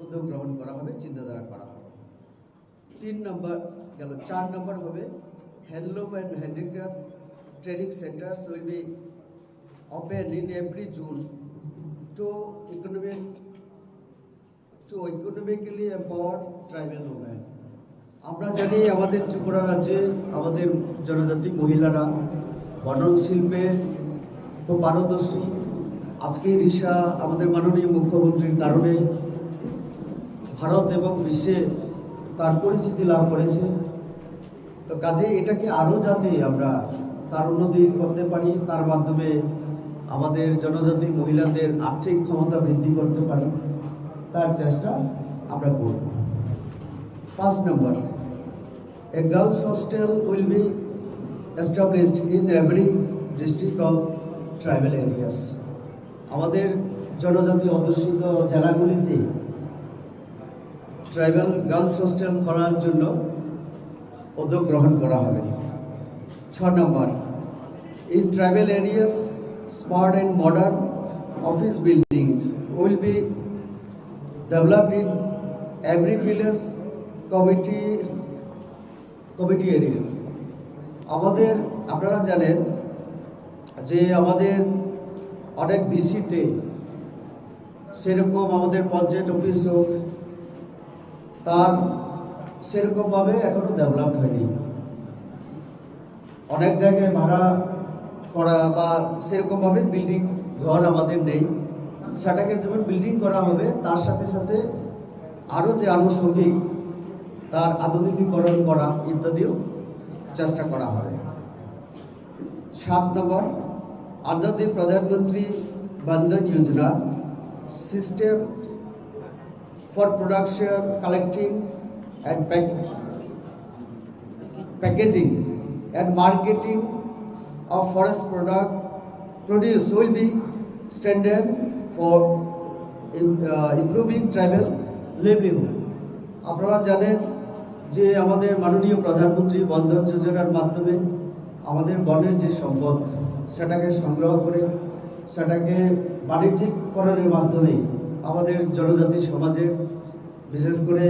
উদ্যোগ গ্রহণ করা হবে, চিন্তাধারা করা হবে। 3 নম্বর গেল। 4 নম্বর হবে handloom and handicraft training centres will be open in every zone to economically empowered tribal women. আমরা জানি আমাদের ত্রিপুরা রাজ্যে আমাদের জনজাতি মহিলারা বনন শিল্পে খুব পারদর্শী। আজকে রিসা আমাদের মাননীয় মুখ্যমন্ত্রীর কারণে ভারত এবং বিশ্বে তার পরিচিতি লাভ করেছে। তো কাজে এটাকে আরো যাতে আমরা তার উন্নতি করতে পারি, তার মাধ্যমে আমাদের জনজাতি মহিলাদের আর্থিক ক্ষমতা বৃদ্ধি করতে পারি, তার চেষ্টা আমরা করব। 5 নম্বর, a girls hostel will be established in every district of tribal areas. আমাদের জনজাতি অধ্যুষিত জেলাগুলিতে ট্রাইবাল গার্লস হোস্টেল করার জন্য উদ্যোগ গ্রহণ করা হবে। 6 নম্বর, in tribal areas smart and modern office building will be developed in every village committee area. আমাদের আপনারা জানেন যে আমাদের অনেক বিসিতে সেরকম আমাদের পঞ্চায়েত অফিস হোক, তার সেরকমভাবে এখনো ডেভেলপ হয়নি। অনেক জায়গায় ভাড়া করা বা সেরকমভাবে বিল্ডিং ঘর আমাদের নেই। সেটাকে যেমন বিল্ডিং করা হবে, তার সাথে সাথে আরো যে আনুষঙ্গিক তার আধুনিকীকরণ করা ইত্যাদিও চেষ্টা করা হবে। 7 নম্বর, under the Pradhan Mantri Bandhan Yojana, systems for production, collecting and packaging and marketing of forest produce will be strengthened for improving tribal livelihood. আপনারা জানেন যে আমাদের মাননীয় প্রধানমন্ত্রী বন্ধন যোজনার মাধ্যমে আমাদের বনের যে সম্পদ সেটাকে সংগ্রহ করে সেটাকে বাণিজ্যিকরণের মাধ্যমে আমাদের জনজাতি সমাজের, বিশেষ করে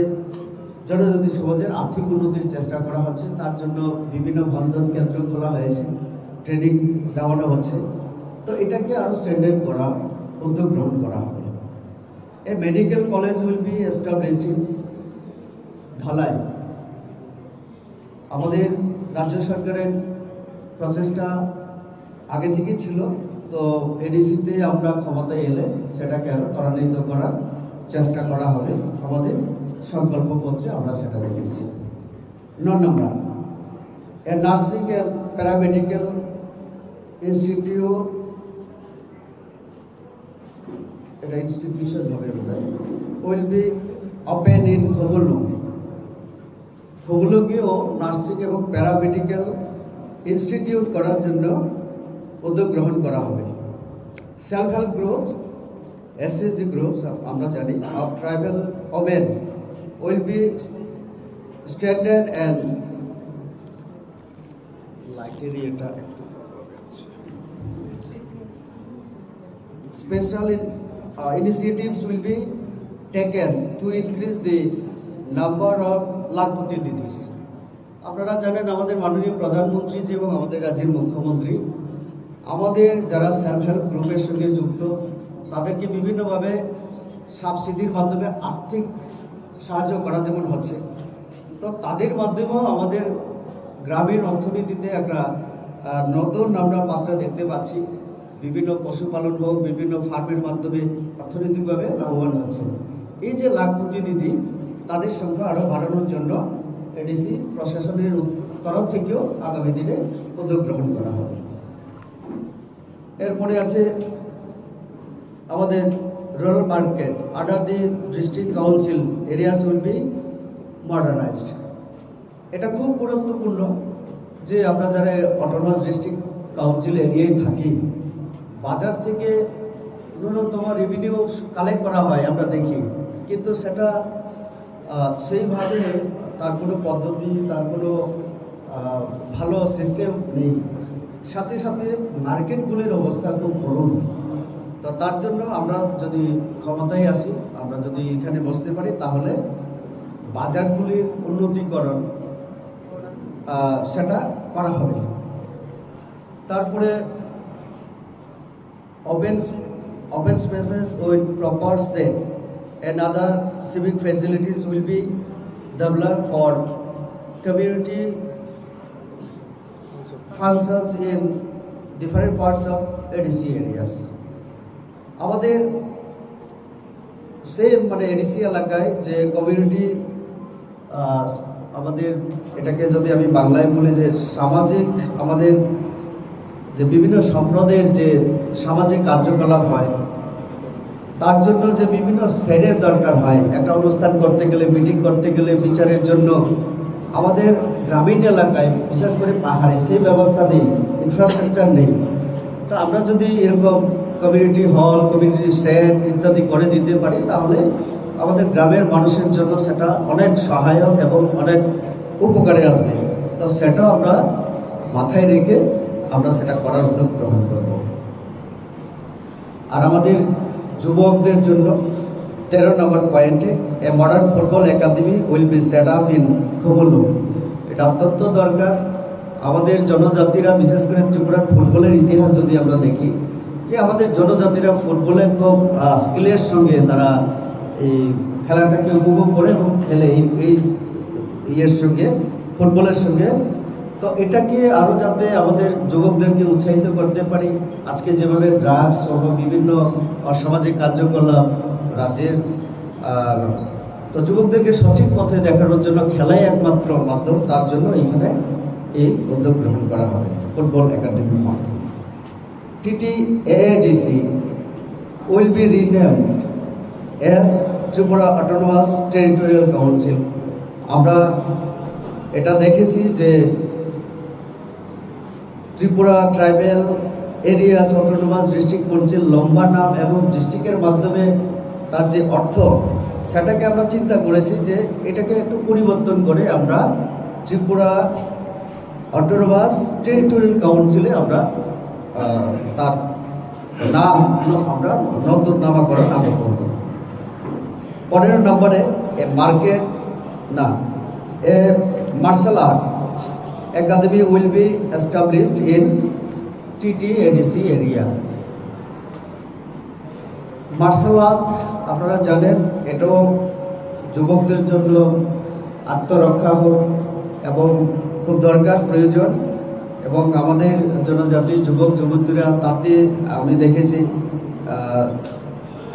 জনজাতি সমাজের আর্থিক উন্নতির চেষ্টা করা হচ্ছে। তার জন্য বিভিন্ন বন্ধন কেন্দ্র খোলা হয়েছে, ট্রেনিং দেওয়ানো হচ্ছে। তো এটাকে আরো স্ট্যান্ডার্ড করা, উদ্যোগ গ্রহণ করা হবে। A medical college will be established in Dhalai. আমাদের রাজ্য সরকারের প্রচেষ্টা আগে থেকে ছিল, তো এডিসিতে আমরা ক্ষমতায় এলে সেটাকে আরো ত্বরান্বিত করার চেষ্টা করা হবে। আমাদের সংকল্পপত্রে আমরা সেটা রেখেছি। 9 নম্বর, a nursing and paramedical institute, এটা ইনস্টিটিউশন হবে বোধহয়, will be open in Khoglu. খোগলুকেও নার্সিং এবং প্যারামেডিক্যাল ইনস্টিটিউট করার জন্য উদ্যোগ গ্রহণ করা হবে। Self help groups, SSG groups আমরা জানি, of tribal women will be standard and literary এটা special initiatives will be taken to increase the number of lakhpati দিদিস। আপনারা জানেন আমাদের মাননীয় প্রধানমন্ত্রী এবং আমাদের রাজ্যের মুখ্যমন্ত্রী আমাদের যারা সেলফ হেল্প গ্রুপের সঙ্গে যুক্ত তাদেরকে বিভিন্নভাবে সাবসিডির মাধ্যমে আর্থিক সাহায্য করা যেমন হচ্ছে, তো তাদের মাধ্যমেও আমাদের গ্রামীণ অর্থনীতিতে একটা নতুন আমরা মাত্রা দেখতে পাচ্ছি। বিভিন্ন পশুপালন হোক, বিভিন্ন ফার্মের মাধ্যমে অর্থনৈতিকভাবে লাভবান হচ্ছে। এই যে লাখপতি দিদি, তাদের সংখ্যা আরো বাড়ানোর জন্য এডিসি প্রশাসনের তরফ থেকেও আগামী দিনে উদ্যোগ গ্রহণ করা হবে। এরপরে আছে আমাদের rural market under the district council areas will be modernized. এটা খুব গুরুত্বপূর্ণ যে আমরা যারা অটোনমাস ডিস্ট্রিক্ট কাউন্সিল এরিয়ায় থাকি, বাজার থেকে ন্যূনতম রেভিনিউ কালেক্ট করা হয় আমরা দেখি, কিন্তু সেটা সেইভাবে তার কোনো পদ্ধতি, তার কোনো ভালো সিস্টেম নেই। সাথে সাথে মার্কেটগুলির অবস্থা খুব করুণ। তো তার জন্য আমরা যদি ক্ষমতায় আসি, আমরা যদি এখানে বসতে পারি, তাহলে বাজারগুলির উন্নতিকরণ সেটা করা হবে। তারপরে open spaces with proper shade and other civic facilities will be developed for community functions in different parts of ADC areas. আমাদের সেম ADC এলাকায় যে কমিউনিটি, আমাদের এটাকে যদি আমি বাংলায় বলি যে সামাজিক, আমাদের যে বিভিন্ন সম্প্রদায়ের যে সামাজিক কার্যকলাপ হয়, তার জন্য যে বিভিন্ন শেডের দরকার হয়, একটা অনুষ্ঠান করতে গেলে, মিটিং করতে গেলে, বিচারের জন্য আমাদের গ্রামীণ এলাকায়, বিশেষ করে পাহাড়ে সেই ব্যবস্থা নেই, ইনফ্রাস্ট্রাকচার নেই। তো আমরা যদি এরকম কমিউনিটি হল, কমিউনিটি শেড ইত্যাদি করে দিতে পারি, তাহলে আমাদের গ্রামের মানুষের জন্য সেটা অনেক সহায়ক এবং অনেক উপকারে আসবে। তো সেটাও আমরা মাথায় রেখে আমরা সেটা করার উদ্যোগ গ্রহণ করব। আর আমাদের যুবকদের জন্য 13 নম্বর পয়েন্টে a modern football academy will be set up in খুবুলু। এটা অত্যন্ত দরকার। আমাদের জনজাতিরা, বিশেষ করে ত্রিপুরার ফুটবলের ইতিহাস যদি আমরা দেখি, যে আমাদের জনজাতিরা ফুটবলে খুব স্কিলের সঙ্গে তারা এই খেলাটাকে উপভোগ করে এবং খেলে এই ইয়ের সঙ্গে, ফুটবলের সঙ্গে। তো এটাকে আরো যাতে আমাদের যুবকদেরকে উৎসাহিত করতে পারি, আজকে যেভাবে ড্রাগস সহ বিভিন্ন অসামাজিক কার্যকলাপ রাজ্যের, তো যুবকদেরকে সঠিক পথে দেখানোর জন্য খেলাই একমাত্র মাধ্যম। তার জন্য এখানে এই উদ্যোগ গ্রহণ করা হবে ফুটবল একাডেমির মাধ্যমে। TTAADC will be renamed as Tripura Autonomous Territorial Council. আমরা এটা দেখেছি যে Tripura tribal areas autonomous district council লম্বা নাম এবং ডিস্ট্রিক্টের মাধ্যমে তার যে অর্থ, সেটাকে আমরা চিন্তা করেছি যে এটাকে একটু পরিবর্তন করে আমরা ত্রিপুরা অটোনমাস টেরিটোরিয়াল কাউন্সিলে আমরা তার নাম আমরা নতুন নামকরণ আমরা করব। 15 নম্বরে এ মার্কেট না a martial art academy will be established in TTADC area. Martial art আপনারা জানেন, এটাও যুবকদের জন্য আত্মরক্ষা হোক এবং খুব দরকার, প্রয়োজন। এবং আমাদের জনজাতির যুবক যুবতীরা তাতে আমি দেখেছি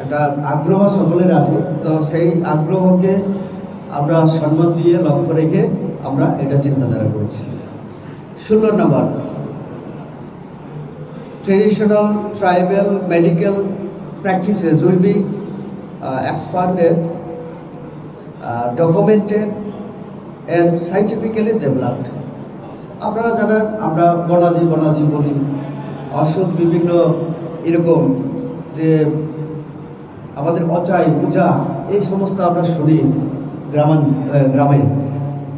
একটা আগ্রহ সকলের আছে। তো সেই আগ্রহকে আমরা সম্মান দিয়ে লক্ষ্য রেখে আমরা এটা চিন্তাধারা করেছি। 16 নম্বর traditional tribal medical practices will be expanded, documented and scientifically developed. আপনারা জানেন, আমরা বনাজি বলি, অসৎ বিভিন্ন এরকম যে আমাদের অচাই পূজা, এই সমস্ত আমরা শুনি গ্রামে।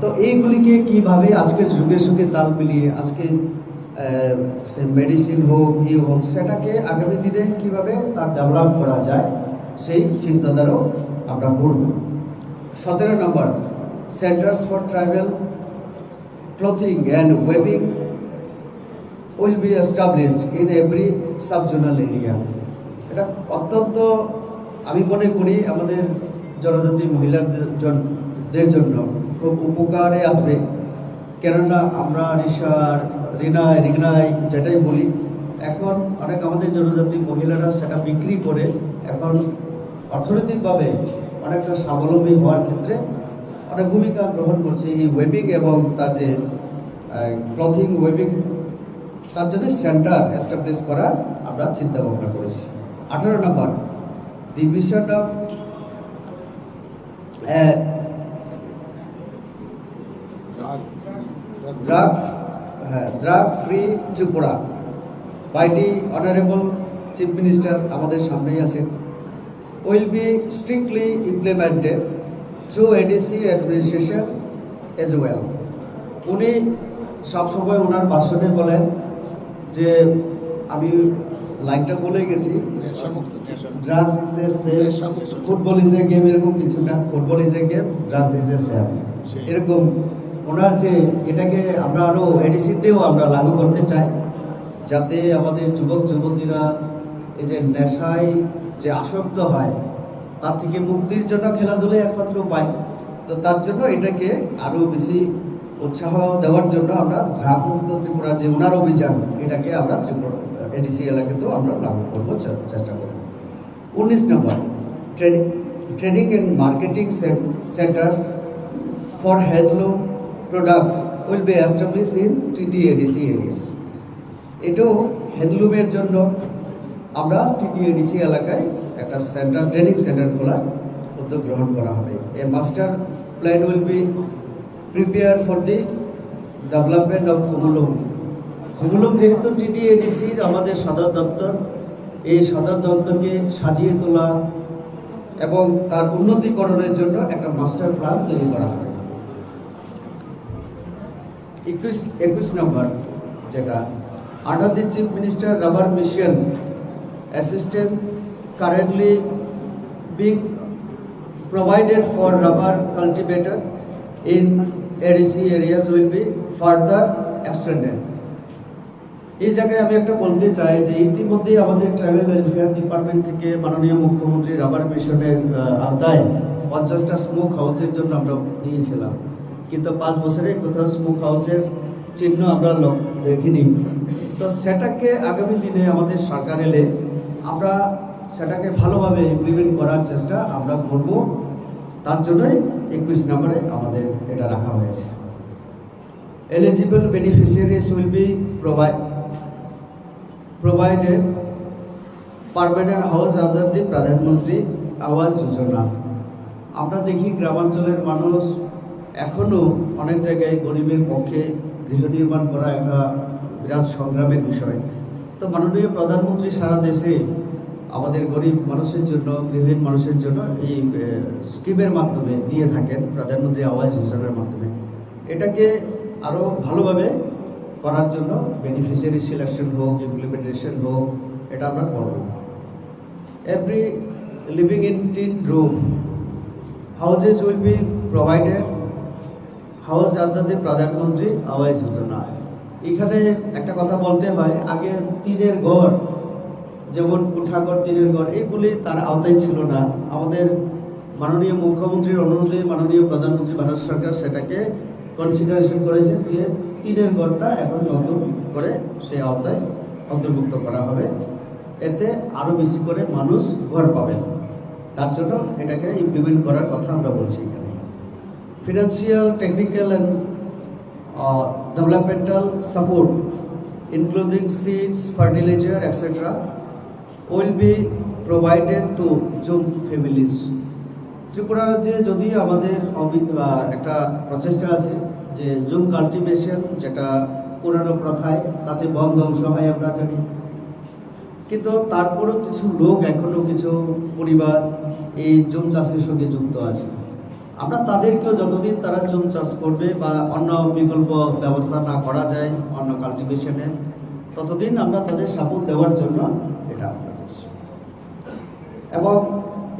তো এইগুলিকে কিভাবে আজকের যুগের সঙ্গে তাল মিলিয়ে আজকে সে মেডিসিন হোক, হোক, সেটাকে আগামী দিনে কিভাবে তার ডেভেলপ করা যায়, সেই চিন্তাধারাও আমরা করব। 17 নম্বর centres for tribal clothing and weaving will be established in every subzonal area. এটা অত্যন্ত আমি মনে করি আমাদের জনজাতি মহিলাদের জন্য খুব উপকারে আসবে। কেননা আমরা রিনাই যেটাই বলি, এখন অনেক আমাদের জনজাতি মহিলারা সেটা বিক্রি করে এখন অর্থনৈতিকভাবে অনেকটা স্বাবলম্বী হওয়ার ক্ষেত্রে অনেক ভূমিকা গ্রহণ করছে। এই ওয়েবিং এবং তার যে ক্লথিং ওয়েবিং, তার জন্য সেন্টার এস্টাবলিশ করার আমরা চিন্তা ভাবনা করেছি। 18 নম্বর vision of drug-free Tripura by the Honorable Chief Minister আমাদের সামনেই আছেন will be strictly implemented through ADC administration as well. উনি সবসময় ওনার ভাষণে বলেন যে আমি লাইনটা বলে গেছি drugs is a same, football is a game, এরকম কিছু না, football is a game, drugs is a same, এরকম ওনার যে এটাকে আমরা আরো এডিসিতেও আমরা লাগু করতে চাই, যাতে আমাদের যুবক যুবতীরা এই যে নেশায় যে আসক্ত হয় তার থেকে মুক্তির জন্য খেলাধুলা একমাত্র উপায়। তো তার জন্য এটাকে আরো বেশি উৎসাহ দেওয়ার জন্য আমরা ড্রাগ মুক্ত ত্রিপুরা যে উনার অভিযান, এটাকে আমরা ত্রিপুরা এডিসি এলাকাতেও আমরা লাগু করবো, চেষ্টা করব। 19 নম্বর, training and marketing centres for handloom products will be establish in TTADC areas. এটাও হ্যান্ডলুমের জন্য আমরা TTADC এলাকায় একটা সেন্টার, ট্রেনিং সেন্টার খোলার উদ্যোগ গ্রহণ করা হবে। A master plan will be prepare for the development of Khumulwng. Khumulwng যেহেতু TTADCর আমাদের সদর দপ্তর, এই সদর দপ্তরকে সাজিয়ে তোলা এবং তার উন্নতিকরণের জন্য একটা মাস্টার প্ল্যান তৈরি করা হবে। 21 নম্বর যেটা, under the chief minister rubber mission assistance currently being provided for rubber cultivator in ADC areas will be further extended. এই জায়গায় আমি একটা বলতে চাই যে ইতিমধ্যে আমাদের ট্রাইবাল ওয়েলফেয়ার ডিপার্টমেন্ট থেকে মাননীয় মুখ্যমন্ত্রী রাবার মিশনের আওতায় 50টা স্মোক হাউসের জন্য আমরা দিয়েছিলাম, কিন্তু 5 বছরে কোথাও স্মোক হাউসের চিহ্ন আমরা দেখিনি। তো সেটাকে আগামী দিনে আমাদের সরকার এলে আমরা সেটাকে ভালোভাবে ইমপ্লিমেন্ট করার চেষ্টা আমরা করব, তার জন্যই 21 নম্বরে আমাদের এটা রাখা হয়েছে। Eligible beneficiaries will be provided permanent house under the প্রধানমন্ত্রী আবাস যোজনা। আমরা দেখি গ্রামাঞ্চলের মানুষ এখনো অনেক জায়গায় গরিবের পক্ষে গৃহ নির্মাণ করা একটা বিরাট সংগ্রামের বিষয়। তো মাননীয় প্রধানমন্ত্রী সারা দেশে আমাদের গরিব মানুষের জন্য, গৃহহীন মানুষের জন্য এই স্কিমের মাধ্যমে দিয়ে থাকেন, প্রধানমন্ত্রী আবাস যোজনার মাধ্যমে। এটাকে আরো ভালোভাবে করার জন্য বেনিফিশিয়ারি সিলেকশন হোক, ইমপ্লিমেন্টেশন হোক, এটা আমরা করব। Every living in tin roof houses will be provided house under the Pradhan Mantri Awas যোজনা। এখানে একটা কথা বলতে হয়, আগে টিনের ঘর, যেমন কুঠাঘর, টিনের ঘর, এইগুলি তার আওতায় ছিল না। আমাদের মাননীয় মুখ্যমন্ত্রীর অনুরোধে মাননীয় প্রধানমন্ত্রী ভারত সরকার সেটাকে কনসিডারেশন করেছেন যে টিনের ঘরটা এখন নতুন করে সেই আওতায় অন্তর্ভুক্ত করা হবে, এতে আরো বেশি করে মানুষ ঘর পাবেন। তার জন্য এটাকে ইমপ্লিমেন্ট করার কথা আমরা বলছি এখানে। Financial, technical and developmental support including seeds, fertilizer, etc. will be provided to Jung families. Tripura রাজ্যে যদি আমাদের একটা প্রচেষ্টা আছে যে জুম কাল্টিভেশন, যেটা পুরানো প্রথায়, তাতে বন ধ্বংস হয় আমরা জানি, কিন্তু তারপরেও কিছু লোক, এখনো কিছু পরিবার এই জুম চাষের সঙ্গে যুক্ত আছে। আমরা তাদেরকেও যতদিন তারা জুম চাষ করবে বা অন্য বিকল্প ব্যবস্থা না করা যায় অন্য কাল্টিভেশনের, ততদিন আমরা তাদের সাপোর্ট দেওয়ার জন্য এটা আমরা করছি। এবং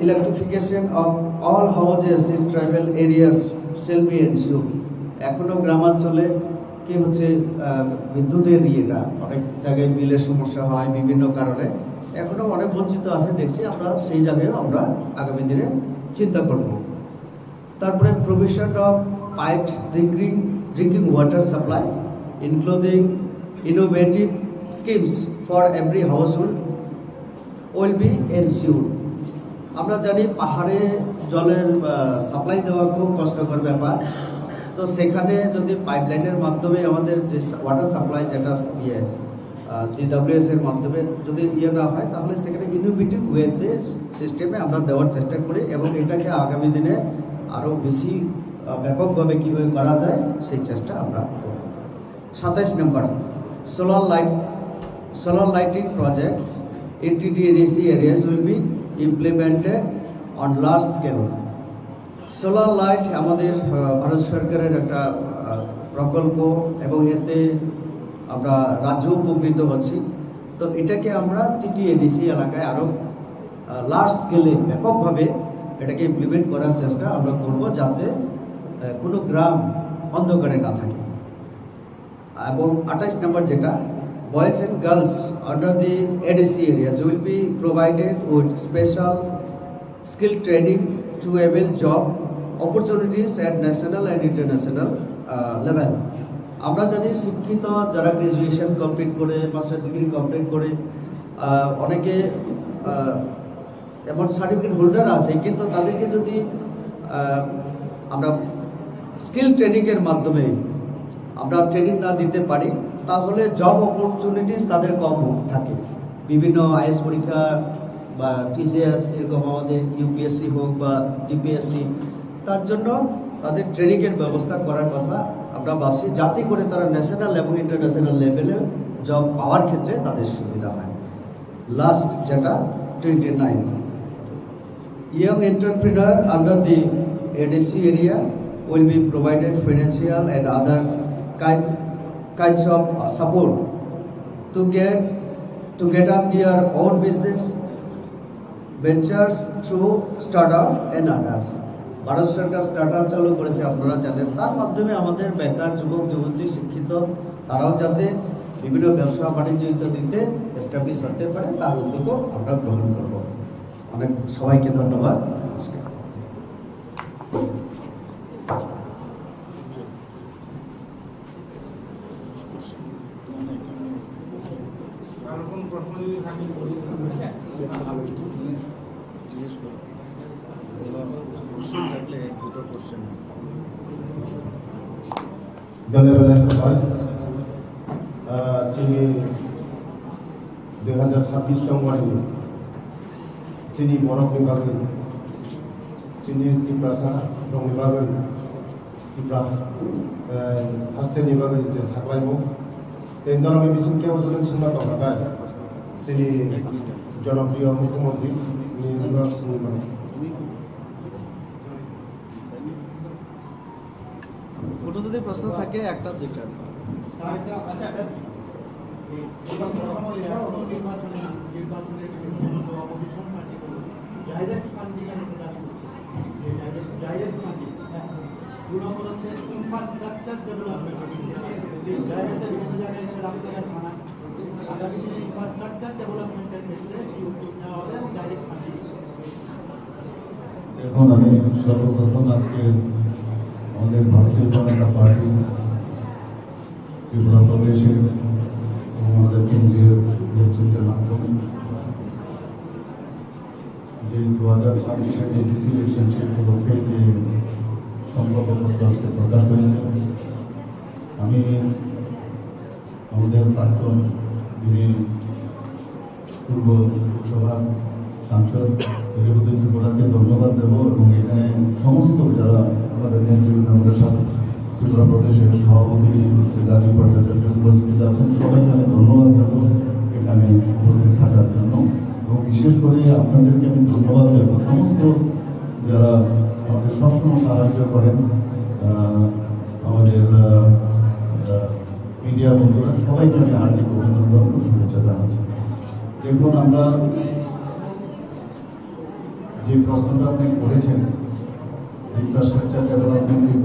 electrification of all houses in tribal areas shall be ensured. এখনো গ্রামাঞ্চলে কি হচ্ছে, বিদ্যুতের ইয়েটা অনেক জায়গায় বিলের সমস্যা হয় বিভিন্ন কারণে, এখনো অনেক বঞ্চিত আছে দেখছি আমরা, সেই জায়গায় আমরা আগামী দিনে চিন্তা করব। তারপরে provision of piped drinking water supply including innovative schemes for every household will be ensured. আমরা জানি পাহাড়ে জলের সাপ্লাই দেওয়া খুব কষ্টকর ব্যাপার, তো সেখানে যদি পাইপলাইনের মাধ্যমে আমাদের যে ওয়াটার সাপ্লাই, যেটা DWS এর মাধ্যমে যদি ইয়ে না হয় তাহলে সেখানে ইনোভেটিভ ওয়েতে সিস্টেমে আমরা দেওয়ার চেষ্টা করি এবং এটাকে আগামী দিনে আরও বেশি ব্যাপকভাবে কীভাবে করা যায় সেই চেষ্টা আমরা করব। 27 নম্বর solar lighting projects in TDADC areas will be implemented on large scale. Solar light আমাদের ভারত সরকারের একটা প্রকল্প এবং এতে আমরা রাজ্য উপকৃত হচ্ছি। তো এটাকে আমরা TDADC এলাকায় আরও লার্জ স্কেলে ব্যাপকভাবে এটাকে ইমপ্লিমেন্ট করার চেষ্টা আমরা করব, যাতে কোনো গ্রাম অন্ধকারে না থাকে। এবং 28 নম্বর যেটা boys and girls under the ADC areas will be provided with special skill training to avail job opportunities at national and international level. আমরা জানি শিক্ষিত যারা গ্রাজুয়েশন কমপ্লিট করে মাস্টার ডিগ্রি কমপ্লিট করে অনেকে এমন সার্টিফিকেট হোল্ডার আছে, কিন্তু তাদেরকে যদি আমরা স্কিল ট্রেনিংয়ের মাধ্যমে আমরা ট্রেনিং না দিতে পারি তাহলে জব অপরচুনিটিস তাদের কম থাকে। বিভিন্ন আইএস পরীক্ষা বা টিসিএস এরকম আমাদের ইউপিএসসি হোক বা ডিপিএসসি, তার জন্য তাদের ট্রেনিংয়ের ব্যবস্থা করার কথা আমরা ভাবছি, যাতে করে তারা ন্যাশনাল এবং ইন্টারন্যাশনাল লেভেলে জব পাওয়ার ক্ষেত্রে তাদের সুবিধা হয়। লাস্ট যেটা 29 young entrepreneur under the ADC area will be provided financial and other kinds of support to get up their own business ventures through startup and others. Bharat Sarkar startup চালু করেছে, আপনারা জানেন। তার মাধ্যমে আমাদের বেকার যুবক যুবতী শিক্ষিত তারাও যাতে বিভিন্ন ব্যবসা বাণিজ্য ইত্যাদিতে এস্টাবলিশ হতে পারে তার উদ্যোগও আমরা গ্রহণ করব। অনেক সবাইকে ধন্যবাদ। নমস্কার। ধন্যবাদ সবাই। তিনি 2026 জানুয়ারি চিনি বরফ বিভাগে চিনি টিপ্রাসা রং বিভাগে টিপ্রা হাস্তেনি বিভাগে যে সাকলাইব তেন ধরনের বিশিষ্ট ওজন সুন্দর দরকার চিনি জনপ্রিয় মুখ্যমন্ত্রী নির্বাচন সিংহ। কোনো যদি প্রশ্ন থাকে একটা দুইটা ইনফ্রাস্ট্রাকচার ডেভেলপমেন্ট আগামী দিনে ইনফ্রাস্ট্রাকচার ডেভেলপমেন্টের ক্ষেত্রে কি উদ্যোগ নেওয়া হবে এবং ডাইরেক্ট ফান্ডিং। এখন আমি সর্বপ্রথম আজকে আমাদের ভারতীয় জনতা পার্টি ত্রিপুরা প্রদেশের আমাদের কেন্দ্রীয় নেতৃত্বের মাধ্যমে যে 2026 এডিসি ইলেকশন সেই উপলক্ষে যে সংকল্পপত্র আজকে প্রকাশ হয়েছে, আমি আমাদের প্রাক্তন যিনি পূর্ব লোকসভার সাংসদ রেবতী ত্রিপুরাকে ধন্যবাদ দেব এবং এখানে সমস্ত যারা আমাদের নেতৃবৃন্দ আমাদের সাথে ত্রিপুরা প্রদেশের সভাপতি রাজীব ভট্টাচার্য উপস্থিত আছেন, সবাইকে আমি ধন্যবাদ দেব এখানে উপস্থিত থাকার জন্য। এবং বিশেষ করে আপনাদেরকে আমি ধন্যবাদ দেব সমস্ত যারা আমাদের সবসময় সাহায্য করেন, আমাদের মিডিয়া বন্ধুরা, সবাইকে আমি হার্দিক অভিনন্দন ও শুভেচ্ছা জানাচ্ছি। দেখুন, আমরা যে প্রশ্নটা আপনি করেছেন ইনফ্রাস্ট্রাকচার ডেভেলপমেন্টই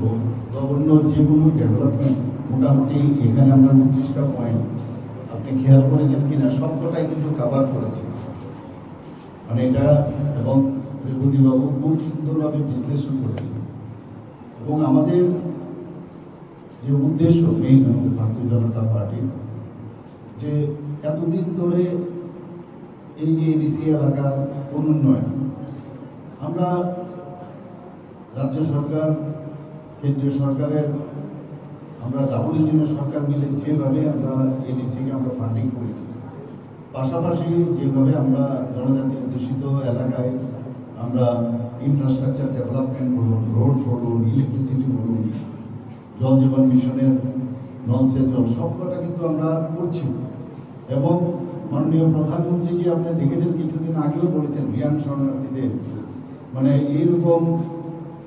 হোক, বা অন্য যে কোনো ডেভেলপমেন্ট, মোটামুটি এখানে আমরা 29টা পয়েন্ট আপনি খেয়াল করেছেন কিনা সবকটাই কিন্তু কাভার করেছে। মানে এটা এবং ত্রিভুতিবাবু খুব সুন্দরভাবে বিশ্লেষণ করেছে। এবং আমাদের যে উদ্দেশ্য মেইন আমাদের ভারতীয় জনতা পার্টির, যে এতদিন ধরে এই যে এডিসি এলাকার অনুন্নয়ন আমরা রাজ্য সরকার কেন্দ্রীয় সরকারের আমরা ডাবল ইঞ্জিনের সরকার মিলে যেভাবে আমরা এডিসিকে আমরা ফান্ডিং করেছি, পাশাপাশি যেভাবে আমরা জনজাতি অধ্যুষিত এলাকায় আমরা ইনফ্রাস্ট্রাকচার ডেভেলপমেন্ট বলুন, রোড বলুন, ইলেকট্রিসিটি বলুন, জল জীবন মিশনের নলসের জল সবকটা কিন্তু আমরা করছি। এবং মাননীয় প্রধানমন্ত্রীজি আপনি দেখেছেন কিছুদিন আগেও বলেছেন রিয়াং শরণার্থীদের মানে এইরকম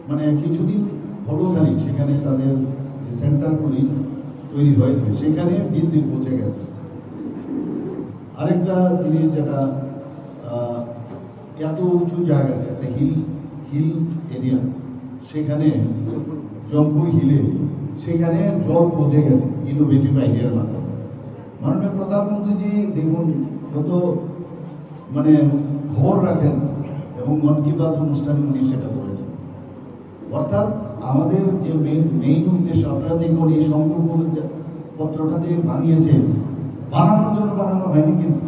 মানে কিছুদিন হলো খালি সেখানে তাদের যে সেন্টারগুলি তৈরি হয়েছে সেখানে 20 দিন পৌঁছে গেছে। আরেকটা জিনিস যেটা এত উঁচু জায়গা, একটা হিল এরিয়া, সেখানে জম্পুর হিলে সেখানে জল পৌঁছে গেছে ইনোভেটিভ আইডিয়ার মাধ্যমে। মাননীয় প্রধানমন্ত্রীজি দেখুন কত মানে খবর রাখেন এবং মন কি বাত অনুষ্ঠানে উনি সেটা বলেছেন। অর্থাৎ আমাদের যে মেইন উদ্দেশ্য, আপনারা দেখুন এই সংকল্প পত্রটা যে বানিয়েছে, বানানোর জন্য বানানো হয়নি, কিন্তু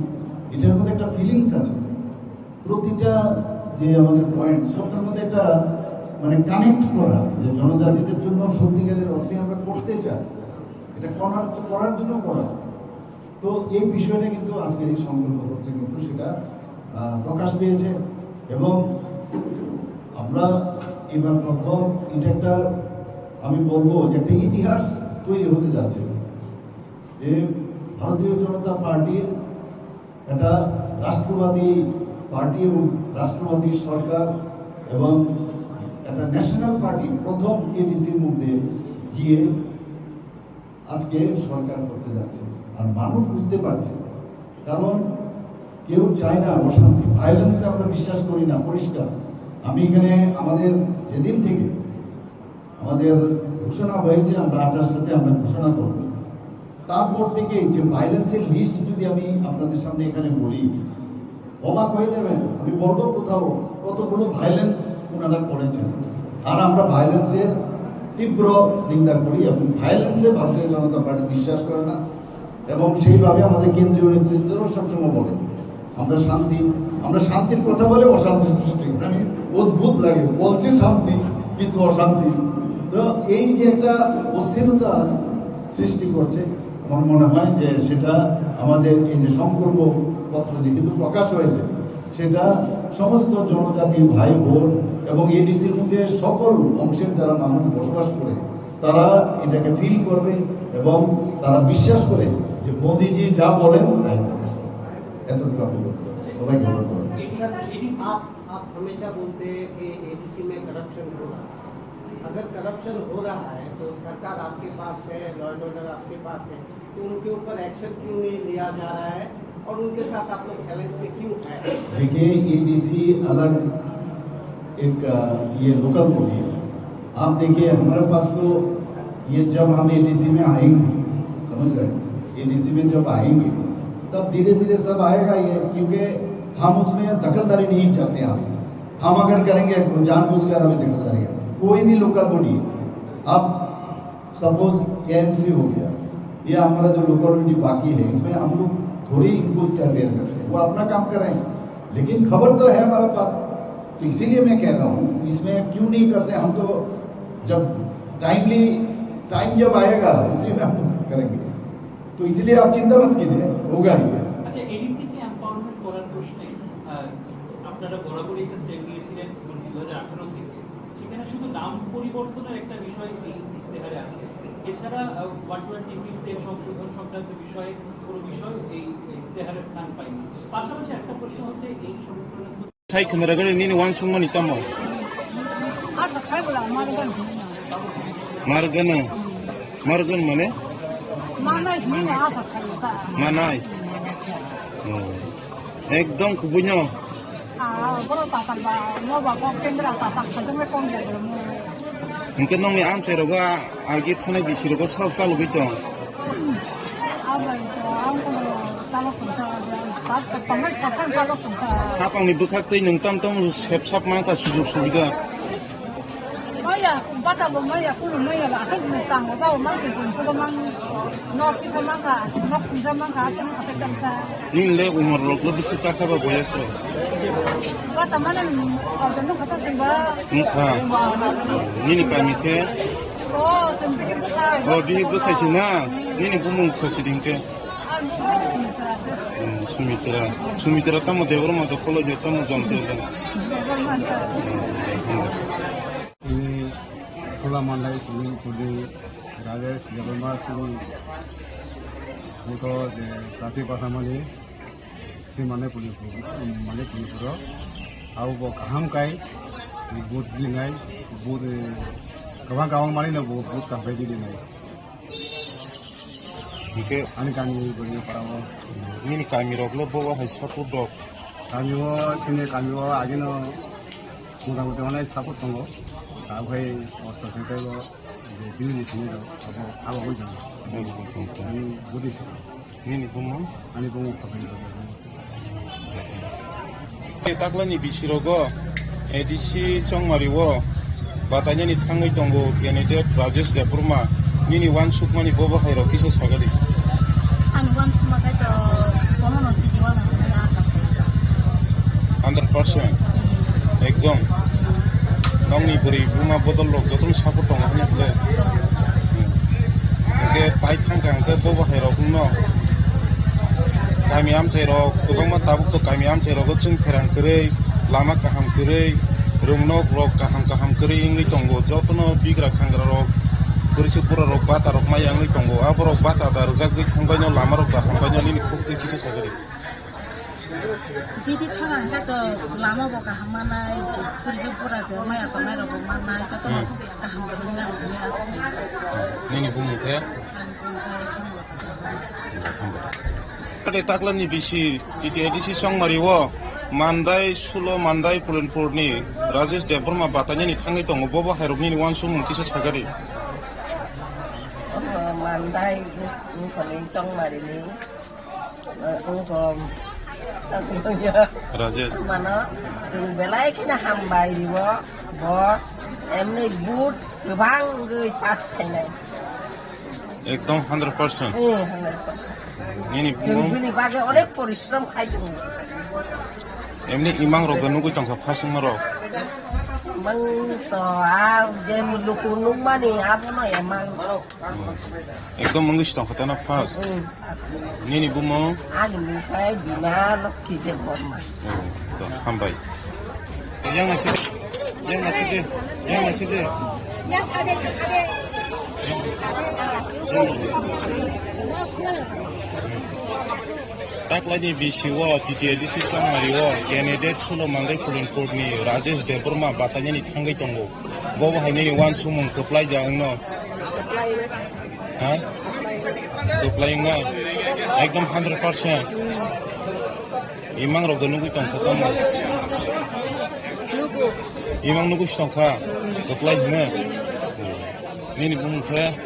এটার মধ্যে একটা ফিলিংস আছে। প্রতিটা যে আমাদের পয়েন্ট সবটার মধ্যে একটা মানে কানেক্ট করা, যে জনজাতিদের জন্য সত্যিকারের অর্থে আমরা করতে চাই, এটা করার জন্য করা। তো এই বিষয়টা কিন্তু আজকের এই সংকল্পপত্রে কিন্তু সেটা প্রকাশ পেয়েছে। এবং আমরা এবার প্রথম এটা একটা আমি বলবো যে একটা ইতিহাস তৈরি হতে যাচ্ছে, যে ভারতীয় জনতা পার্টির একটা রাষ্ট্রবাদী পার্টি এবং রাষ্ট্রবাদী সরকার এবং একটা ন্যাশনাল পার্টি প্রথম এডিসির মধ্যে গিয়ে আজকে সরকার করতে যাচ্ছে। আর মানুষ বুঝতে পারছে, কারণ কেউ চায় না অশান্তি, ভায়োলেন্সে আমরা বিশ্বাস করি না, পরিষ্কার। আমি এখানে আমাদের যেদিন থেকে আমাদের ঘোষণা হয়েছে, আমরা 28টাতে আমরা ঘোষণা করব, তারপর থেকে যে ভায়োলেন্সের লিস্ট যদি আমি আপনাদের সামনে এখানে বলি, অবাক হয়ে যাবেন। আমি বলবো কোথাও কতগুলো ভায়োলেন্স ওনারা করেছেন। আর আমরা ভায়োলেন্সের তীব্র নিন্দা করি এবং ভায়োলেন্সে ভারতীয় জনতা পার্টি বিশ্বাস করে না। এবং সেইভাবে আমাদের কেন্দ্রীয় নেতৃত্বও সবসময় বলে আমরা শান্তির কথা বলে অশান্তির সৃষ্টি, মানে অদ্ভুত লাগে, বলছে শান্তি কিন্তু অশান্তি। তো এই যে একটা অস্থিরতা সৃষ্টি করছে, আমার মনে হয় যে সেটা আমাদের এই যে সংকল্প পত্র যেহেতু প্রকাশ হয়েছে, সেটা সমস্ত জনজাতি ভাই বোন এবং এডিসির মধ্যে সকল অংশের যারা মানুষ বসবাস করে তারা এটাকে ফিল করবে এবং তারা বিশ্বাস করে যে মোদীজি যা বলেন তাই এতটুকু আপনি বলতে পারেন। সবাই খবর করেন। आप हमेशा बोलते हैं कि एडीसी में करप्शन हो रहा है। अगर करप्शन हो रहा है तो सरकार आपके पास है, लॉ एंड ऑर्डर आपके पास है, तो उनके ऊपर एक्शन क्यों नहीं लिया जा रहा है और उनके साथ आप लोग बैलेंस में क्यों है? देखिए एडीसी अलग एक ये लोकल बॉडी है। आप देखिए हमारे पास तो ये जब हम एडीसी में आएंगे, समझ रहे हैं, एडीसी में जब आएंगे तब धीरे धीरे सब आएगा ये, क्योंकि हम उसमें दखलदारी नहीं चाहते। हम अगर करेंगे जानबूझकर हमें दखलदारी, कोई भी लोकल बॉडी, अब सपोज एएमसी हो गया या हमारा जो लोकलिटी बाकी है, इसमें हम लोग थोड़ी इनको इंटरफेयर करते हैं, वो अपना काम कर रहे हैं, लेकिन खबर तो है हमारे पास। तो इसीलिए मैं कह रहा हूँ इसमें क्यों नहीं करते, हम तो जब टाइम जब आएगा उसी में हम करेंगे। तो इसलिए आप चिंता मत कीजिए, होगा ही। আচ্ছা, এডিসি কে এমপাওয়ারমেন্ট করার প্রশ্নে আপনারা বরাবরই একটা স্টেপ নিয়েছিলেন 2018 থেকে, সেখানে শুধু নাম পরিবর্তনের একটা বিষয় এই ইস্তেহারে আছে, এছাড়া ওয়াটওয়ার টিভিতে সংশোধন সংক্রান্ত বিষয়ে কোনো বিষয় এই ইস্তেহারে স্থান পায়নি। পাশাপাশি একটা প্রশ্ন হচ্ছে এই সংশোধনের Sai kamera gani ni wan summa ni tamo. Margan mane? Manai. Ekdom kubunyo. Mungkin nong ni am sai roga agi thone bisi roga sab salu bito. Kapang ni bukak tei nung tam sep sap mangka sujud subiga. Maya, bata bo maya kulu maya la hai ni tang ga o mang ke kun ko mang no ki ko mang ka no ki sa mang ka ta ka ta ta. Ni le umar lok lo bisi ta ka ba boya so. Bata mana ni au ta no ka ta sing ba. Ni ka ni kami ke 비히 버사시나 니니 부문 소시딩게 수미트라 따모 대그로마도 콜로제 따모 좀 되다 ini Pulau Mandai swimming pool di Rajesh Devarma swimming untuk Rati Pasamani si Mandai pool pura au bo kaham kai boot lingai boot kawang mari na boot kahpe di lingai Oke, ani kami beri parawo ini kami roglo bawa hasil dok kami sini kami agino mudah-mudahan mana support tunggu aku osok itu biru sini apa itu ini budis ini bumbu kapan taklah ni bisirogo edisi congmariwo batanya ni tangai tunggu candidate Rajesh Devarma ini wan sukmani bawa hairo kisah sagari wan sukma kaito kono no jiwa na 100% ekdom nongni beri buma bodol lok jotom support tong hanya ble ke pai thangkang ke bawa hairo kuno kami am chairo kubang ma tabuk to kami am chairo gochung pherang kere lama kaham kere rumnok rok kaham kere ingi tongo jotono bigra khangra rok kurisi pura rok bata rok mai angi tongo aborok bata dar jaggi khangbaino lama rok kaham baino nini khukti kisa sagari jadi thang ka lama bo kaham manai kurisi pura je mai apa mai rok manai ka to kaham banya nini bumu the Pada taklan ni bisi titi edisi songmariwo mandai sulo mandai pulenpur ni Rajesh Devarma batanya ni tangi tongo bobo hairok ni wan sumun kisa sagari mandai ngkoning songmari ni ngkom Rajesh mana jeng belai kina hambai diwo bo emni boot gebang geuy pas kainai ekdom 100% 100% ini ini bagai oleh পরিশ্রম খাইতো এমনি ইমাং রোগ নুগুই তংসা passing মারো mang to a je lukunung mani abono emang ekdom mangis tong khatana fas nini bumo ani mi kai dina lokki je borma to hambai yang masih tak lagi bisiwo titi edisi songmariwo candidate sulo mandai pulenpur ni Rajesh Devarma batanya ni thangai tongo bobo haini wan sumung keplai jangno keplai nga ekdom 100% imang ro ganu tong khatama imang nugu stongkha keplai nga nini bung fe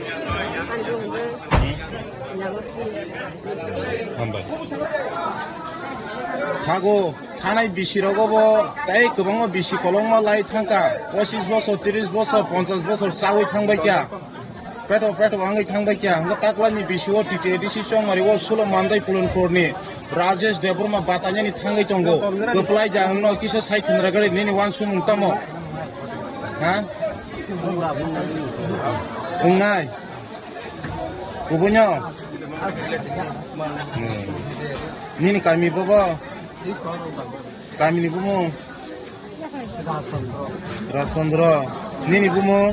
hambai hago thanai bisirogo bo tai kobangma bisi kolongma lai thangka 25 বছর 30 বছর 50 বছর চাওই থাংবাই kya peto angai thangbai kya nga taklani bisiwo titi edisi songmariwo sulo mandai pulenpurni Rajesh Devarma batanya ni thangai tongo keplai jangno kisa sai thunragari nini wan sumung tamo ha ungai kubunya nini kami baba kami ni bumo Rasondra nini bumo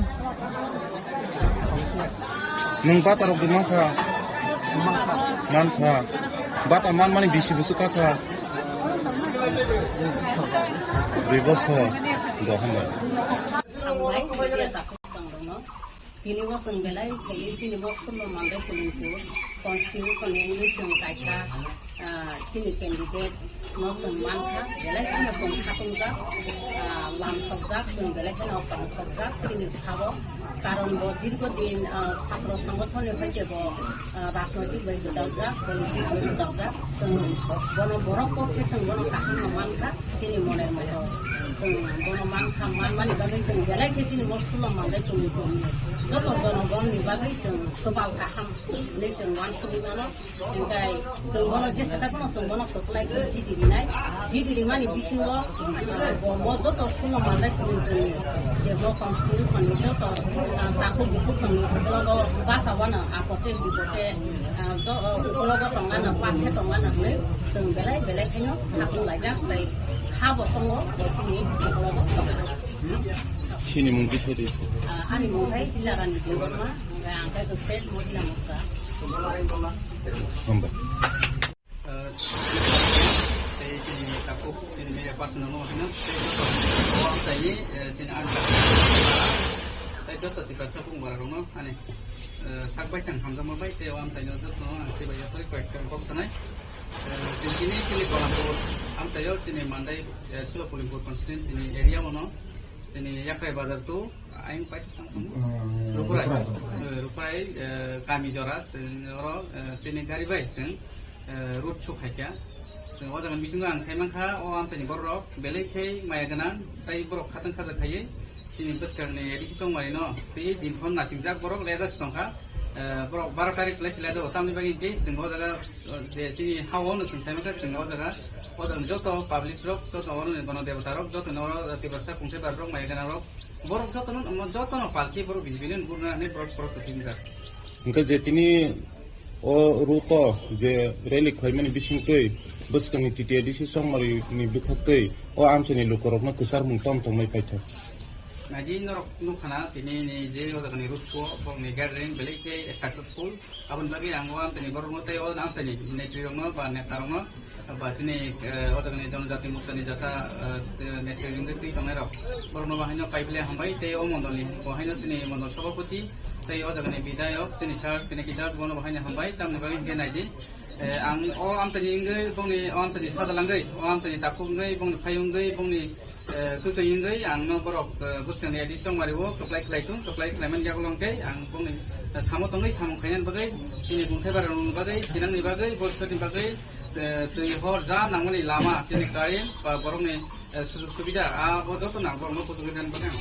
nung bata rok dimangka mantha bata man mani bisi busu kaka bebosho do hamba Sini mo sung belai kaya sini mo sung mandai pulenpur constitution English yung kaisa sini candidate mo sung mangka belai kana sung katungga lam sabjak sung belai kana opang sabjak sini thabo karon bo দীর্ঘদিন ছাত্র সংগঠনের হইতে bo রাজনৈতিক বৈধ দরজা politic বৈধ দরজা বড় পক্ষে সঙ্গ কাহানো মানকা তিনি মনের মতো मान खामान माने बागै जों बेलाय खेसिनि मस्कुल माने तुमि जत जनगण नि बागै जों सबाल काहाम ने जों वान सुबिदानो ओमफ्राय जों गनो जेसेदा कोनो जों गनो सप्लाइ जिदिरि माने बिसिङाव गमो जत स्कुल माने तुमि जेब्ला कन्स्टिल खनि जत ताको बुकु खनि लग बासावानो आफते बिपते उपलग टंगानो पाथे टंगानो ले जों बेलाय खायनो हाखौ लायजा ओमफ्राय खाबो सङो बेखिनि उपलग Sini mungkin tadi. Ani mungkin dilarang di luar mah, nggak angkat keset mau dilarang muka. Nampak. Sini takut sini media pas nongol sini. Orang saya sini ada. Saya jatuh di pasar pun barang nongol, ane. Sakbai cang hamzah mabai, saya orang saya jatuh nongol, saya bayar kali kuat box sana. Di sini kolam pur, am saya sini mandai sudah Polimpur konstituen sini area mana. Sini Yakrai Bazar tu, aing pai Rupai kami joras, orang sini gari baik, root cuk haja. Orang jangan bising ang saya mangka, orang sini borok, belai kei maya ganan, tapi borok khatang khatak kaya, sini bus kerana di situ marino, tapi di phone nasing jak borok leda setengah, borok barak tarik plus leda, otam ni bagi jenis, tengok jaga sini hawa nu saya mangka tengok jaga. Orang joto public rock, joto orang ni kono dewa tarok, joto orang tiba-tiba kungsi barok, maya kena rock, borok joto no palki borok bisbilin burna ni borok tertinggal. Mungkin jadi ni rupa je relik kau mana bising tu, bus kami tiada di sisi mari ni bukan tu, amca ni lukorok nak kesar mungkin tom mai paitha. Ngaji norok nukhana ini ni je orang ni rusuh, orang ni gathering balik ke successful, abang lagi yang orang ni borok no tayo amca ni network no, pa netarong no. Bahasa ni orang ni jangan jati muka ni jata network ini tu itu merah. Baru bahaya pipeline hambai, teh mondoli. Bahaya sini mondol sahaputi, teh orang ni bidaya, sini chart, sini kita baru bahaya hambai. Tam ni bagi dia naji. Ang am tadi inggai, bangni am tadi sada langgai, am tadi takut inggai, bangni payung inggai, bangni tu inggai. Ang no borok buskan ni adisong mariwo, keplai tu, keplai man jago langgai. Ang bangni samo tonggai, samo kayan bagai, sini bungkai barang bagai, jinang ni bagai, bos ni bagai. Tu hor jah nangmani lama sini kain, borong ni sujud subida, bodoh tu nang borong no putu kita ni bagai.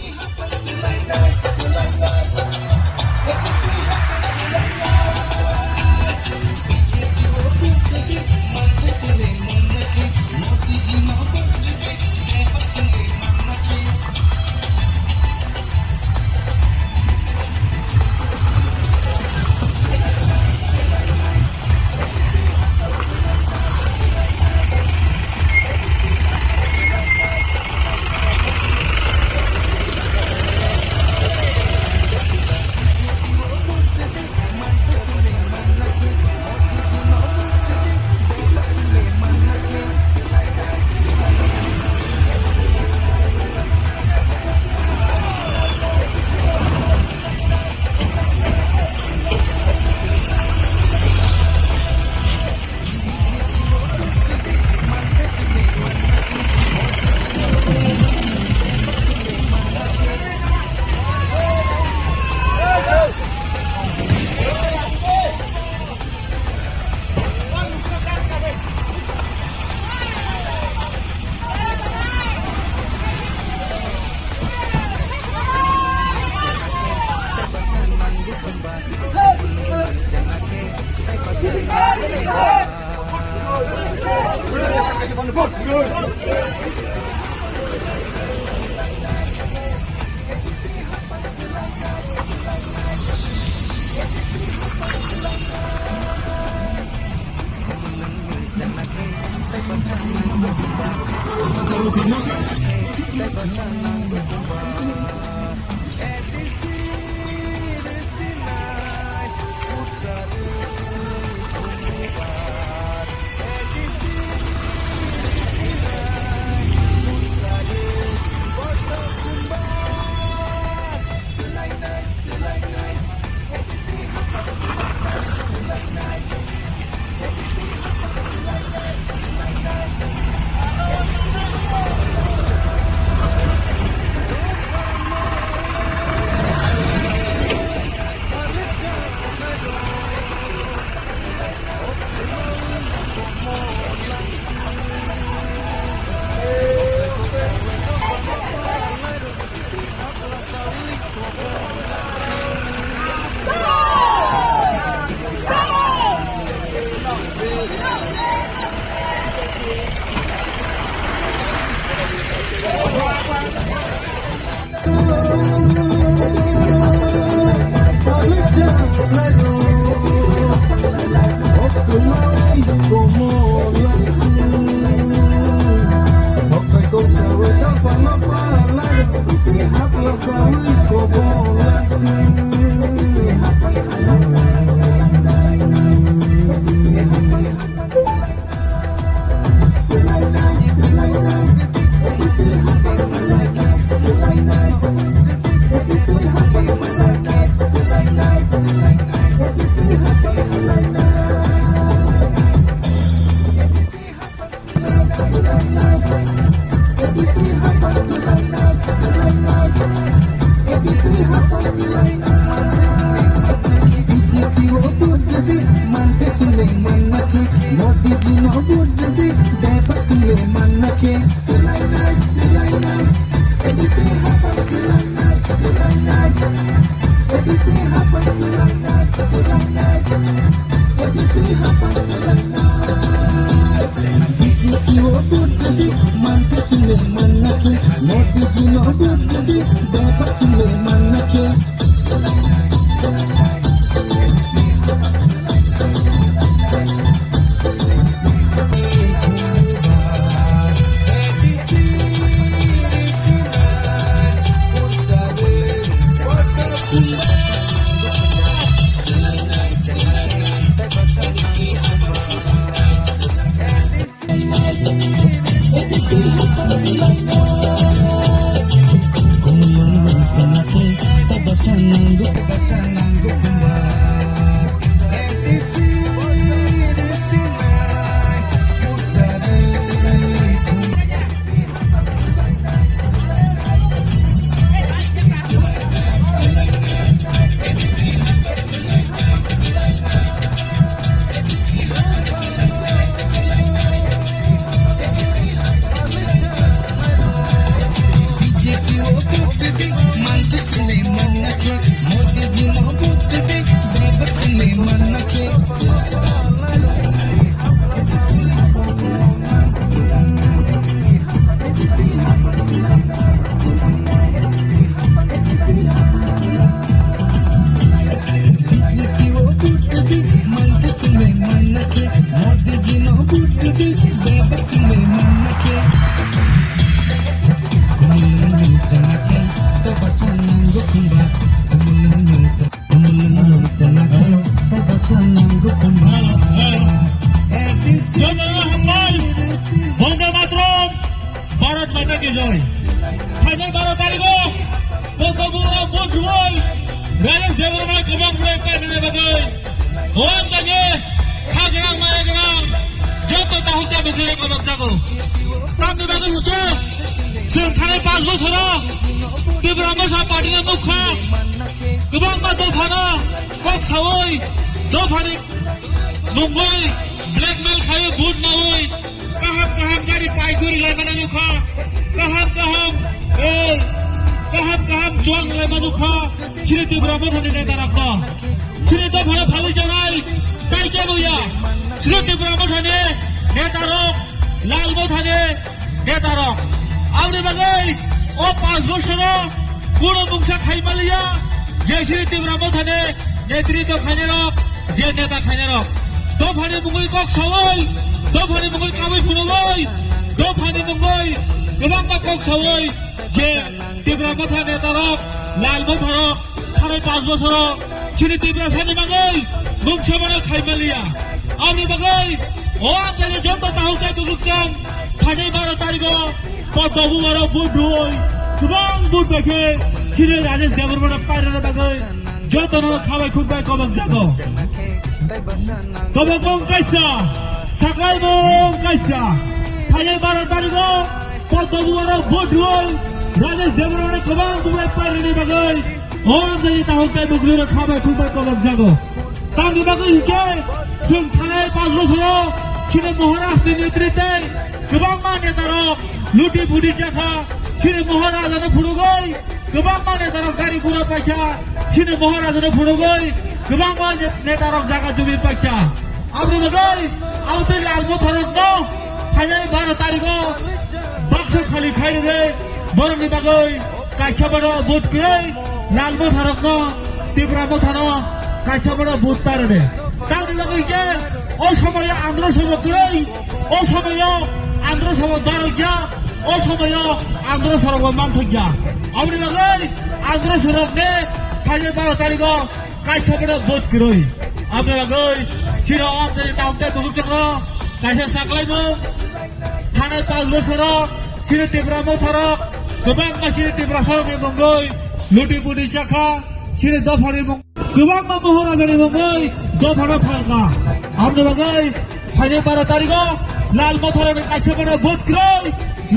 লাল মথারের কাছে করে vote গ্রহণ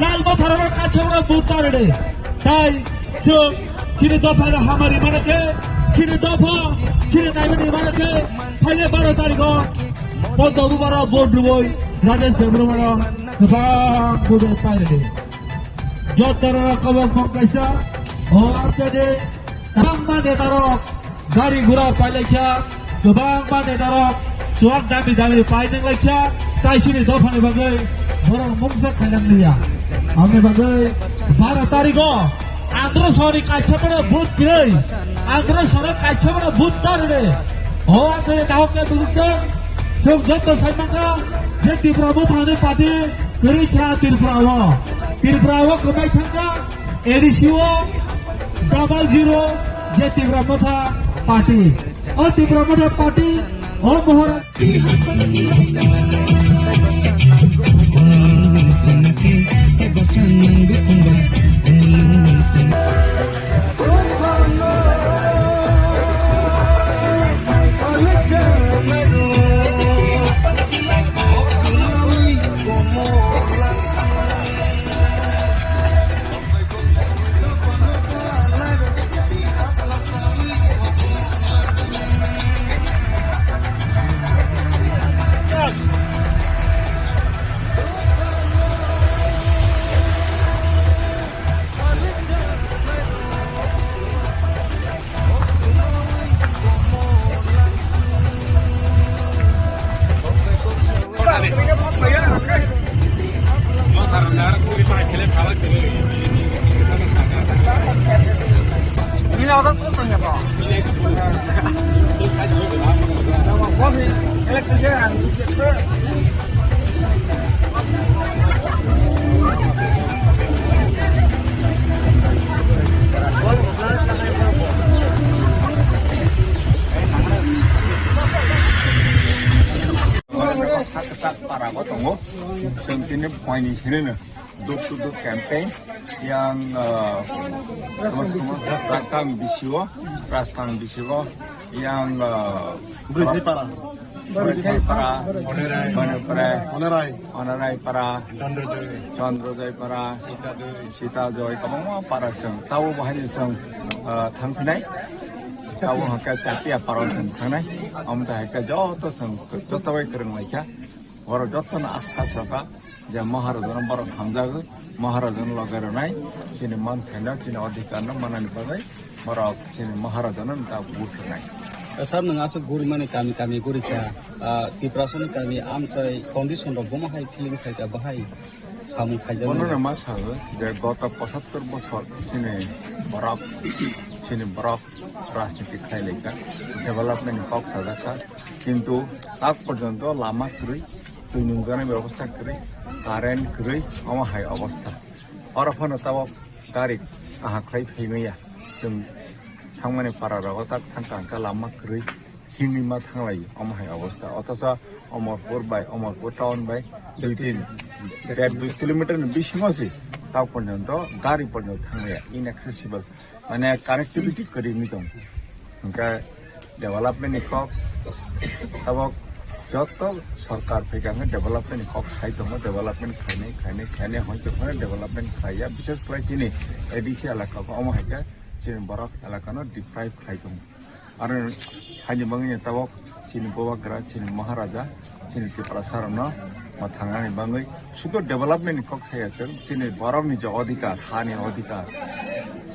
লাল মথারের কাছে করে vote করে তাই চিনি দফা হামারি মানেছে চিনি দফা চিনি নাইবেনি মানেছে ফাইলে 12 তারিখ বন্ধ রুবারা ভোট রুবই রাজেশ দেবরুমারা গোবাং বুঝে পাইলে যতরা খবর ফকাইছা ও আজকে মানে তারক গাড়ি ঘোড়া পাইলাইছা গোবাং মানে Tarak suak dami paideng laisa tai sini dofani bagai borong mungsa kailang liya ame bagai 12 tariko andro sori kacha pore booth girei andro sori kacha pore booth tarde o ate dahokya dugte sub joto saimanga je tibramu thane pati keri kha tirbrawo komai thanga edisio 00 je tibramu tha party o tibramu tha party o mohara Duk campaign yang Rastang Bisiwo yang Brisipara Onerai para Chandrojoy para Sita Joy kamangma para seng tahu bahani seng thangpinai tahu hakka chatia para seng thangnai amta hakka joto seng jotawai kereng laika oro jotona asa saka যে মহারাজন বড় খামজাগ মহারাজন লগার নাই চিনি মান খাইনা চিনি অধিকার মানানি পাই বড় চিনি মহারাজন তা বুট নাই Sab nang aso guri mane kami guri cha ti prasoni kami am sai condition ro boma hai feeling sai ka bahai samu khaja bono na mas ha je gota 75 বছর চিনি বরফ রাজনীতি খাইলেকা ডেভেলপমেন্ট কক সাজাকা কিন্তু আজ পর্যন্ত লামা করি তুইনুগানে ব্যবস্থা করে কারেন্ট করে আমাহাই অবস্থা অরফানো তাও গাড়ি আহা খাই ফেইনাया जों थांमाने पाराराव ता थांका लामा करे हिंगिमा थांलाय আমাহাই অবস্থা অথচ অমরপুর বাই অমরপুর টাউন বাই 2 কিলোমিটার বেশি আছে তাও পর্যন্ত গাড়ি পর্যন্ত থাংলাया ইনএক্সেসিবল মানে কানেক্টিভিটি করে নিতম ওটা ডেভেলপমেন্ট কক তাও যত সরকার থেকে ডেভেলপমেন্ট হক সাই দङ ডেভেলপমেন্ট খাইনে হয়তো ডেভেলপমেন্ট খাইয়া বিশেষ করে চিনি এডিসি এলাকাকে আমাহাইকা চিনি বরফ এলাকানো ডিপ্রাইভ খাই দङ आरो हानि बाङै तावक चिनि बवाग्रा चिनि महाराजा चिनि प्रसारण थांनानै बाङै सुद डेभेलपमेन्ट कक सायाजों चिनि बरफनि जे अधिकार हानि अधिकार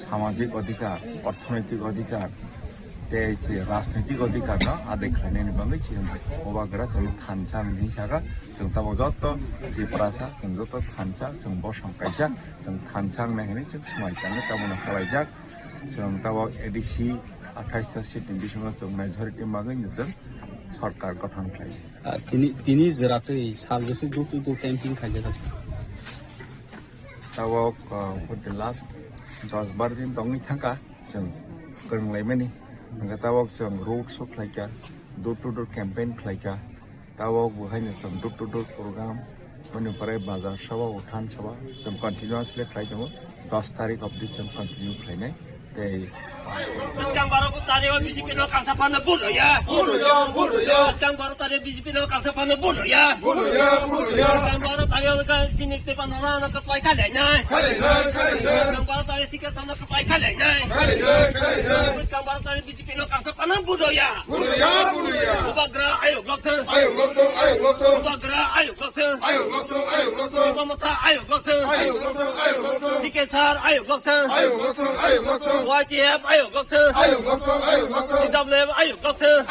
सामाजिक अधिकार अर्थनैतिक अधिकार ते राजनैतिक अधिकार न आदै खाइनायनि बाङै चिनि बवाग्रा जों थानसां हिसागा जों ताव जत जे प्रसा जों जत थानसा जों बसंकाइसा जों थानसां नायनानै जों समायजानो तावनो खालायजाक जों ताव एडिसि 28টা সিট বিশঙ্গ जों मेजरिटी मागै जों सरकार गठन खालायो तिनी जरातै सालगोसो दुटु कैंपिंग खालायगासिनो तावक फर द लास्ट 10-12 दिन दंनि थांका जों गोरोंलायमानि तावक जों रोड शो खालायगा दुटु कैंपेन खालायगा तावक बहायनो जों दुटु प्रोग्राम बेनिफ्राय बाजार सभा उठान सभा जों कन्टिन्युअसलि खालायदों 10 तारिख अफ जों कन्टिन्यू खालायनाय Sekarang baru tadi BJP no kangsa pana bunuh ya. Sekarang baru tadi BJP no kangsa pana bunuh ya. Sekarang baru tadi sini tepan orang kepai kalian. Sekarang baru tadi sikit sana kepai kalian. Sekarang baru tadi BJP no kangsa pana bunuh ya. Ubagra ayo dokter. Ubagra ayo dokter. Pemata ayo dokter. Sikit sar ayo dokter. YTF ayo dokter. DWF ayo dokter.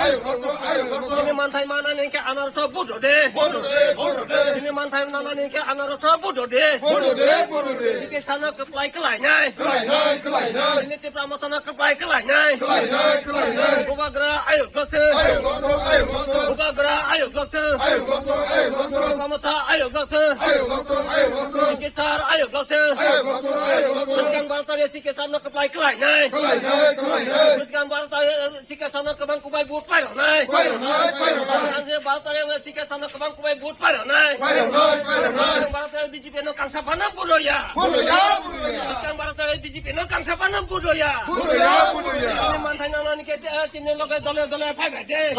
Ini mantai mana nih ke anak rasa bodoh deh. Ini mantai mana nih ke anak rasa bodoh deh. Ini sana keplai kelainya. Ini tipe sana keplai kelainya. Ubagra ayo dokter. Ubagra ayo dokter. Pemata ayo dokter. Sikit sar ayo dokter. Sekarang baru tadi sikit sana keplai kelainya. Sekarang baru tadi sikit sana kebang kubai buat payah naik. Sekarang baru tadi sikit sana kebang kubai buat payah naik. Sekarang baru tadi BJP no kangsa panam bodoh ya. Sekarang baru tadi BJP no kangsa panam bodoh ya. Ini mantan anak ni kita sini lokai dole payah deh.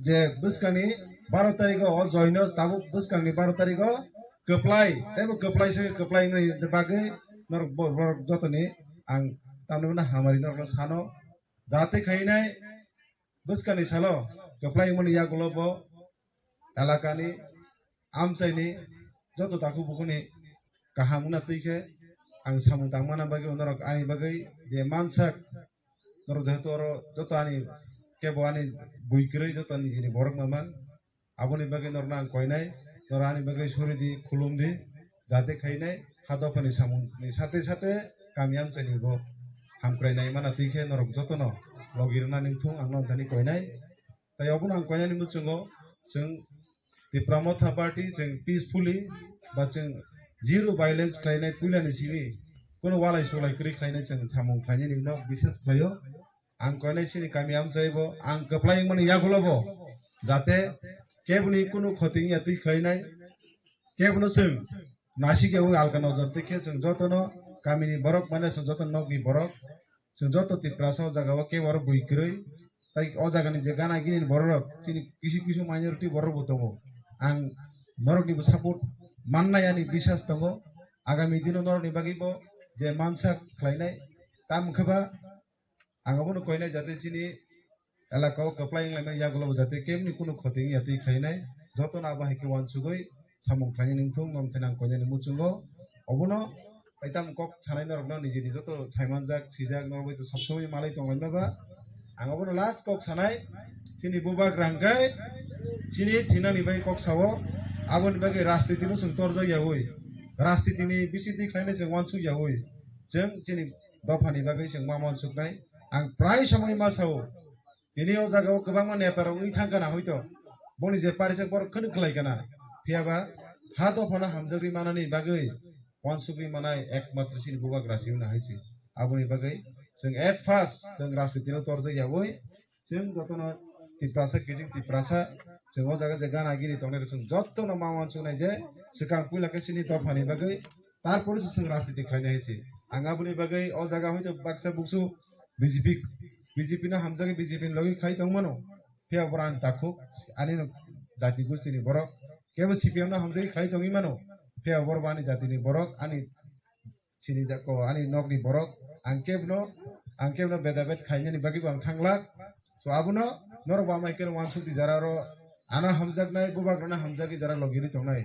जे बुस्कांनि 12 तारिखाव जयनो Tabuk बुस्कांनि 12 तारिखाव कप्लाय तेबो कप्लायसो कप्लायनि बागै नरक बरक जतनि आं तामनो हामारि नरक सानो जाते खाइनाय बुस्कांनि सालो कप्लाय मन यागलबो एलाकानि आमचाइनि जत ताकु बुकुनि काहामुना तैखे आं सामु तांमाना बागै नरक आनि बागै जे मानसाक नरक जेहेतु जत आनि केबो आनि बुइक्रै जतनि जिनि बरक मामा आबोनि बागै नरना आं कयनाय नरानि बागै सरिदि खुलुमदि जाते खाइनाय हादफनि सामुनि साथे साथे गामि आमचाइनिबो हामक्रायनाय माना तैखे नरक जतनो लगिरना निंथुं आं नन्थानि कयनाय ताइ अबोन आं कयनायनि मुचुंगो जों दिप्रामथा पार्टी जों पीसफुली बा जों जीरो वायलेंस खालायनाय पुलियानि सिबि कोनो वालाय सोलाय करि खालायनाय जों सामुं खायनायनि उनाव बिसेस खालायो आं कयनाय सिनि गामि आमचाइबो आं कप्लाय मन यागलबो जाते केबनि कोनो खतिनि याति खायनाय केबनो जों नासिकेव आलका नजर तैखे जों जतनो गामिनि बरक माने जों जतन नगनि बरक जों जत तिप्रासा जागाव केवर बुइक्रै ताइ अ जागानि जे गाना गिनि बरक सिनि किसु किसु माइनरिटी बरक दङो आं नरकनिबो सापर्ट माननायानि बिसास दङ आगामी दिनाव नरकनि बागैबो जे मानसा खालायनाय तामखोबा आंबोनो कयनाय जाते सिनि एलाकाव कप्लाय लायनाय यागलबो जाते केमनि कोनो खतिनि याति खायनाय जतन आबाहायके वानसुगै सामुं खायनाय निंथुं नमथेनां कयनायनि मुचुंगो अबोनो पाइताम कक सानाय नरकनो निजेनि जत साइमानजाक सिजाक नरबैतो सबसमय मालाय दंलायमाबा आं अबोनो लास्ट कक सानाय सिनि बुबा ग्रांगाय सिनि थिनानि बाय कक सावो आबोनि बागै राजनीतिनो जों तरजयावै राजनीतिनि बिसिति खायनाय जों वानसुयावै जों सिनि दफानि बागै जों मा वानसुनाय आं प्राय समय मा सावो दिनै अ जागाव गोबां नेताराव थांगाना हयतो बनि जे पारिसे बर खोन खलायगाना फियाबा हा दफाना हामजग्रि मानानि बागै वानसुग्रि मानाय एकमात्र सिनि बुबाग्रासि होना हायसि आबोनि बागै जों एक फार्स्ट जों राजनीतिनो तरजयावै जों गतनो तिप्रासा किजिं तिप्रासा जों अ जागा जे गाना गिरि दंनाय जों जत्तनो मा वानसुनाय जे सिगां पुलाके सिनि दफानि बागै तारपरे जों राजनीति खायनाय हायसि आं आबोनि बागै अ जागा हयतो बाक्सा बुक्सु बीजेपी ना हमजागे बीजेपी लगे खाई दंमनो फिया बरान ताकु आनि जाति गुस्तिनि बरक केबो सीपीएम ना हमजागे खाई दंगी मानो फिया बरबानि जातिनि बरक आनि सिनि जाको आनि नगनि बरक आंकेबनो बेदाबेद खायनायनि बागैबो आं थांला सो आबोनो नरबा माइकेल वानसुति जारारो आना हमजागनाय बुबाग्राना हमजागे जारा लगिरि दंनाय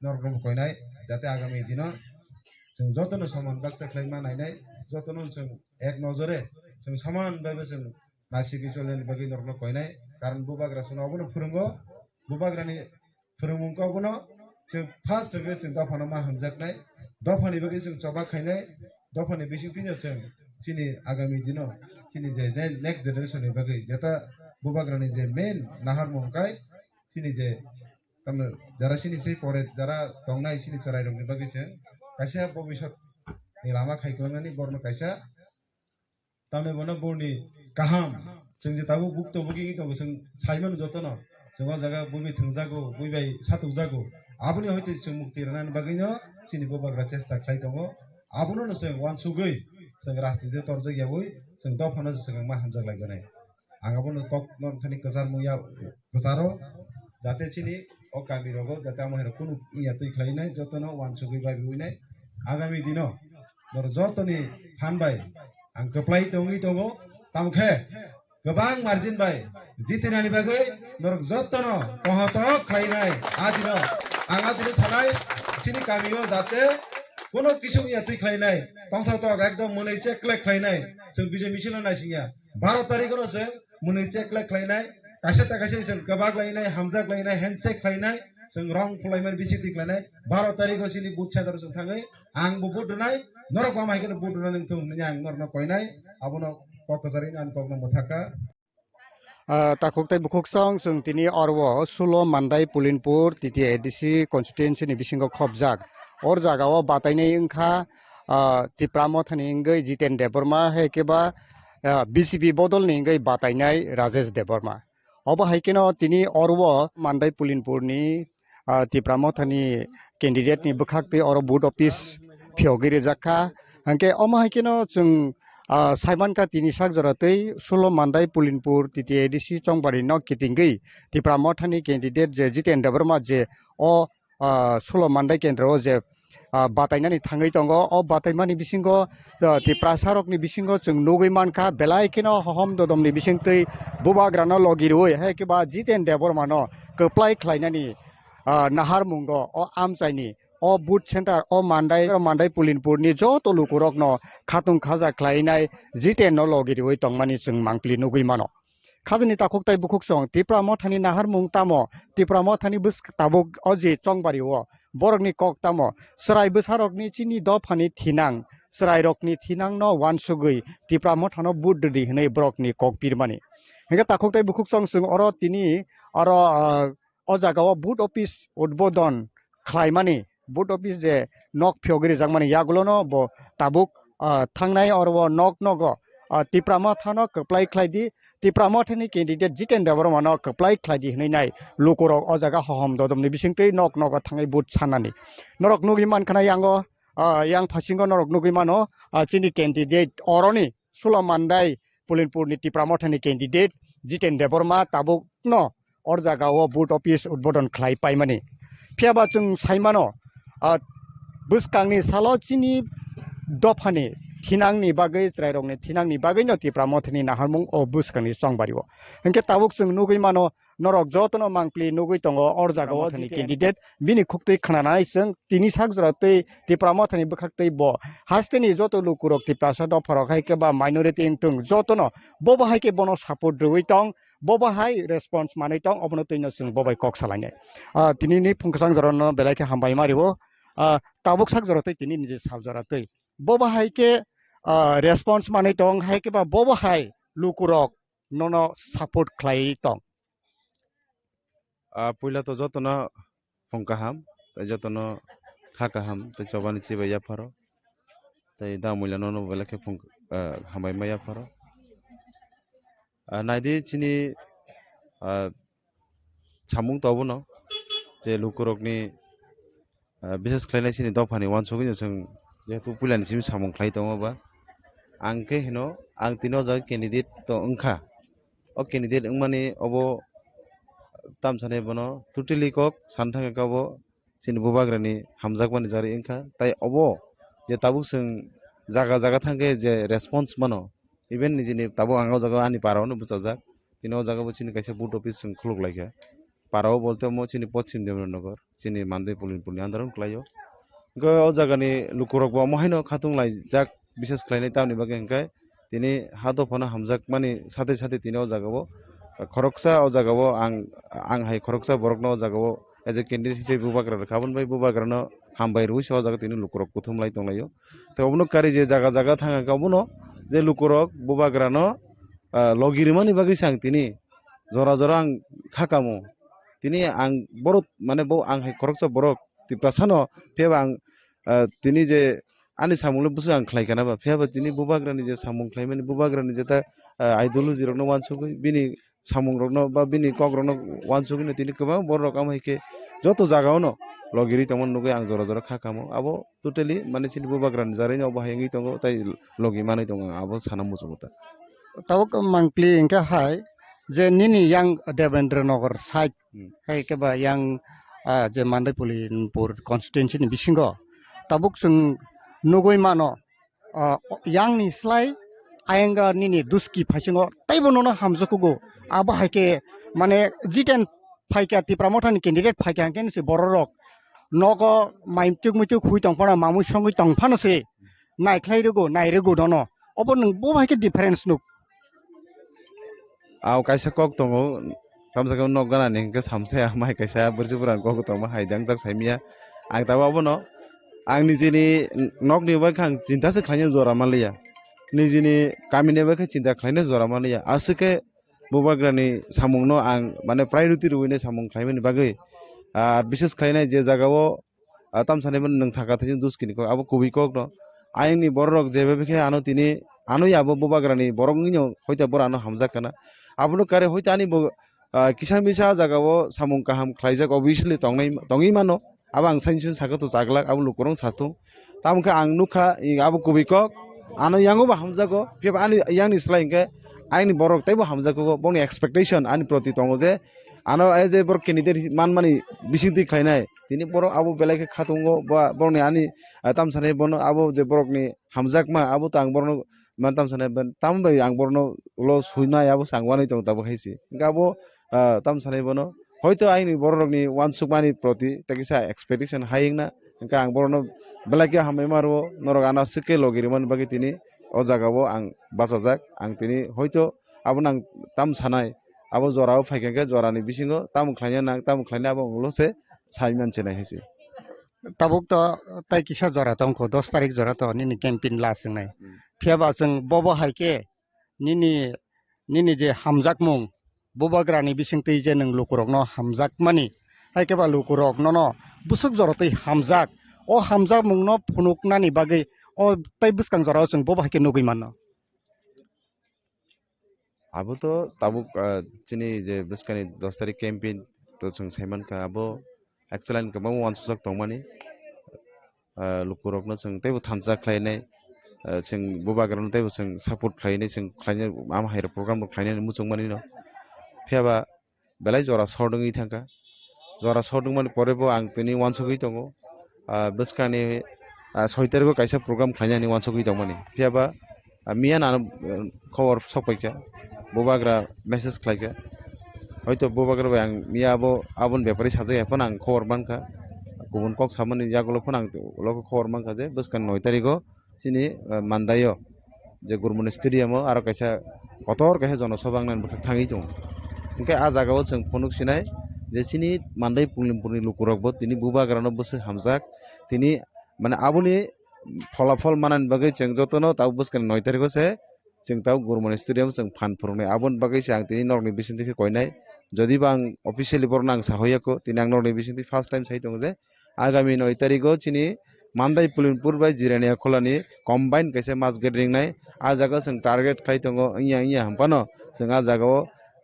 नरगम कयनाय जाते आगामी दिनाव जों जतनो समान बाक्सा खायमा नायनाय जतनो जों एक नजरे जों समान बायबो जों नासिगि चलेनि बागै नरनो कयनाय कारण बुबाग्रा सुनावबोनो फोरोंगो बुबाग्रानि फोरोंमुंखौबोनो जों फार्स्ट थगे जों दफानो मा हमजागनाय दफानि बागै जों चबा खायनाय दफानि बिसिंतिनो जों सिनि आगामी दिनाव सिनि जे नेक्स्ट जेनेरेशननि बागै जेता बुबाग्रानि जे मेन नाहार मंकाय सिनि जे तमनो जारा सिनि से परे जारा दंनाय सिनि चराय रंनि बागै जों कायसा भबिष्यत नि लामा खायख्लांनानै बरनो कायसा तामने बना बरनि गाहाम जों जे ताबो बुक्तो बुगिंग तो जों साइमन जतनो जों अ जागा बुइबाय थंजागो बुइबाय सातुक जागो आबोनि हयतो जों मुक्ति रानानि बागैनो सिनि बुबाग्रा चेष्टा खाय दङ आबोनो जों वानसुगै जों राजनीति तरजयावै जों दफानो जों मा हमजागलायगोनाय आं आबोनो कक नथानि कजार मुया कजारो जाते सिनि अ गामि रगो जाते आमहेर कुनु इया तै खायनाय जतनो वानसुगै बाय बुइनाय आगामी दिनाव नर जतनि फानबाय आं कप्लाय दंगी दङ तामखे गोबां मार्जिन बाय जितिनानि बागै नरक जतनो कहत खायनाय आदिनो आं आदिनो सानाय सिनि गामियाव जाते कोनो किसु इया तै खायनाय तंथा तो एकदम मनै चेकलेक खायनाय जों बिजे मिसिना नायसिया 12 तारिखनो जों मुनि चेक लायनाय कासे ताकासे जों गोबाग लायनाय हामजाक लायनाय हेन्डशेक लायनाय जों रं फलायमान बिसिति लायनाय 12 तारिखआव सिनि बुथ सेन्टार जों थाङै आंबो बुथ होनाय नरक मामायखौ बुथ होनानै नोंथां आं नरनो कयनाय आबनो ककजारिनि आं ककनो मथाका ताकुकताय बुकुकसं जों तिनि अरवो सुलो मान्दाय पुलिनपुर तिति एडिसि कन्स्टिट्युएन्सिनि बिसिंगो खबजाक और जागाव बातायनाय ओंखा तिप्रामो थानि इंगै जितेन देबरमा हेकेबा बीसीपी बदल निंगै बातायनाय राजेश देबरमा अब हाइकेनो तिनि अरवो मान्दाय पुलिनपुरनि तिप्रामो थानि कैंडिडेट नि बखाकते और बुथ ऑफिस फियोगिरि जाखा हंके अम हाइकेनो जों साइबानका तिनि साक जरातै सुलो मान्दाय पुलिनपुर तिति एडिसि चंबारि न किटिंगै तिप्रामो थानि कैंडिडेट जे जितेन देबरमा जे ओ सुलो मान्दाय केन्द्रआव जे बातायनानै थाङै दङ अ बातायमानि बिसिंगो तिप्रासारकनि बिसिंगो जों नुगै मानखा बेलायकेनो हहम ददमनि बिसिंतै बुबाग्रानो लगिरुय हेकेबा जितेन देबरमानो कप्लाय ख्लायनानि नाहार मुंगो अ आमचाइनि अ बुथ सेन्टार अ मान्दाय पुलिनपुरनि जत लुकुरकनो खातुं खाजा ख्लायनाय जितेन न लगिरुय तंमानि जों मांप्लि नुगै मानो खाजनि ताकुकताय बुकुकसं तिप्रामो थानि नाहार मुं तामो तिप्रामो थानि बुस ताबुक अजि चंबारिओ बरकनि कक तामो सराय बसारकनि चिनि दफानि थिनां सराय रकनि थिनां न वानसुगै तिप्रामो थानो बुट दि हनै बरकनि कक पिरमानि हेगा ताकुकताय बुकुकसं जों अर तिनि अर अ जागाव बुथ ऑफिस उद्बोधन ख्लायमानि बुथ ऑफिस जे नक फियोगिरि जांमानि यागुलोनो ब ताबुक थांनाय और वो नक नगो तिप्रामो थानो कप्लाय ख्लायदि तिप्रामो थानि कैंडिडेट जितेन देबरमानो कप्लाय ख्लायदि हनैनाय लुकुरक अ जागा हहम ददमनि बिसिंतै नक नग थाङै बुथ साननानि नरक नुगि मानखानाय आंगो yang phasingo norok nugui mano chini candidate oroni sulo mandai pulinpurni tipramothani candidate jiten deborma tabuk no or jagao boot office udbodon khlai paimani phiaba chung saimano buskangni salo chini dofani thinangni bagai trairongni thinangni bagai no tipramothani naharmung o buskangni songbario enke tabuk chung nugui mano norok jotono mangpli nugui tongo or jagao thani candidate bini khuktei khananai chung tini sak joratei tipramothani bukhaktei bo hasteni joto lukurok tiprasa do phorokhai ke ba minority ingtung jotono bobo haike bono support rui tong bobo hai response manai tong obno toino chung bobai kok salainai tini ni phungkasang jorano belaike hambai mario tabuk sak joratei tini nije sal joratei bobo haike response manai tong haike ba bobo hai lukurok nono support khlai tong पुइला तो जतनो फंकाहाम जतनो खाकाहाम तो चबानि चिबाय याफारो तै दामुइला ननो बेलाखे फंक हामाय माया pharaoh नायदि चिनि सामुं तबनो जे लुकुरकनि बिसेस ख्लायनाय चिनि दफानि वानसुगि जों जेतु पुइलानि SIM सामुं ख्लाय दङबा आंके हेनो आं तिनो जा candidate तो ओंखा ओ कैंडिडेट ओंमानि अबो tam sane bono totally kok santang kabo sin bubagrani hamjakmani jari ingkha tai obo je tabuk sing jaga jaga thangke je response mano even nijini tabuk angau jaga ani parao no buchajak tino jaga bo chini kaisa boot office sing khuluk laikha parao bolte mo chini poschim debranagar chini mandai pulinpurni andaron klayo go o jaga ni lukurok bo mohaino khatung lai jak বিশেষ khlainai tamni bage hingkai tini hado phona hamjakmani sathe sathe tini o jaga bo खरकसा ओ जागावो आं हाय खरकसा बरकनो ओ जागावो as a candidate हिसाबै बुबाग्रा खाबन bye बुबाग्रानो हामबाय Ruiz ओ जागा तिनि लुकुरक कुथुमलाय दंलायो त अबनो कारि जे जागा जागा थाङा गावबनो जे लुकुरक बुबाग्रानो लगिरिमानि बागै सां तिनि जरा जरा आं खाकामो तिनि आं बरत माने बो आं हाय खरकसा बरक तिप्रासानो फेबा आं तिनि जे आनि सामुंले बुसु आं ख्लायखाना बा फेबा तिनि बुबाग्रानि जे सामुं ख्लायमानि बुबाग्रानि जे ता आइडियोलॉजी रकनो वानसुगै बिनि सामुं रकनो बा बिनि कक रकनो वानसुगै तिनि गोबां बर रकम हायके जतो जागावनो लगिरि तमन नुगै आं जरा जरा खाकामो आबो टोटली माने सिनि बुबाग्रानि जारैनो बाहायङै दङ ताइ लगी मानै दङ आबो साना मुजुबता तावक मांक्लि इंका हाय जे निनि yang Devendranagar side hi केबा yang जे मान्दाय पुलिनपुर कन्स्टिट्युएन्सि नि बिसिंगो ताबुक जों नुगै मानो yang नि स्लाय आयंगा निनि दुस्की फाइसिंगो ताइबोनो हामजोकुगो आबो हायके माने जितेन फाइका तिप्रामोथानि कैंडिडेट फाइका हांकेन से बररक नगो माइमटिक मिटिक हुइ तंफाना मामुइ संगै तंफानोसे नायख्लायरोगो नायरोगो दनो अबो नों बो हायके डिफरेंस नु aw kaisa kok tongo tamsaka nok gana ni ke samsaya mai kaisa burjuburan kok tongo haidang tak saimia ang tawa bono ang nijini nok ni ba khang cinta se khlanya jora malia nijini kamine ba kha cinta khlaina jora malia asike bubagrani samungno ang mane priority ruine samung khlaimani bagai বিশেষ khlainai je jagao tamsane ban nang thaka thajin duskini ko abo kubi kok no aingni borok jebe bikhe ano tini ano abo bubagrani borok ni hoita bor ano hamjak kana abno kare hoita ani kisa misa jagao samung kaham khlaijak obviously tongi mano abang sainsun sakato jaglak abo lukurong satu tamka ang nukha abo kubi kok ano yango ba hamjago peba ani yangni slaingke aingni borok taibo hamjago boni expectation ani proti tongo je ano as a bor candidate manmani bisingti khlainai tini borok abo belai khatungo ba borni ani tamsane bono abo je borokni hamjakma abo tang borno man tamsane ben tambai ang borno lo suinai abo sangwani tong tabo khaisi gabo tamsane bono hoito aini borokni wansukmani proti takisa expectation haingna engka ang borno belai hamai marwo norok ana sike logiriman bagi tini o jagao ang basajak ang tini hoito abo nang tamsanai abo jorao phaikenge jorani bisingo tamukhlaina nang tamukhlaina abo lose saiman chenai hisi tabuk to tai kisa jora tong ko 10 tarik jora to nini campaign la singnai phiaba jeng bobo haike nini je hamjak mung bobagrani bisingtei je nang lukurok no hamjak mani haike ba lukurok no busuk jora tei hamjak o hamjak mung no phunuknani bagai o tai buskang jora jeng bobo haike nugui manno abo to tabuk chini je buskani 10 tarik campaign to chung saiman ka abo actually kabang wan susak tongmani lukurok no chung teibo thamsa khlainai chung bubagrano teibo chung support khlainai chung khlainai am haira program khlainai muchungmani no phiaba belai jora sordungi thangka jora sordungmani porebo ang tini wan sugui tongo buskani 6 tarik kaisa program khlainai wan sugui tongmani phiaba mian an khobor sokpaika bubagra message khlaika hoito bubagra ang miabo abon bepari sajai phon ang khobor manka kubun kok samani yagulo phon ang loko khobor manka je buskan 9 tariko chini mandayo je gurmuni stadium aro kaisa kotor kaisa jonosabang nan thangi dong engke a jagao जों phonuk sinai je chini mandai punglimpurni lukurokbo tini bubagrano busu hamjak tini mane aboni ফলাফল মানান বাগৈ जों যতনো তাও বুসকান 9 তারিখে সে जों তাও গরমনি stadium जों fun ফুরনে আবন বাগৈ সে আং তিনি নরনি বিসিন্তি কইনাই যদি বা আং অফিশিয়ালি বরন আং সাহয়াকো তিনি আং নরনি বিসিন্তি ফার্স্ট টাইম সাই দङ যে আগামী 9 তারিখে চিনি মান্দাই পুলিনপুর বাই জিরানিয়া খোলানি কম্বাইন কাইছে মাছ গেদারিং নাই আ জায়গা जों টার্গেট খাই দङ ইয়া হামপানো जों आ জায়গাও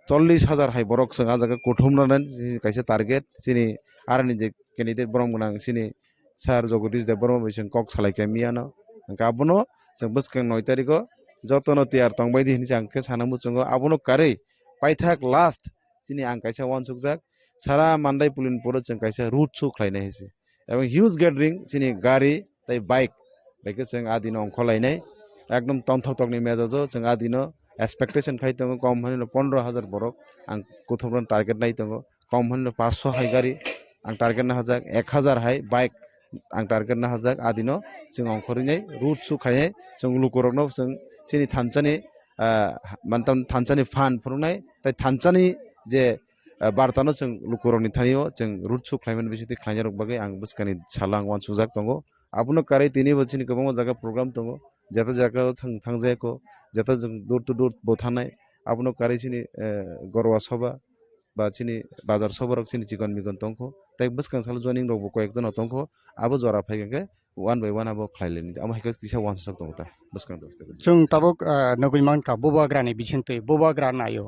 40,000 হাই বরক जों आ জায়গা কুঠুমনান কাইছে টার্গেট চিনি আরনি যে ক্যান্ডিডেট বরং গোনাं চিনি Sar Jagadish Deborah Mission Cox Salaikai Miano, and Gabono, some Buskan 9 tariko, Jotono Tiar Tong by the Hinjanka Sanamusungo, Abono Kare, Paitak last, Sini Ankaisa one Sukzak, Sara Mandai Pulin Purus and Kaisa root so Klainesi. Having huge gathering, Sini Gari, they bike, like a saying Adino Kolaine, Agnum Tontotoni Meadow, and Adino, expectation Kaitango, Common Pondra Hazard Borok, and Kuthobran target Nightango, Common Paso Haigari, and target Hazak, Ekazar High, bike. Ang target na hajak adino जों अंखरिनै root सु खाय जों लुकुरकनो जों सिनि थानसानि मानताम थानसानि फान फुरनाय ताइ थानसानि जे बारतानो जों लुकुरकनि थानियो जों रुट सु खायमन बिसिति खायरक बागै आं बुसकानि सालां वान सुजाक दंगो आबुनो कारै तिनि बसिनि गोबां जायगा प्रग्राम दंगो जेता जायगा थांजायको जेता जों दूर टु दूर बोथानाय आबुनो कारै सिनि गरवा सभा বা চিনি বাজার সবরক চিনি চিকন মিকন তংখো তাই বুসকাং সাল জয়নিং রব কয়েকজন তংখো আবো জরা ফাইগে ওয়ান বাই ওয়ান আবো খাইলেনি আমা হাইকে কিসা ওয়ান সক তংতা বুসকাং দস্তে जों ताबक नगुइमान का बुबाग्रानि बिसिंतै बुबाग्रा नायो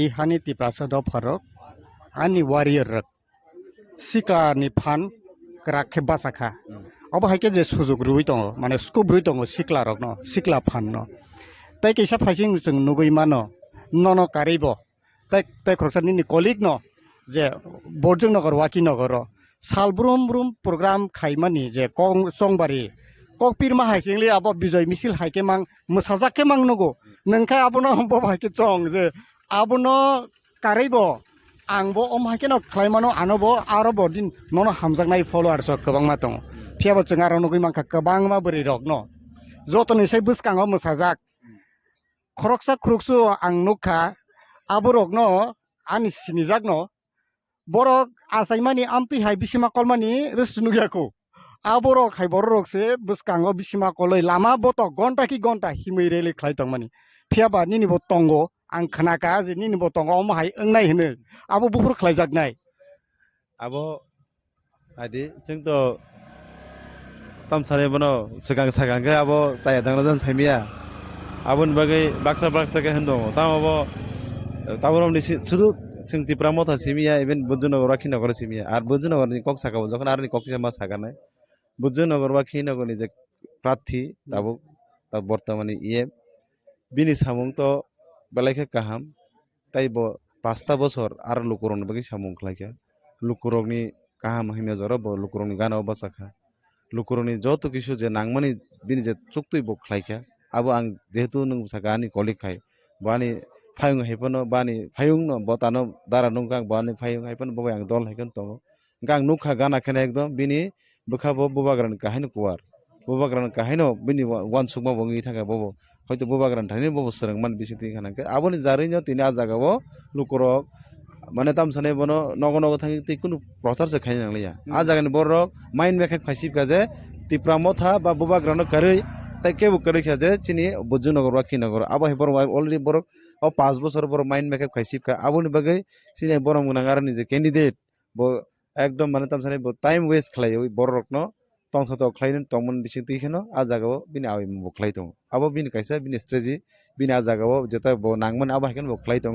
इ हानि तिप्रासा द फरक आनि वारियर रक सिक्लानि फान राखे बासाखा अब हाइके जे सुजुग रुइ दङ माने स्कोप रुइ दङ सिक्ला रक न सिक्ला फान न ताइ कैसा फाइसिं जों नगुइमान न कारिबो ताइ ख्रसानि कलिग न जे बर्जों नगर वाकी नगर सालब्रुम ब्रुम प्रोग्राम खाइमानि जे कं संबारि ककपिर मा हाइसिंले अब बिजय मिसिल हाइके मां मोसाजाके मां नगो नोंखा आबनो हमबो हाइके चं जे आबनो कारिबो आंबो अम हाइके न खाइमानो आनबो आरोबो दिन ननो हामजागनाय फलोवार्स गोबां मा दङ फियाबो जों आरो नगै मांखा गोबां मा बोरै रक न जतनिसै बुसकाङाव मोसाजाक खरकसा खरकसु आं नुखा aborok no ani sinijak no borok asaimani amti hai bisima kolmani restunugiako aborok hai borok se buskango bisima koloi lama boto gonta ki gonta himui reli khlaitong mani phiaba nini bo tongo ang khanaka je nini bo tongo ma hai engnai hene abo bufur khlaijak nai abo adi जों तो tamsane bono segang segang ke abo saya dangna jan saimia abon bagai baksa ke hendo tamabo taborom ni sudu जों तिप्रा मथा सिमिया even बुजुनगर खिनगर सिमिया are बुजुनगर नि कक साकाबो जखन are नि कक सामा सागानाय बुजुनगर बा खिनगर नि जे प्रार्थी दाबो ता बर्तमाने इए बिनि सामुं तो बेलायखे काहाम ताइबो 5टा बছর आर लुकुरन बगि सामुं खलायखे लुकुरगनि काहाम हिमे जरा बो लुकुरनि गानाव बासाखा लुकुरनि जत किसु जे नांगमानि बिनि जे चुक्तै बो खलायखे आबो आं जेहेतु नों सागानि कलिखाय बानि फायung haipano bani फायung no botano dara nungkang bani फायung haipano bobo yang dol haikan tongo gang nukha gana khene ekdom bini bukhabo bubagran kahaino kuar bubagran kahaino bini wan sukma bongi thaka bobo hoyto bubagran thani bobo serang man bisiti khanake aboni jarinyo tini a jagao lukurok মানে তাম সানে বনো নগো নগো থাকি তে কোনো প্রচার সে খাই নাংলিয়া আ জাগানি বড় মাইন্ড মেখে ফাইসিব কাজে তিপ্রা মথা বা বুবাগ্রানো করে তাই কেবু করে খাজে চিনি বুজুনগর বা কিনগর আবা হেবর অলরেডি বড় ও 5 বছর বড় মাইন্ড মেখে ফাইসিব কা আবনি বাগে চিনি বড় মুনাগার নিজে ক্যান্ডিডেট ব একদম মানে তাম সানে টাইম ওয়েস্ট খালাই ওই বড় রকনো তংসত খাইন তমন বিসি তিখেনো আ জাগাও বিনি আই বখলাই দং আবো বিনি কাইসা বিনি স্ট্রেটেজি বিনি আ জাগাও যেটা ব নাংমান আবা হেকেন বখলাই দং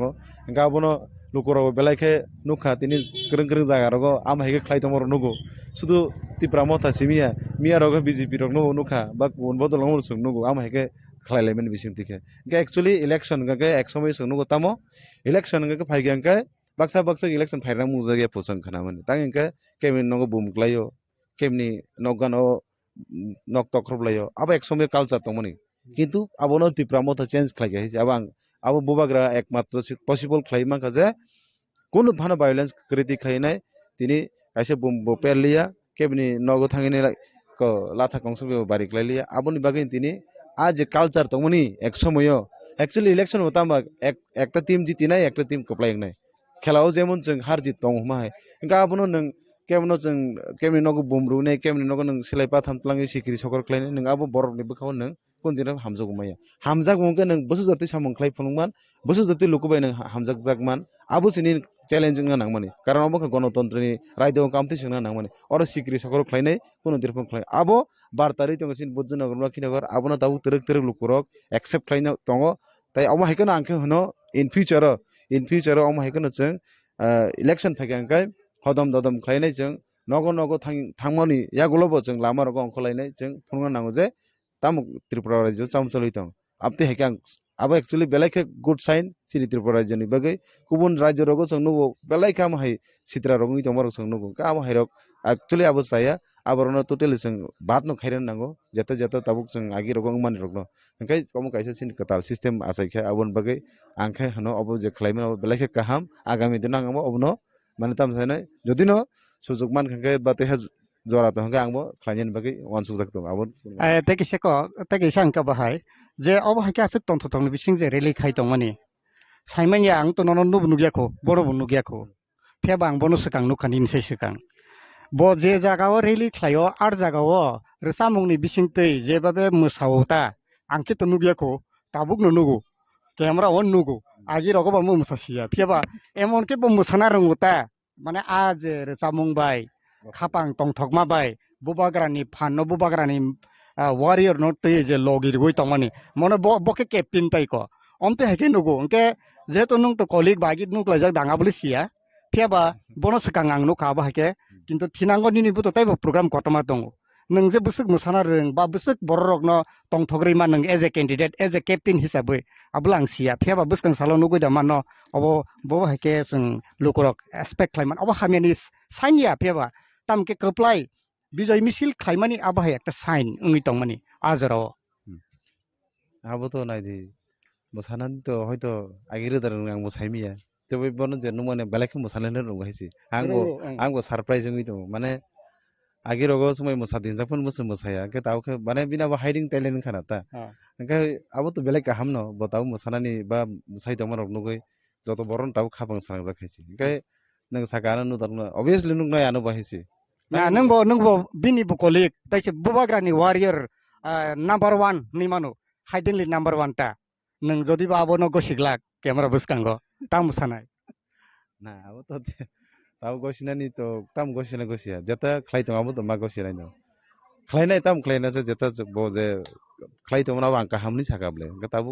গাবনো লুকুরো বেলাইखे नुखा तिनि ग्रं ग्रं जागा रगो आम हाइगे खलाय दमर नुगो सुदु तिप्रा मथा सिमिया मिया रगो बीजेपी रग नुखा बा गुबुन बदल सुं नुगो आम हाइगे खलायलायमन बिसिं तिखे गे एक्चुअली इलेक्शन गे एक समय सुं नुगो तामो इलेक्शन गे फाइगे के बाक्सा इलेक्शन फाइरा मुजगे फसं खनामन तांगे के केमिन नगो बुम क्लायो केमनि नगानो नक तख्रबलायो अब एक समय कालचार तमनि किन्तु आबनो तिप्रा मथा चेंज खलाय हिसे अब बुबाग्रा एकमात्र पसिबल खालायमा काजे কোনো ভানো ভায়োলেন্স কৃতি খাইনাই তিনি কাইসে পেরলিয়া কেবনি নগো থাঙিনে লাথা কংস বাড়ি ক্লাইলিয়া আবনি বাগিন তিনি আজ কালচার তমনি এক সময় एक्चुअली ইলেকশন হতাম একটা টিম জিতি নাই একটা টিম কপ্লাই নাই খেলাও যেমন जों হার জিত দং মাই ইনকা আবনো নং কেমনো जों কেমনি নগো বুমরুনে কেমনি নগো নং সেলাইপা থামতलाङि सिखिरि सकर क्लाइने नों आबो बरनि बखाव नों কোন দিন হামজাগুমায়া হামজাগুমকে নों বসু জতি সামংख्लाय फुलुंमान বসু জতি লুকুবাই नों হামজাক জাকমান আবু সিনি চ্যালেঞ্জিং না নাংমানি কারণ অবকে গণতন্ত্রনি রায়দং কামতি সিংনা নাংমানি অর সিক্রি সকর খ্লাইনাই কোন দিরফং খ্লাই আবো বারতারি তংসিন বুজনগর বা কিনগর আবনা তাবু তেরক তেরক লুকুরক एक्सेप्ट খ্লাইনা তঙ্গ তাই অমা হাইকন আংকে হনো इन फ्यूचर অমা হাইকন जों इलेक्शन फाइगांकाय हदम ददम ख्लाइनाय जों नगो नगो थांमनि यागुलबो जों लामा रग अंखलायनाय जों फुंगा नांगो जे तामुक त्रिपुरा राज्य चामचलि दं आपते हेकां अब एक्चुअली बेलाइखे गुड साइन सिरि त्रिपुरा राज्यनि बागै गुबुन राज्य रगो जों नुगो बेलाइखा माहाय सित्रा रगनि दमर जों नुगो का माहाय एक्चुअली अब साया आबरनो टोटली जों बात न खाइरन नांगो जते जते ताबुक जों आगि रगो मानि रगनो ओंखाय कम काइसे सिन कताल सिस्टेम आसाइखे आबन बागै आंखाय हनो अब जे खलाइमन अब बेलाइखे काहाम आगामी दिन आंगो अबनो माने ताम साइनाय जदिनो सुजुग मान खांखे बाते जरा तो हंगे आंबो खलाइनि बागै वान सुजाक दं आबन तेकिसे आंका बाहाय जे अब हाइके आसे तंथ तंग बिसिं जे रेलि खाइ दं माने साइमानिया आं तो नन नुब नुगियाखौ बड़ नुगियाखौ फेबा आं बनो सकां नुखानि निसै सकां ब जे जागाव रेलि खायो आर जागाव रसामुंनि बिसिं तै जेबाबे मोसावता आंके तो नुगियाखौ ताबुक नुगु कैमरा अन नुगु आगि रगबा मु मोसासिया फेबा एमन के ब मोसाना रंगुता माने आज रसामुं बाय खापां तंथकमा बाय बुबाग्रानि फान बुबाग्रानि वारियर नोट ते जे लगिर गई तमनि मने बके कैप्टेन ताइ को अमते हेके नुगु अंके जेतो नुं तो कलिग बागि नुक्ला जाक दांगा बले सिया फेबा बनो सकां आं नुखा बा हेके किन्तु थिनांगो निनि बुतो ताइबो प्रोग्राम कतमा दङ नों जे बुसुक मोसाना रों बा बुसुक बर रगनो तंथग्रै मा नों as a candidate as a captain हिसाबै आबला आं सिया फेबा बुसकां सालो नुगै दा मानो अब बो हेके जों लुकुरक एक्सपेक्ट खाइमान अब हामियानि साइनिया फेबा तामके कप्लाय বিজয় মিছিল খাইমানি আবাহে একটা সাইন উঙ্গি তংমানি আজরাও আবো তো নাইদি মোসানান তো হয়তো আগিরে দারং আং মোসাইমিয়া তবে বন যে নুমানে বেলাকে মোসালেন রংগাইছি आंबो सरप्राइज उंगि दं माने आगि रगो समय मोसा दिनजाफोन मोसाया के तावखे माने बिनाबो हाइडिंग टैलेंट खानाता ओंखाय आबो तो बेलेग गाहाम न बताव मोसानानि बा मोसाइ दंमर रगनुगै যত বরণ তাও খাবাং সাং জাখাইছি ओमफ्राय नों सागानो नुदोंना obviously नों नायानो बाहायसि ना नोंबो बिनि बुकलिक ताइसे बुबाग्रानि वारियर नाम्बार 1 नि मानु हाइडेनलि नाम्बार 1 ता नों जदि बाबोनो गसिगला क्यामेरा बुसकांगो ताम सानाय ना अब तो ताव गसिनानि तो ताम गसिना गसिया जता खलाइ दं अब तो मा गसिनाय न खलाइनाय ताम खलाइनासो जता बो जे खलाइ दं ना आं काहामनि सागाबले गताबु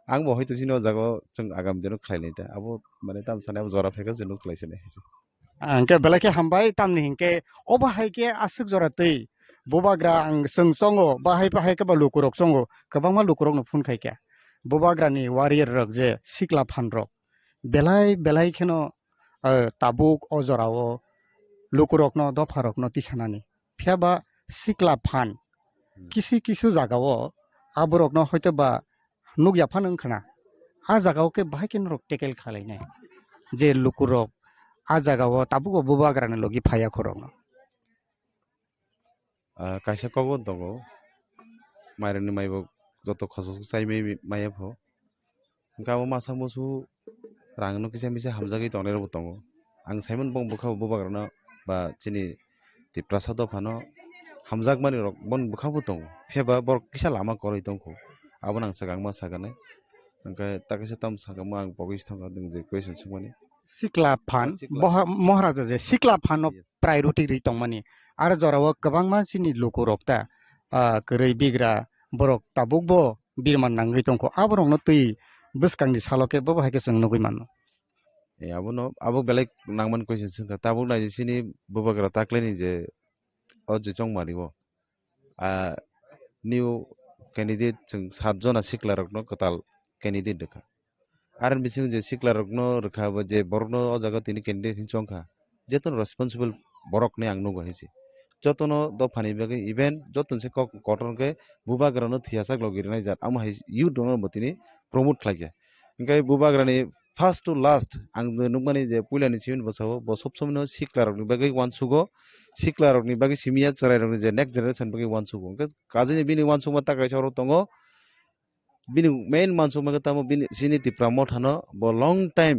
आं बहाय तो सिनो जागो जों आगाम दिनो खलाइनाय ता अब माने ताम सानाय जरा फेका जों खलाइसनाय angke belake hambai tamni hingke obahai ke asuk joratei bobagra ang sengsongo bahai bahai ke balukurok songo kabangma lukurok no phun khai ke bobagra ni warrior rok je sikla phan rok belai kheno tabuk ojorao lukurok no dopharok no tisanani phiaba sikla phan kisu jagao aborok no hoyto ba nugya phan ongkhana a jagao ke bahai ke rok tekel khalainai je lukurok आ जगह ताबुको बुबाग्राने लोगी फाया खरङ काइसा कबो दङो माइरनि माइबो जत खसस साइमे मायाफो गाबो मासा मोसु रांनो किसा मिसा हामजागै तनेरबो दङो आं साइमन बं बुखाव बुबाग्रानो बा चिनि तिप्रासा दफानो हामजाग मानि रक बन बुखावबो दङ फेबा बर किसा लामा करै दंखो आबो नां सागां मा सागाने ओंखाय ताकिसा ताम सागामा आं बगिस थांगा दं जे क्वेश्चन सोंमानि सिक्ला फान महाराजा जे सिक्ला फान प्रायोरिटी रि तंमानि आरो जराव गोबां मानसिनि लोको रक्ता गरै बिग्रा बरक ताबुकबो बिरमान नांगै दंखो आबरंनो तै बुसकांनि सालके बो बाहायके जों नुगै मानो ए आबो बेलेग नांमान क्वेश्चन सोंखा ताबुक नायसिनि बुबाग्रा ताक्लेनि जे अजे चंमारिबो निउ कैंडिडेट जों 7 जना सिक्ला रकनो कताल कैंडिडेट देखा आरो बिसिं जे सिक्ला रकनो रखाबो जे बरनो अ जगह तिनि कैंडिडेट हिंचंखा जेतन रेस्पॉन्सिबल बरक ने आंनो गहिसि जतनो दफानि बगे इवेंट जतन से कटन के बुबाग्रानो थियासा ग्लगिरनाय जात आम हाय यु दनो बतिनि प्रमोट खालाया ओंखाय बुबाग्रानि फर्स्ट टू लास्ट आं नुमानि जे पुलानि सिन बसाव ब सब समनो सिक्ला रकनि बगे वान सुगो सिक्ला रकनि बगे सिमिया चराय रकनि जे नेक्स्ट जनरेशन बगे वान सुगो ओंखाय काजिनि बिनि वान सुगमा ताकाय सरो तंगो बिनि मेन मानसु मगे तामो बिनि सिनि तिप्रा मथानो ब लंग टाइम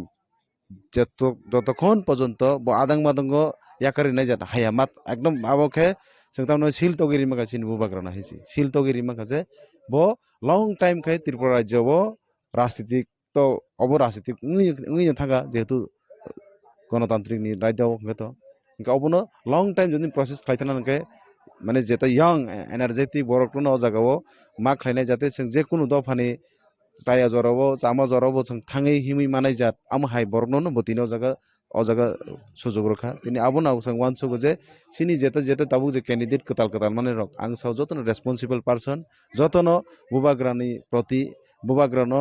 जतखन पर्यन्त ब आदां मादंग याकारि नाय जात हाया मात एकदम आबोखे जोंतानो सिल तगिरि माखासे बुबाग्राना हायसि सिल तगिरि माखासे ब लंग टाइम खाय त्रिपुरा राज्यव राजनीतिक तो अब राजनीतिक उनि थागा जेहेतु गणतांत्रिक नि राज्यव गत गावबनो लंग टाइम जनि प्रोसेस खायथानानके माने जेता यंग एनार्जेटिक बरकनो जगाव मा खायनाय जाते जों जे कुनु दफानि जाया जराव जामा जराव जों थाङै हिमै मानाय जात आम हाय बरकनो बतिनो जगा अ जगा सुजुग रखा तिनि आबोना जों वानसुगो जे सिनि जेता ताबु जे कैंडिडेट कताल माने रक आं साव जतनो रेस्पॉन्सिबल पर्सन जतनो बुबाग्रानि प्रति बुबाग्रानो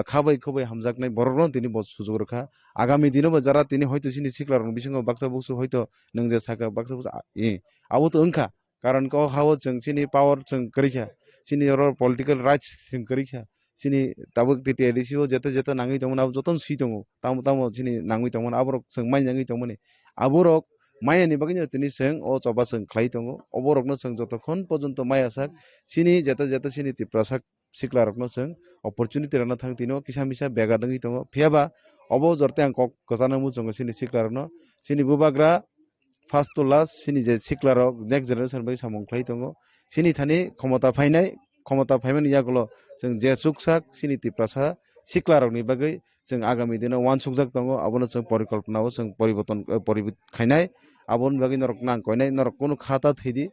खाबै खबै हामजाकनाय बरकनो तिनि बस सुजुग रखा आगामी दिनबो जरा तिनि हयतो सिनि सिक्लारन बिसिङो बाक्सा बुसु हयतो नों जे साका बाक्सा बुसु आबो तो ओंखा कारण को हाव जों सिनि पावर जों करिखा सिनि पॉलिटिकल राइट्स जों करिखा सिनि ताबुक तिति एडिसिओ जेता नाङै दंमोन आबो जतन सि दङ ताम सिनि नाङै दंमोन आबरक जों माइ नाङै दंमोन आबरक माइनि बगिनो तिनि जों अ चबा जों खलाइ दङ अबरकनो जों जतखन पर्यन्त माइ आसाक सिनि जेता सिनि तिप्रासाक सिक्लारकनो जों अपॉर्चुनिटी राना थां तिनो किसा मिसा बेगा दङै दङ फियाबा अबो जरते आं कक गजानामु जों सिनि सिक्लारनो सिनि बुबाग्रा फार्स्ट टू लास्ट सिनि जे सिक्लारक नेक्स्ट जनरेशन बै सामंख्लाइ दङ सिनि थानि क्षमता फाइनाय यागलो जों जे सुखसाक सिनि तिप्रासा सिक्लारकनि बागै जों आगामी दिनाव वान सुखजाक दङ आबोनो जों परिकल्पनाव जों परिवर्तन खायनाय आबोन बागै नरक नां कयनाय नरक कोनो खाता थैदि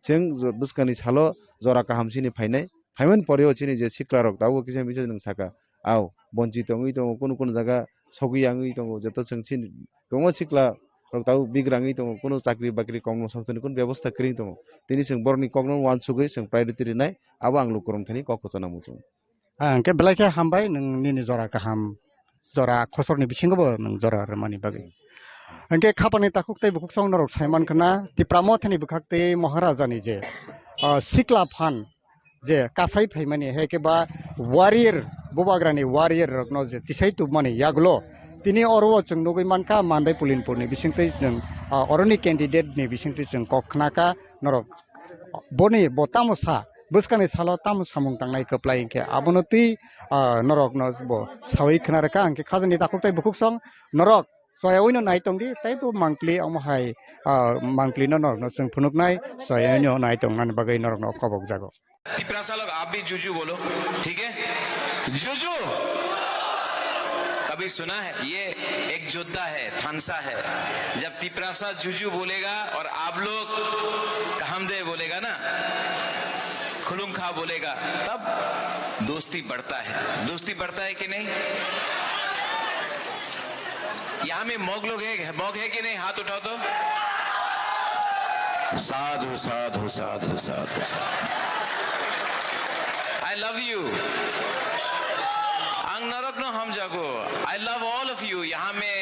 जों बुसकानि सालो जरा काहामसिनि फाइमन परियो सिनि जे सिक्लारक दावो किसे मिसे नों साका आव बन्चि दङै दङ कोनो जागा सगियाङै दङ जेता जों सिनि दङ सिक्ला ताउ बिग्राङै दङ कोनो चाकरि बाकरि कम संस्थानि कोनो व्यवस्था करि दङ तिनि जों बरनि कगनो वान सुगै जों प्रायोरिटी रिनाय आबो आं लुकरम थानि कखसना मुजु के बेलाके हामबाय नों निनि जरा गाहाम जरा खसरनि बिसिङबो नों जरा रमानि बागै अंके खापानि ताकुकतै बुकुक सं नरक साइमान खना तिप्रामो थानि बुखाकतै महाराजानि जे सिक्ला फान जे कासाइ फाइमानि हेके बा वारियर बुबाग्रानि वारियर रकनो जे तिसाइ तुबमानि यागलो तिनि अरव जों नुगै मानका मान्दाय पुलिनपुरनि बिसिंतै जों अरनि कैंडिडेट नि बिसिंतै जों कखनाका नरक बनि बतामसा buskani salo tam samung tangnai keplai ke abonoti norok nos bo sawi khnaraka angke khajani takuk tai bukuk song norok soya oino nai tongdi tai bu mangpli amhai mangpli no norok no sung phunuk nai soya oino nai tong nan bagai norok no kobok jago Tiprasa लोग आप भी जुजू बोलो ठीक है जुजू कभी सुना है ये एक योद्धा है थानसा है जब तिपरासा जुजू बोलेगा और आप लोग कहमदे बोलेगा ना खुलुंखा बोलेगा तब दोस्ती बढ़ता है कि नहीं यहां में मौग है कि नहीं हाथ उठाओ तो साधु साधु साधु साधु I love you. आंग नरक न हम जागो. I love all of you. यहाँ में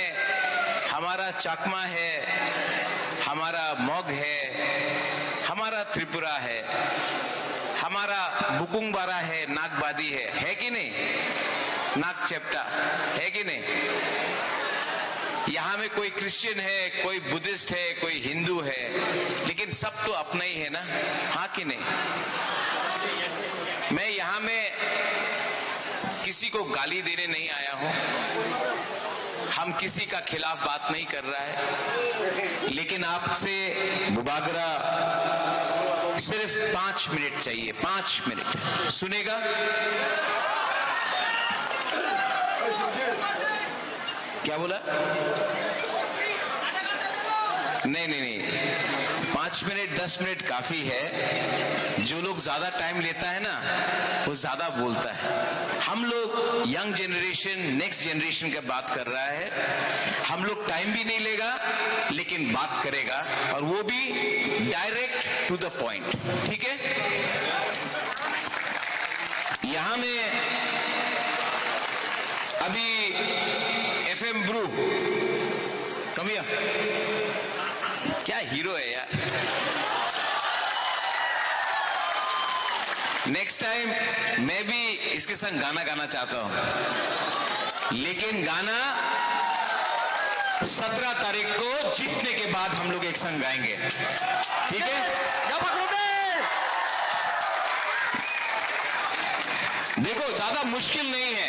हमारा चकमा है, हमारा मॉग है, हमारा त्रिपुरा है, हमारा बुकुंगबारा है, नागबादी है कि नहीं? नाग चेप्टा है कि नहीं? यहाँ में कोई क्रिश्चियन है, कोई बुद्धिस्ट है, कोई हिंदू है, लेकिन सब तो अपना ही है ना, हाँ कि नहीं? मैं यहाँ में किसी को गाली देने नहीं आया हूं, हम किसी का खिलाफ बात नहीं कर रहा है, लेकिन आपसे बुबागरा सिर्फ 5 मिनट चाहिए, 5 मिनट सुनेगा? क्या बोला? नहीं 5 मिनट 10 मिनट काफी है. जो लोग ज्यादा टाइम लेता है ना वो ज्यादा बोलता है. हम लोग यंग जनरेशन नेक्स्ट जनरेशन की बात कर रहा है. हम लोग टाइम भी नहीं लेगा लेकिन बात करेगा और वो भी डायरेक्ट टू द पॉइंट. ठीक है? यहां में अभी FM ब्रू कमिया क्या हीरो है यार. नेक्स्ट टाइम मैं भी इसके संग गाना गाना चाहता हूं, लेकिन गाना 17 तारीख को जीतने के बाद हम लोग एक संग गाएंगे. ठीक है? देखो ज्यादा मुश्किल नहीं है.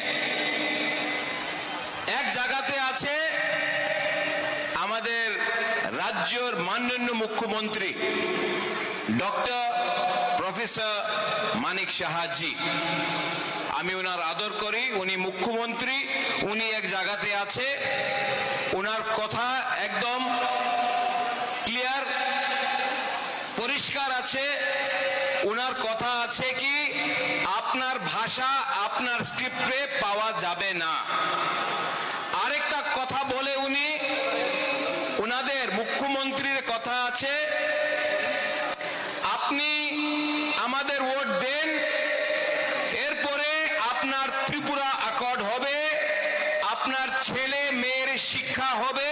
एक জায়গাতে আছে আমাদের রাজ্যের মাননীয় মুখ্যমন্ত্রী ডক্টর প্রফেসর মানিক সাহাজি. আমি ওনার আদর করি. উনি মুখ্যমন্ত্রী, উনি এক জায়গাতে আছে, ওনার কথা একদম ক্লিয়ার পরিষ্কার আছে. ওনার কথা আছে কি আপনার ভাষা আপনার স্ক্রিপ্টে পাওয়া যাবে না. আরেকটা কথা বলে উনি, ওনাদের মুখ্যমন্ত্রীর কথা আছে আপনি আমাদের ভোট দেন, এরপরে আপনার ত্রিপুরা অ্যাকর্ড হবে, আপনার ছেলে মেয়ের শিক্ষা হবে.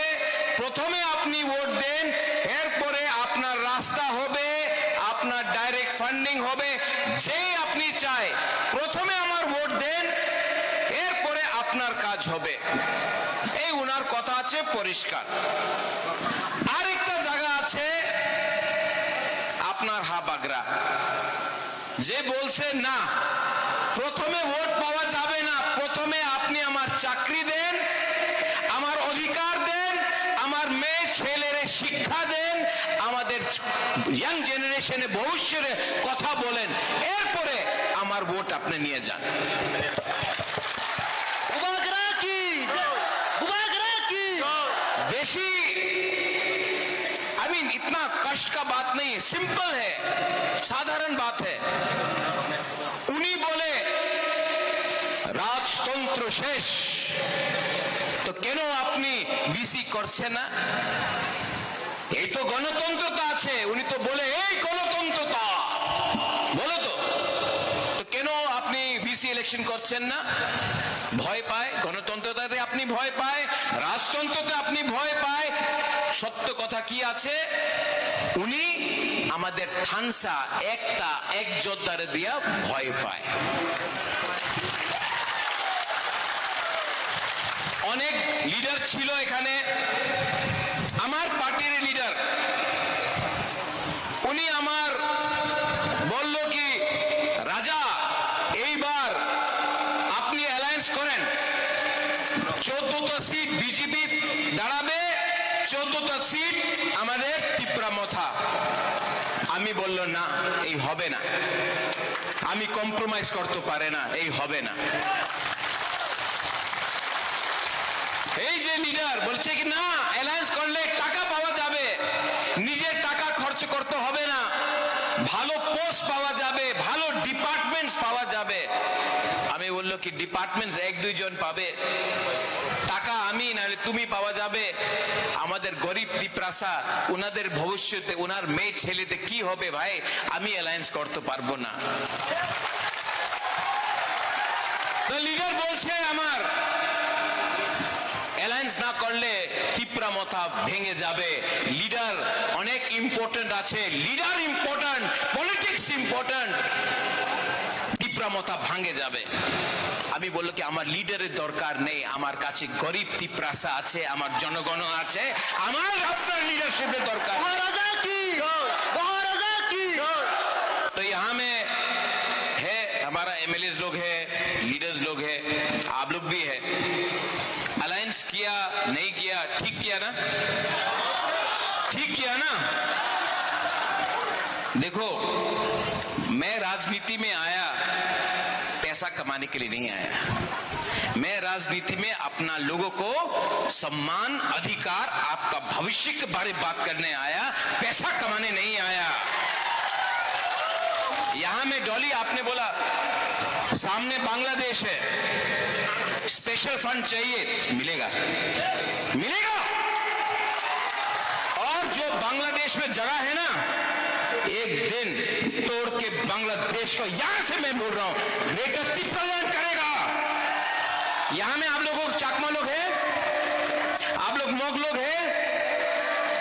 প্রথমে আপনি ভোট দেন, এরপরে আপনার রাস্তা হবে, আপনার ডাইরেক্ট ফান্ডিং হবে. যে আপনি চায় প্রথমে আমার ভোট দেন, এরপরে আপনার কাজ হবে. এই ওনার কথা আছে পরিষ্কার. আরেকটা জায়গা আছে আপনার হাবাগরা, যে বলছে না প্রথমে ভোট পাওয়া যাবে না, প্রথমে আপনি আমার চাকরি দেন, আমার অধিকার দেন, আমার মেয়ে ছেলের শিক্ষা দেন, আমাদের ইয়াং জেনারেশনে ভবিষ্যতে কথা বলেন, এরপরে আমার ভোট আপনি নিয়ে যান. बेशी इतना कष्ट का बात नहीं है, सिंपल है, साधारण बात है. उन्हीं बोले राजतंत्र शेष तो কেন আপনি ভিসি করছেন না? এই তো গণতন্ত্রতা আছে. উনি তো বলে এই গণতন্ত্রতা বলো তো কেন আপনি ভিসি ইলেকশন করছেন না? ভয় পায়. গণতন্ত্রতাতে আপনি ভয় পায়, রাজতন্ত্রতে আপনি ভয় পায়. সত্য কথা কি আছে? উনি আমাদের থানসা একটা এক যোদ্ধার দিয়া ভয় পায়. অনেক লিডার ছিল এখানে, আমার পার্টির লিডার, উনি আমার বলল কি 14টা সিট আমাদের ত্রিপুরা মথা। আমি বলল না, এই হবে না, আমি কম্প্রোমাইজ করতে পারে না, এই হবে না। এই যে লিডার বলছে কি না, অ্যালায়েন্স করলে টাকা পাওয়া যাবে, নিজের টাকা খরচ করতে হবে না, ভালো পোস্ট পাওয়া যাবে, ভালো ডিপার্টমেন্টস পাওয়া যাবে। আমি বললো কি ডিপার্টমেন্টস 1-2 জন পাবে, টাকা আমি নাহলে তুমি পাওয়া যাবে। আমাদের গরিব ত্রিপ্রাসা, ওনাদের ভবিষ্যতে ওনার মেয়ে ছেলেতে কি হবে ভাই, আমি অ্যালায়েন্স করতে পারবো না। তো লিডার বলছে আমার অ্যালায়েন্স না করলে ত্রিপুরা মথা ভেঙে যাবে। লিডার অনেক ইম্পর্টেন্ট আছে, leader important, politics important, Tripura Motha ভাঙে যাবে। আমি বললো কি আমার লিডারের দরকার নেই, আমার কাছে গরিব ত্রিপ্রাসা আছে, আমার জনগণ আছে, আমার আপনার লিডারशिপের দরকার। तो यहाँ में है हमारा एमएलए लोग है, लीडर्स लोग है, आप लोग भी है। अलायंस किया नहीं किया, ठीक किया ना, ठीक किया ना। देखो मैं राजनीति में आया पैसा कमाने के लिए नहीं आया, मैं राजनीति में अपना लोगों को सम्मान, अधिकार, आपका भविष्य के बारे में बात करने आया, पैसा कमाने नहीं आया। यहां में डॉली आपने बोला सामने बांग्लादेश है, स्पेशल फंड चाहिए, मिलेगा, मिलेगा। और जो बांग्लादेश में जगह है ना, एक दिन तोड़ के बांग्लादेश को, यहां से मैं बोल रहा हूं, ग्रेटर टिप्पलैंड करेगा। यहां में आप लोगों चाकमा लोग हैं, आप लोग मोग लोग हैं,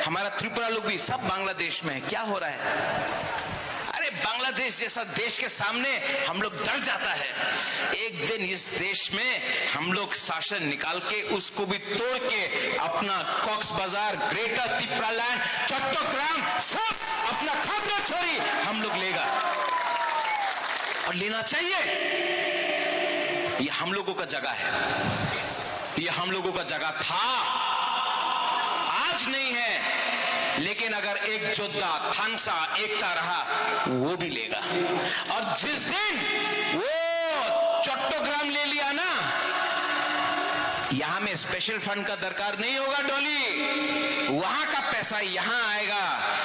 हमारा त्रिपुरा लोग भी सब बांग्लादेश में है। क्या हो रहा है? अरे बांग्लादेश जैसा देश के सामने हम लोग डर जाता है। एक दिन इस देश में हम लोग शासन निकाल के उसको भी तोड़ के अपना कॉक्स बाजार, ग्रेटर टिप्रालैंड, चट्टग्राम सब अपना खातिर छोड़ी हम लोग लेगा, और लेना चाहिए। ये हम लोगों का जगह है, ये हम लोगों का जगह था, आज नहीं है। लेकिन अगर एक योद्धा थानसा एकता रहा, वो भी लेगा। और जिस दिन वो चट्टग्राम ले लिया ना, यहां में स्पेशल फंड का दरकार नहीं होगा डॉली, वहां का पैसा यहां आएगा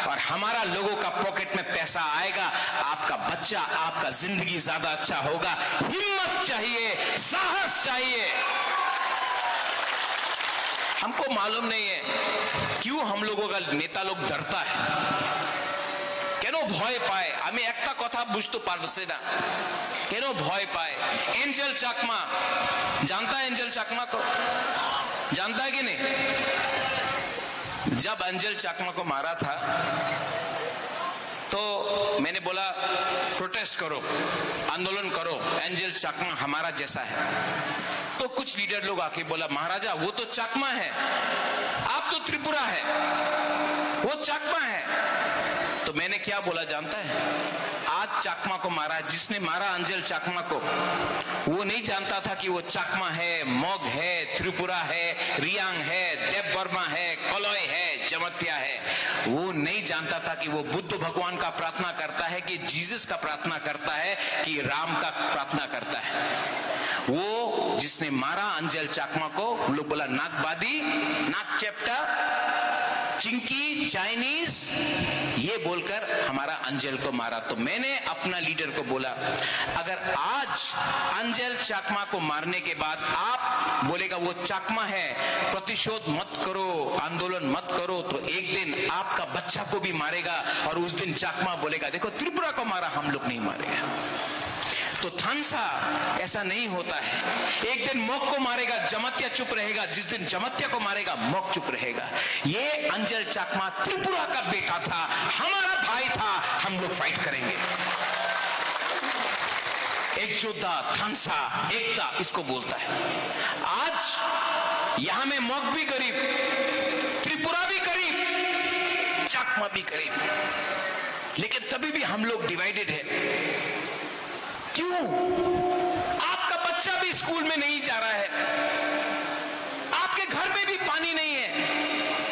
और हमारा लोगों का पॉकेट में पैसा आएगा। आपका बच्चा, आपका जिंदगी ज्यादा अच्छा होगा। हिम्मत चाहिए, साहस चाहिए। हमको मालूम नहीं है क्यों हम लोगों का नेता लोग डरता है, কেন ভয় পায়। আমি একটা কথা বুঝতে পারছি না, কেন ভয় পায়। एंजल चाकमा, जानता है एंजल चाकमा को, जानता है कि नहीं? जब एंजल चाकमा को मारा था तो मैंने बोला प्रोटेस्ट करो, आंदोलन करो, एंजल चाकमा हमारा जैसा है। तो कुछ लीडर लोग आके बोला महाराजा वो तो चाकमा है, आप तो त्रिपुरा है, वो चाकमा है। तो मैंने क्या बोला जानता है? आज चाकमा को मारा, जिसने मारा अंजल चाकमा को, वो नहीं जानता था कि वो चाकमा है, मोग है, त्रिपुरा है, रियांग है, देव वर्मा है, कलॉय है, जमत्या है। वो नहीं जानता था कि वो बुद्ध भगवान का प्रार्थना करता है, कि जीसस का प्रार्थना करता है, कि राम का प्रार्थना करता है। वो जिसने मारा अंजल चाकमा को, हम लोग बोला नागबादी, नाग चेप्टा, चिंकी, चाइनीज, ये बोलकर हमारा अंजल को मारा। तो मैंने अपना लीडर को बोला अगर आज अंजल चाकमा को मारने के बाद आप बोलेगा वो चाकमा है, प्रतिशोध मत करो, आंदोलन मत करो, तो एक दिन आपका बच्चा को भी मारेगा और उस दिन चाकमा बोलेगा देखो त्रिपुरा को मारा, हम लोग नहीं मारेगा। तो थानसा ऐसा नहीं होता है। एक दिन मोक को मारेगा, जमत्या चुप रहेगा, जिस दिन जमत्या को मारेगा मोक चुप रहेगा। ये अंजल चाकमा त्रिपुरा का बेटा था, हमारा भाई था, हम लोग फाइट करेंगे। एक योद्धा, थानसा, एकता इसको बोलता है। आज यहां में मोक भी गरीब, त्रिपुरा भी गरीब, चाकमा भी गरीब, लेकिन तभी भी हम लोग डिवाइडेड है। क्यों? आपका बच्चा भी स्कूल में नहीं जा रहा है, आपके घर में भी पानी नहीं है।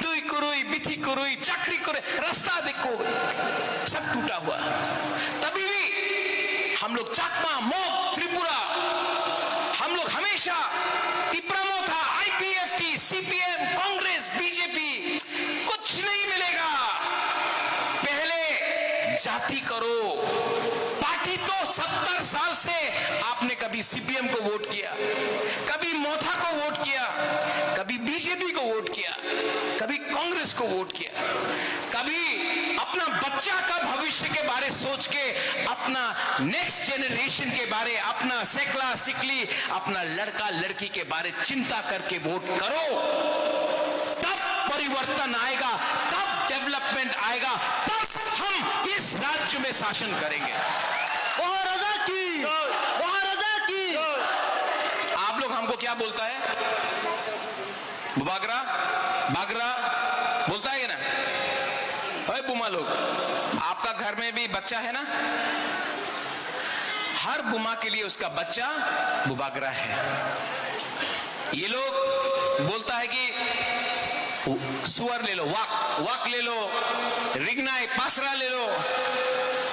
2 करोड़ करो, चाकरी करो, रास्ता देखो, सब टूटा हुआ। तभी भी हम लोग चाकमा, मॉक, त्रिपुरा, हम लोग हमेशा तिप्रामो था, आईपीएफटी, सीपीएम, कांग्रेस, बीजेपी, कुछ नहीं मिलेगा। पहले जाति करो। पार्टी तो 70 साल से आपने कभी सीपीएम को वोट किया, कभी मोथा को वोट किया, कभी बीजेपी को वोट किया, कभी कांग्रेस को वोट किया, कभी अपना बच्चा का भविष्य के बारे सोच के, अपना नेक्स्ट जेनरेशन के बारे, अपना सेकला सिकली, अपना लड़का लड़की के बारे चिंता करके वोट करो। तब परिवर्तन आएगा, तब डेवलपमेंट आएगा, तब हम इस राज्य में शासन करेंगे। आप लोग हमको क्या बोलता है? बागरा बागरा बोलता है ना? अरे बुमा लोग, आपका घर में भी बच्चा है ना? हर बुमा के लिए उसका बच्चा बुबागरा है। ये लोग बोलता है कि सुअर ले लो, वाक ले लो, रिगनाई पासरा ले लो,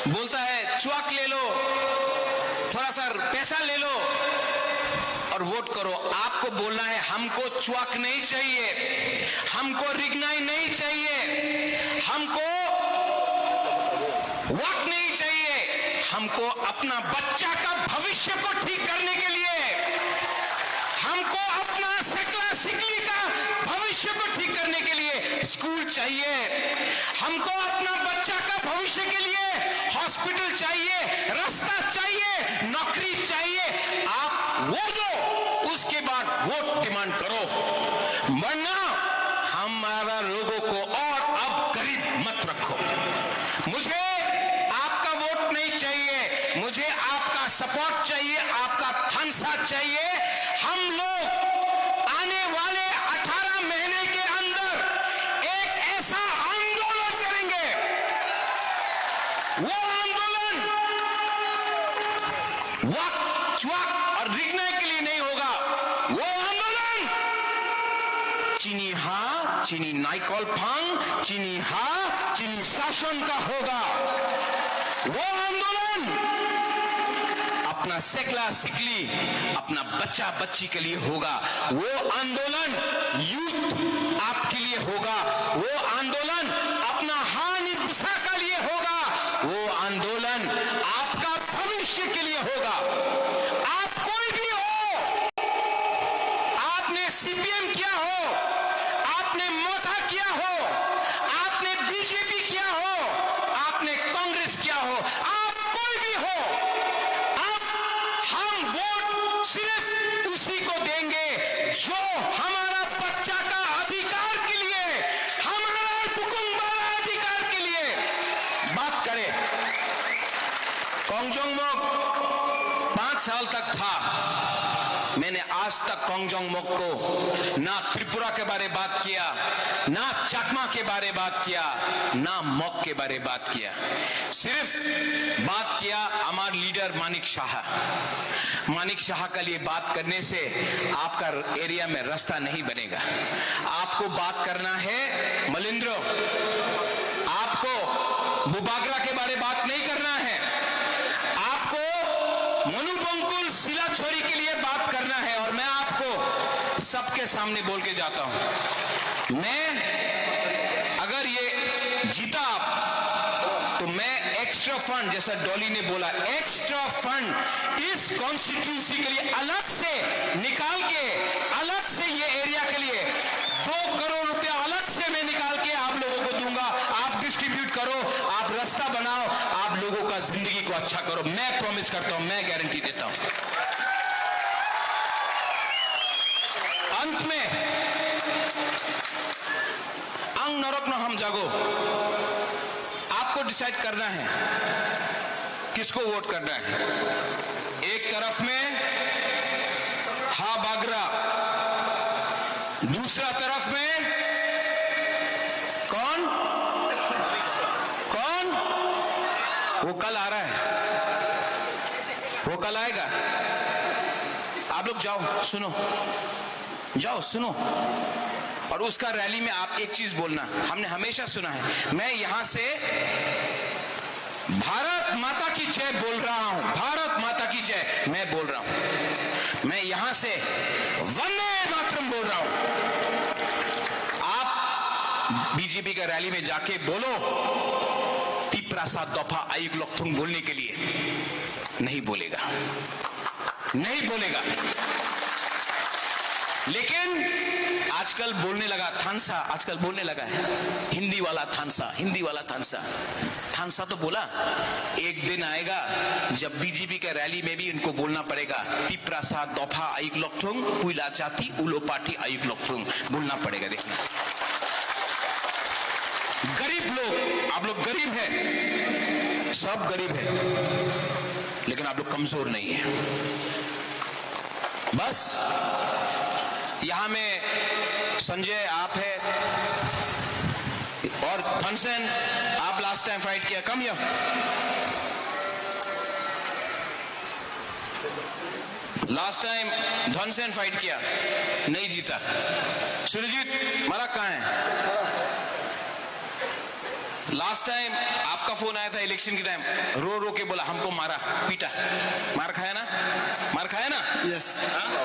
बोलता है चुआक ले लो, थोड़ा सा पैसा ले लो और वोट करो। आपको बोलना है हमको चुआक नहीं चाहिए, हमको रिगनाई नहीं चाहिए, हमको वाक नहीं चाहिए, हमको अपना बच्चा का भविष्य को ठीक करने के लिए, हमको अपना सकला सिकली का भविष्य को ठीक करने के लिए स्कूल चाहिए, हमको अपना बच्चा का भविष्य के लिए हॉस्पिटल चाहिए, रास्ता चाहिए, नौकरी चाहिए। आप वो दो, उसके बाद वोट डिमांड करो, वरना हमारा लोगों को और अब गरीब मत रखो। मुझे आपका वोट नहीं चाहिए, मुझे आपका सपोर्ट चाहिए, आपका थम्स अप चाहिए। हम लोग आने वाले 18 महीने के अंदर एक ऐसा आंदोलन करेंगे, वो आंदोलन वाक चुआक और रिगनाई के लिए नहीं होगा, वो आंदोलन चीनी हा, चीनी नाइकॉल फांग, चीनी हा, चीनी शासन का होगा। वो आंदोलन अपना सेकला सिकली, अपना बच्चा बच्ची के लिए होगा। वो आंदोलन यूथ आपके लिए होगा, वो आंदोलन अपना हानि दिशा के लिए होगा, वो आंदोलन आपका भविष्य के लिए होगा। आप कोई भी हो, आपने सीपीएम किया हो, आपने मोथा किया हो, आपने बीजेपी किया हो, आपने कांग्रेस किया हो, आप कोई भी हो, अब हम वोट सिर्फ उसी को देंगे जो हमारा बच्चा का अधिकार के लिए, हमारा हुकुमबारा अधिकार के लिए बात करे। कोंगजोंग मोक 5 साल तक था, मैंने आज तक कोंगजोंग मोक को ना त्रिपुरा के बारे बात किया, ना चाकमा के बारे बात किया, ना मोक के बारे बात किया। सिर्फ बात किया हमारे लीडर मानिक शाह। मानिक शाह के लिए बात करने से आपका एरिया में रास्ता नहीं बनेगा। आपको बात करना है मलिंद्र, आपको बुबागरा के बारे बात नहीं करना है, आपको मनुबंकुल सिला छोरी के लिए बात करना है। और मैं आपको सबके सामने बोल के जाता हूं, मैं अगर ये जीता आप, तो मैं एक्स्ट्रा फंड, जैसा डॉली ने बोला, एक्स्ट्रा फंड इस कॉन्स्टिट्यूंसी के लिए अलग से निकाल के, अलग से ये एरिया के लिए 2 करोड़ रुपया अलग से मैं निकाल के आप लोगों को दूंगा। आप डिस्ट्रीब्यूट करो, आप रास्ता बनाओ, आप लोगों का जिंदगी को अच्छा करो। मैं प्रॉमिस करता हूं, मैं गारंटी देता हूं। अंत में अंग नरक न हम जागो, आपको डिसाइड करना है किसको वोट करना है। एक तरफ में हा बागरा, दूसरा तरफ में कौन कौन? वो कल आ रहा है, वो कल आएगा। आप लोग जाओ, सुनो, जाओ सुनो, और उसका रैली में आप एक चीज बोलना, हमने हमेशा सुना है, मैं यहां से भारत माता की जय बोल रहा हूं, भारत माता की जय मैं बोल रहा हूं, मैं यहां से वंदे मातरम बोल रहा हूं। आप बीजेपी का रैली में जाके बोलो तिप्रासा दफा आयुग लक्थुंग बोलने के लिए, नहीं बोलेगा, नहीं बोलेगा। लेकिन आजकल बोलने लगा थानसा, आजकल बोलने लगा है हिंदी वाला थानसा, हिंदी वाला थानसा। थानसा तो बोला, एक दिन आएगा जब बीजेपी के रैली में भी इनको बोलना पड़ेगा तिप्रासा दफा आयुग लक्थुंग पुइला जाति उलो पार्टी आयुग लक्थुंग बोलना पड़ेगा। देखना, गरीब लोग, आप लोग गरीब हैं, सब गरीब है, लेकिन आप लोग कमजोर नहीं है। बस यहां में संजय आप है और थॉमसन, आप लास्ट टाइम फाइट किया, come here, last time Thomson fight किया, नहीं जीता। सुरजीत मराक कहां है? लास्ट टाइम आपका फोन आया था इलेक्शन के टाइम, रो रो के बोला हमको मारा पीटा, मार खाया ना, मार खाया ना? Yes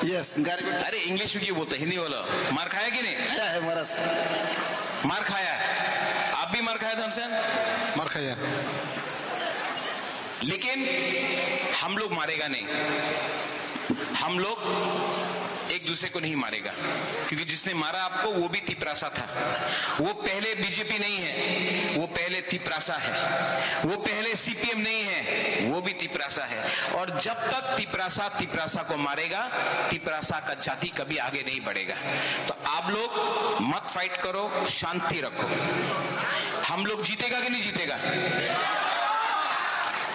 yes. अरे इंग्लिश में क्यों बोलते, हिंदी बोलो। मार खाया कि नहीं? खाया है मारा, मार खाया। आप भी मार खाया थॉमसन? मार खाया। लेकिन हम लोग मारेगा नहीं, हम लोग एक दूसरे को नहीं मारेगा, क्योंकि जिसने मारा आपको वो भी तिप्रासा था। वो पहले बीजेपी नहीं है, वो पहले तिप्रासा है। वो पहले सीपीएम नहीं है, वो भी तिप्रासा है। और जब तक तिप्रासा तिप्रासा को मारेगा, तिप्रासा का जाति कभी आगे नहीं बढ़ेगा। तो आप लोग मत फाइट करो, शांति रखो। हम लोग जीतेगा कि नहीं जीतेगा?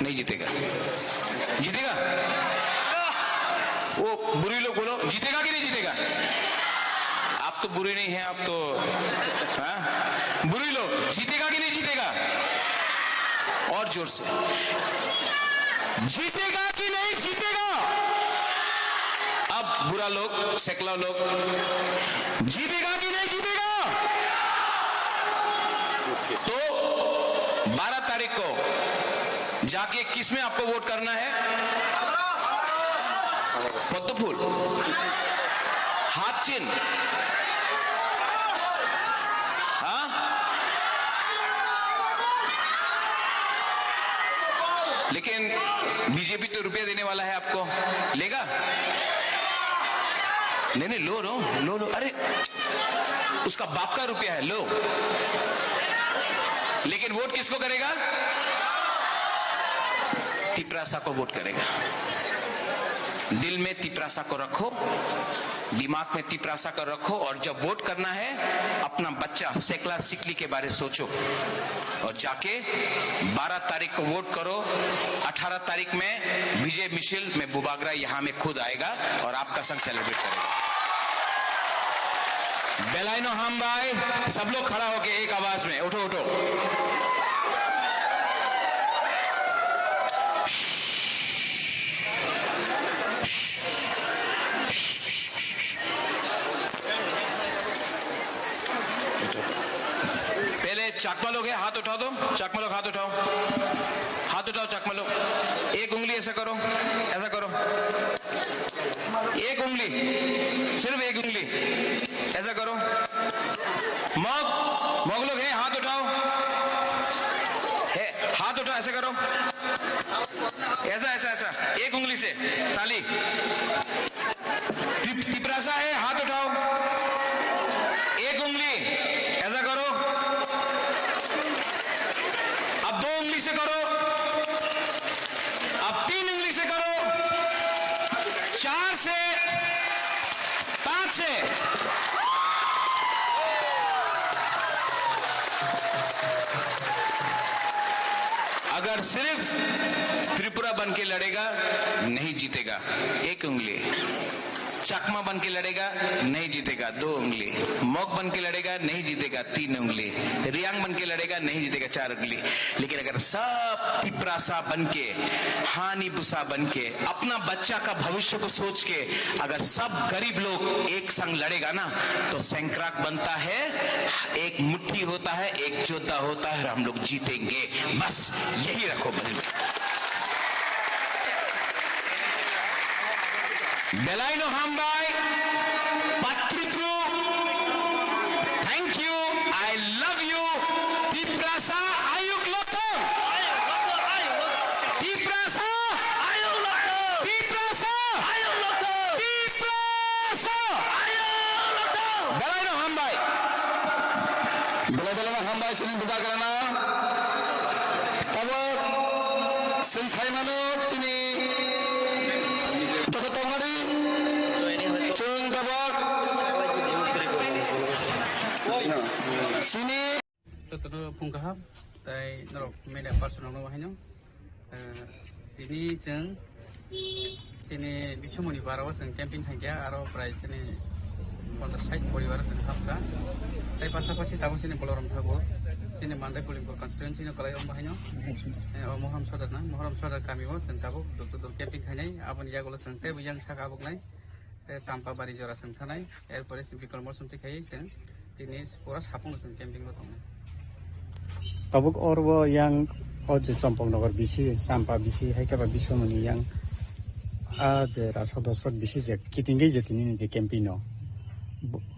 नहीं जीतेगा। जीतेगा? वो बुरी लोग बोलो, जीतेगा कि नहीं जीतेगा? आप तो बुरी नहीं है, आप तो बुरी लोग, जीतेगा कि नहीं जीतेगा? और जोर से, जीतेगा कि नहीं जीतेगा? अब बुरा लोग, सेकला लोग, जीतेगा कि नहीं जीतेगा? तो 12 तारीख को जाके किसमें आपको वोट करना है? पद्म फूल, हाथ चिन्ह, हाँ? लेकिन बीजेपी तो रुपया देने वाला है आपको, लेगा? नहीं नहीं, लो लो लो लो, अरे उसका बाप का रुपया है, लो। लेकिन वोट किसको करेगा? तिप्रासा को वोट करेगा। दिल में तिप्रासा को रखो, दिमाग में तिप्रासा को रखो, और जब वोट करना है अपना बच्चा सेकला सिकली के बारे सोचो और जाके 12 तारीख को वोट करो। 18 तारीख में विजय मिशिल में बुबागरा यहां में खुद आएगा और आपका संग सेलिब्रेट करेगा। बेलाइनो हम भाई, सब लोग खड़ा होके एक आवाज में, उठो उठो। चाकमा लोग है, हाथ उठा दो। चाकमा लोग हाथ उठाओ, हाथ उठाओ चाकमा लोग। एक उंगली ऐसा करो, ऐसा करो, एक उंगली, सिर्फ एक उंगली ऐसा करो। मग लोग है, हाथ उठाओ, है, हाथ उठाओ, ऐसा करो, ऐसा ऐसा ऐसा, एक उंगली से ताली। तिप्रासा है, हाथ उठाओ, एक उंगली ऐसा करो। अब 2 उंगली से करो, अब 3 उंगली से करो, 4 से, 5 से। अगर सिर्फ त्रिपुरा बन के लड़ेगा नहीं जीतेगा। एक उंगली, चकमा बन के लड़ेगा नहीं जीतेगा 2 उंगली, मोग बन के लड़ेगा नहीं जीतेगा 3 उंगली, रियांग बन के लड़ेगा नहीं जीतेगा 4 उंगली। लेकिन अगर सब पिपरासा बन के, हानि बुसा बन के, अपना बच्चा का भविष्य को सोच के अगर सब गरीब लोग एक संग लड़ेगा ना तो सैंक्राक बनता है, एक मुट्ठी होता है, एक योद्धा होता है, हम लोग जीतेंगे। बस यही रखो बल में। बेलाइनो हामबाय पात्रित्रो, thank you, I love you. पिपरासा आयुक लोटो, पिपरासा आयुक लोटो, पिपरासा आयुक लोटो, पिपरासा आयुक लोटो। बेलाइनो हामबाय, बेलाइनो हामबाय सिनि बुदा करना। तब संसायमानो तिनी Pungkahap, tay norok media personal no wahino. Tini jeng, tini bichumoni barawa seng camping hangya aro price ini kontra site poribar seng hapka. Tay pasapasi tamu sini boloram thago, sini mandai Kulimpur constituency no kalai om wahino. Moham Sodar na, Moham Sodar kami wo seng tabuk, dur camping hanai, aban yagola seng tay bujang sakabuk nai, tay sampa bari jora seng thanai, airport simpikal morsum tikai seng. Tini pura sapung seng camping lo tong. Tabuk or wo yang oje Champong Nagar bisi Champa bisi hai ka biso mani yang a je rasa dosot bisi je kitinge je tini je campino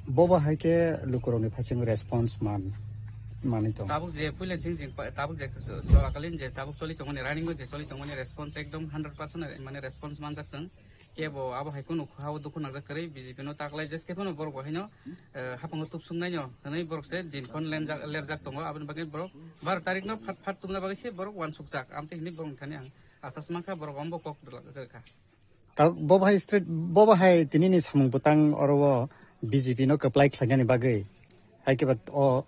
boba hai ke lukoroni phasing response mani to tabuk je pulen sing tabuk je jolakalin je tabuk toli tongoni running je toli tongoni response ekdom 100% mane response manjak seng kebo abo hai kunu khau dukhu najak kare BJP no taklai jeske kono borok bahino hapang tup sumnai no hanai borok se din kon lerjak tongo abon bagai borok 12 tarik no phat tumna bagai se borok wan sukjak amte hini borok thani ang asas mangka borok ambo kok ka ta boba hai tini ni samung putang orwo BJP no apply khlagani bagai hai ke bat o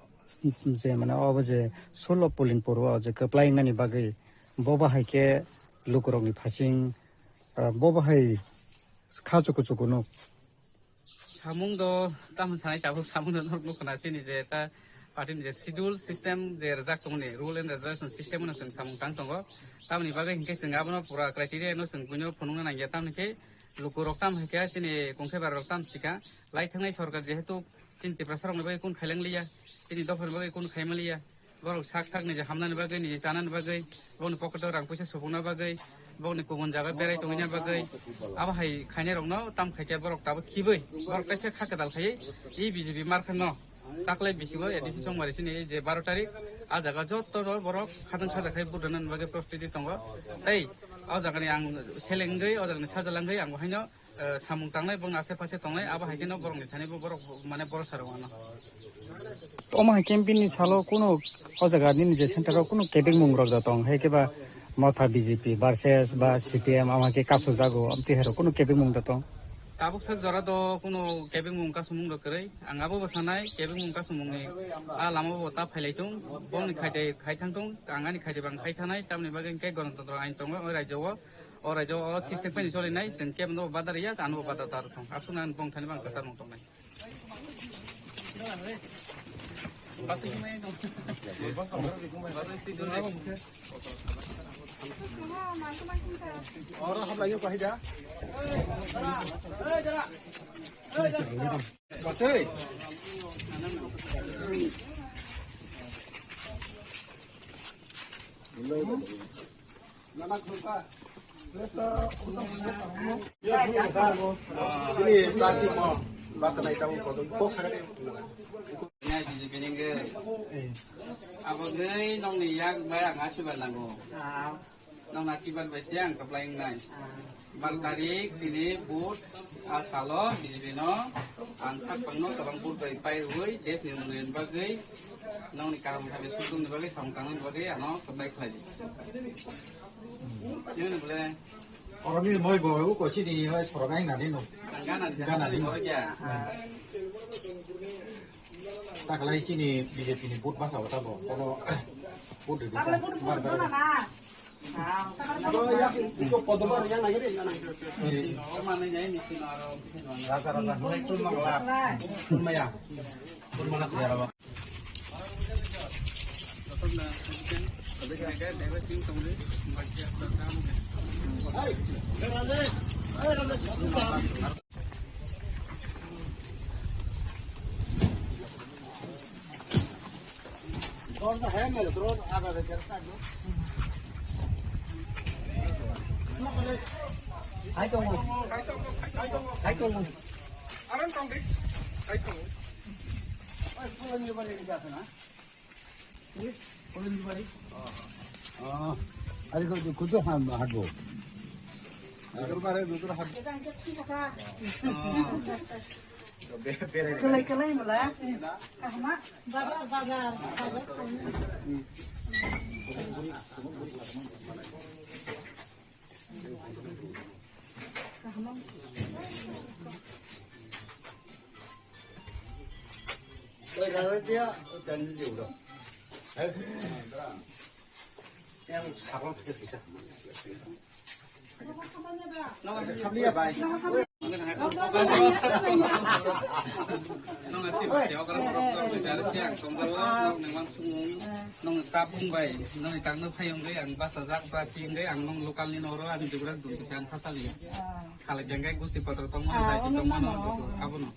je mane o je 16 polling porwa je apply nani bagai boba hai ke lukorok ni phasing boba hai khachuku no samung do tam sanai tabuk samung do nok kana sini je ta party je schedule system je rajak tongni rule and regulation system no seng samung tang tongo tamni bagai hingke seng abono pura criteria no seng bunyo phonung na ya tamni ke lukurok tam hake sini kongkhe barok tam sika lai thangnai sarkar jehetu chinti prasarong ni bagai kun khaileng liya sini dofar bagai kun khaimaliya borok sak ni je hamna ni bagai ni janan bagai bon pocket rang paisa sobuna bagai bawni kubun jaga berai tongina bagai abo hai khaine rok no tam khaike borok tabo khiboi borok kaisa khakadal khai ei BJP markhan no taklai bisigo edisi songmari sini je 12 tarik a jaga jotto borok khadang khada khai budanan bagai prostitute tongo tei a jaga ni ang selengai a jaga ni sajalangai ang haino samung tangnai bong ase pase tongnai abo haike no borok ni thani borok mane bor sarwano oma campaign ni salo kono o jaga ni je center ro kono camping mungrok jatong hai ke ba Motha BJP versus ba CPM amake kaso jago amti hero kono camping mung datong tabuk sak jora do kono camping mung ka sumung dokrei angabo basanai camping mung ka sumung ni a lama bo ta phailaitung bong khaite khaithangtung angani khaite bang khaithanai tamni bagen ke gণতন্ত্র আইন tongo o rajo o system pani solinai seng kem no badariya anu badatar thong apsunan bong thani bang kasar mung tongnai Orang hab lagi kau hidup. Betul. Nanak berapa? Sini plastik mau bahasa naik tahu kau tu kok sangat. Nya BJP ningge. Abo ngai nong ni yak bayang asiban nango. Nong nasiban basiang keplaing nai. Bar tarik sini bud asalo BJP no angsak pangno kabang bud pai hui des ni nulen bagai nong ni karam habis sutum ni bagai samkangan bagai ano keplaing lagi. Ini boleh. Orang ni moi bawa kau sini hai seorang nani no. Gana ni aja. Tak lagi sini BJP ni bud masa apa tahu. Kalau bud itu. Ikut podomar yang lagi deh, yang lagi. Mana jadi ni sih Rasa-rasa mulai pun manglah. Pun maya. Pun mana dia apa? Drone है मेरे drone आ रहा है करता है Hai công không? Hai công không? Aran kong đi hai kong Pulang di balik di sana. Ini pulang di balik. अरे को खुद तो हम हटो अगर बारे दूसरा हट Kelai-kelai malah. Ahmad, bazar. Đây là cái kia chân nhiều rồi em học không cái gì sao không đi à bài nong nasi batiao kalau orang bicara siang songgawa nong memang sungguh nong tabung bay nong itang nong payung gay ang bahasa zak pracing gay ang nong lokal ni noro ang juga dulu siang pasal ya kalau jangkai gusti patro tomo saya itu tomo nong apa nong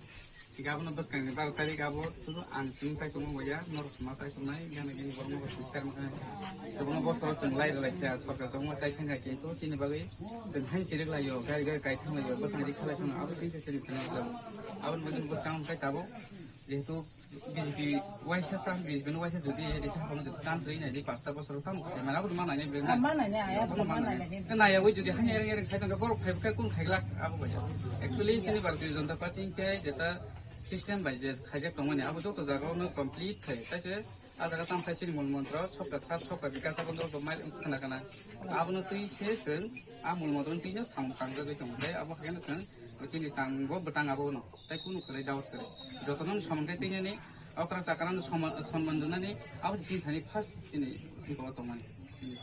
jika apa nong bos kan baru tadi kabo sudah angin saya tomo wajah nor semua saya sunai yang lagi ni baru bos sekarang makanya tomo bos kalau senglai lagi saya sepakat tomo saya tengah itu sini bagi senghai cilik lagi yo gaya kaitan lagi bos nanti kalau tomo apa sih saya cerita Awan macam bos kamu kai tahu, jetu BJP waisya sah BJP waisya jadi desa kamu jadi chance ini jadi pasta bos kamu, mana aku mana ni benar. Mana ni ayah, mana ni. Kan ayah wujud dia hanya yang saya tengok baru kai kun khailak apa baca. Actually sini Bharatiya Janata Party kai jeta system baca khajak kamu ni, aku tu jaga onu complete kai, tapi ada kata saya sini mantra, sokat sah sokat bikas aku tu pemain kena. Aku nu tu isi amul mantra tu je sang jaga kamu, saya apa kena sen. Sini tanggo betang apa no, tapi kuno kerja jauh sekali. Jauh non sampai tiga ni, aku rasa karena saman dona ni, aku sini hari pas sini bawa teman sini.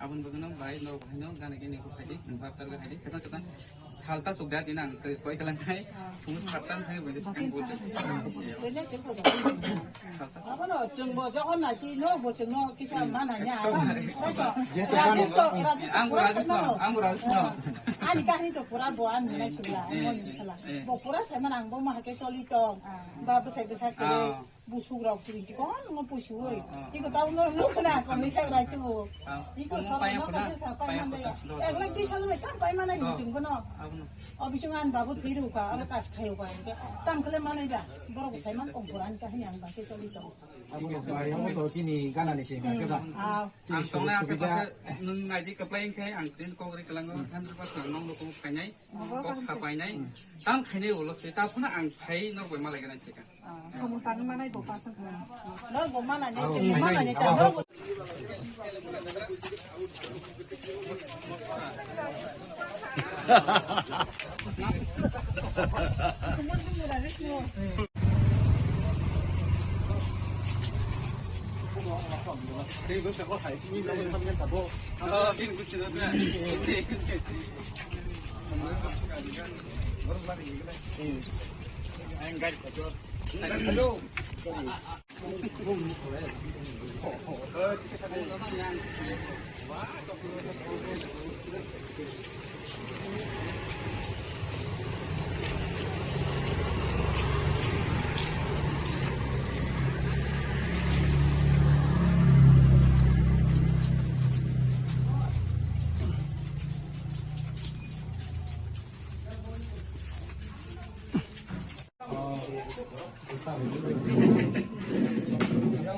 Aku begini baik no, baik no, kan ini aku hari, sempat terus hari, kita salta sudah di nang, kau ikalan kai, semua saltan saya boleh sekarang boleh. Apa no, cuma jangan nanti no, bocor no, kita mana ni Anggur harus no. Ani kahni to pura boan ni sila, mon sila. Bo pura saya mana angbo mah ke coli to, ba besar kere busuk rau tu ni kon no pusu oi. Iko tahu no kena kami saya rai tu. Iko sama no payah mana. Lagi bisa lu tak payah mana bising kono. Abisungan babu tiru ka, ada kas kayu ka. Tam kele mana dia? Baru saya mana kompuran kahni ang ba ke coli to. Aku tu sini kanan ni sih, kita. Angkong na ang pasal nung ngaji keplain kai angkrin kong ri kelang kan pas nong lo kong kanyai, kong sapai nai. Tam kanyai ulos kita pun ang kai nor boy malai kan sih kan. Kamu tanya mana ibu pasang kan? Nor boy mana ni? Mana ni tahu? Đây cũng sẽ có thể như là tham nhân cả bộ. Ini kucing tu kan. Enggak, hello.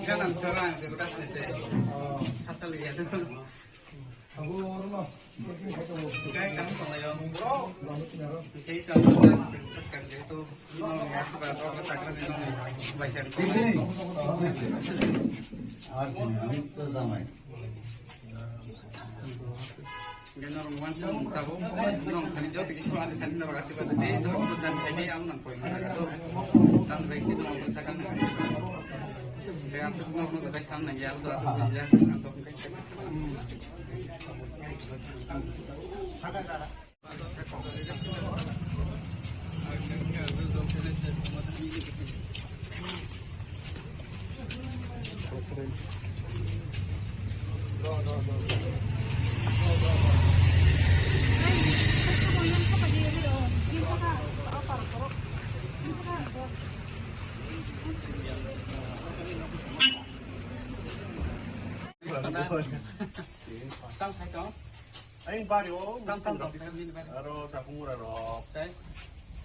Kanan serang sebekas ni asal lihat tu. Aku rumah. Kai kamu kalau yang jadi kalau sekarang itu ya seberapa sekarang itu baca di sini. Itu ramai. Jangan orang pun tahu, orang hari jauh pergi sekolah di sana nak kasih pada dia, orang tu dan ini yang nak poin. Tang baik itu orang bersahkan. Kaya asal nong nong kita sang nang ya, asal asal dia atau Tăng thái đó. Anh ba điều. Tăng đọc xem đi vậy. Rồi ta cũng là rồi. Đấy.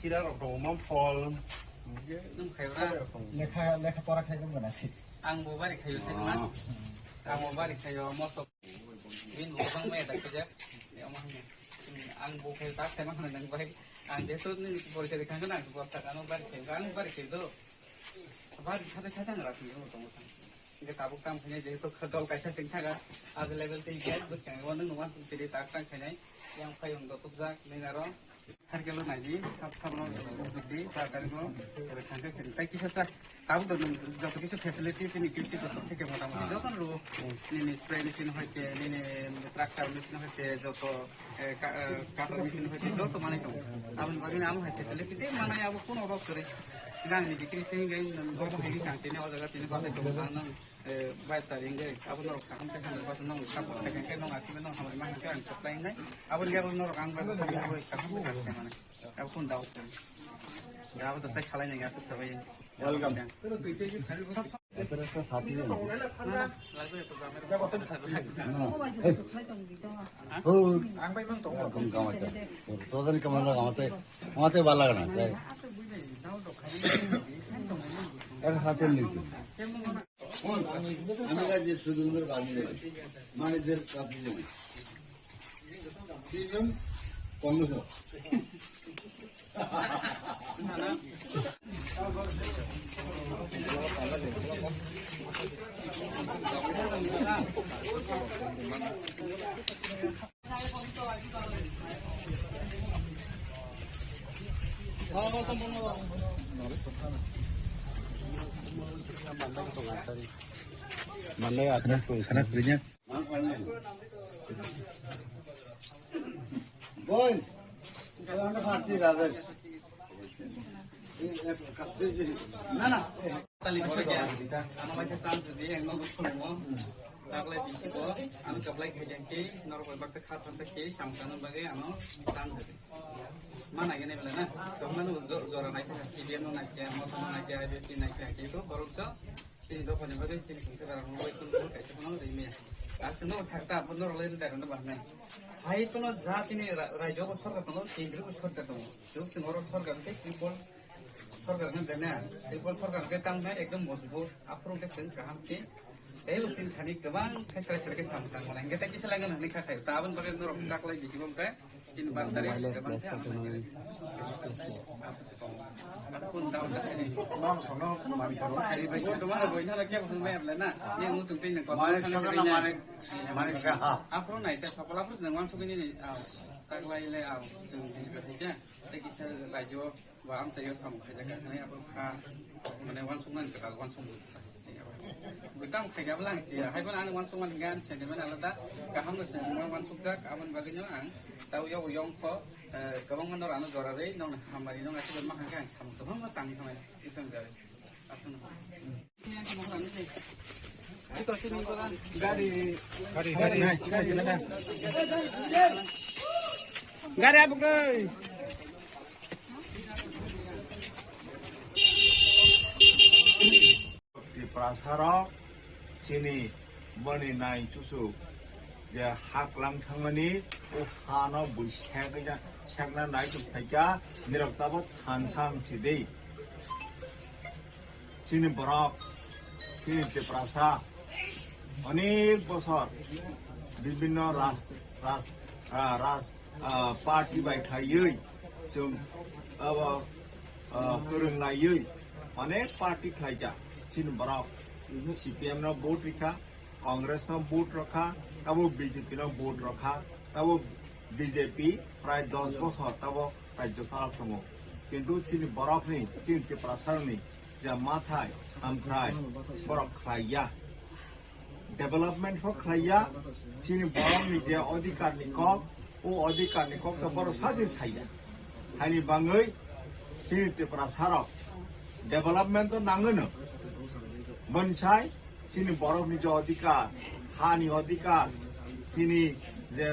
Khi đó đồ mắm phol. Nung khayo na. Lekha pora khayo mo na si. Ang mobile khayo sa naman. Ang mobile khayo mo so. Win lubang may dagdag. Ang bu khayo tak sa mga nang bay. Ang deso ni polisi dekhan ko na ko ta ano ba khayo. Ang ba khayo do. Ba sa sa na rakhni mo to mo. Ini tabuk tam kene jehitu khadol kaisa tingthaga az level te get bus kene won numan siri tak tang kene yang phayong do tubjak ninaro hargelo naji sab sabno budi sarkari ko ere khangke siri tai kisa ta tabuk do joto kisu facility tini kisi to theke motamoti joton ro nini spray machine hoite nini tractor machine hoite joto cutter machine hoite joto mane to abun bagin am hoite facility te manai abu kono rok kore gang ni dikri sehingga gobo hegi santine o jaga tini base to nang baik tadi enggak, abun norok kaham tekan lepas nong kapu tekan kan nong asli nong hamil mah kan supply enggak, abun dia norok angkat tadi gue kaham tekan mana, abun pun tahu kan, ya abun tetap kalian yang atas sampai welcome ya. Terus itu je kali terus ke satu ni. Lagu itu gambar. Dah betul satu. Oh, angkai mang tong. Kong kong macam. Terus ni kemana kau macam bala kan? Ada satu ni. আমি যে সুন্দর গাড়ি মানুষদের কাছে যাই তিনজন 1500 Mana ada punya. Boy, kalau anda parti rajas. Nana, tali kau kerja. Anak macam sans dia yang mau betul mau. Takleh bisi ko, anu takleh kerja ke, norok berbaksa khat berbaksa ke, samkan bagai anu sans. Mana gini bela na, kamu zoran naik, kibian naik, motor naik, ada pin naik, itu baru so. Sini do phone bagai sini kita barang mau itu dulu kaisa kono demi. Asno sakta punor lain darana bahna. Hai kono jat ini rajo sorga kono kendri sorga kono. Jok sinoro sorga ke people sorga ne dena. People sorga ke tang na ekdam मजबूत afro ke sen kaham ke. Eh usin khani kebang kaisa kaisa samtang mana. Kita kisah langan ni kakai. Taban bagai norok kaklai bisi kom ke. Sini bar dari kebang. Ataupun tahun dah ini. Kemana boy? Mana kaya pasang bayar lena? Yang musuh pin kau. Mana Afro naik. Sekolah Afro sedang masuk ini. Tak lain le. Jom ini berhijau. Tapi kisah rajo. Wam saya sama kerja kerja Afro kah. Mana wansungan kerja wansungan. Kita kerja belang sih. Hai pun anu wansungan kan. Saya mana ada. Kaham tu semua wansukak. Aman baginya ang. Tahu ya uyong ko. Kabang mandor anu dorare nong hamari nong asal bermakan kan sama tu hamba tang sama isam jari asun. Itu sini koran gari apa kau? Di prasara sini bani nai cusu. जे हाक लांग थांगनि ओ हानो बुइसागैजा सागना नाय तुथाइजा निरक्ताबो थानसां सिदै चिनि बरक चिनि तेप्रासा अनेक बছর বিভিন্ন party बायखायै जों फोरोंनायै अनेक party खायजा चिनि बरक CPM no vote रखा Congress no vote रखा तब बीजेपी नो वोट रखा तब बीजेपी प्राय 10 বছর तब राज्य साल दङ किन्तु चिनि बरफ नहीं चिनि तेप्रासा नहीं যে মাথায় ओमफ्राय বরক খাইয়া डेभेलपमेन्ट खौ खाइया चिनि बरमनि जे अधिकारनि कक ओ अधिकारनि कक त बर साजि साइया हानि बाङै चिनि त्रिपुरा साराव डेभेलपमेन्ट त नाङोनो मोनसाय चिनि बरमनि जे अधिकार हानि अधिकार चिनि जे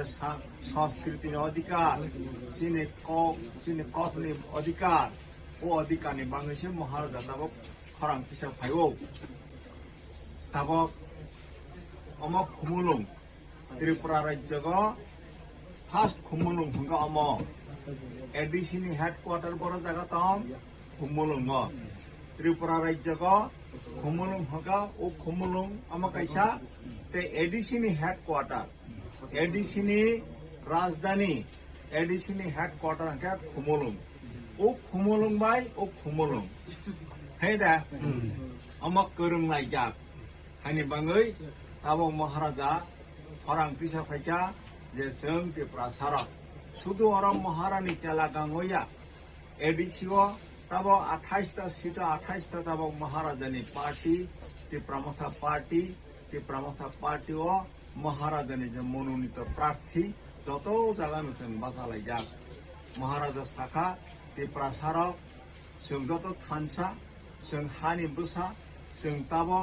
संस्कृतिनि अधिकार चिनि ककनि अधिकार ओ अधिकारनि बाङैसो महाराजा दाबो खरां पिसा फाइव दाबो अमक खुमुलुं त्रिपुरा राज्य को फार्स्ट खुमुलुं हंगा अमो एडीसी हेडक्वार्टर बड़ा जगह तम खुमुलुं त्रिपुरा राज्य को खुमुलुं हंगा ओ खुमुलुं अमक कैसा ते एडीसी हेडक्वार्टर एडीसी राजधानी एडीसी हेडक्वार्टर हंगा खुमुलुं ओ खुमुलुं बाय ओ खुमुलुं है दा अमक करंग लाइजाक हानि बाङै ताबो महाराजा खरां पिसा फाइका जे जों त्रिपुरा साराव शुधु अरम महारानी चेला गांगोया एडीसीओ ताबो 28टा सीट 28टा ताबो महाराजानी पार्टी त्रिपुरा पार्टी ओ महाराजानी जे मनोनीत प्रार्थी जत जागानो जों बाजालायजाक महाराजा साखा त्रिपुरा साराव जों जत थानसा जों हानि बोसा जों ताबो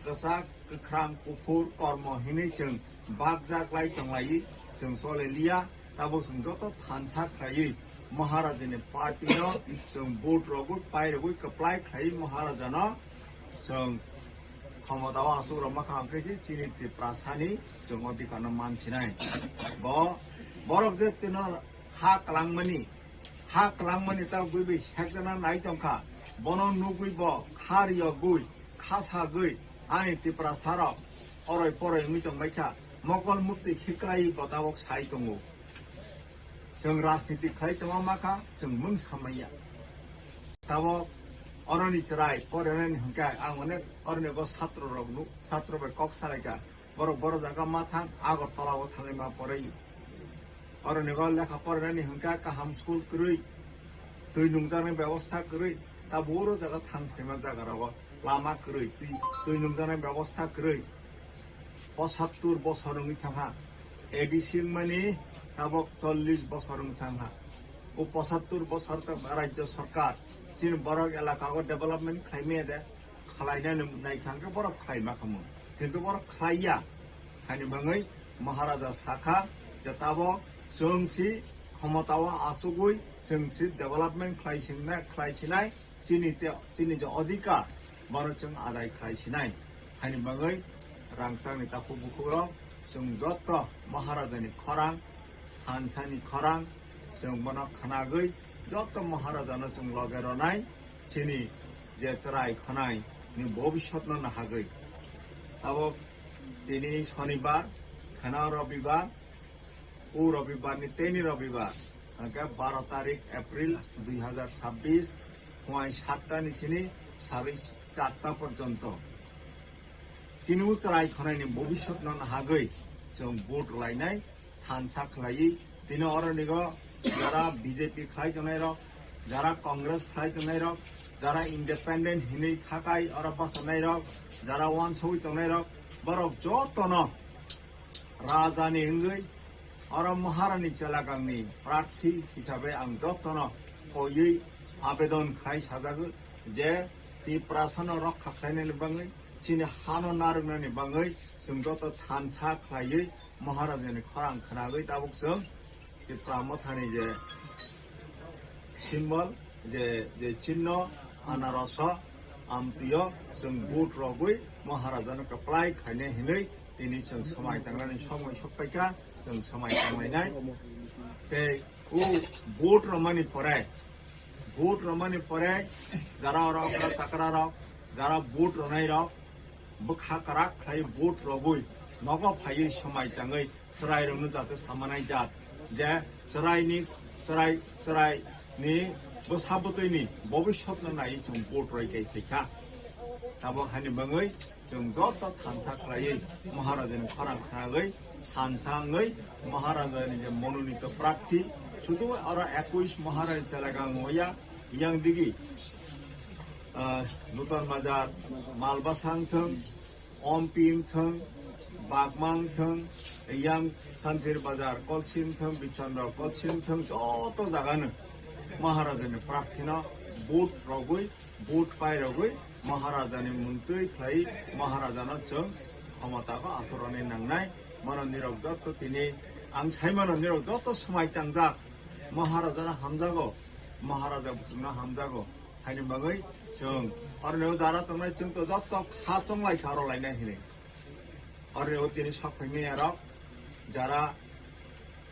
गसा गोख्रां गुफुर कर्म हिनै जों बागजाग्लाय दंलायै जों सलेलिया दाबो जों जत थानसा खायै महाराजानि पार्टीनो जों भोट रगु पाइरगु कप्लाय खायै महाराजानो जों क्षमताव आसुर माखांख्रिसि चिनि त्रिपुरासानि जों अधिकार मानसिनाय बरफ जे चिनो हा कलांगमनि ताव गुबै सेकजना नाय दंखा बन नुगुइब खारिय गुइ खासा गुइ आनि त्रिपुरा साराव अरय परय मिटं बायसा मकल मुक्ति खिक्राय बतावक साइ दङ जों राजनीति खाय दङ माखा जों मुं सामैया तावो अरनि चराय फरायनायनि हंका आं अनेक अरनिबो छात्र बे कक सालायगा बर जागा माथां आगरतलाव थाङै मा फराय अरनिबो लेखा फरायनायनि हंका काहाम स्कुल करै दै नुंजानाय व्यवस्था करै ता बर जागा थांफैमा जागाराव लामा करै दै नुंजानाय व्यवस्था करै 75 बছरनि थाङा एडीसी माने ताबो 40 बছरनि थाङा ओ 75 बছर तक राज्य सरकार चिन बरक इलाकाखौ डेभेलपमेन्ट खालामनो दे खालायनो नायखांखो बरक खालायमा खामो किन्तु बरक खालाया हानि बाङै महाराजा साखा जताबो जोंसि क्षमताव आसुगुइ जोंसि डेभेलपमेन्ट खालायसिनाय चिनि जे अधिकार बर जों आदाय खालायसिनाय हानि बाङै रांसानि ताखु बुखुराव जों जत महाराजानि खरां हानसानि खरां जों बना खानागै जत महाराजानो जों लगेरनाय चिनि जे चराय खनाय नि भबिष्यत न हागै अब दिनै शनिबार खाना रविबार ओ रविबारनि तेनि रविबार 12 तारिख एप्रिल 2026 फुङाय 7टा निसिनि 4टा पर्यन्त चिनु चराय खनायनि भबिष्यत न हागै जों भोट लायनाय थानसा खालायै दिनै अरनिग যারা বিজেপি খাই জনাই রক যারা কংগ্রেস খাই জনাই রক যারা ইন্ডিপেন্ডেন্ট হিनै থাকাই অর বাসনাই রক যারা ওয়ান সই জনাই রক বরক যতন রাজানি হিঙ্গै অর মহারানী চেলাগাंनि প্রার্থী হিসাবে आं যতन কयै আবেদন খাই সাজাगो जे त्रिपुरासानो रक्षा खालायनायनि बाङै चिनि हानो नारंनायनि बाङै जों जत थानसा खालायै महाराजानि खरां खोनागै दाबुक जों त्रिपुरामथानि जे सिम्बल जे चिन्ह आनारस आमतिय जों भोट रगुइ महाराजानो कप्लाय खायने हिनै दिनै जों समाय थांनानै समय सफैका जों समाय थांनायनाय ते उ भोट रमानि परे जारा रक ताकरा रक जारा भोट रनाय रक बखा कराक खाय भोट रगुइ नग फायै समाय थाङै सराय रंनो जाते सामानाय जात जे सरायनि बोसाबोतैनि भबिष्यत नायै जों भोट रायगाय फैखा दाबो हानि बाङै जों जत थानसा खालायै महाराजानि खरां खानागै थानसाङै महाराजानि जे मनोनीत प्रार्थी शुधु आरो 21 महाराजा चलागांगया yang digi Nutan Majar, Malbasang Thung, Ompim Thung, Bagmang Thung, Yang Santir Bazar, Kolsim Thung, Bichandra, Kolsim Thung, Toto Zagan, Maharajan Praktina, Boot Rogui, Boot Pai Rogui, Maharajan Muntui, Clay, Maharajana Chung, Amataka, Asurani Nangnai, Mananirok Dotto Tini, Ang Simon Nirok Dotto Smai Tangzak, Maharajana Hamdago, Maharaja Bukuna Hamdago, Hani Magai, Chung, or no Dara Tonai Chung to Dotto, Hatong like Carolina Hilly. Or no Tini Shopini Arab, Jara,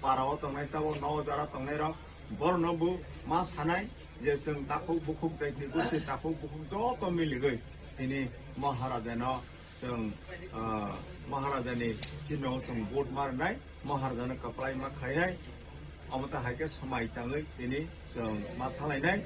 Parao Tonai Tabo, no Dara Tonero, Bornobu, Mas Hanai, Jason Tapu Bukuk, Technical Tapu Bukuk, Dotto Milligay, Tini Maharajana. Chung Maharajani, some boat marinai, Maharajana Kaplai Makai, Amata Hakas, Hamai Tangi, Tini, some Matalai.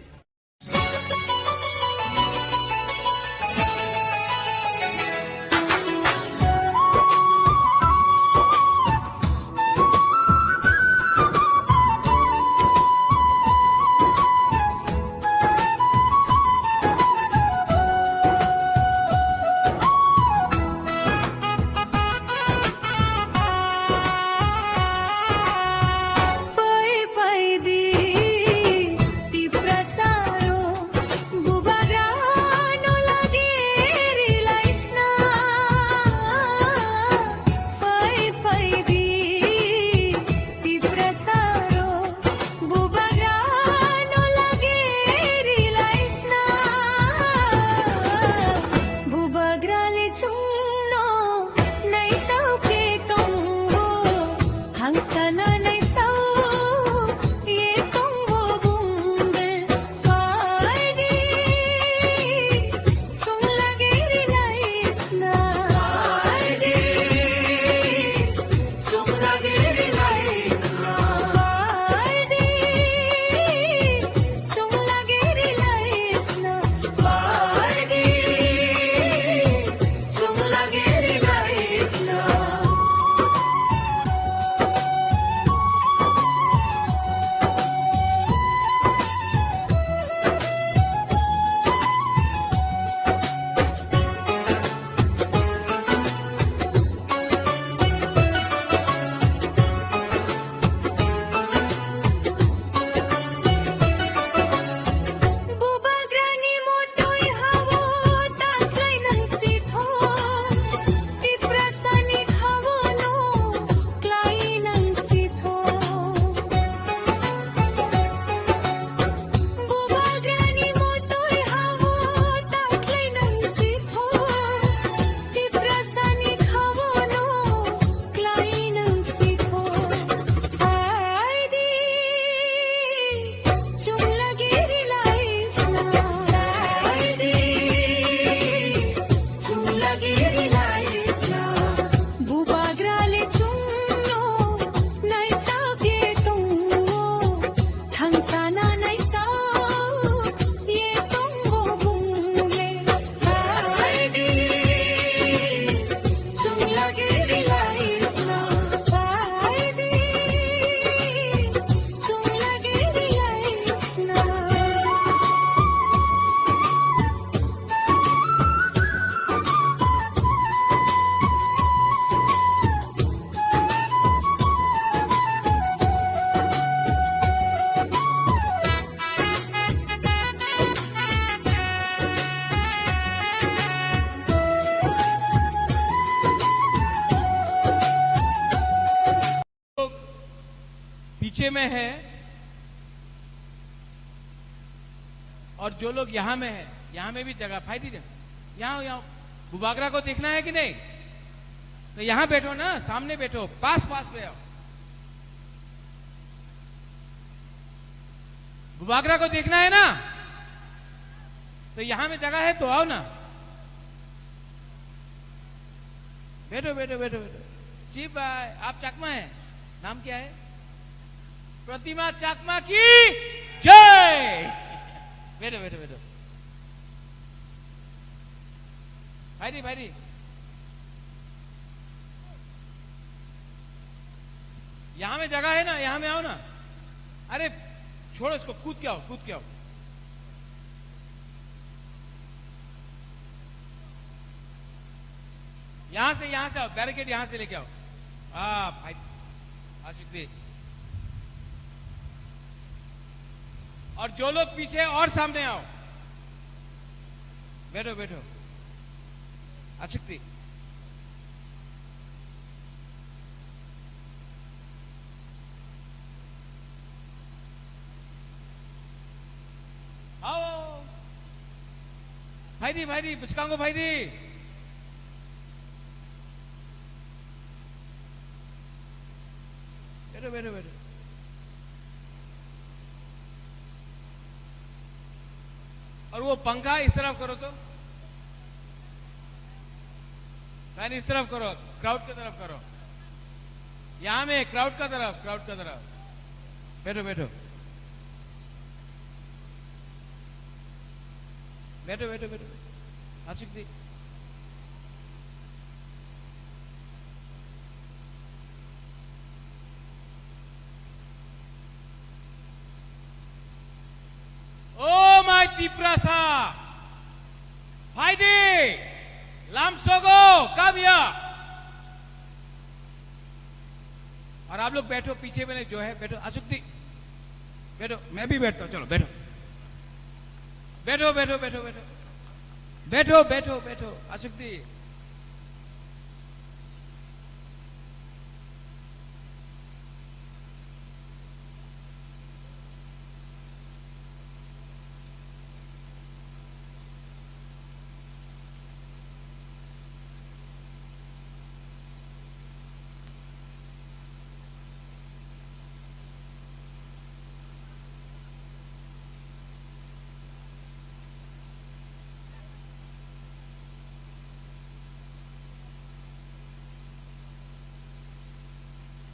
में है और जो लोग यहां में है, यहां में भी जगह फायदी दे। यहां बुबागरा को देखना है कि नहीं? तो यहां बैठो ना, सामने बैठो, पास पे आओ। बुबागरा को देखना है ना, तो यहां में जगह है तो आओ ना, बैठो बैठो बैठो बैठो। जी भाई, आप चकमा है, नाम क्या है? प्रतिमा चकमा की जय। बैठो बैठो बैठो। भाई यहां में जगह है ना, यहां में आओ ना। अरे छोड़ो इसको, कूद के आओ, कूद के आओ। यहां से आओ, बैरिकेड यहां से लेके आओ। भाई आशिक जी, और जो लोग पीछे और सामने आओ, बैठो बैठो। आशिक जी, आओ भाई बुचकांगो भाई दी, बैठो बैठो बैठो। और वो पंखा इस तरफ करो तो, फैन इस तरफ करो, क्राउड की तरफ करो, यहां में क्राउड का तरफ बैठो बैठो बैठो बैठो बैठो। आशिक जी, ओ माय तिप्रासा भाईडी लामसोगो कम हियर। और आप लोग बैठो, पीछे में जो है बैठो। आशिक जी बैठो, मैं भी बैठता हूं, चलो बैठो बैठो बैठो बैठो बैठो बैठो बैठो बैठो। आशिक जी,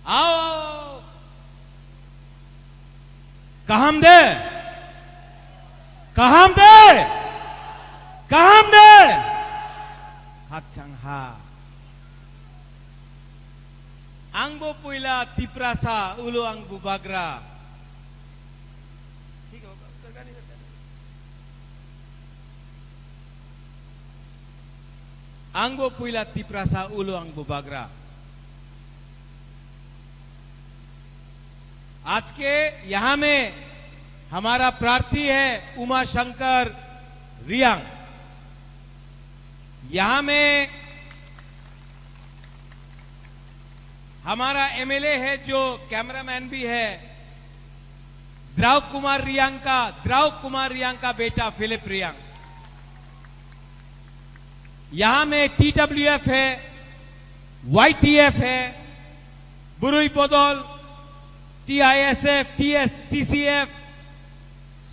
आओ कहम दे हाकचांहा आंगबो पुइला तिप्रासा उलो आंगबो बाग्रा। ठीक है सरकार नहीं करता। आंगबो पुइला तिप्रासा उलो आंगबो बाग्रा। आज के यहां में हमारा प्रार्थी है उमा शंकर रियांग। यहां में हमारा एमएलए है जो कैमरामैन भी है, द्राव कुमार रियांग का बेटा फिलिप रियांग। यहां में टीडब्ल्यूएफ है, वाईटीएफ है, बुरुई पोदल, टीआईएसएफ, टीसीएफ,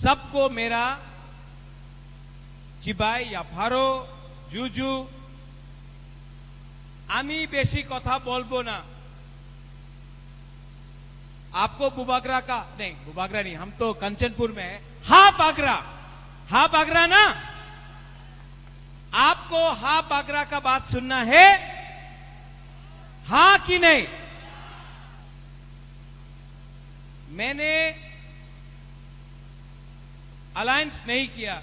सबको मेरा चिबाई या फारो जुजू आमी बेशी कथा बोलबो ना। आपको बुबागरा का नहीं, बुबागरा नहीं, हम तो कंचनपुर में है। हा बागरा ना, आपको हा बागरा का बात सुनना है, हां कि नहीं? मैंने अलायंस नहीं किया,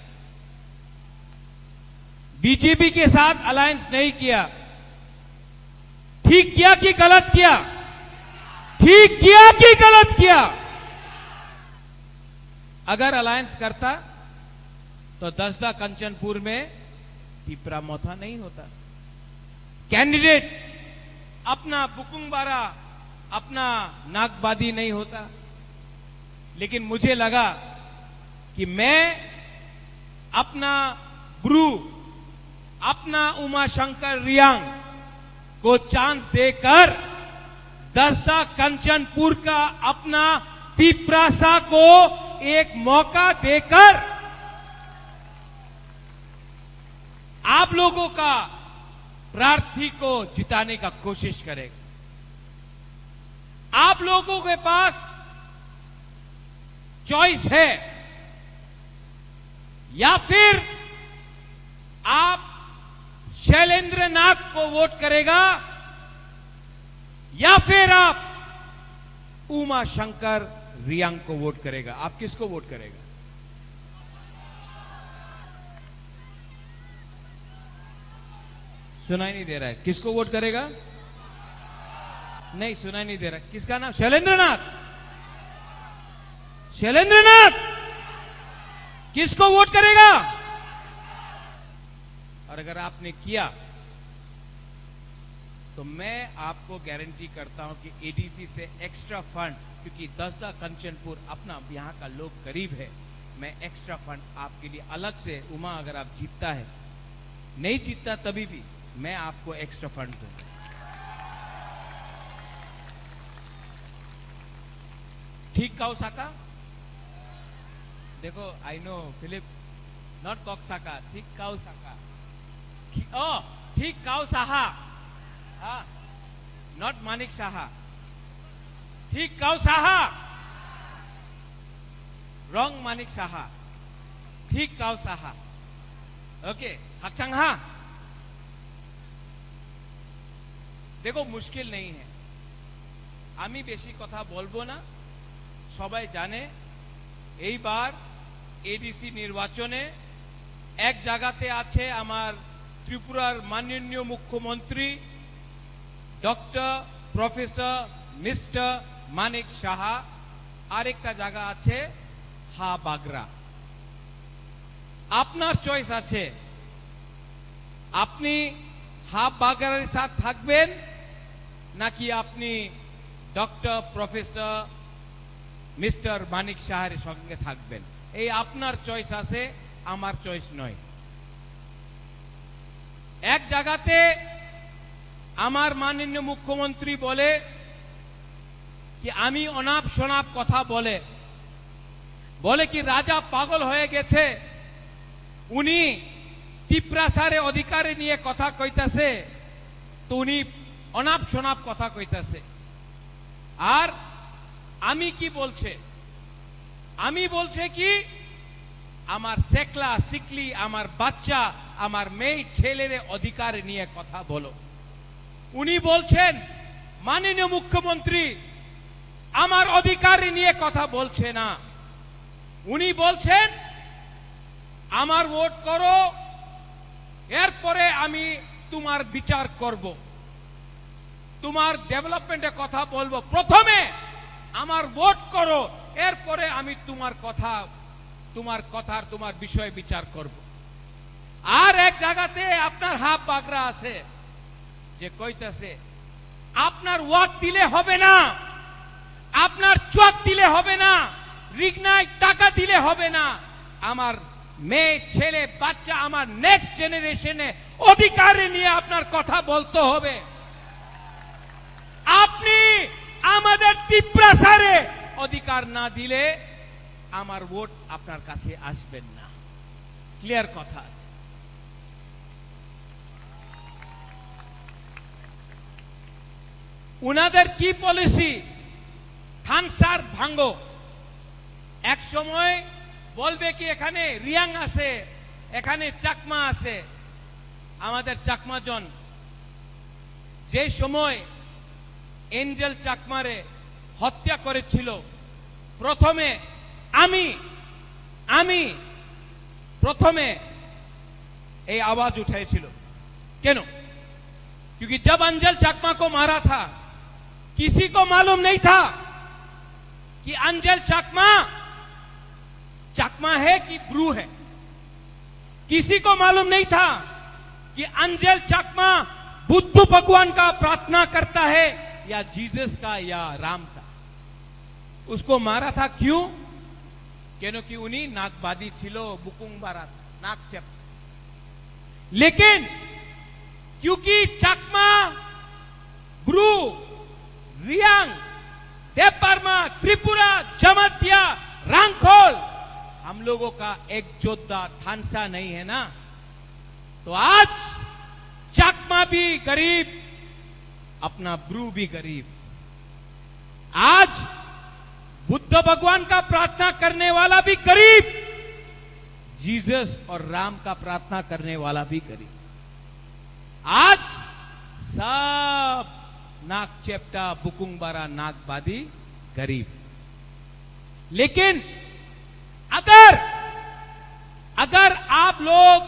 बीजेपी के साथ अलायंस नहीं किया। ठीक किया कि गलत किया? ठीक किया कि गलत किया? अगर अलायंस करता तो दसदा कंचनपुर में टिपरा मोथा नहीं होता। कैंडिडेट अपना बुकुंगबारा, अपना नागबादी नहीं होता। लेकिन मुझे लगा कि मैं अपना ब्रू, अपना उमा शंकर रियांग को चांस देकर दसदा कंचनपुर का अपना तिप्रासा को एक मौका देकर आप लोगों का प्रार्थी को जिताने का कोशिश करेगा। आप लोगों के पास चॉइस है, या फिर आप शैलेंद्र नाग को वोट करेगा या फिर आप उमा शंकर रियांग को वोट करेगा। आप किसको वोट करेगा? सुनाई नहीं दे रहा है, किसको वोट करेगा? नहीं सुनाई नहीं दे रहा, किसका नाम? शैलेंद्रनाथ। शैलेंद्रनाथ किसको वोट करेगा? और अगर आपने किया तो मैं आपको गारंटी करता हूं कि एडीसी से एक्स्ट्रा फंड, क्योंकि दसदा कंचनपुर अपना यहां का लोग गरीब है, मैं एक्स्ट्रा फंड आपके लिए अलग से, उमा अगर आप जीतता है, नहीं जीतता तभी भी मैं आपको एक्स्ट्रा फंड दूंगा। ठीक काउसाका, देखो आई नो फिलिप, नॉट कॉक्साका, ठीक काउसाका, ठीक काउसाहा, हाँ, नॉट मानिक साहा, ठीक काउसाहा, रॉन्ग मानिक साहा, ठीक काउसाहा, ओके, हकचंहा। देखो मुश्किल नहीं है, আমি বেশি কথা বলবো না, সবাই জানে এইবার এডিসি নির্বাচনে এক জায়গাতে আছে আমার ত্রিপুরার মাননীয় মুখ্যমন্ত্রী doctor professor mister Manik Saha, আরেকটা জায়গা আছে হা বাগরা। আপনার চয়েস আছে, আপনি হা বাগরার সাথে থাকবেন নাকি আপনি ডক্টর প্রফেসর মিস্টার মানিক সাহার সঙ্গে থাকবেন, এই আপনার চয়েস আছে, আমার চয়েস নয়। এক জায়গাতে আমার মাননীয় মুখ্যমন্ত্রী বলে কি আমি অনাপ শনাপ কথা বলে কি রাজা পাগল হয়ে গেছে, উনি টিপ্রাসারে অধিকার নিয়ে কথা কইতাছে, তো উনি অনাপ শনাপ কথা কইতাছে। আর আমি কি বলছে, আমি বলছে কি আমার সেকলা সিকলি, আমার বাচ্চা, আমার মেয়ে ছেলের অধিকার নিয়ে কথা বলো। উনি বলছেন মাননীয় মুখ্যমন্ত্রী আমার অধিকার নিয়ে কথা বলছে না, উনি বলছেন আমার ভোট করো, এরপরে আমি তোমার বিচার করব, তোমার ডেভেলপমেন্টের কথা বলবো, প্রথমে আমার ভোট করো, এরপরে আমি তোমার কথার তোমার বিষয়ে বিচার করব। আর এক জায়গাতে আপনার হাফ বাগরা আছে যে কইতাছে আপনার ওয়াক দিলে হবে না, আপনার চোখ দিলে হবে না, রিগনায় টাকা দিলে হবে না, আমার মেয়ে ছেলে বাচ্চা, আমার নেক্সট জেনারেশনে অধিকার নিয়ে আপনার কথা বলতে হবে। আপনি আমাদের টিপ্রাসারে অধিকার না দিলে আমার ভোট আপনার কাছে আসবেন না, ক্লিয়ার কথা আছে। উনাদের কি পলিসি, থানসার ভাঙ্গো, এক সময় বলবে কি এখানে রিয়াং আছে, এখানে চাকমা আছে। আমাদের চাকমাজন যে সময় এঞ্জেল চাকমারে হত্যা করেছিল, প্রথমে আমি প্রথমে এই आवाज उठाएছিল। क्यों? क्योंकि जब अंजल चाकमा को मारा था किसी को मालूम नहीं था कि अंजल चाकमा है कि ब्रू है, किसी को मालूम नहीं था कि अंजल चाकमा बुद्ध भगवान का प्रार्थना करता है या जीसस का या राम का। उसको मारा था क्यों? क्योंकि उन्हीं नागबादी छिलो, बुकुंग बारा नाक चप। लेकिन क्योंकि चाकमा, ब्रू, रियांग, देवबर्मा, त्रिपुरा, जमतिया, रांगखोल, हम लोगों का एक योद्धा थानसा नहीं है ना, तो आज चाकमा भी गरीब, अपना ब्रू भी गरीब। आज बुद्ध भगवान का प्रार्थना करने वाला भी गरीब, जीसस और राम का प्रार्थना करने वाला भी गरीब। आज सब नाक चेप्टा, बुकुंगबारा, नागबादी गरीब। लेकिन अगर आप लोग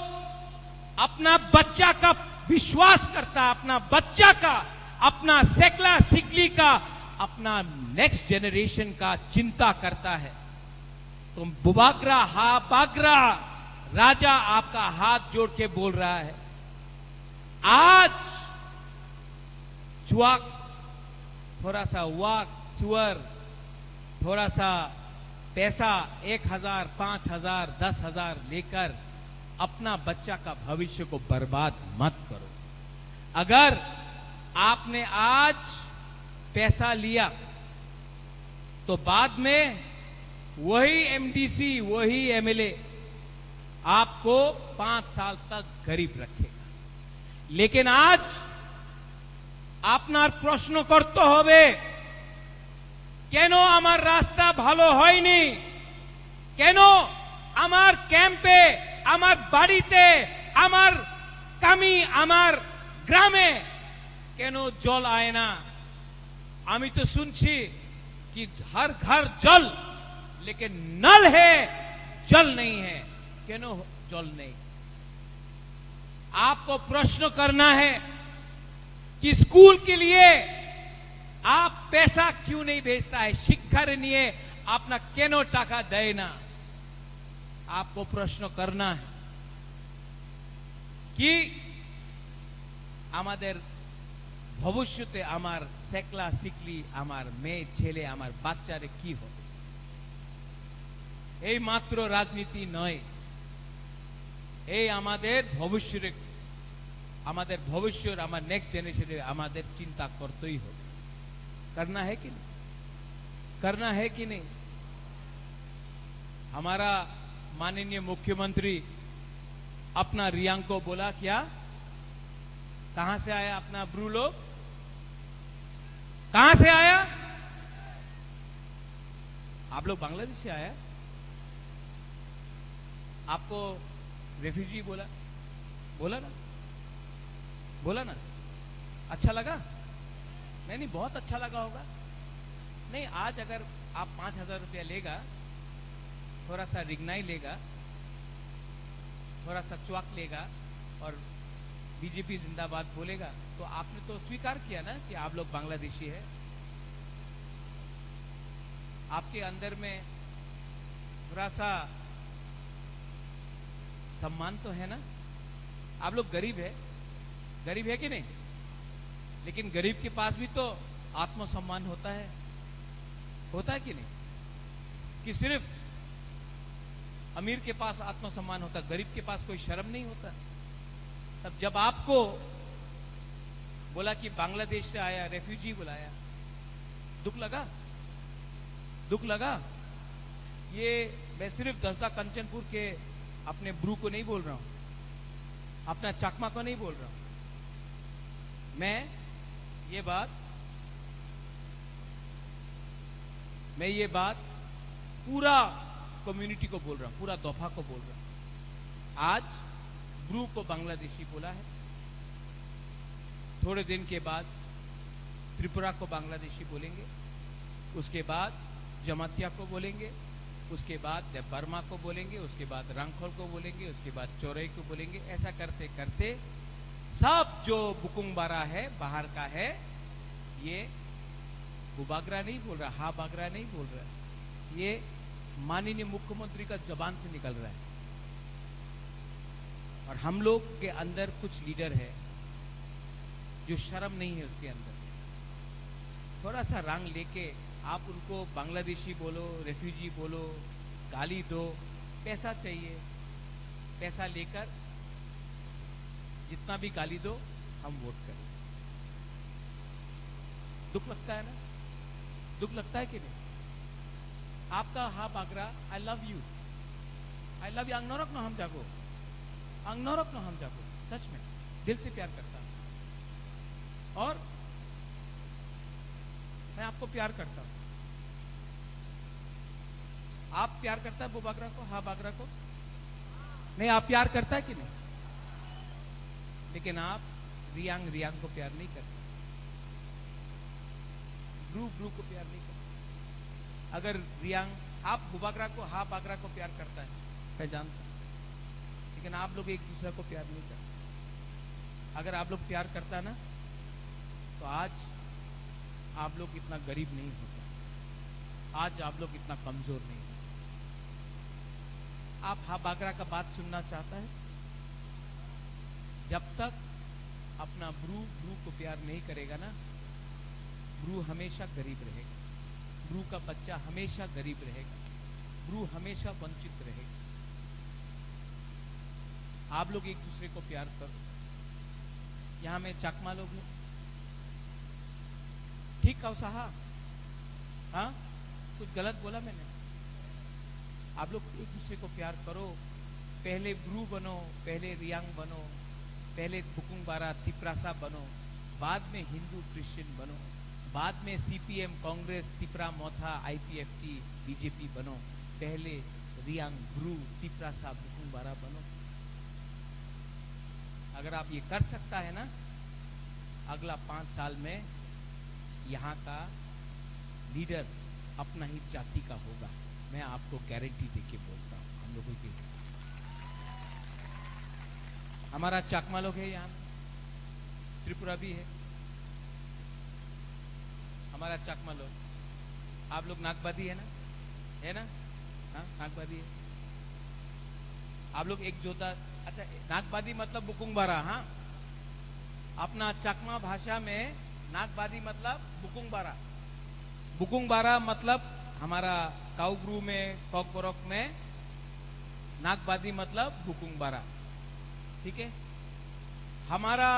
अपना बच्चा का विश्वास करता है, अपना बच्चा का, अपना सेकला सिकली का, अपना नेक्स्ट जनरेशन का चिंता करता है, तो बुबागरा हा बागरा राजा आपका हाथ जोड़ के बोल रहा है, आज चुआक, थोड़ा सा वाक, सुअर, थोड़ा सा पैसा 1000, 5000, 10,000 लेकर अपना बच्चा का भविष्य को बर्बाद मत करो। अगर आपने आज पैसा लिया तो बाद में वही एमडीसी, वही एमएलए आपको 5 साल तक गरीब रखेगा। लेकिन आज আপনার প্রশ্ন করতে হবে, কেন আমার রাস্তা ভালো হয়নি, কেন আমার ক্যাম্পে, আমার বাড়িতে, আমার কামি, আমার গ্রামে কেন জল আয় না। আমি তো শুনছি कि हर घर जल, लेकिन नल है, जल नहीं है, কেন जल नहीं। आपको प्रश्न करना है कि स्कूल के लिए आप पैसा क्यों नहीं भेजता है, शिक्षार निये अपना केनो टाका देय ना। आपको प्रश्न करना है कि आमादेर भविष्यते आमार सेकला सिकली, आमार मेये छेले, आमार बाच्चारे की होबे। এই মাত্র রাজনীতি নয়, এই আমাদের ভবিষ্যের, আমাদের ভবিষ্যের, আমার নেক্সট জেনারেশনে আমাদের চিন্তা করতেই হবে। करना है कि नहीं, करना है कि नहीं। हमारा माननीय मुख्यमंत्री अपना रियांग को बोला, क्या कहां से आया अपना ब्रू लोग, कहां से आया, आप लोग बांग्लादेश से आया, आपको रेफ्यूजी बोला, बोला ना, बोला ना, अच्छा लगा? नहीं, बहुत अच्छा लगा होगा। नहीं, आज अगर आप 5000 रुपया लेगा, थोड़ा सा रिगनाई लेगा, थोड़ा सा च्वाक लेगा और बीजेपी जिंदाबाद बोलेगा, तो आपने तो स्वीकार किया ना कि आप लोग बांग्लादेशी है। आपके अंदर में थोड़ा सा सम्मान तो है ना। आप लोग गरीब है, गरीब है कि नहीं, लेकिन गरीब के पास भी तो आत्मसम्मान होता है, होता है कि नहीं, कि सिर्फ अमीर के पास आत्मसम्मान होता, गरीब के पास कोई शर्म नहीं होता। तब जब आपको बोला कि बांग्लादेश से आया, रेफ्यूजी बुलाया, दुख लगा, दुख लगा। ये मैं सिर्फ दसदा कंचनपुर के अपने ब्रू को नहीं बोल रहा हूं, अपना चकमा को नहीं बोल रहा हूं, मैं ये बात पूरा कम्युनिटी को बोल रहा हूं, पूरा दोफा को बोल रहा हूं। आज ब्रू को बांग्लादेशी बोला है, थोड़े दिन के बाद त्रिपुरा को बांग्लादेशी बोलेंगे, उसके बाद जमातिया को बोलेंगे, उसके बाद बर्मा को बोलेंगे, उसके बाद रंगखोल को बोलेंगे, उसके बाद चौरई को बोलेंगे। ऐसा करते करते सब जो बुकुंगबारा है, बाहर का है, ये बुबागरा नहीं बोल रहा, हा बागरा नहीं बोल रहा, ये माननीय मुख्यमंत्री का जबान से निकल रहा है। और हम लोग के अंदर कुछ लीडर है जो शर्म नहीं है उसके अंदर, थोड़ा सा रंग लेके आप उनको बांग्लादेशी बोलो, रेफ्यूजी बोलो, गाली दो, पैसा चाहिए, पैसा लेकर जितना भी गाली दो हम वोट करें। दुख लगता है ना, दुख लगता है कि नहीं। आपका हा बागरा, I love you, I love you, अंगनौरक नो हम जागो, अंगनौरक नो हम जागो, सच में दिल से प्यार करता हूं और मैं आपको प्यार करता हूं। आप प्यार करता है बुबागरा को, हा बागरा को? नहीं, आप प्यार करता है कि नहीं? लेकिन आप रियांग को प्यार नहीं करते, ब्रू को प्यार नहीं करते। अगर रियांग, आप बुबागरा को, हा बागरा को प्यार करता है, मैं जानता हूं, लेकिन आप लोग एक दूसरे को प्यार नहीं करते। अगर आप लोग प्यार करता ना तो आज आप लोग इतना गरीब नहीं होता, आज आप लोग इतना कमजोर नहीं होता। आप बागरा का बात सुनना चाहता है? जब तक अपना ब्रू को प्यार नहीं करेगा ना, ब्रू हमेशा गरीब रहेगा, ब्रू का बच्चा हमेशा गरीब रहेगा, ब्रू हमेशा वंचित रहेगा। आप लोग एक दूसरे को प्यार करो। यहां में चकमा लोग हैं, ठीक कहो साहब? हाँ, कुछ गलत बोला मैंने? आप लोग एक दूसरे को प्यार करो। पहले ब्रू बनो, पहले रियांग बनो, पहले बुकुंगबारा तिप्रासा बनो, बाद में हिंदू क्रिश्चियन बनो, बाद में सीपीएम, कांग्रेस, तिप्रा मोथा, आईपीएफटी, बीजेपी बनो। पहले रियांग, ब्रू, तिप्रासा, बुकुंगबारा बनो। अगर आप ये कर सकता है ना, अगला 5 साल में यहां का लीडर अपना ही जाति का होगा। मैं आपको गारंटी देके बोलता हूं। हम लोगों की हमारा चाकमा लोग है, यहां त्रिपुरा भी है, हमारा चाकमा लोग। आप लोग नागबादी है ना? है ना? हाँ, नागबादी है। आप लोग एक जोता, अच्छा नागबादी मतलब बुकुंगबारा। हाँ, अपना चकमा भाषा में नागबादी मतलब बुकुंगबारा। बुकुंगबारा मतलब हमारा काउब्रू में, कॉकबोरक में नागबादी मतलब बुकुंगबारा। ठीक है? हमारा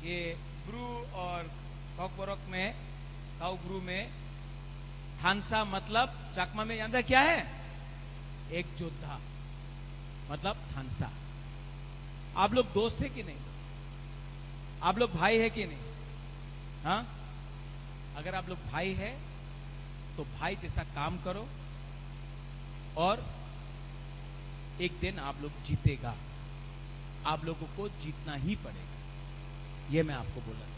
ये ब्रू और कॉकबोरक में, काउब्रू में थानसा मतलब चकमा में अंदर क्या है? एक योद्धा मतलब थानसा। आप लोग दोस्त है कि नहीं? आप लोग भाई है कि नहीं? हाँ, अगर आप लोग भाई है तो भाई जैसा काम करो और एक दिन आप लोग जीतेगा। आप लोगों को जीतना ही पड़ेगा, यह मैं आपको बोल रहा हूं।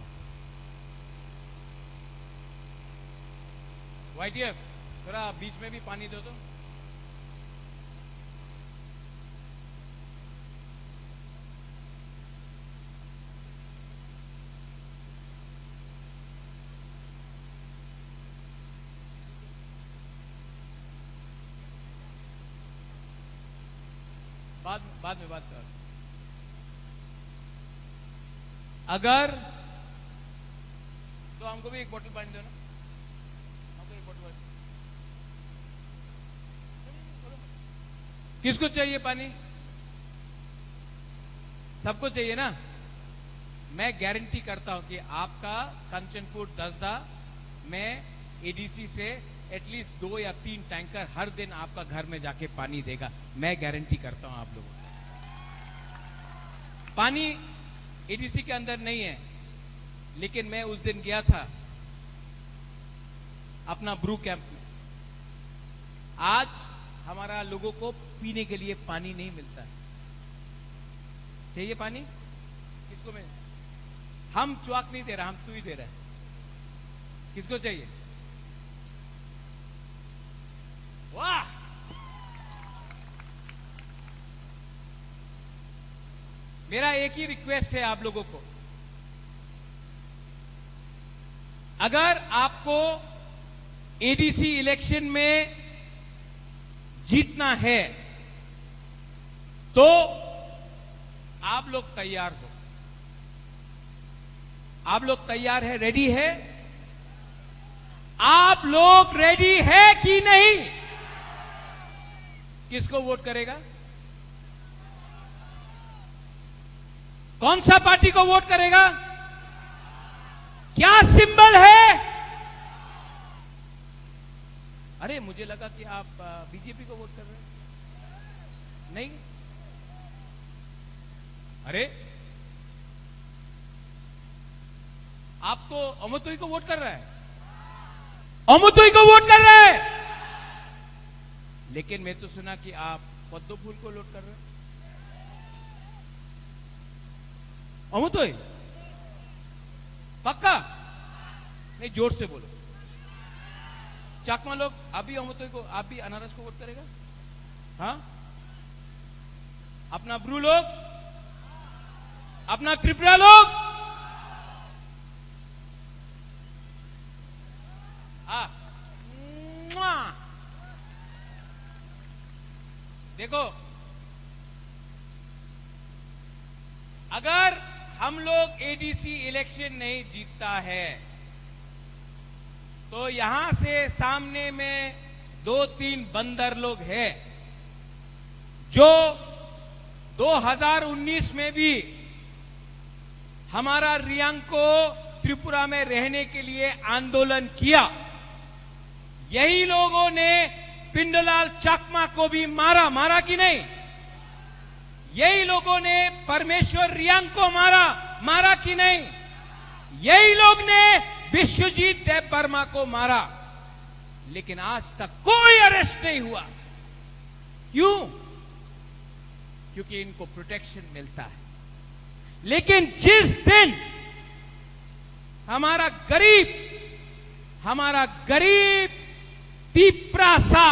वाईटीएफ, थोड़ा बीच में भी पानी दो तो। बाद में बात कर। अगर तो हमको भी एक बोतल पानी दो ना, हमको एक बोतल पानी। किसको चाहिए पानी? सबको चाहिए ना? मैं गारंटी करता हूं कि आपका कंचनपुर दसदा में एडीसी से एटलीस्ट 2 या 3 टैंकर हर दिन आपका घर में जाके पानी देगा। मैं गारंटी करता हूं आप लोगों को। पानी एडीसी के अंदर नहीं है, लेकिन मैं उस दिन गया था अपना ब्रू कैंप में। आज हमारा लोगों को पीने के लिए पानी नहीं मिलता है। चाहिए पानी? किसको मिल? हम च्वाक नहीं दे रहा, हम तू ही दे रहा है। किसको चाहिए? वाह, मेरा एक ही रिक्वेस्ट है आप लोगों को, अगर आपको एडीसी इलेक्शन में जीतना है तो आप लोग तैयार हो। आप लोग तैयार है, रेडी है? आप लोग रेडी है कि नहीं? किसको वोट करेगा? कौन सा पार्टी को वोट करेगा? क्या सिंबल है? अरे मुझे लगा कि आप बीजेपी को वोट कर रहे हैं। नहीं? अरे आप तो अमोतोई को वोट कर रहा है, अमोतोई को वोट कर रहा है। लेकिन मैं तो सुना कि आप पद्म फूल को वोट कर रहे हैं। अमोतोई पक्का? नहीं, जोर से बोलो। चाकमा लोग अभी अमोतोई को, आप भी अनारस को वोट करेगा? हाँ, अपना ब्रू लोग अपना त्रिपुरा लोग देखो, अगर हम लोग एडीसी इलेक्शन नहीं जीतता है तो यहां से सामने में 2-3 बंदर लोग हैं जो 2019 में भी हमारा रियांग को त्रिपुरा में रहने के लिए आंदोलन किया। यही लोगों ने पिंडलाल चाकमा को भी मारा कि नहीं? यही लोगों ने परमेश्वर रियांग को मारा कि नहीं? यही लोग ने विश्वजीत देव वर्मा को मारा, लेकिन आज तक कोई अरेस्ट नहीं हुआ। क्यों? क्योंकि इनको प्रोटेक्शन मिलता है। लेकिन जिस दिन हमारा गरीब तिप्रासा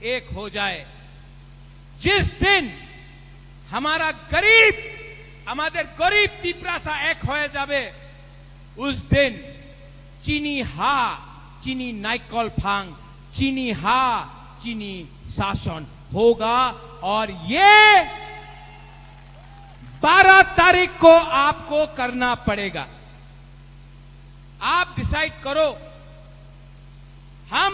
एक हो जाए, जिस दिन हमारा गरीब तिप्रासा एक हो जावे, उस दिन चीनी नाइकल फांग, चीनी शासन होगा। और ये 12 तारीख को आपको करना पड़ेगा। आप डिसाइड करो। हम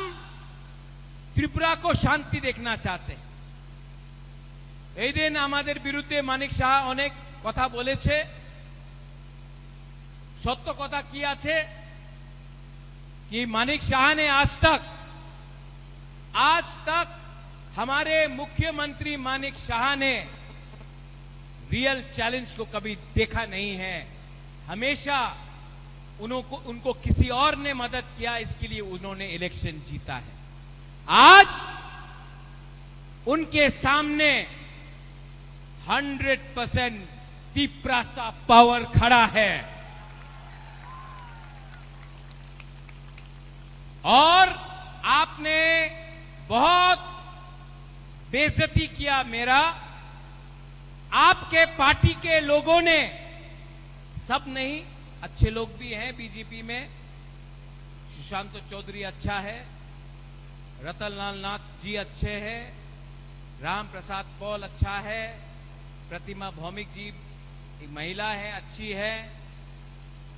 त्रिपुरा को शांति देखना चाहते हैं। এই দিন আমাদের বিরুদ্ধে মানিক সাহা অনেক কথা বলেছে। সত্য কথা কি আছে कि मानिक शाह ने आज तक हमारे मुख्यमंत्री मानिक शाह ने रियल चैलेंज को कभी देखा नहीं है। हमेशा उनको किसी और ने मदद किया, इसके लिए उन्होंने इलेक्शन जीता है। आज उनके सामने 100% तिप्रासा पावर खड़ा है और आपने बहुत बेइज्जती किया मेरा। आपके पार्टी के लोगों ने, सब नहीं, अच्छे लोग भी हैं बीजेपी में। सुशांत चौधरी अच्छा है, रतनलाल नाथ जी अच्छे हैं, राम प्रसाद पॉल अच्छा है, प्रतिमा भौमिक जी एक महिला है, अच्छी है,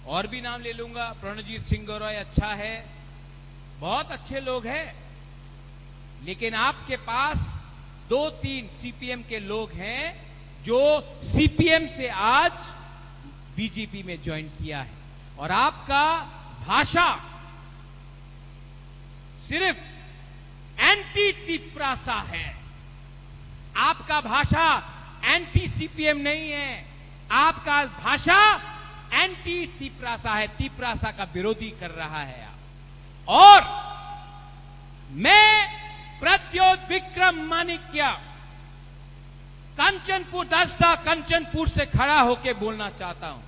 और भी नाम ले लूंगा, प्रणजीत सिंह गौरव अच्छा है, बहुत अच्छे लोग हैं। लेकिन आपके पास 2-3 सीपीएम के लोग हैं जो सीपीएम से आज बीजेपी में ज्वाइन किया है। और आपका भाषा सिर्फ एंटी तिप्रासा है, आपका भाषा एंटी सीपीएम नहीं है, आपका भाषा एंटी तिप्रासा है, तिप्रासा का विरोधी कर रहा है आप। और मैं प्रद्योत विक्रम माणिक्य कंचनपुर दस्ता कंचनपुर से खड़ा होकर बोलना चाहता हूं।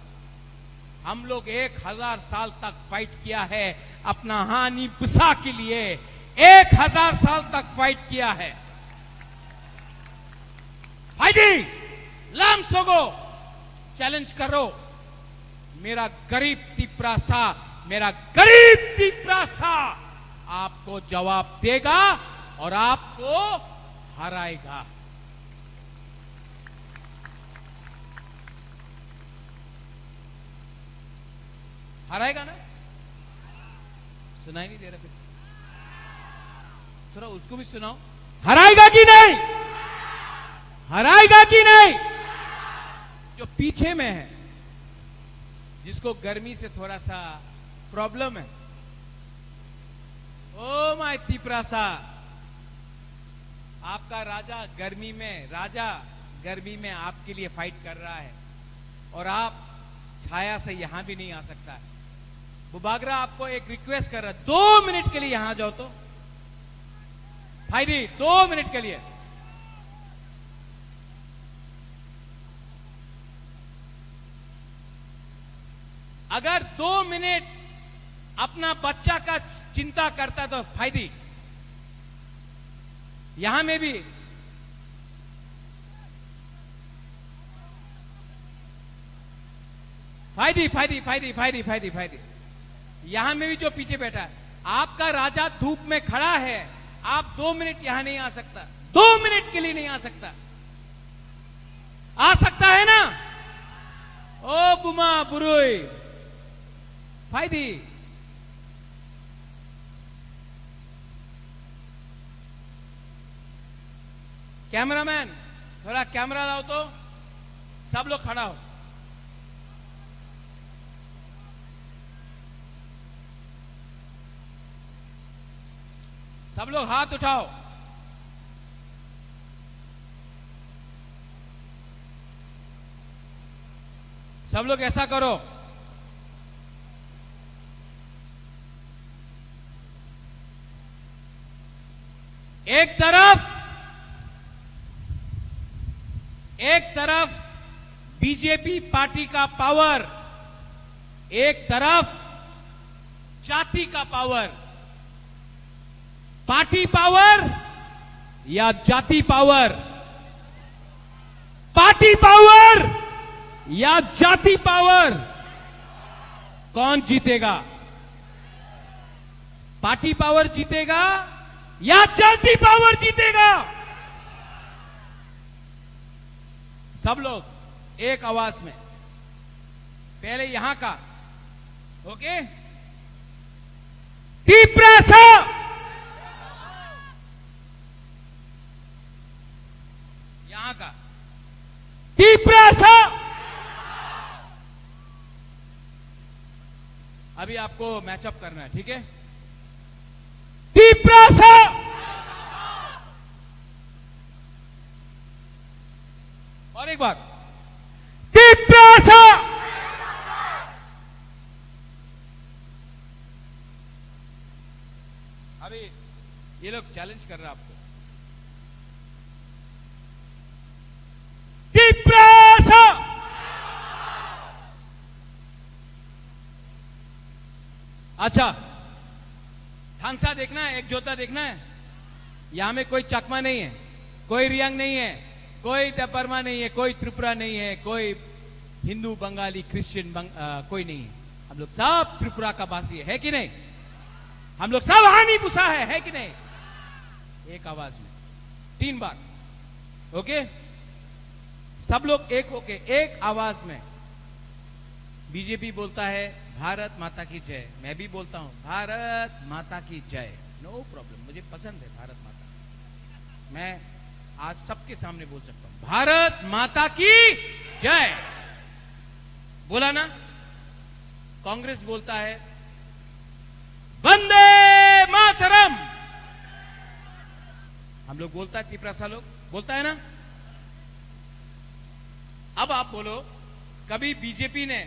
हम लोग 1000 साल तक फाइट किया है अपना हानि बुसा के लिए, 1000 साल तक फाइट किया है। फाइटिंग लामसोगो चैलेंज करो। मेरा गरीब तिप्रासा आपको जवाब देगा और आपको हराएगा। हराएगा ना? सुनाई नहीं दे रहा? फिर थोड़ा उसको भी सुनाओ। हराएगा कि नहीं? हराएगा कि नहीं? जो पीछे में है, जिसको गर्मी से थोड़ा सा प्रॉब्लम है, ओ माय तिप्रासा, आपका राजा गर्मी में आपके लिए फाइट कर रहा है और आप छाया से यहां भी नहीं आ सकता है। बुबागरा आपको एक रिक्वेस्ट कर रहा है, 2 मिनट के लिए यहां जाओ तो भाई, 2 मिनट के लिए। अगर 2 मिनट अपना बच्चा का चिंता करता तो फायदी यहां में भी फायदी फायदी फायदी फायदी फायदी फायदी यहां में भी जो पीछे बैठा है, आपका राजा धूप में खड़ा है, आप 2 मिनट यहां नहीं आ सकता, 2 मिनट के लिए नहीं आ सकता। आ सकता है ना? ओ बुमा बुरुई फायदी। कैमरामैन थोड़ा कैमरा लाओ तो, सब लोग खड़ा हो। सब लोग हाथ उठाओ। सब लोग ऐसा करो। एक तरफ बीजेपी पार्टी का पावर, एक तरफ जाति का पावर। पार्टी पावर या जाति पावर? पार्टी पावर या जाति पावर? कौन जीतेगा? पार्टी पावर जीतेगा या जाति पावर जीतेगा? सब लोग एक आवाज में, पहले यहां का, ओके? तीप्रासा यहां का, तीप्रासा। अभी आपको मैचअप करना है, ठीक है? तीप्रासा। और एक बार, तीप्रासा। अभी ये लोग चैलेंज कर रहे हैं आपको। तीप्रासा। अच्छा, थानसा देखना है, एक जोता देखना है। यहां में कोई चकमा नहीं है, कोई रियांग नहीं है, कोई दपरमा नहीं है, कोई त्रिपुरा नहीं है, कोई हिंदू, बंगाली, क्रिश्चियन कोई नहीं है। हम लोग सब त्रिपुरा का वासी है कि नहीं? हम लोग सब हानि पुसा है कि नहीं? एक आवाज में 3 बार, ओके? सब लोग एक होके एक आवाज में। बीजेपी बोलता है भारत माता की जय, मैं भी बोलता हूं भारत माता की जय। नो प्रॉब्लम, मुझे पसंद है भारत माता। मैं आज सबके सामने बोल सकता हूं भारत माता की जय। बोला ना? कांग्रेस बोलता है वंदे मातरम। हम लोग बोलता है, तिपरासा लोग बोलता है ना? अब आप बोलो, कभी बीजेपी ने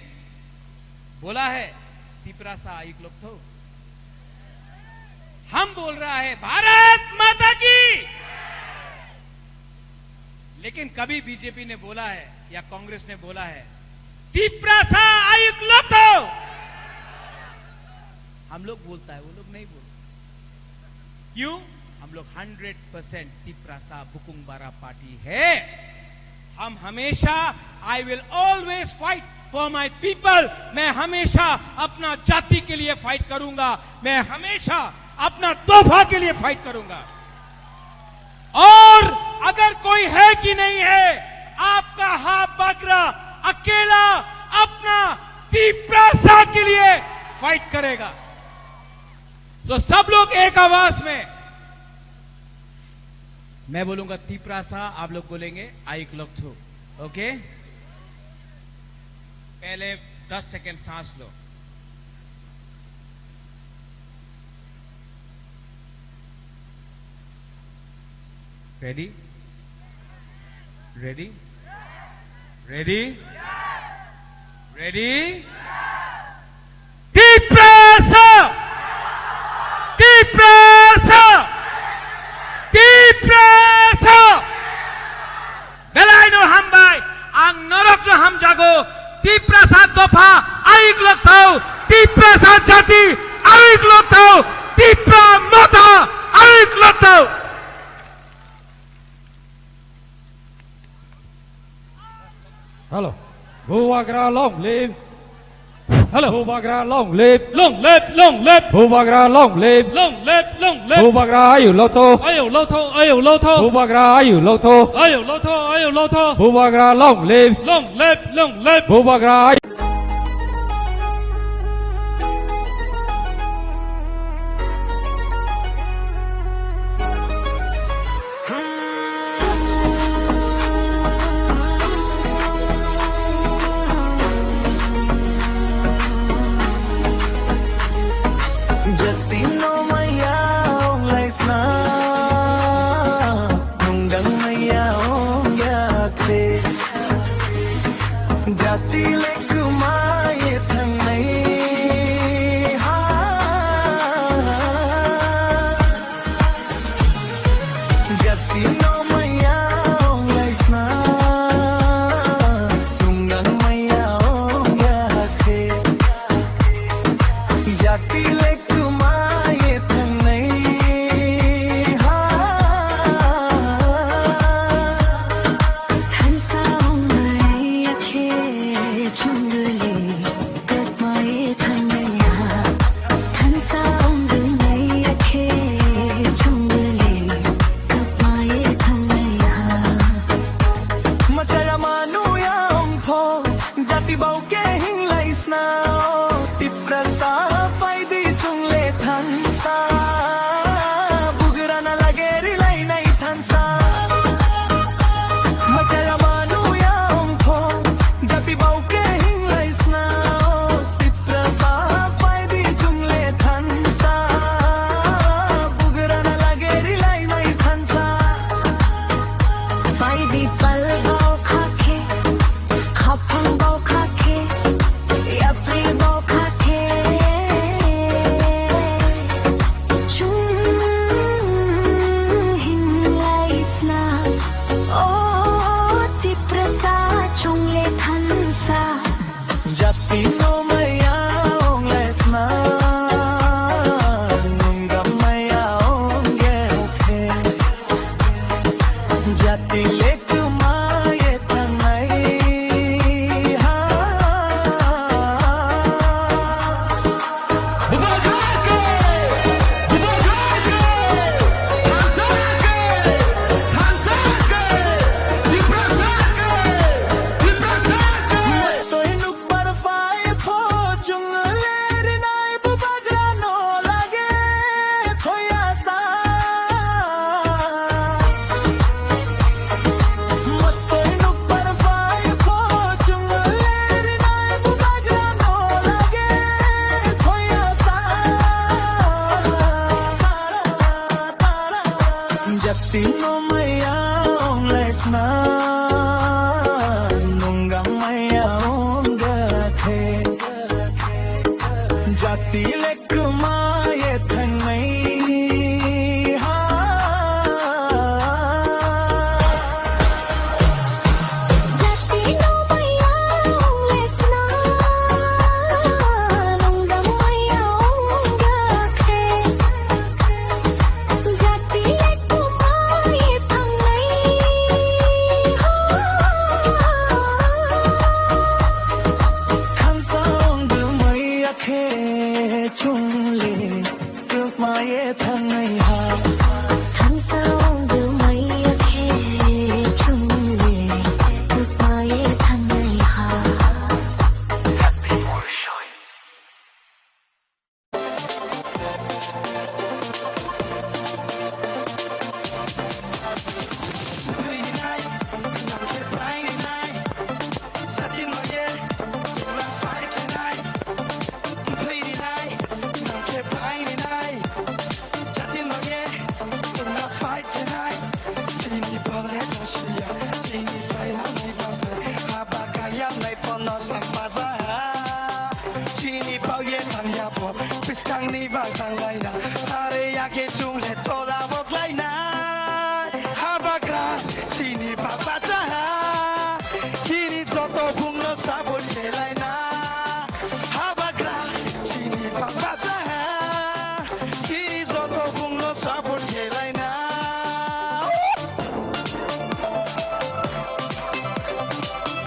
बोला है तिपरासा एक लोग तो? हम बोल रहा है भारत माता की। लेकिन कभी बीजेपी ने बोला है या कांग्रेस ने बोला है तिपरासा आयुक्त लोग तो? हम लोग बोलता है, वो लोग नहीं बोलते। क्यों? हम लोग 100% तिपरासा बुकुंबारा पार्टी है। हम हमेशा, I will always fight for my people. मैं हमेशा अपना जाति के लिए फाइट करूंगा, मैं हमेशा अपना तोहफा के लिए फाइट करूंगा। और अगर कोई है कि नहीं है, आपका हाथ बकरा अकेला अपना तिपरासा के लिए फाइट करेगा। तो सब लोग एक आवाज में, मैं बोलूंगा तिपरासा, आप लोग बोलेंगे आइक लोग थू, ओके? पहले 10 सेकेंड सांस लो। Ready? Ready? Ready? Ready? Tiprasa! Tiprasa! Tiprasa! बेलायनो हामबाय, आं नरकनो हामजागो, तिपरासा दफा आइक लोग थाउ, तिपरासा जाति आइक लोग थाउ, तिप्रा माता आइक लोग थाउ। Hello, Buagra Long live hello. Bubagra long live, long live, long live. Bubagra long live, long live, long live. Bubagra ayu loto, ayu loto, ayu loto. Bubagra ayu loto, ayu loto, ayu loto. Bubagra long live, long live, long live. Bubagra ayu.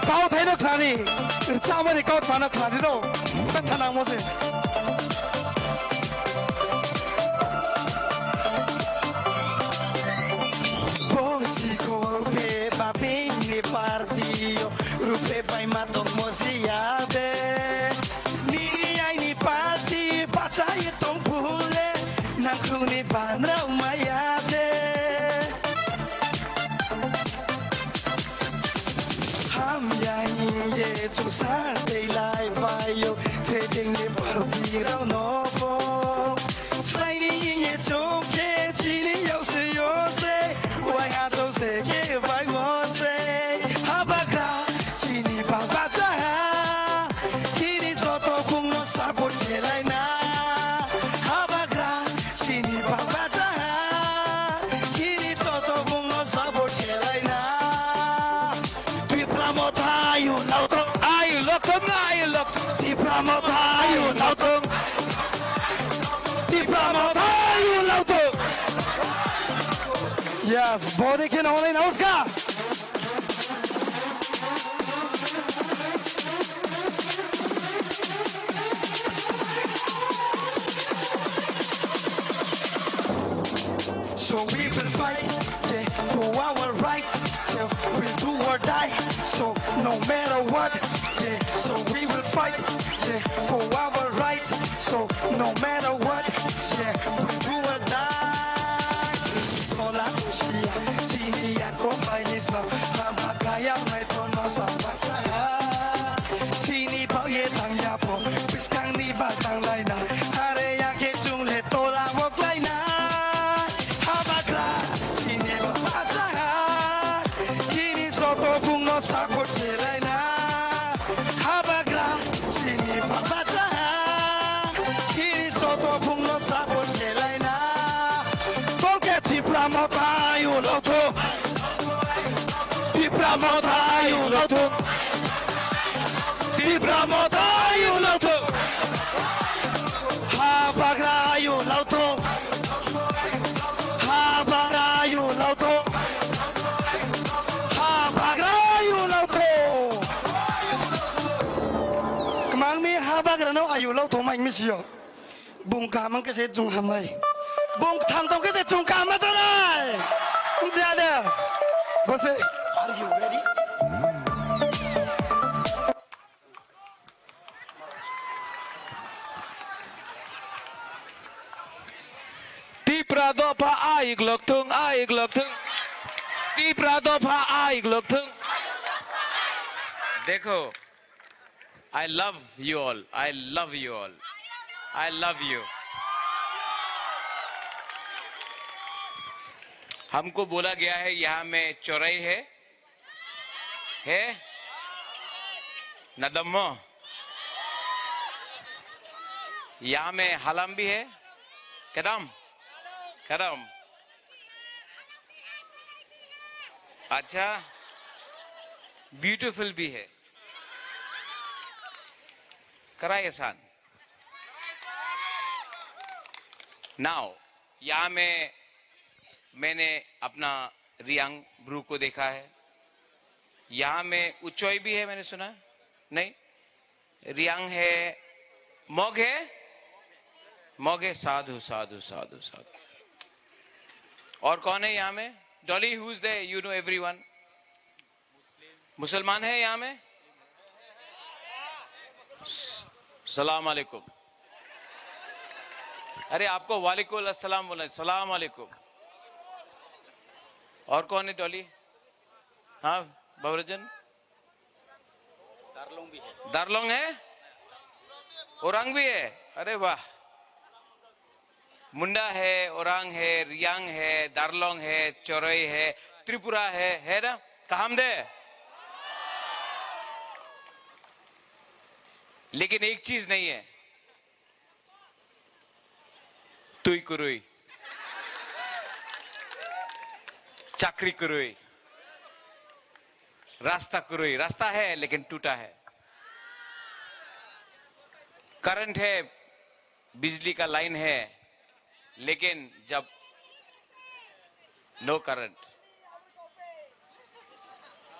Kau thấy nó khá đi, sao mà đi kau thằng nó khá đi đâu, tất thằng nào मुझे partido rupe pai matok mosiade ni ai ni party pachai tong phule nakhuni bandra umayade ham yai ye chung sa dei lai bayo se ding ni party rao no bo sai ni ye chung ke chi ni yau se yo se wai ha to se ke bai mo se Yes, body can only know Oscar. So we will fight, yeah, for our rights, yeah, we'll do or die. So no matter what, yeah, so we will fight, yeah, for our rights. So no matter what, yeah, we'll do or die. Ayo lau thong mai misio, bung kamang ke se jung hamai, bung thang tong ke se jung kamang tanai, jadi, bos, are you ready? Ti pradopa aik lok tung, ti pradopa aik lok tung. देखो, I love you all. I love you all. I love you. हमको बोला गया है यहाँ में चौराई है नदम्मो, यहाँ में हलम भी है, कदम, अच्छा, ब्यूटीफुल भी है, करायसान। नाउ यहाँ में मैंने अपना रियांग ब्रू को देखा है, यहाँ में उच्चोई भी है, मैंने सुना नहीं, रियांग है, मोग है, साधु साधु साधु साधु। और कौन है यहाँ में? Dolly, who is there? You know everyone. मुसलमान है यहाँ में? सलाम अलैकुम। अरे आपको वालेकुम अस्सलाम बोला, सलाम अलैकुम। और कौन है डॉली? हाँ बाबरजन, दारलोंग है, ओरंग भी है। अरे वाह, मुंडा है, ओरंग है, रियांग है, दारलोंग है, चौरई है, त्रिपुरा है ना? कामदे। लेकिन एक चीज नहीं है, तुई कुरुई, चाकरी कुरुई, रास्ता कुरुई। रास्ता है लेकिन टूटा है, करंट है, बिजली का लाइन है, लेकिन जब नो करंट,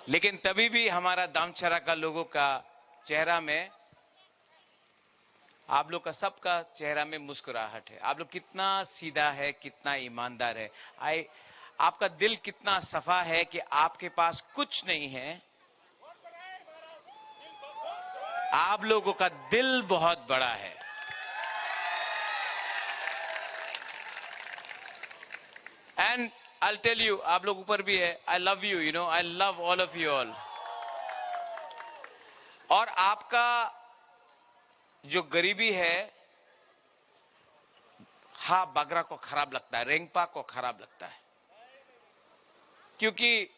लेकिन तभी भी हमारा दामचरा का लोगों का चेहरा में आप लोग का सबका चेहरा में मुस्कुराहट है। आप लोग कितना सीधा है, कितना ईमानदार है। आपका दिल कितना सफा है कि आपके पास कुछ नहीं है। आप लोगों का दिल बहुत बड़ा है। एंड आई टेल यू, आप लोग ऊपर भी है, आई love you, you know, I love all of you all. और आपका जो गरीबी है, हा बागरा को खराब लगता है, रेंगपा को खराब लगता है, क्योंकि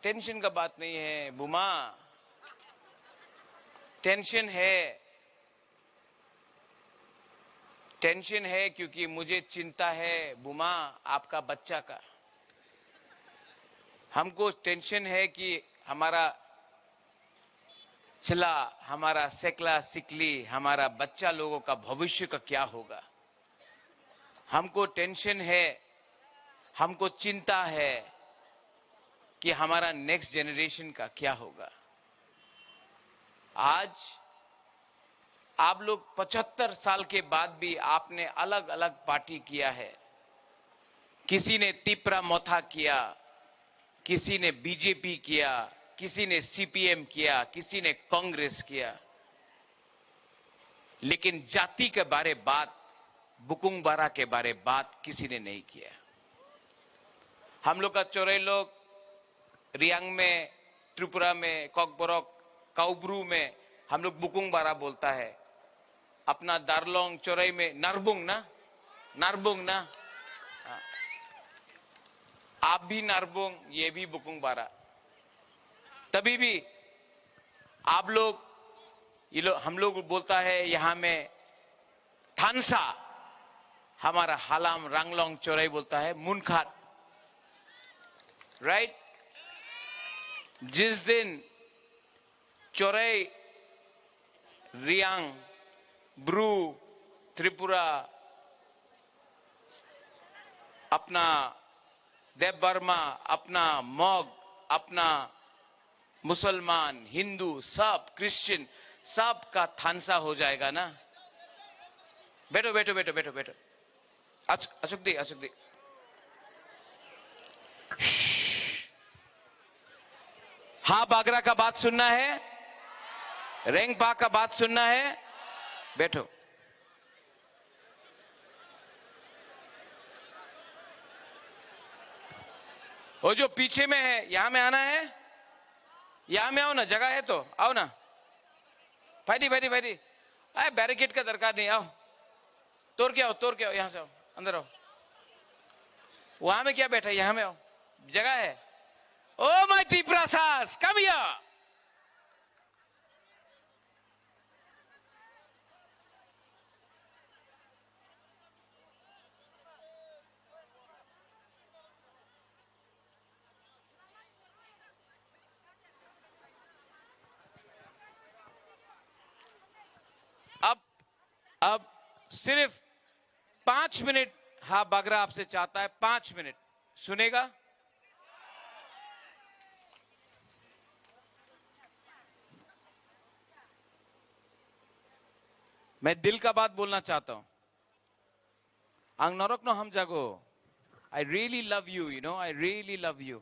टेंशन का बात नहीं है बुमा, टेंशन है क्योंकि मुझे चिंता है बुमा आपका बच्चा का। हमको टेंशन है कि हमारा चिला, हमारा सेकला सिकली, हमारा बच्चा लोगों का भविष्य का क्या होगा। हमको टेंशन है, हमको चिंता है कि हमारा नेक्स्ट जनरेशन का क्या होगा। आज आप लोग 75 साल के बाद भी आपने अलग अलग पार्टी किया है। किसी ने तिपरा मोथा किया, किसी ने बीजेपी किया, किसी ने सीपीएम किया, किसी ने कांग्रेस किया, लेकिन जाति के बारे बात, बुकुंग बारा के बारे बात किसी ने नहीं किया। हम लोग का चोरई लोग रियांग में, त्रिपुरा में, कॉकबोरक, काउब्रू में हम लोग बुकुंग बारा बोलता है। अपना दारलोंग चोरई में नारबुंग ना, आप भी नारबुंग, ये भी बुकुंग बारा। तभी भी आप लोग, हम लोग बोलता है यहां में थानसा, हमारा हालाम रांगलोंग चोरई बोलता है मुनखाट, राइट। जिस दिन चोरई, रियांग, ब्रू, त्रिपुरा, अपना देव बर्मा, अपना मॉग, अपना मुसलमान, हिंदू, सब क्रिश्चियन, सब का थानसा हो जाएगा ना। बैठो बैठो बैठो बैठो बैठो, अशोक दी। हाँ बागरा का बात सुनना है, रेंगपा का बात सुनना है, बैठो। वो जो पीछे में है, यहां में आना है, यहां में आओ ना, जगह है तो आओ ना। भाई अरे बैरिकेड का दरकार नहीं, आओ, तोड़ के आओ, यहां से आओ, अंदर आओ। वहां में क्या बैठा है, यहां में आओ, जगह है। ओ माय तिपरा सास, कम हियर। अब सिर्फ 5 मिनट हा बागरा आपसे चाहता है, 5 मिनट सुनेगा। मैं दिल का बात बोलना चाहता हूं। आंग नरक नो हम जागो, I really love you, you know, I really love you.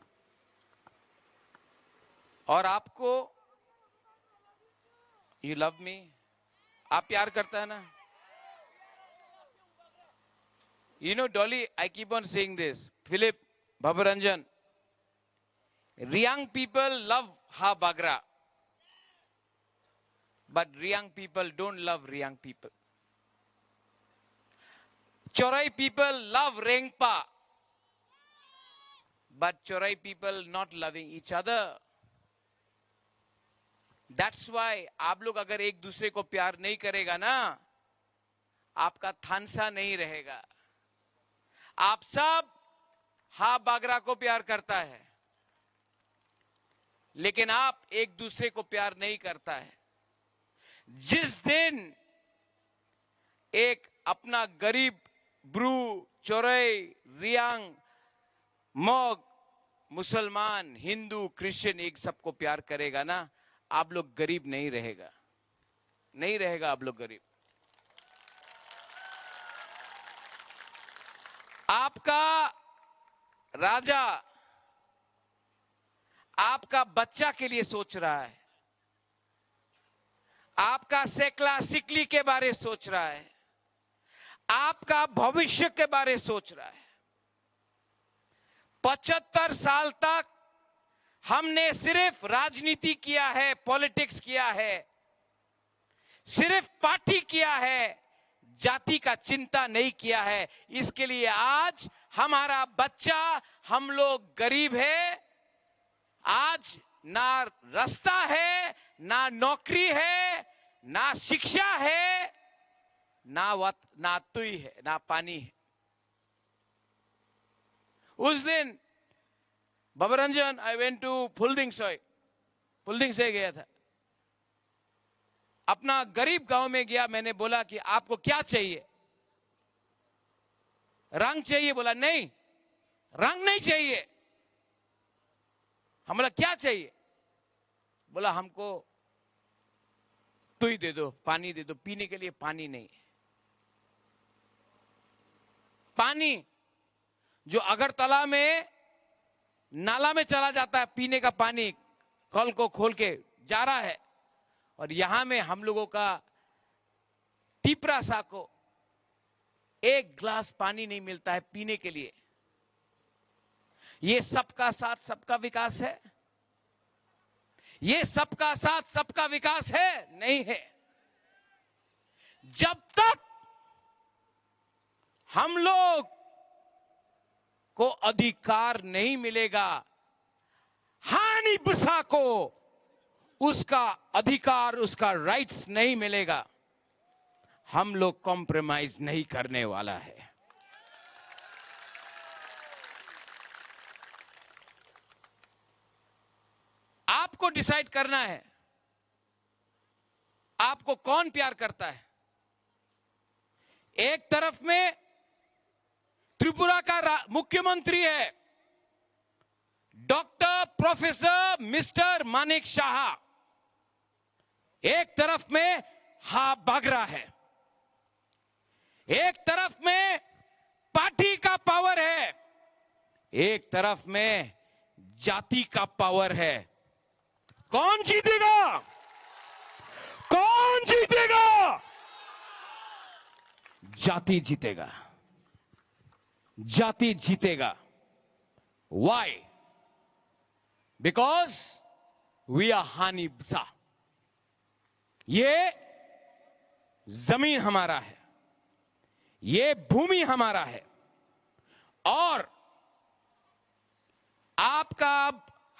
और आपको, यू लव मी, आप प्यार करता है ना। You know, Dolly, I keep on saying this. Philip, Bhabaranjan, Riang people love Ha Bagra, but Riang people don't love Riang people. Chorai people love Rengpa, but Chorai people not loving each other. That's why आप लोग अगर एक दूसरे को प्यार नहीं करेगा ना, आपका थानसा नहीं रहेगा। आप सब हा बागरा को प्यार करता है, लेकिन आप एक दूसरे को प्यार नहीं करता है। जिस दिन एक अपना गरीब ब्रू, चोरई, रियांग, मॉग, मुसलमान, हिंदू, क्रिश्चियन एक सबको प्यार करेगा ना, आप लोग गरीब नहीं रहेगा, नहीं रहेगा आप लोग गरीब। आपका राजा आपका बच्चा के लिए सोच रहा है, आपका सेकला सिकली के बारे सोच रहा है, आपका भविष्य के बारे सोच रहा है। 75 साल तक हमने सिर्फ राजनीति किया है, पॉलिटिक्स किया है, सिर्फ पार्टी किया है, जाति का चिंता नहीं किया है। इसके लिए आज हमारा बच्चा, हम लोग गरीब है, आज ना रास्ता है, ना नौकरी है, ना शिक्षा है, ना तुई है, ना पानी है। उस दिन बबरंजन आई वेंट टू फुलदिंग से गया था, अपना गरीब गांव में गया। मैंने बोला कि आपको क्या चाहिए? रंग चाहिए? बोला नहीं, रंग नहीं चाहिए। हम बोला क्या चाहिए? बोला हमको तुई दे दो, पानी दे दो, पीने के लिए पानी नहीं है। पानी जो अगरतला में नाला में चला जाता है, पीने का पानी कल को खोल के जा रहा है, और यहां में हम लोगों का टिपरासा को एक ग्लास पानी नहीं मिलता है पीने के लिए। ये सबका साथ सबका विकास है? ये सबका साथ सबका विकास है? नहीं है। जब तक हम लोग को अधिकार नहीं मिलेगा, हानि बुसा को उसका अधिकार, उसका राइट्स नहीं मिलेगा, हम लोग कॉम्प्रोमाइज नहीं करने वाला है। आपको डिसाइड करना है आपको कौन प्यार करता है। एक तरफ में त्रिपुरा का मुख्यमंत्री है doctor professor mister Manik Shah, एक तरफ में हा बागरा है, एक तरफ में पार्टी का पावर है, एक तरफ में जाति का पावर है। कौन जीतेगा? कौन जीतेगा? जाति जीतेगा, जाति जीतेगा। Why? Because we are Hanibsa. ये जमीन हमारा है, ये भूमि हमारा है, और आपका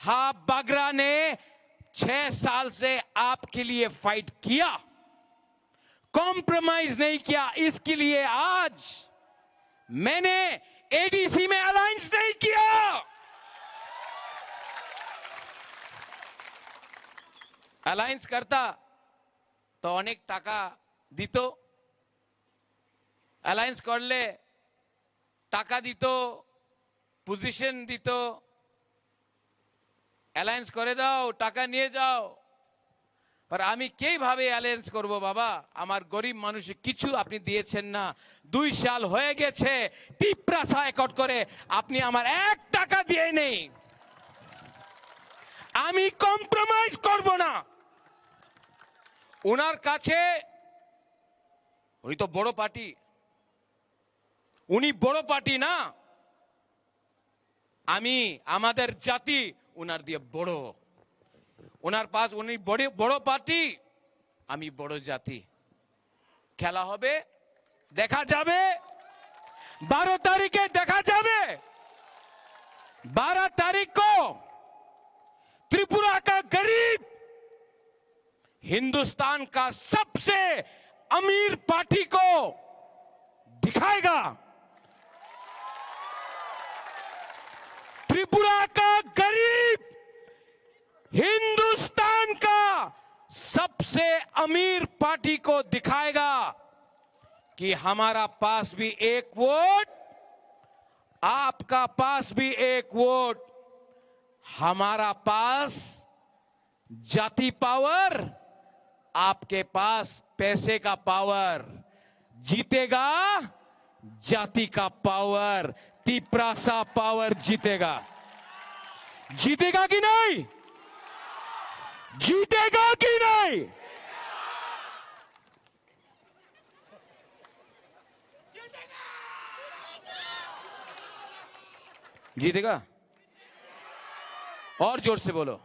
हा बागरा ने 6 साल से आपके लिए फाइट किया, कॉम्प्रोमाइज नहीं किया। इसके लिए आज मैंने एडीसी में अलायंस नहीं किया। अलायंस करता तो अनेक टाका दित, अलायंस करले टाका दित, पोजिशन दित, অ্যালায়েন্স করে দাও, টাকা নিয়ে যাও। पर আমি কিভাবে অ্যালায়েন্স করব বাবা? আমার গরিব মানুষে কিছু আপনি দিয়েছেন না। 2 সাল হয়ে গেছে টিপ্রাসা একট করে, আপনি আমার 1 টাকা দিয়ে নেই। আমি কম্প্রোমাইজ করব না। ওনার কাছে উনি তো বড় পার্টি, উনি বড় পার্টি না, আমি আমাদের জাতি উনার দিয়ে বড়, ওনার পাশ উনি বড় পার্টি, আমি বড় জাতি। খেলা হবে, দেখা যাবে, 12 तारीखे দেখা যাবে। 12 तारीख को त्रिपुरा का गरीब हिंदुस्तान का सबसे अमीर पार्टी को दिखाएगा। त्रिपुरा का गरीब हिंदुस्तान का सबसे अमीर पार्टी को दिखाएगा कि हमारा पास भी एक वोट, आपका पास भी एक वोट, हमारा पास जाति पावर, आपके पास पैसे का पावर, जीतेगा जाति का पावर, तिप्रासा पावर जीतेगा। जीतेगा कि नहीं? जीतेगा कि नहीं? जीतेगा। और जोर से बोलो।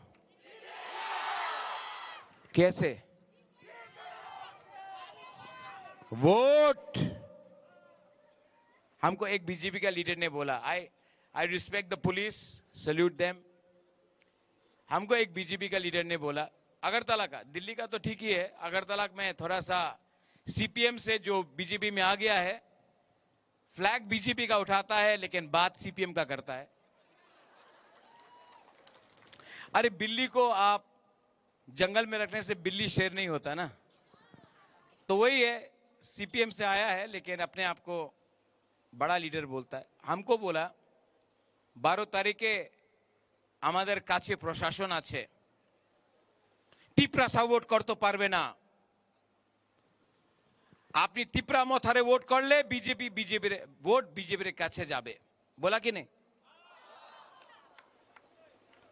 कैसे? वोट। हमको एक बीजेपी का लीडर ने बोला, I respect the police, salute them. हमको एक बीजेपी का लीडर ने बोला, अगरतला का, दिल्ली का तो ठीक ही है, अगरतला में थोड़ा सा सीपीएम से जो बीजेपी में आ गया है, फ्लैग बीजेपी का उठाता है लेकिन बात सीपीएम का करता है। अरे बिल्ली को आप जंगल में रखने से बिल्ली शेर नहीं होता ना, तो वही है, सीपीएम से आया है लेकिन अपने आप को बड़ा लीडर बोलता है। हमको बोला 12 तारीखे আমাদের কাছে প্রশাসন আছে, তিপ্রাসা ভোট করতে পারবে না। আপনি তিপ্রা মথারে ভোট করলে বিজেপির ভোট বিজেপির কাছে যাবে। बोला कि नहीं?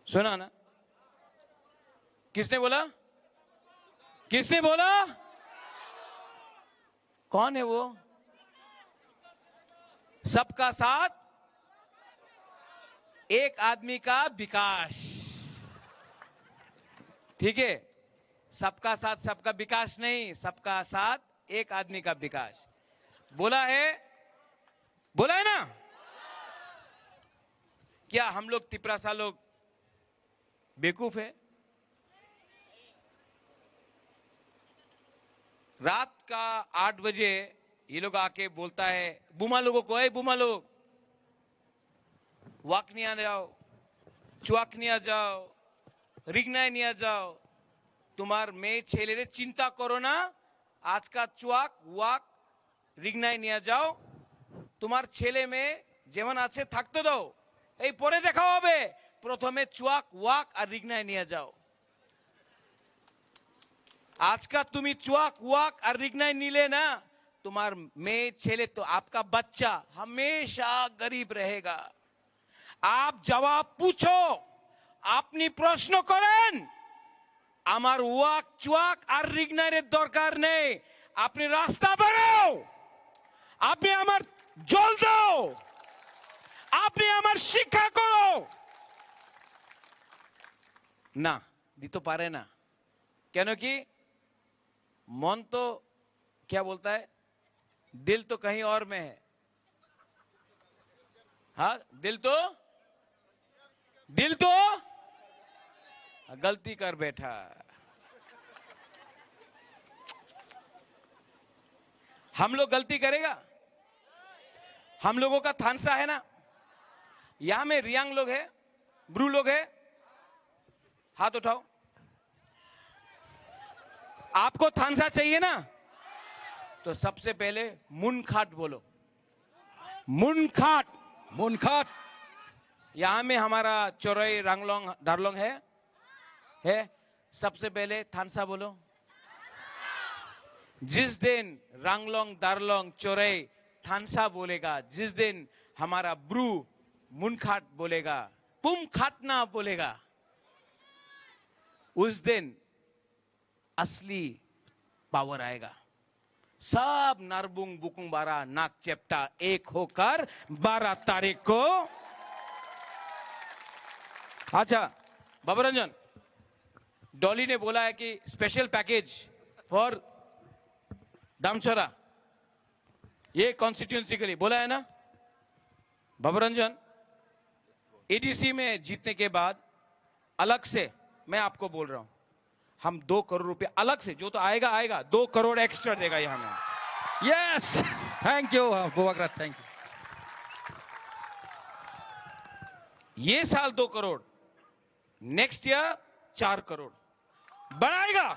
सुना ना? किसने बोला? किसने बोला? कौन है वो? सबका साथ, एक आदमी का विकास। ठीक है, सबका साथ सबका विकास नहीं, सबका साथ एक आदमी का विकास। बोला है ना? क्या हम लोग तिप्रासा लोग बेवकूफ है? रात का 8 बजे ये लोग आके बोलता है बुमा लोगों को, बुमा लोग वाक निया जाओ, चुआक निया जाओ, रिगनाय निया जाओ, तुम्हार मेये छेलेरे चिंता करो ना, आज का चुआक वाक रिगनाय निया जाओ, तुम्हार छेले में जेमन आछे थाकते दाओ, এই পরে দেখা হবে, প্রথমে চুয়াক ওয়াক আর রিগনায় নিয়ে যাও। আজকা তুমি চুয়াক ওয়াক আর রিগনায় নিলে না, তোমার মেয়ে ছেলে তো आपका बच्चा हमेशा गरीब रहेगा। आप जवाब पूछो, আপনি প্রশ্ন করেন, আমার ওয়াক চুয়াক আর রিগনায়ের দরকার নেই, আপনি রাস্তা বানাও, আপনি আমার জল দাও, আপনি আমার শিক্ষা করো। না, দিতে পারে না। কেন কি? मन तो क्या बोलता है, दिल तो कहीं और में है। हाँ, दिल तो गलती कर बैठा। हम लोग गलती करेगा? हम लोगों का थानसा है ना, यहां में रियांग लोग है, ब्रू लोग है, हाथ उठाओ। आपको थानसा चाहिए ना, तो सबसे पहले मुनखाट बोलो। मुनखाट, मुनखाट। यहां में हमारा चोरई रांगलोंग दारलोंग है। सबसे पहले थानसा बोलो। जिस दिन रांगलोंग दारलोंग चोरई थानसा बोलेगा, जिस दिन हमारा ब्रू मुनखाट बोलेगा, पुम खाटना बोलेगा, उस दिन असली पावर आएगा। सब नारबुंग बुकुंग बारा नाक चेप्टा एक होकर 12 तारीख को। अच्छा बाबा रंजन, डॉली ने बोला है कि स्पेशल पैकेज फॉर दामचोरा, ये कॉन्स्टिट्यूंसी के लिए बोला है ना बाबा रंजन। एडीसी में जीतने के बाद अलग से मैं आपको बोल रहा हूं, हम 2 करोड़ रुपए अलग से, जो तो आएगा 2 करोड़ एक्स्ट्रा देगा यहां में। यस, थैंक यू गोवाग्रा, थैंक यू। ये साल 2 करोड़, नेक्स्ट ईयर 4 करोड़ बढ़ाएगा,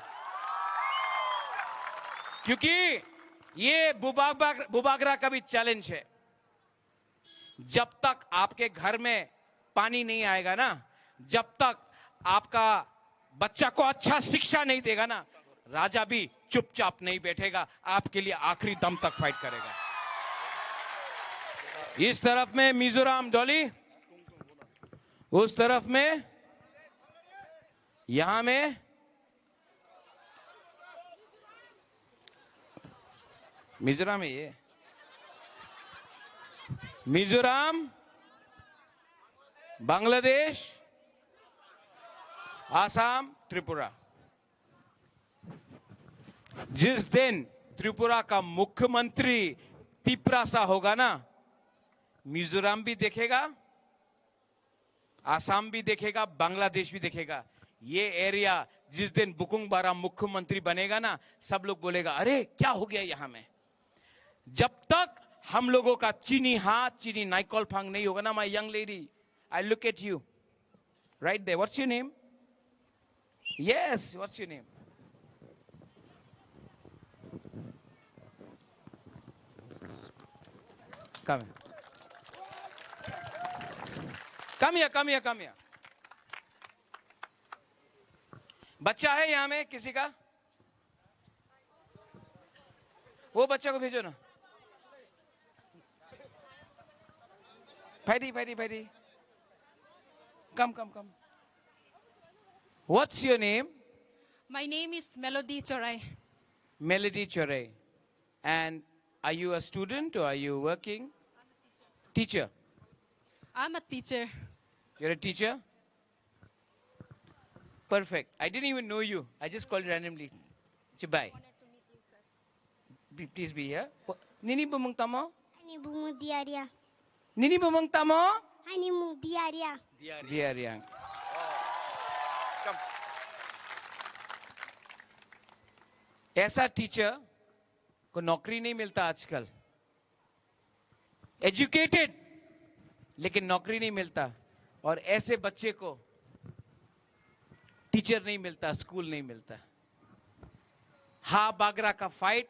क्योंकि ये बुबागरा का भी चैलेंज है। जब तक आपके घर में पानी नहीं आएगा ना, जब तक आपका बच्चा को अच्छा शिक्षा नहीं देगा ना, राजा भी चुपचाप नहीं बैठेगा, आपके लिए आखिरी दम तक फाइट करेगा। इस तरफ में मिजोरम डॉली, उस तरफ में, यहां में मिजोरम है, ये मिजोरम, बांग्लादेश, आसाम, त्रिपुरा। जिस दिन त्रिपुरा का मुख्यमंत्री तिपरासा होगा ना, मिजोरम भी देखेगा, आसाम भी देखेगा, बांग्लादेश भी देखेगा। ये एरिया जिस दिन बुकुंग बारा मुख्यमंत्री बनेगा ना, सब लोग बोलेगा अरे क्या हो गया यहां में। जब तक हम लोगों का चीनी हाथ, चीनी नाइकॉल फांग नहीं होगा ना, my young lady, I look at you right there, what's your name? Yes, what's your name? Come here. बच्चा है यहां में किसी का? वो बच्चा को भेजो ना। Fairy. Come. What's your name? My name is Melody Chorai. Melody Chorai. And are you a student or are you working? Teacher. I'm a teacher. You're a teacher? Perfect. I didn't even know you. I just called you randomly. Bye. Please be here. Nini bumang tamo? Hani bumang diarya. Nini bumang tamo? Hani bumang diarya. Diarya. Come. ऐसा teacher को नौकरी नहीं मिलता आजकल। Educated लेकिन नौकरी नहीं मिलता, और ऐसे बच्चे को टीचर नहीं मिलता, स्कूल नहीं मिलता। हा बागरा का फाइट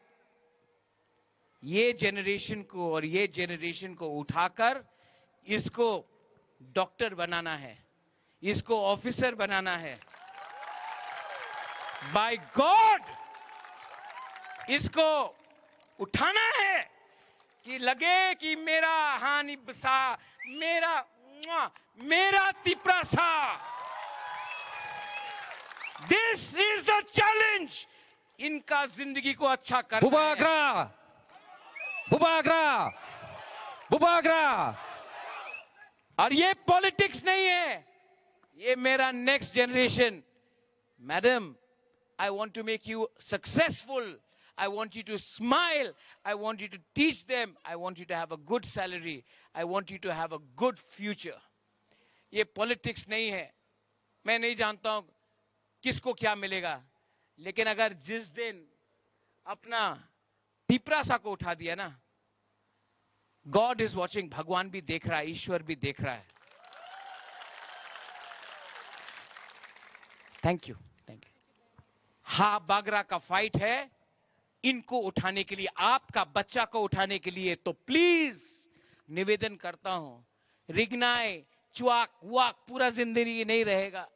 ये जेनरेशन को और ये जेनरेशन को उठाकर इसको डॉक्टर बनाना है, इसको ऑफिसर बनाना है। बाय गॉड इसको उठाना है कि लगे कि मेरा हानि बसा, मेरा Tiprasa. This is the challenge. इनका जिंदगी को अच्छा करना। बुबागरा। और ये पॉलिटिक्स नहीं है, ये मेरा next generation. Madam, I want to make you successful. I want you to smile. I want you to teach them. I want you to have a good salary. I want you to have a good future. ये politics नहीं है। मैं नहीं जानता हूं किसको क्या मिलेगा, लेकिन अगर जिस दिन अपना तिपरासा को उठा दिया ना, गॉड इज वॉचिंग। भगवान भी देख रहा है, ईश्वर भी देख रहा है। Thank you. हा बागरा का फाइट है इनको उठाने के लिए, आपका बच्चा को उठाने के लिए। तो प्लीज निवेदन करता हूं, रिगनाए च्वाक वाक पूरा जिंदगी नहीं रहेगा।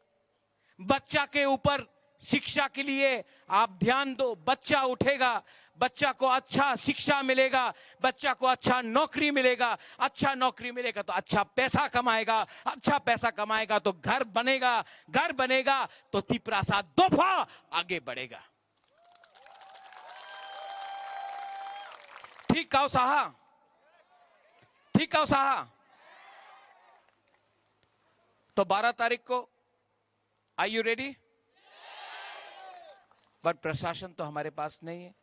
बच्चा के ऊपर शिक्षा के लिए आप ध्यान दो। बच्चा उठेगा, बच्चा को अच्छा शिक्षा मिलेगा, बच्चा को अच्छा नौकरी मिलेगा। अच्छा नौकरी मिलेगा तो अच्छा पैसा कमाएगा, अच्छा पैसा कमाएगा तो घर बनेगा, घर बनेगा तो तिपरासा दफा आगे बढ़ेगा। ठीक कहो साहा, ठीक कहो साहा। तो 12 तारीख को आर यू रेडी? बट प्रशासन तो हमारे पास नहीं है।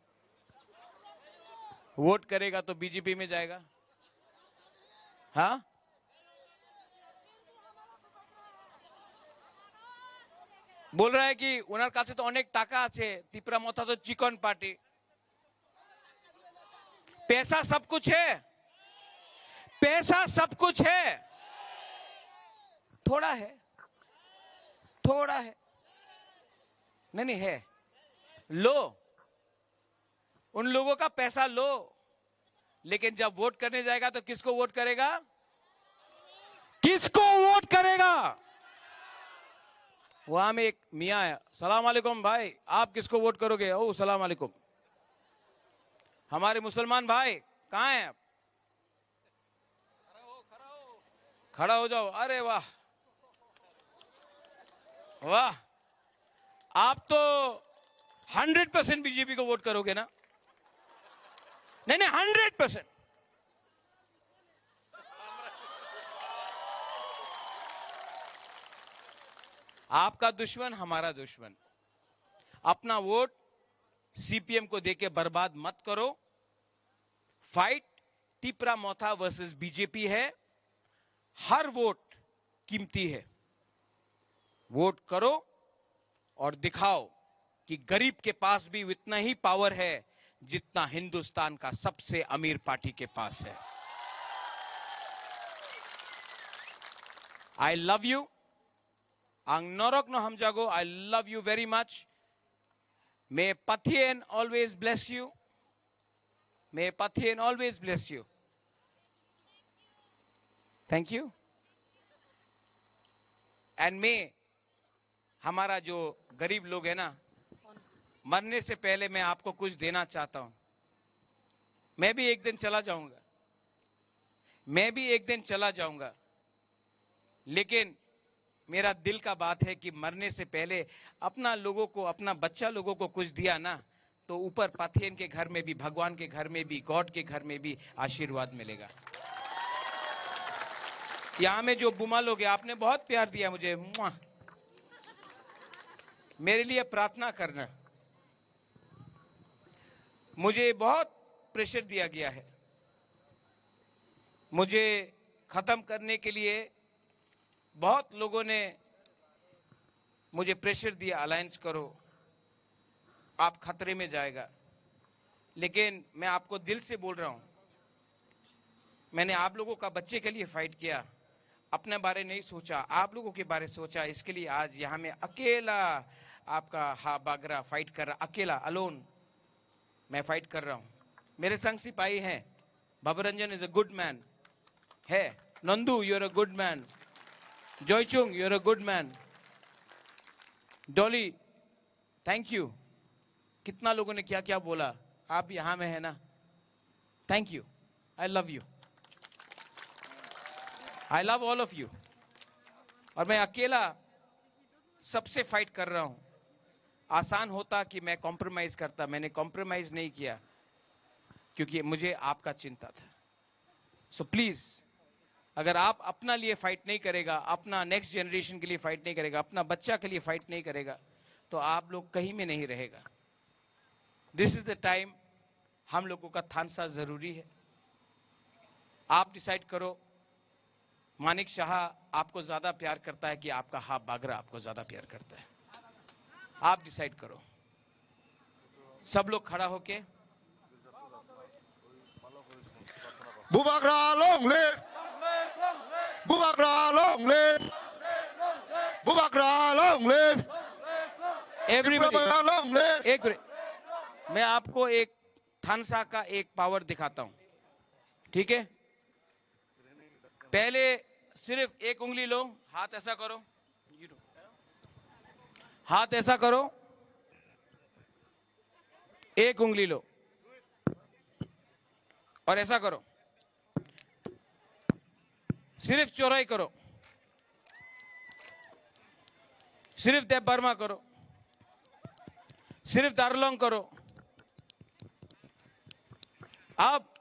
वोट करेगा तो बीजेपी में जाएगा। हाँ, बोल रहा है कि उनर काছে तो अनेक टाका আছে, तिपरा मथा तो चिकन पार्टी। पैसा सब कुछ है, पैसा सब कुछ है, थोड़ा है, थोड़ा है, नहीं है। लो, उन लोगों का पैसा लो, लेकिन जब वोट करने जाएगा तो किसको वोट करेगा? किसको वोट करेगा? वहां में एक मियाँ है, सलाम अलैकुम भाई, आप किसको वोट करोगे? ओ सलाम अलैकुम। हमारे मुसलमान भाई कहाँ हैं आप? खड़ा हो जाओ। अरे वाह वाह, आप तो 100% बीजेपी को वोट करोगे ना? नहीं नहीं, 100%। आपका दुश्मन हमारा दुश्मन। अपना वोट सीपीएम को देके बर्बाद मत करो। फाइट टिपरा मोथा वर्सेस बीजेपी है। हर वोट कीमती है। वोट करो और दिखाओ कि गरीब के पास भी उतना ही पावर है जितना हिंदुस्तान का सबसे अमीर पार्टी के पास है। आई love you. Ang norok no hamjago, I love you very much. May Pathien always bless you. May Pathien always bless you. Thank you. And may हमारा जो गरीब लोग है ना, मरने से पहले मैं आपको कुछ देना चाहता हूं। मैं भी एक दिन चला जाऊंगा, लेकिन मेरा दिल का बात है कि मरने से पहले अपना लोगों को, अपना बच्चा लोगों को कुछ दिया ना, तो ऊपर पाथियन के घर में भी, भगवान के घर में भी, गॉड के घर में भी आशीर्वाद मिलेगा। यहां में जो बुमा लोग हैं, आपने बहुत प्यार दिया मुझे। मेरे लिए प्रार्थना करना। मुझे बहुत प्रेशर दिया गया है। मुझे खत्म करने के लिए बहुत लोगों ने मुझे प्रेशर दिया, अलायंस करो, आप खतरे में जाएगा। लेकिन मैं आपको दिल से बोल रहा हूं, मैंने आप लोगों का बच्चे के लिए फाइट किया, अपने बारे नहीं सोचा, आप लोगों के बारे सोचा। इसके लिए आज यहां में अकेला आपका हा बागरा फाइट कर रहा, अकेला अलोन मैं फाइट कर रहा हूं। मेरे संग सिपाही हैं। Bhabaranjan is a good man है। Nandu, you are a good man. Joychung, you are a good man. Dolly, thank you. कितना लोगों ने क्या क्या बोला, आप यहां में है ना, thank you. I love you, I love all of you. और मैं अकेला सबसे फाइट कर रहा हूं। आसान होता कि मैं कॉम्प्रोमाइज करता, मैंने कॉम्प्रोमाइज नहीं किया क्योंकि मुझे आपका चिंता था। सो प्लीज, अगर आप अपना लिए फाइट नहीं करेगा, अपना नेक्स्ट जनरेशन के लिए फाइट नहीं करेगा, अपना बच्चा के लिए फाइट नहीं करेगा, तो आप लोग कहीं में नहीं रहेगा। दिस इज द टाइम, हम लोगों का थानसा जरूरी है। आप डिसाइड करो, मानिक शाह आपको ज्यादा प्यार करता है कि आपका हा बागरा आपको ज्यादा प्यार करता है? आप डिसाइड करो। सब लोग खड़ा होके Bubagra long live, Bubagra long live, Bubagra long live, everybody एक मिनट, मैं आपको एक थानसा का एक पावर दिखाता हूं, ठीक है? पहले सिर्फ एक उंगली लो, हाथ ऐसा करो, हाथ ऐसा करो, एक उंगली लो और ऐसा करो, सिर्फ चौराई करो, सिर्फ देव बर्मा करो, सिर्फ दारुलोंग करो, आप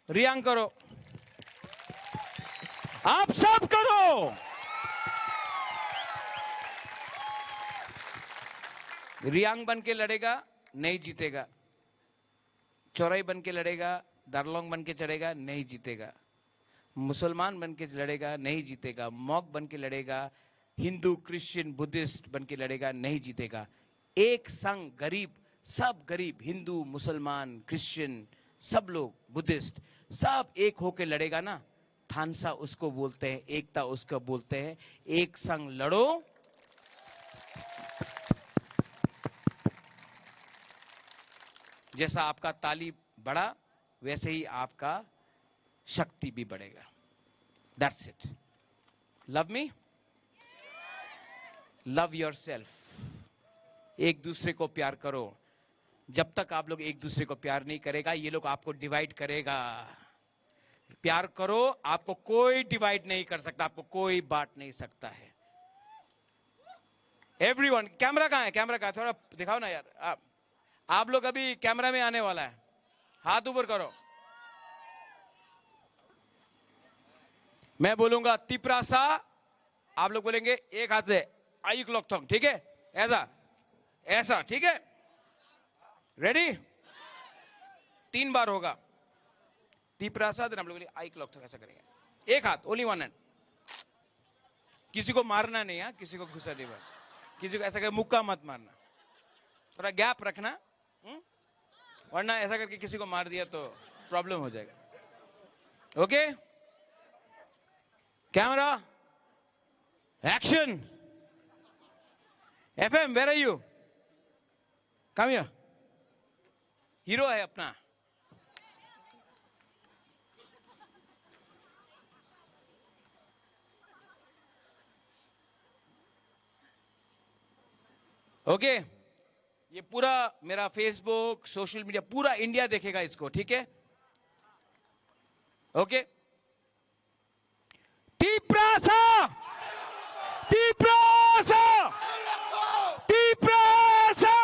रियांग करो, आप सब करो। रियांग बन के लड़ेगा, नहीं जीतेगा। चौराई बन के लड़ेगा, दारुलोंग बन के चढ़ेगा, नहीं जीतेगा। मुसलमान बन के लड़ेगा, नहीं जीतेगा। मॉक बन के लड़ेगा, हिंदू, क्रिश्चियन, बुद्धिस्ट बन के लड़ेगा, नहीं जीतेगा। एक संग गरीब, सब गरीब, हिंदू, मुसलमान, क्रिश्चियन, सब लोग, बुद्धिस्ट, सब एक होके लड़ेगा ना, थानसा उसको बोलते हैं, एकता उसको बोलते हैं। एक संग लड़ो, जैसा आपका ताली बढ़ा वैसे ही आपका शक्ति भी बढ़ेगा। That's it. Love me? Love yourself, एक दूसरे को प्यार करो। जब तक आप लोग एक दूसरे को प्यार नहीं करेगा, ये लोग आपको डिवाइड करेगा। प्यार करो, आपको कोई डिवाइड नहीं कर सकता, आपको कोई बांट नहीं सकता है। एवरीवन, कैमरा कहां है? कैमरा कहां है? थोड़ा दिखाओ ना यार। आप लोग अभी कैमरा में आने वाला है, हाथ ऊपर करो। मैं बोलूंगा तिप्रासा, आप लोग बोलेंगे एक हाथ से आई क्लॉक थोंग, ठीक है? ऐसा ऐसा, ठीक है? रेडी? 3 बार होगा तिप्रासा, देन आप लोग आई क्लॉक थोंग, ऐसा करेंगे। एक हाथ, ओनली वन हैंड। किसी को मारना नहीं है, किसी को घुसा नहीं मारना, किसी को ऐसा कर मुक्का मत मारना, थोड़ा गैप रखना, वरना ऐसा करके किसी को मार दिया तो प्रॉब्लम हो जाएगा। Okay, camera action. FM, where are you? Come here. Hero है अपना। ओके, ये पूरा मेरा फेसबुक, सोशल मीडिया, पूरा इंडिया देखेगा इसको, ठीक है? ओके, तिप्रासा, तिप्रासा, तिप्रासा,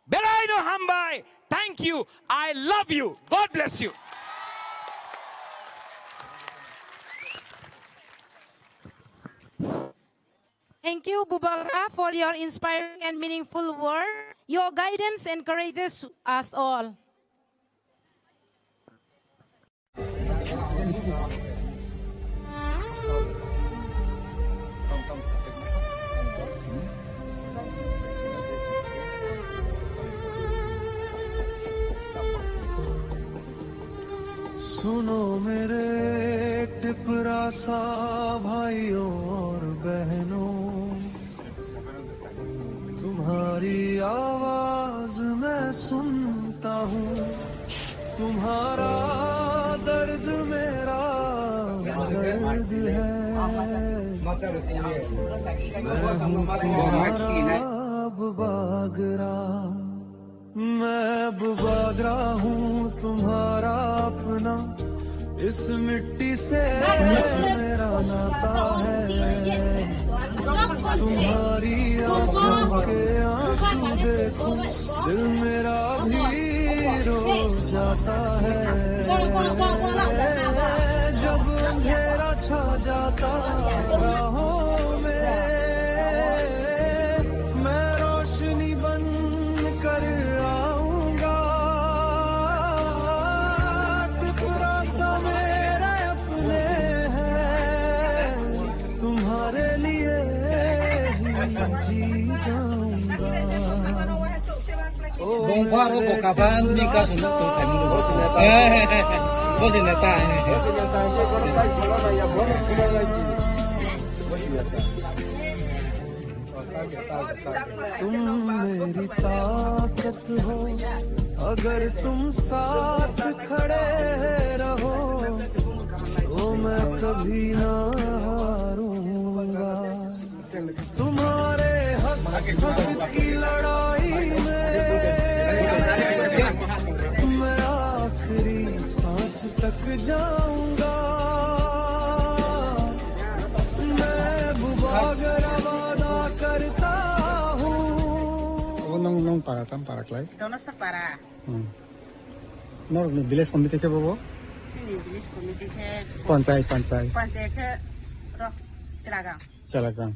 बेलाइनो हमबाई, thank you, I love you, God bless you. Thank you, Bubakra, for your inspiring and meaningful words. Your guidance encourages us all. सुनो मेरे टिपरासा भाइयों और बहनों, तुम्हारी आवाज मैं सुनता हूँ, तुम्हारा दर्द मेरा दर्द है। मैं हूँ तुम्हारा बुबागरा, मैं बुबागरा हूँ तुम्हारा अपना, इस मिट्टी से मेरा नाता है। तुम्हारी आंखों के आंसू देखूं, दिल मेरा भी रो जाता है। जब अंधेरा छा जाता राहों में, मैं रोशनी बन कर आऊंगा। तिप्रासा मेरे अपने हैं, तुम्हारे लिए जी जाऊंगा। Bông hoa nó có cả van đi cả số lượng từ thành một bớt gì là ta तुम मेरी ताकत हो, अगर तुम साथ खड़े रहो तो मैं कभी ना हारूंगा। तुम्हारे हक की लड़ाई में मैं आखिरी सांस तक जाऊंगा। मैं बुबागरा वादा करता हूँ। nong para tam para klai. Dono separa. Nor ni village committee ke bobo? Sini village committee ke. Panchayat ke roh Celagang.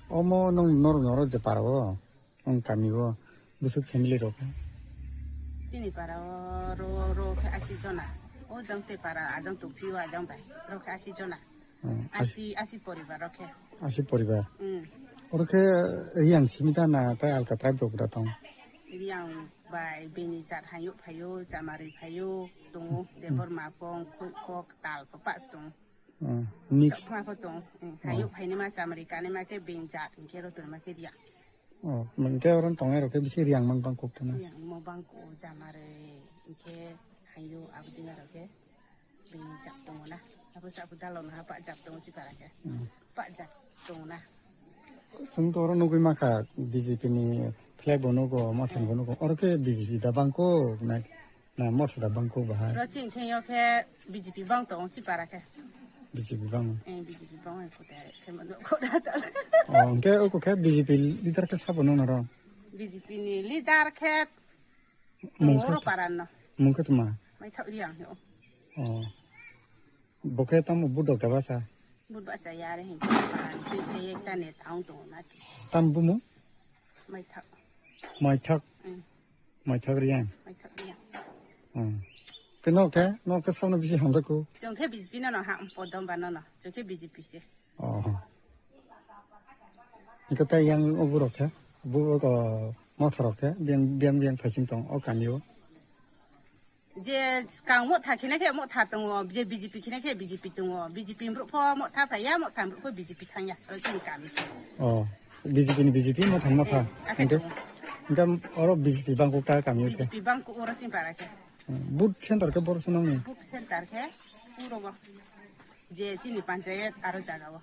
Omo nor je para bo. Nong kami bo. Busuk family ro. Sini para ro ke asijona. O jang te para ajang tu piu ajang bai. Ro ke asijona. Asi poribar ro ke. Asi poribar. Oke yang simita na ta alcatraz do datang. Yang bai bini jat hayu phayu jamari phayu tung debor mapong kok tal papas tung. Mix. Ma ko tung hayu phai ni ma jamari ka ni ma ke bin jat ke ro tu ma ke dia. Oh, mengke orang tongai ro ke bisi riang mang bangkok tu na. Yang mo bangko jamari ke hayu abdina ro ke bin jat tung na. apa sak budalon ha pak jak tong ci parake pak jak tong na जोंथ' आरो नुगै माखा बिजेपिनि flag बनोगो मथान बनोगो अरके BJP दा बांको ना मथ दा बांको बाहाय र चिं थेयो के बिजेपि बां तong ci parake बिजेपि बां बिजेपि बां को दा के मनो को दा ओके ओको के बिजेपि लिडार के साबनो न र बिजेपि नि लिडार के मोरो पारान मुंके तुमा mai thau riang yo boke tam budo ka basa bud ba sa yare hin paran pe ye ta ne taung to na tam bumu mai thak riang mai thak riang ke no ke sauna bisi hamza ko jong ke BJP na no ha podom ba no jong ke BJP se ika ta yang oburo ke bu ko motharo ke biang phachim tong o kanyo je kang mo tha khine ke mo tha tong je BJP khine ke BJP tong BJP bro pho mo tha pha ya mo tha bro BJP thang ya tin kam BJP ni BJP mo thang mo tha ngam oro BJP bang ko ka kam yo ke BJP bang ko oro tin para ke bud center ke bor sunang ni bud center ke puro ba je chini panchayat aro jaga ba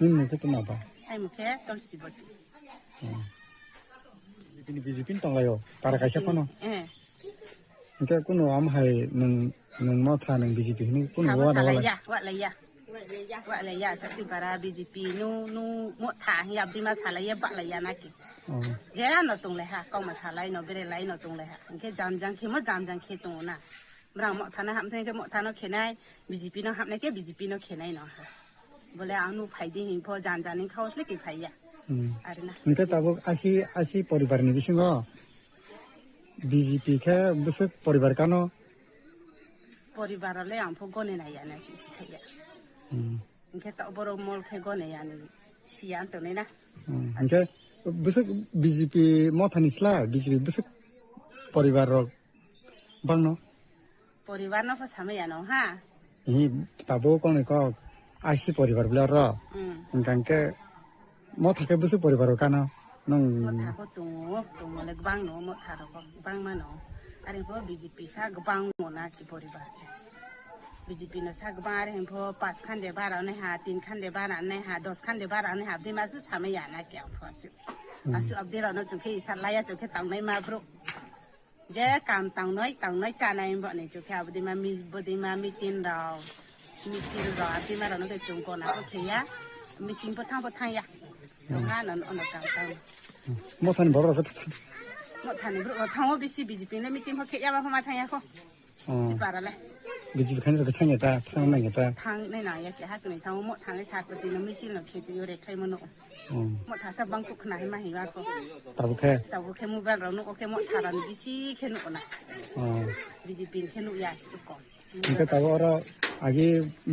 ni ke tuma ba ai mu ke tol si bot BJP tong layo para ka siapa no Kita kuno am hai nung mau thà nung BJP ni kuno wa da wa la ya sa ti para BJP nu mo tha hiap di ma sa la ya ba la ya na ki ye la no tung le ha kong ma tha lai no bere lai no tung le ha ke jam jang ke mo jam jang ke tung na mrang mo tha na ham the ke mo tha no ke nai BJP no ham na ke BJP no ke nai no ha bole anu phai di hin pho jan jan ni khaus le ki phai ya arina nte tabo asi poribar ni bisingo BJP ke busuk poribar kano poribar le am pho gone na ya na si thaya nke ta boro mol ke gone ya ni sian to ne na nke busuk BJP mo thanisla BJP busuk poribar rok bangno poribar no pha same ya no ha ni tabo kone ko asi poribar bla ro ngangke mo thake busuk poribar kano nong mo tha ko tung le bang no mo tha ko bang ma no ari pho BJP sa gbang mo na ki poribar BJP no sa gbang ari pho 5 khan de bara ne ha 3 khan de bara ne ha 10 khan de bara ne ha di ma su same ya na ke pho su asu abdi ro no chu ke sa la ya chu ke tang nai ma bro je kam tang noi cha nai bo ne chu ke abdi ma mi tin ro abdi ma ro no ke chung ko na ko ke ya mi ching pho thang ya nga no no ka tang mo than bor ro mo than bro thang o bisi BJP ne mi tin pho ke ya ba ma thang ya ko para le BJP khan ro ke thang ya ta thang na ya ta thang nei na ya ke ha tu ni thang mo thang le sa ko ti no mi sin no ke ti yo re khai mo no mo tha sa bang ku khna hi ma hi wa ko tabu ke mo ba ro no o ke mo tha ran bisi ke no na BJP ke no ya si ko nke tabu ro agi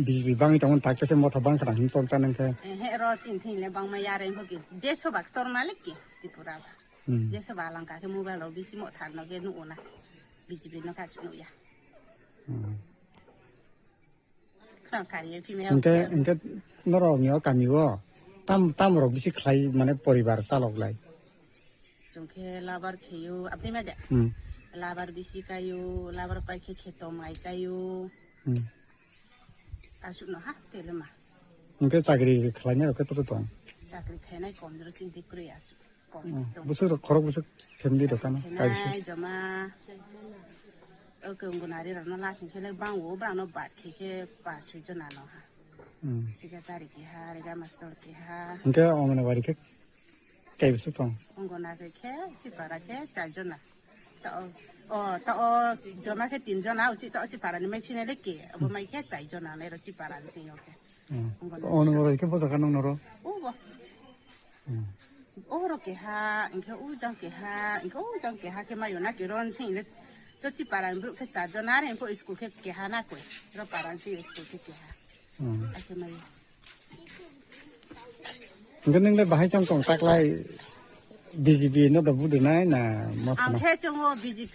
BJP bang tong ta ke se mo tha bang khna hin tong ta nang ke he ro chin thin le bang ma ya re ho ke de so bak tor ma le ki ti pura ba de so ba lang ka ke mo ba ro bisi mo tha no ke no na BJP no ka no ya Engke noro nyo kanyo tam ro bisi khlai mane poribar salok lai jongke labar kheyo apni ma ja labar bisi kayo labar pai ke kheto mai kayo asu no ha telema engke chakri khlai ne ro ke to chakri khainai kom ro chin dikri asu busuk khorok busuk family ro kana kai bisi jama ke ngunari ro no la sin chele bang wo bang no bat ke pa chui jo na no ha secretary ki ha rega master ki ha engke ongna bari ke kai bisu tong ongona ke si para ke cha jo na ta o jama ke tin jo na uchi ta si para ni mai phine le ke abo mai ke chai jo na le ro si para ni sin yo ke ongna ro ke bosa kanong ro oro ke ha engke u jang ke ha ke ma yo na ke ron sin le to si para bro ke cha jo na re po school ke ha na ko ro para si school ke ha ake mai ngen le bahai chong tong tak lai BJP no da bu de nai na mo ang khe chong o BJP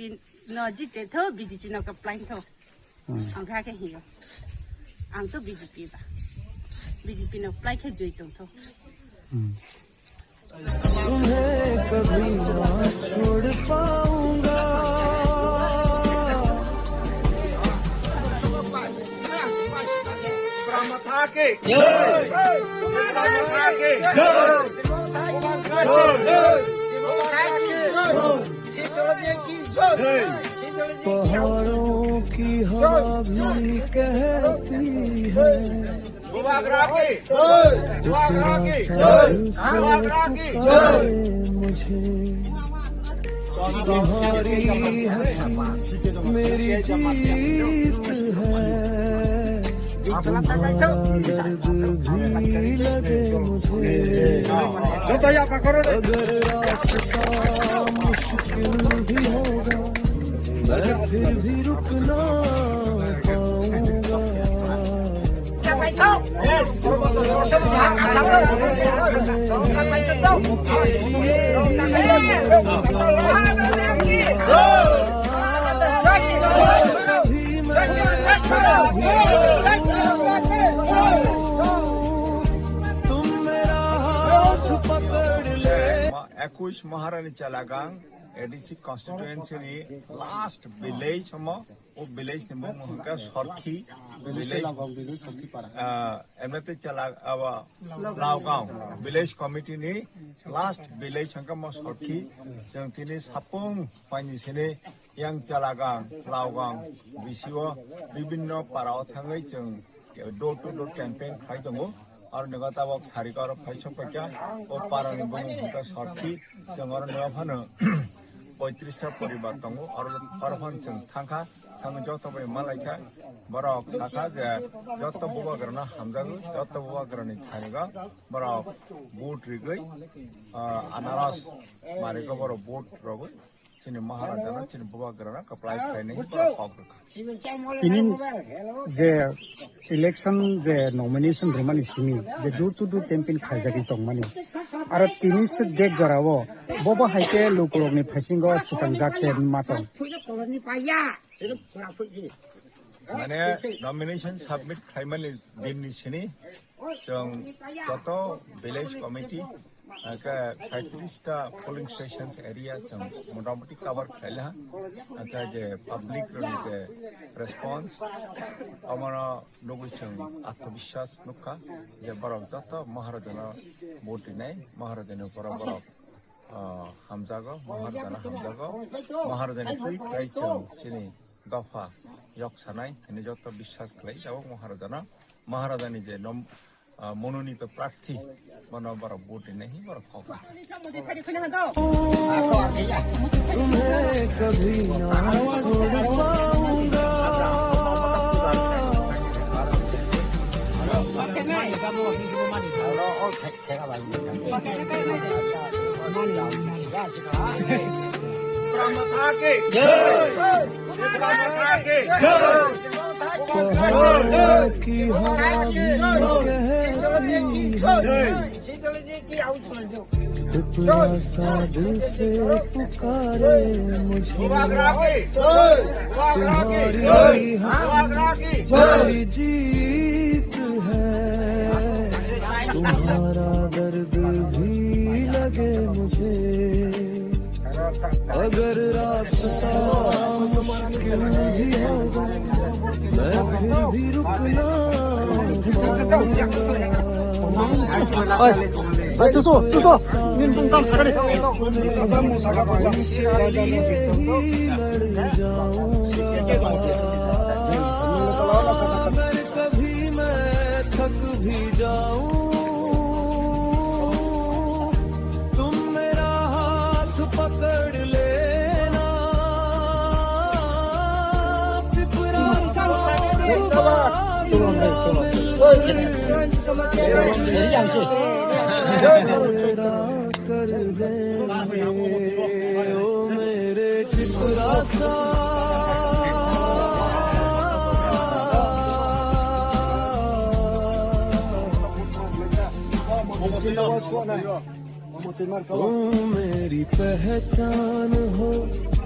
no ji te tho BJP no ka plan tho ang kha ke hi ang to BJP ba BJP no plan ke joi tong tho तुम्हें कभी ना छोड़ पाऊंगा पहाड़ों की हवा भी कहती है मुझे तुम्हारी हंसी मेरी जीत है तुम्हारा दर्द भी लगे मुझे अगर रास्ता मुश्किल भी होगा मैं फिर भी रुकना Ekus Maharani Chalagang, ADC constituency last village mo, o village ni mo mohka Sorki village, MT Chalag awa Laogang village committee ni last village hangka mo Sorki, jeng tini sapung pani sini yang Chalagang Laogang bisiwa bibinno parao thangai jeng door to door campaign khai dongo. और निगता वो खारिका और fashion Pakya और पारण बंग का साथी जंगर निवाफन 35 परिवार तंगो और परफन चंग थांखा थांग जो तो बे मलाइका बरा खाखा जो तो बुआ करना हमजागु जो तो बुआ करने खारिका बरा बोट रिगई अनारस मारे को बरा बोट रगो चिने महाराजा ना चिने बुआ करना कपड़ाई खाने बरा पाक ini je election je nomination romani simi je door to door campaign khajagi tongmani aro tini se dek garabo bobo haike lokolog ni phasingo sitangjak se matong mane nomination submit khaimani din ni sini jong joto village committee ka 35 polling stations area jong motamoti cover khaila ka je public ronite response amara logo jong atmavishwas nukha je barok joto maharajana voti nai maharajana barok hamjago maharajana tui kai jong sini gafa yok sanai ini joto bishwas khlai jabo maharajani je मनोनीत प्रार्थी बना बड़ा vote नहीं बड़ा खौफ तुम्हें कभी ना छोड़ पाऊंगा इतना साध से पुकारे मुझे तुम्हारी जीत है तुम्हारा दर्द भी लगे मुझे अगर रास्ता मुश्किल भी होगा मैं फिर भी रुकना nin tung tam sakale अगर कभी मैं थक भी जाऊं तुम मेरा हाथ पकड़ लेना पिपरा कर दे ओ मेरे टिपरा सा तुम मेरी पहचान हो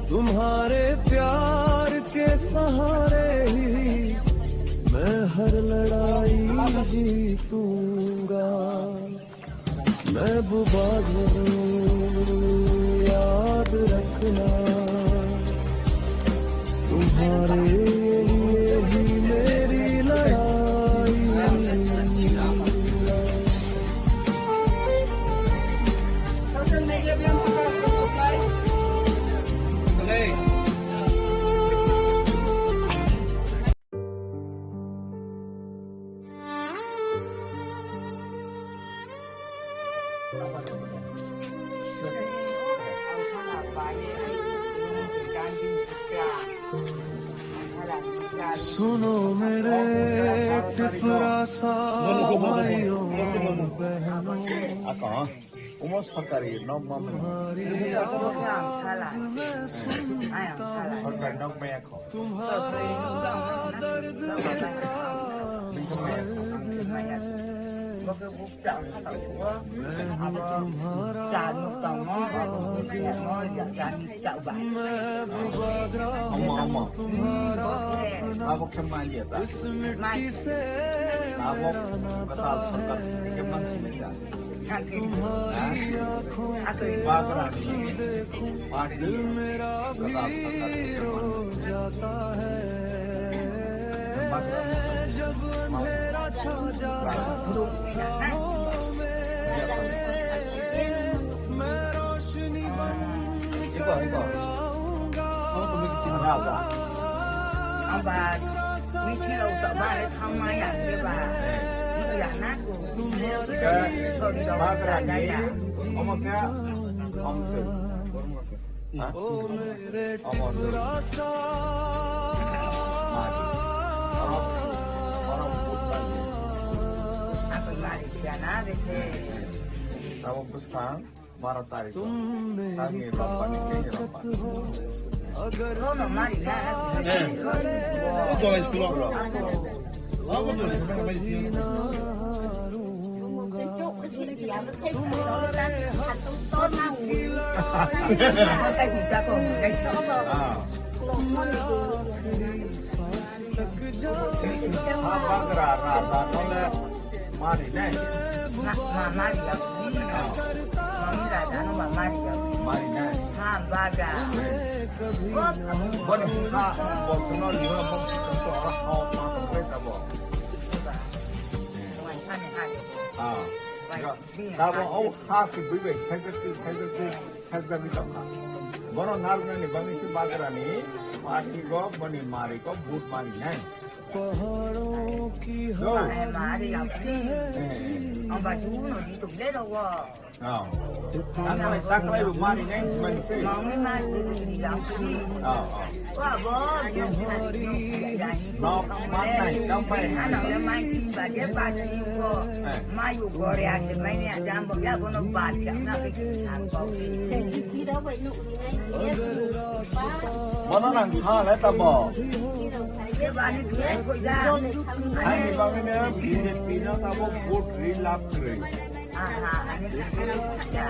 तुम्हारे प्यार के सहारे ही मैं हर लड़ाई जीतूंगा मैं बुबा याद रखना तुम्हारे लिए ही मेरी लड़ाई सुनो मेरे टिपरा सा भाइयों बहनों umur sekali nomor Abok sama dia tak? Abok betal sekat keman semua. Aku bagra ni, mati betal sekat keman. जब मेरा छा जाता मैं रोशनी बन ông bà đi theo sợ ba để thăm mai à để bà đi là nát của thôi đi đâu ra đây à ông kia ông kia Kamu pesan marah tarik. Kami bapak ni kini bapak. Itu guys keluar bro. Aku tu sebenarnya masih apa kerana oleh mari nih. Mari ya. Mari dah nama mari ya. Mari nih. Baga. Boleh kita buat semua di dalam seorang kau tak boleh boh. Tapi oh khas bibik saya bilang. Bono narga ni bani si bagra ni pasti go bani mari ko boot mari nih. Mari ya. Ông bà chú nó đi tụng lễ đâu à? Anh này sắc lấy được mari nih mình sih. Mau mai đi làm gì? Wah bố, nó mắt này không phải. anh nói mai chim bà chết bà chim cô, maiอยู่ก่อนya thì mai nè jamบอกya cô nó bà chẳng là cái sản phẩm. Đi đâu vậy nụ này? Mana nang hal eta bo. Dia bani dia ko ja. Ani bangine BJP na tabo vote relap kre. Ani ya.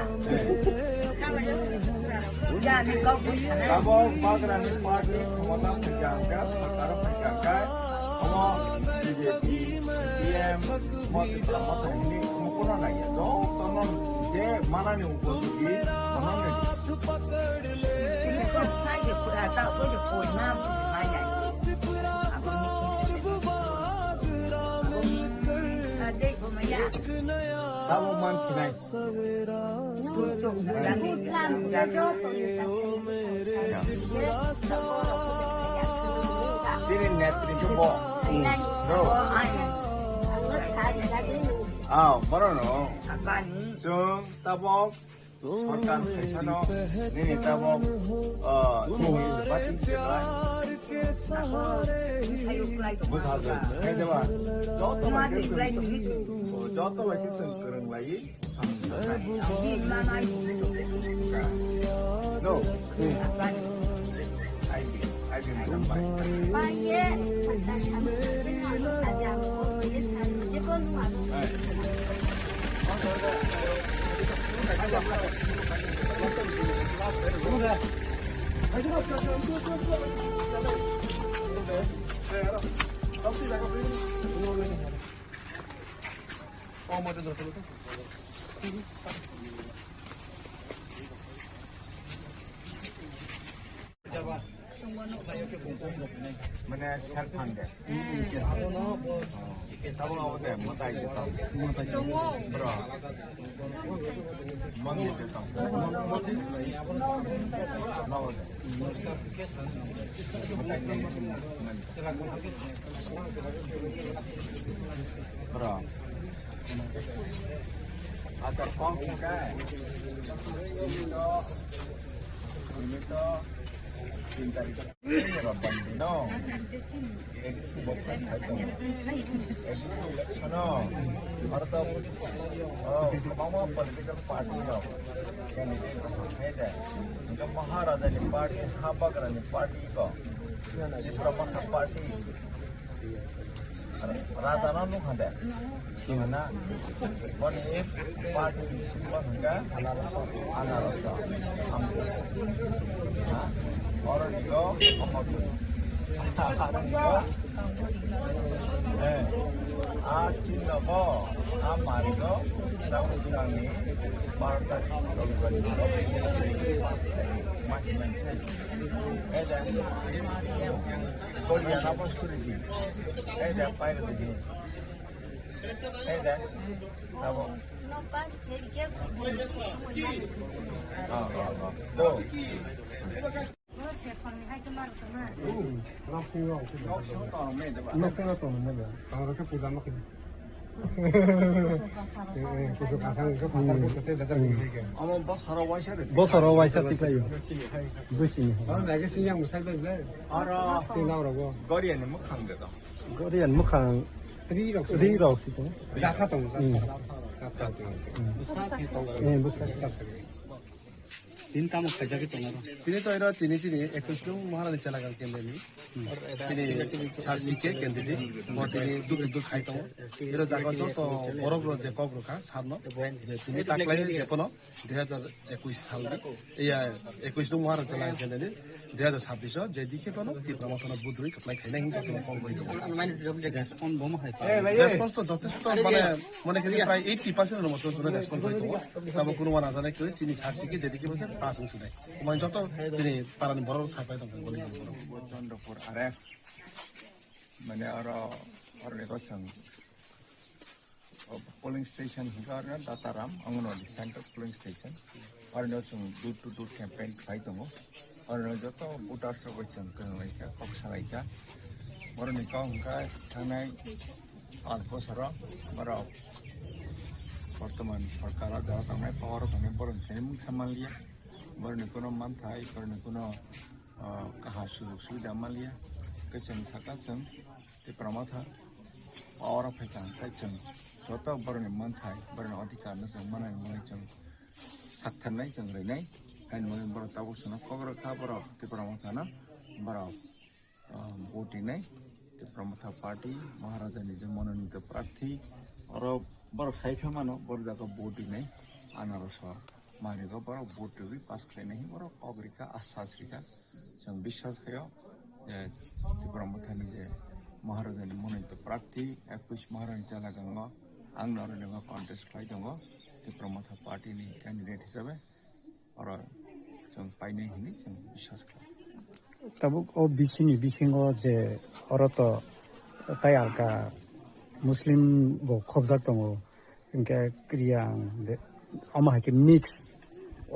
Udah ni kau pun. Tabo bagrani party khamata pejangka sarkar pejangka. Kamo BJP PM mati khamata ini mukuna nahi hai. To tamam je mana ni upor di mana ni. Ini kau saya pura tak boleh kau nam mana. Kamu mansi nai. Sini netri jumbo. No. Baru no. Jung tabok. Makan seno. Nini tabok. Tunggu pasti jalan. Betul. Ini coba. Jodoh lagi sengkereng lagi. No. I didn't buy. Mana serpan deh. Tahu apa deh? Mata itu tahu. Bro. Mami itu tahu. Mau deh. Bro. Ada pom kan? Ini to 3 तारीख बंदी no एक election खाइतो election और तो मामा political party no candidate है इनका महाराजा ने party हाबकरा ने party को प्रमुख पार्टी राजा नु खंडे सिमना वन एक पार्टी सिमन का अनारस और जो आज चिन्ह को हमारे को सामुदायिक पार्टी कोरियाना पोस्टुरिटी ऐसा पाइल लगी ऐसा तब दो बसर वाइसा तिक्लायो बुझिनि गरियानि मोखांदो गरियान मोखां रिरावसितो जाथा दं दिन ताम खाइजाके दं तिनि तयरा तिनि 21 नं महाराजा चलागान केन्द्रनि तिनि सारसिके केन्द्रनि तिनि दुगु खाइ दं एरो जागत तो बरफ जे कब्रका सारनो तिनि ताक्लाय जेपनो 2021 सालनि एया 21 नं महाराजा चलागान केन्द्रनि 2026 जे दिखे पनो ति प्रमोशन बुद्रुइ कप्लाय खाइना हिंसा को कम गइ दं रेस्पन्स बम हाइ रेस्पन्स तो जथेष्ट माने कि प्राय 80% नो मत सुने रेस्पन्स गइ दं तब कुनो माना जाने कि तिनि सारसिके जे दिखे बसे पास हुँदै मैले जत तिनी पारानि बरफ छापाइ दं बोली चन्द्रपुर आरएफ माने अरने गछन पोलिङ स्टेशन हिगारन Dataram anganwadi centre polling station अरने जों डोर टु डोर क्याम्पेन खाइ दङ अरने जत भोटार गछन कनलाइका कक्सालाइका अरने कांका थानाय 8 बছर बरा वर्तमान सरकार जहाँ तंगनाय पावर भने बरन छैन सामालिया बरने कोनो मानथाय बरने कोनो कहा सुजुग सुबिदा मालिया केचन थाका जों ते प्रमाथा पावर फैतां जों जत बरने मानथाय बरने अधिकार न जों मानाय मानाय जों साथारनाय जों रैनाय आइन मोन बर ताबुसना कग्रखा बर ते प्रमाथा न बर भोटिनाय ते प्रमाथा पार्टी महाराजानि जों मनोनीत प्रार्थी और बर साइखा मानो बर जागा भोटिनाय आनारस मारेगा बर भोट भी पास खाइनाय बर अग्रिका आशाश्रिका जों विश्वास खायो ते प्रमाथानि जे महाराजानि मनोनीत प्रार्थी 21 महारानी चलागांगा आं नरनेगा कन्टेस्ट खाइ दङ ते प्रमाथा पार्टीनि कैंडिडेट हिसाबै और जों पाइनाय हिनि जों विश्वास खायो तब ओ बिसिनि बिसिङो जे अरत तायाका मुस्लिम बो खबजा दङ इनके क्रिया अमाहाके मिक्स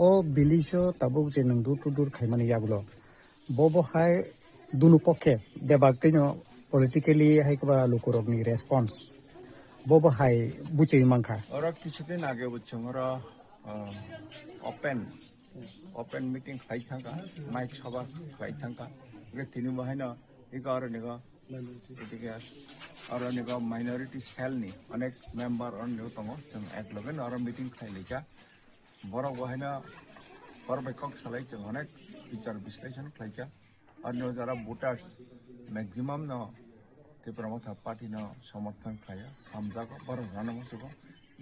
ओ बिलिसो तबुक जे नों दुर टु दुर खाइमाने यागलो बबहाय दुनु पखे देबाक्तिनो पॉलिटिकली हाइकबा लोकरकनि रेस्पन्स बबहाय बुचै मांखा और কিছুদিন আগে বুঝছং और ओपन मीटिंग खाइ थांका माइक सभा खाइ थांका गे तिनि बहायनो इगार निगा एदिके और निगा माइनॉरिटी सेलनि अनेक मेंबर और नियो दङ जों एक लगे और मीटिंग खाइलिका बर बहायनो बर बेकक सालाय जों अनेक विचार विश्लेषण खाइका और नियो जरा वोटार्स मैक्सिमम न ते प्रमाथा पार्टी न समर्थन खाया हमजाको बर जानो मसुको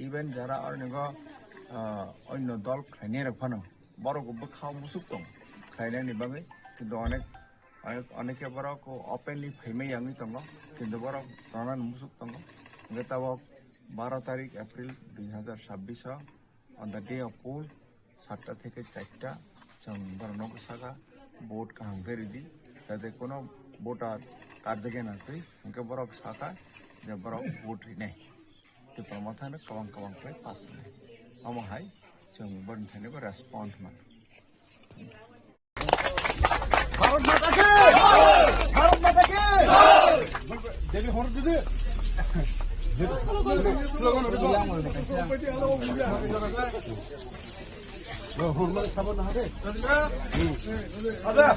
इवन जरा और निगा अन्य दल खाइने रफानो बरको बखाव मुसुक दं खाइनायनि बागै किन्तु अनेके बरको ओपनली फैमै यांगि दङ किन्तु बर रानान मुसुक दङ गताव 12 तारिख April 2026 on the day of poll 7টা থেকে 4টা जों बरनोको सागा भोट काहां भेरिदि जाते कोनो भोटार कार्डगेनाखै इनके बरक साका जे बरक भोट रिनाय ते प्रमाथानो कबां फ्राय पास जानाय अमाहाय जों बरनथायनोबो रेस्पन्स मान भारत माता की देवी होर दिदि slogan Hormat sabun hade. Ada.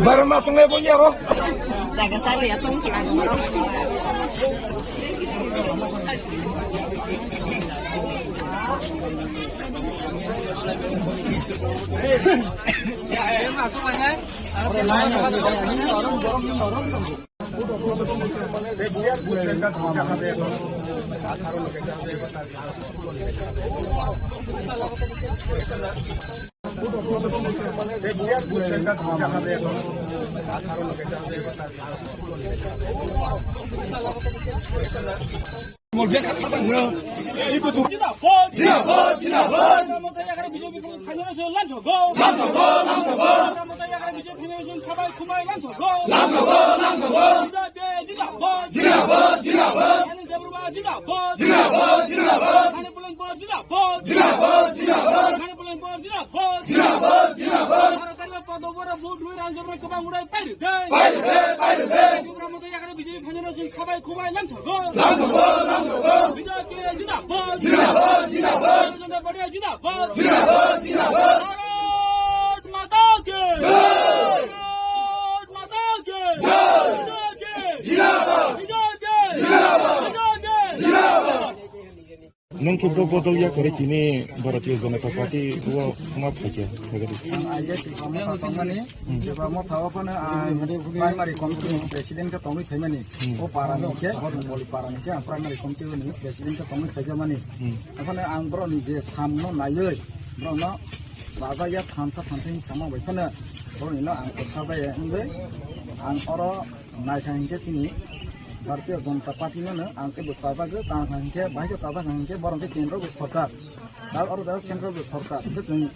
Baru masuknya punya roh. Jangan saya lihat tuh. Ya, masuk banyak. Nung kubdo bodol ya kore kini Bharatiya Janata Party wo ma phake sagadi aje kami tongmani jebamo thawapana primary committee president ka tongi thaimani o parani ke boli parani ke primary committee ni president ka tongi thaijamani afane ang bro ni je samno nayoi bro no baga ya thamsa thamsing sama baifana bro ni no ang kothabai angbe ang oro naithangke tini Bharatiya Janata Party no angke busabage tangke bahaya tabangke borongke kendro sarkar dal oro dal kendro sarkar besing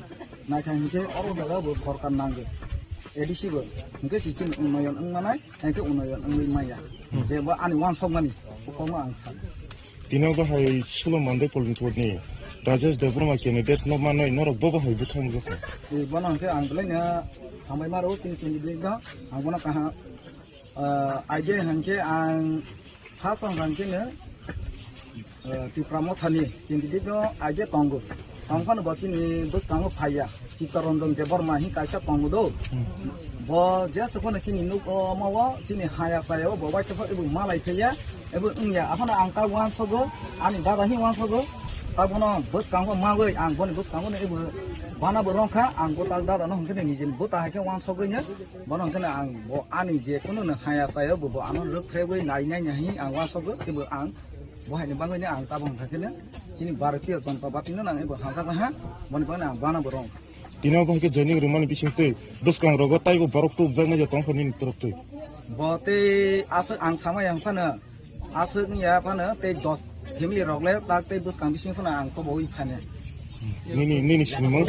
naithangke oro daga bu sarkar nangge edisi bo ngke sichin unayon angmanai angke unayon angmaya deba ani wan somani ukoma ang sa Tino bahai sulo mande polling towardni. Rajesh Devrama candidate no mano inoro bobo hai bukang jaka. Bonang ke anglenya sampai maru sin candidate da angona kaha idea hanke ang hasang hanke ne ti pramothani candidate do idea tongo tongkon basi ni bus kango phaya Sitaronjong Devrama hi kaisa tongo do bo je sokona chini nuk mawa chini haya sayo bo wa chapa ibu malai phaya ibu ungya afana angka wan sogo ani baba hi wan sogo Tabono bus kango mangoi ang boni bus kango ne ibu bana borongkha ang botal da no hongkene nijin bota hake wan sogonya bono hongkene ang bo ani je kuno ne haya sayo bo anon ruk thregoi nai nai nyahi ang wan sogo ibu ang bo hai ne bangoi ne ang tabong thakene chini Bharatiya Janata Party no nang ibu hasa ha boni bani ang bana borong Tino bahai ke joining rumani bisingte bus kang rogo taigo barok tu jangna je tongkhoni torokte. Bote asuk ang sama yang pana asuk ni ya pana te dos family rogle tak te bus kang bising pana ang to boi phane Nini sinimang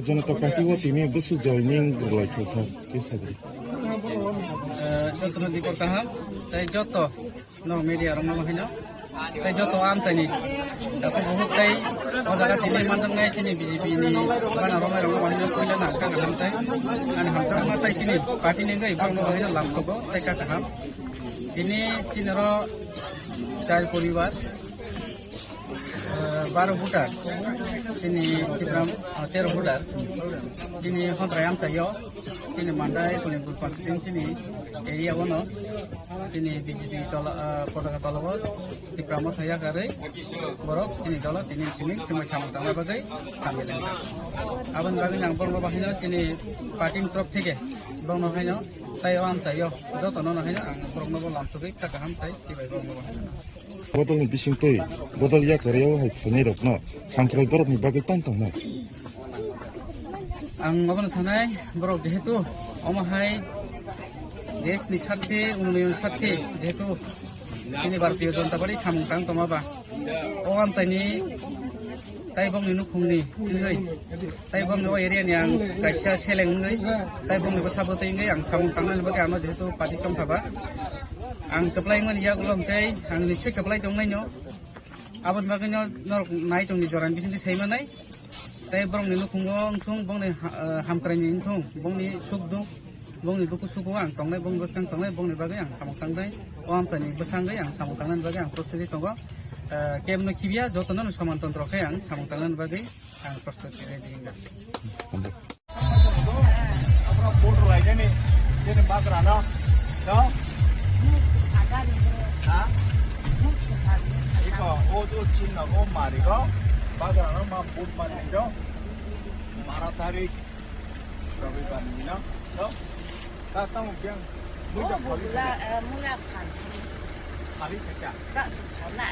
Janata Party wo tini busu joining like sa kisagri. Joto di kota ha, tai joto no media rong mahina, tai joto am tani. Tapi bahut tai odaga sini mandang ngai sini BJP ni bana rong mahina koila na ka ham tai, an ham ma tai sini party ni ngai bang mahina lam ko tai ka ham. Ini sinero dal poribar 12 voter sini Tipram 13 voter sini kontrayam tayo sini mandai kulimpur paksin sini area wono sini BJP tola kodaka tolawat Tipram saya kare borok sini tola sini semua sama tangga bagai sambil lengkap aban bagi nang borno bahina sini party prop theke borno bahina tayo am tayo do tono bahina borno bolam tuki takaham tai sibai borno bahina Bodol ni bisingte bodol ya karyaw hai phone rokno hangkrai borok ni bagai tantang na. Ang ngaban sanai borok jehetu omahai desh ni sathi unnayon sathi jehetu ini Bharatiya Janata Party samungtang tomaba ogam tani taibong ni nukhungni ngai taibong no area ni ang kaisa seleng ngai taibong ni basabotei ngai ang samungtang na bagai ama jehetu party tomthaba ang keplai man ya gulom tei ang ni se keplai tong nai no abon bagai no nor nai tong ni joran bisin sei manai tei borong ni nukhungong thung bong ni hamkrai ni thung bong ni sukdu bong ni duku suku ang tong nai bong bosang tong nai bong ni bagai ang samungtang dai om tani bosang ngai ang samungtang nan bagai ang prostiti tongo kem no kibia jotono samantantro khai ang samungtang nan bagai ang prostiti re dinga apna photo lai jani jene bagra na no हाँ eco ओ जो चिन्ह को मारेगा बाजार में मां boot मारने जो 12 तारीख रविवार में ना तो ताता हूँ क्या मुझे मुला खाली क्या ना खाना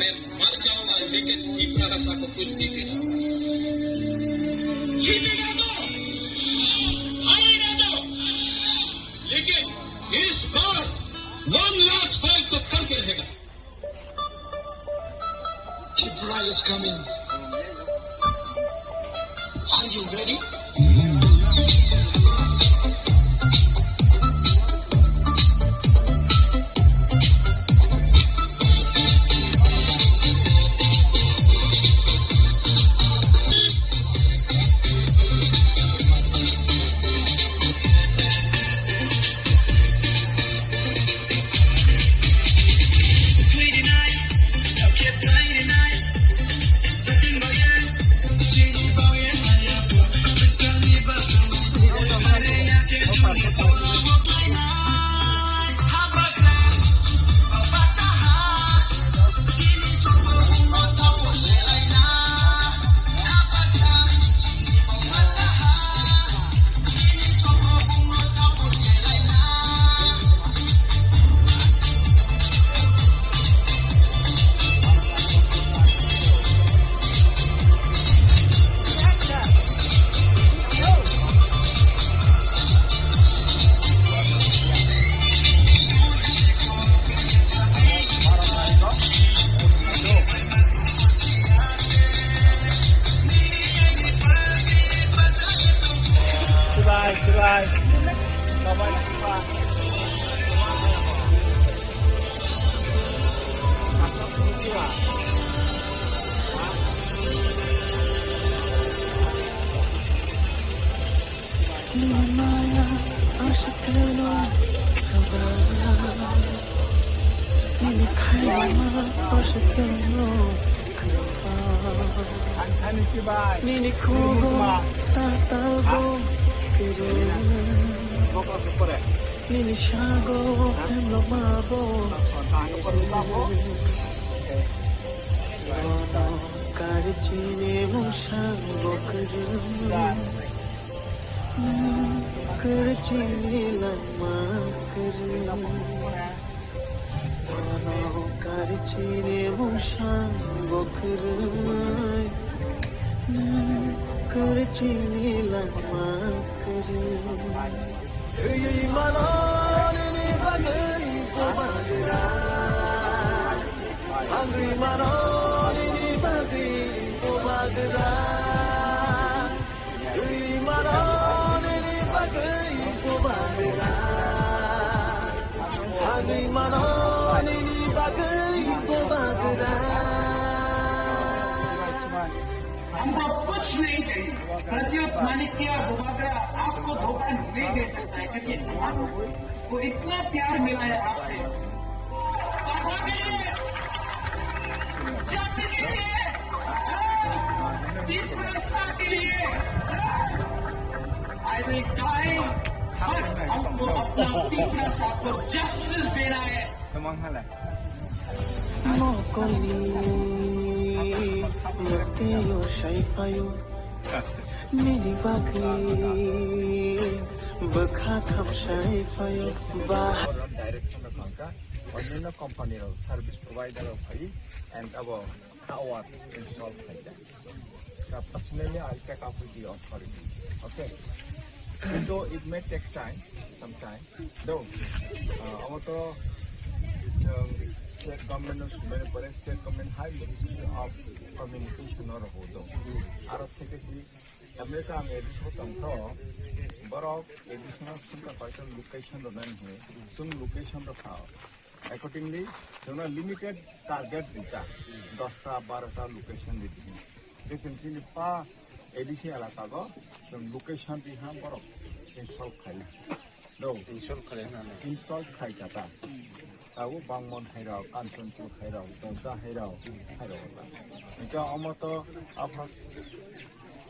मैं मर जाऊंगा लेकिन टीपरा रसा को कुछ नहीं देना। जीतेगा तो हारेगा तो, लेकिन इस बार 1 लास्ट फाइट तो करके रहेगा। Tripura is coming. Are you ready? हमको कुछ नहीं चाहिए। प्रद्युत माणिक्य बुबागरा आपको धोखा नहीं दे सकता है, क्योंकि आपको इतना प्यार मिला है आपसे। आई विल डाई, हमको अपना तीसरा साथ को जस्टिस देना है। Mini bagi berkatap saya fayo bah. Direction of Lanka, अन्य company of service provider of Hai and our tower installed like that. Personally, I'll take up with the authority. Okay. Though it may take time, some time. Though our state government of state government high ministry of communication or hodo. Our secretary, America and Edison borrow additional location of some location of how. Accordingly, there are limited target data. 10-12 location data. They can see the far additional some location we have borrow install khai. No, install khai kata. Aku bangun hairau, kantor hairau, tonta hairau, hairau. Jika amat tu apa?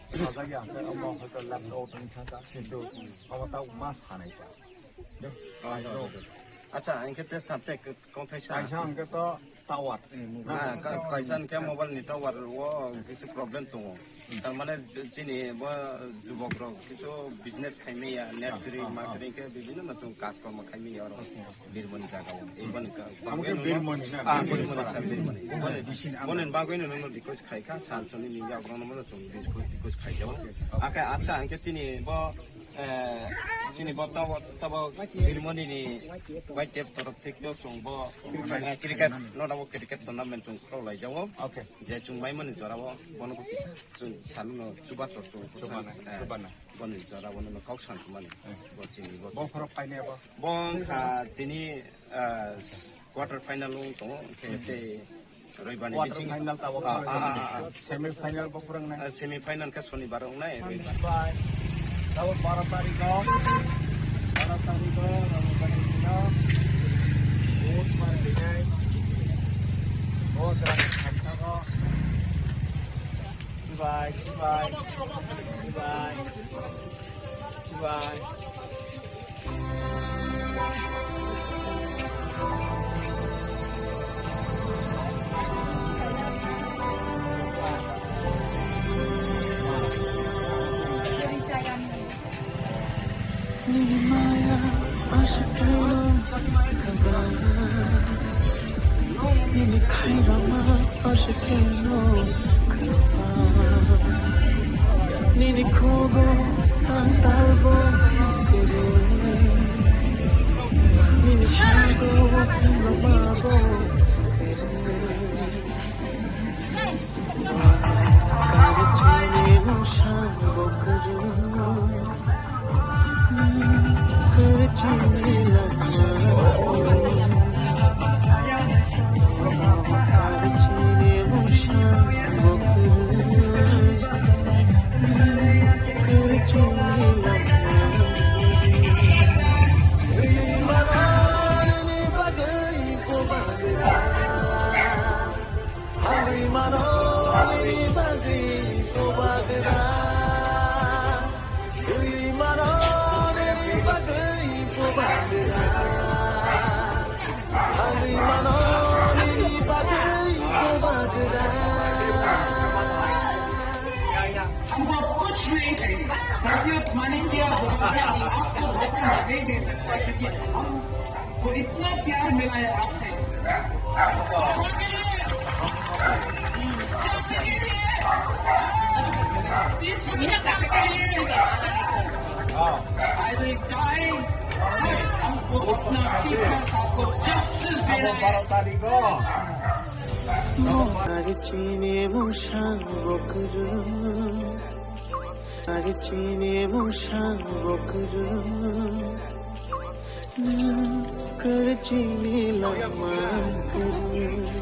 Apa yang ada amat itu laptop ini saja. Itu amat tu mas hanai. I know अच्छा इनके ते साथे कौन थे कैसा उनके तो tower कैसा इनके मोबाइल नि टावर वो किसी प्रॉब्लम तो तार माने जिनी वो जुबक रो किसी बिजनेस खाइमे या नेट करी मार्केटिंग के विभिन्न न तुम काज कर्म खाइमे या बिरमनी जागा इबन का हमके बिरमनी ना बिरमनी बने बागैनो न दिकोस खाइका सालसनि नि जाग्रन न तुम दिकोस खाइजाव आके अच्छा इनके तिनी वो sini botol Birmoni ni white tape torok tik do sung bo cricket no da bo cricket tournament sung pro lai jawo okay je chung mai mani jora bo bono ko sung salu no suba to subana bon jora bono no kok san mani bo sini bo pro final ba bon kha tini quarter final lo to ke Roibani bising final ta bo semi final bo kurang na semi final ka shonibar ong nai Tahun 12 tarik Ramadan ini, buat marketing, buat kerana Cibai. Maya aşkına kadar Nini kayrama aşkına kadar Nini kogo tantalbo kuru Nini shago namago Kare chini mushango kuru तो इतना प्यार मिला है आपसे Kerjini lama kerja,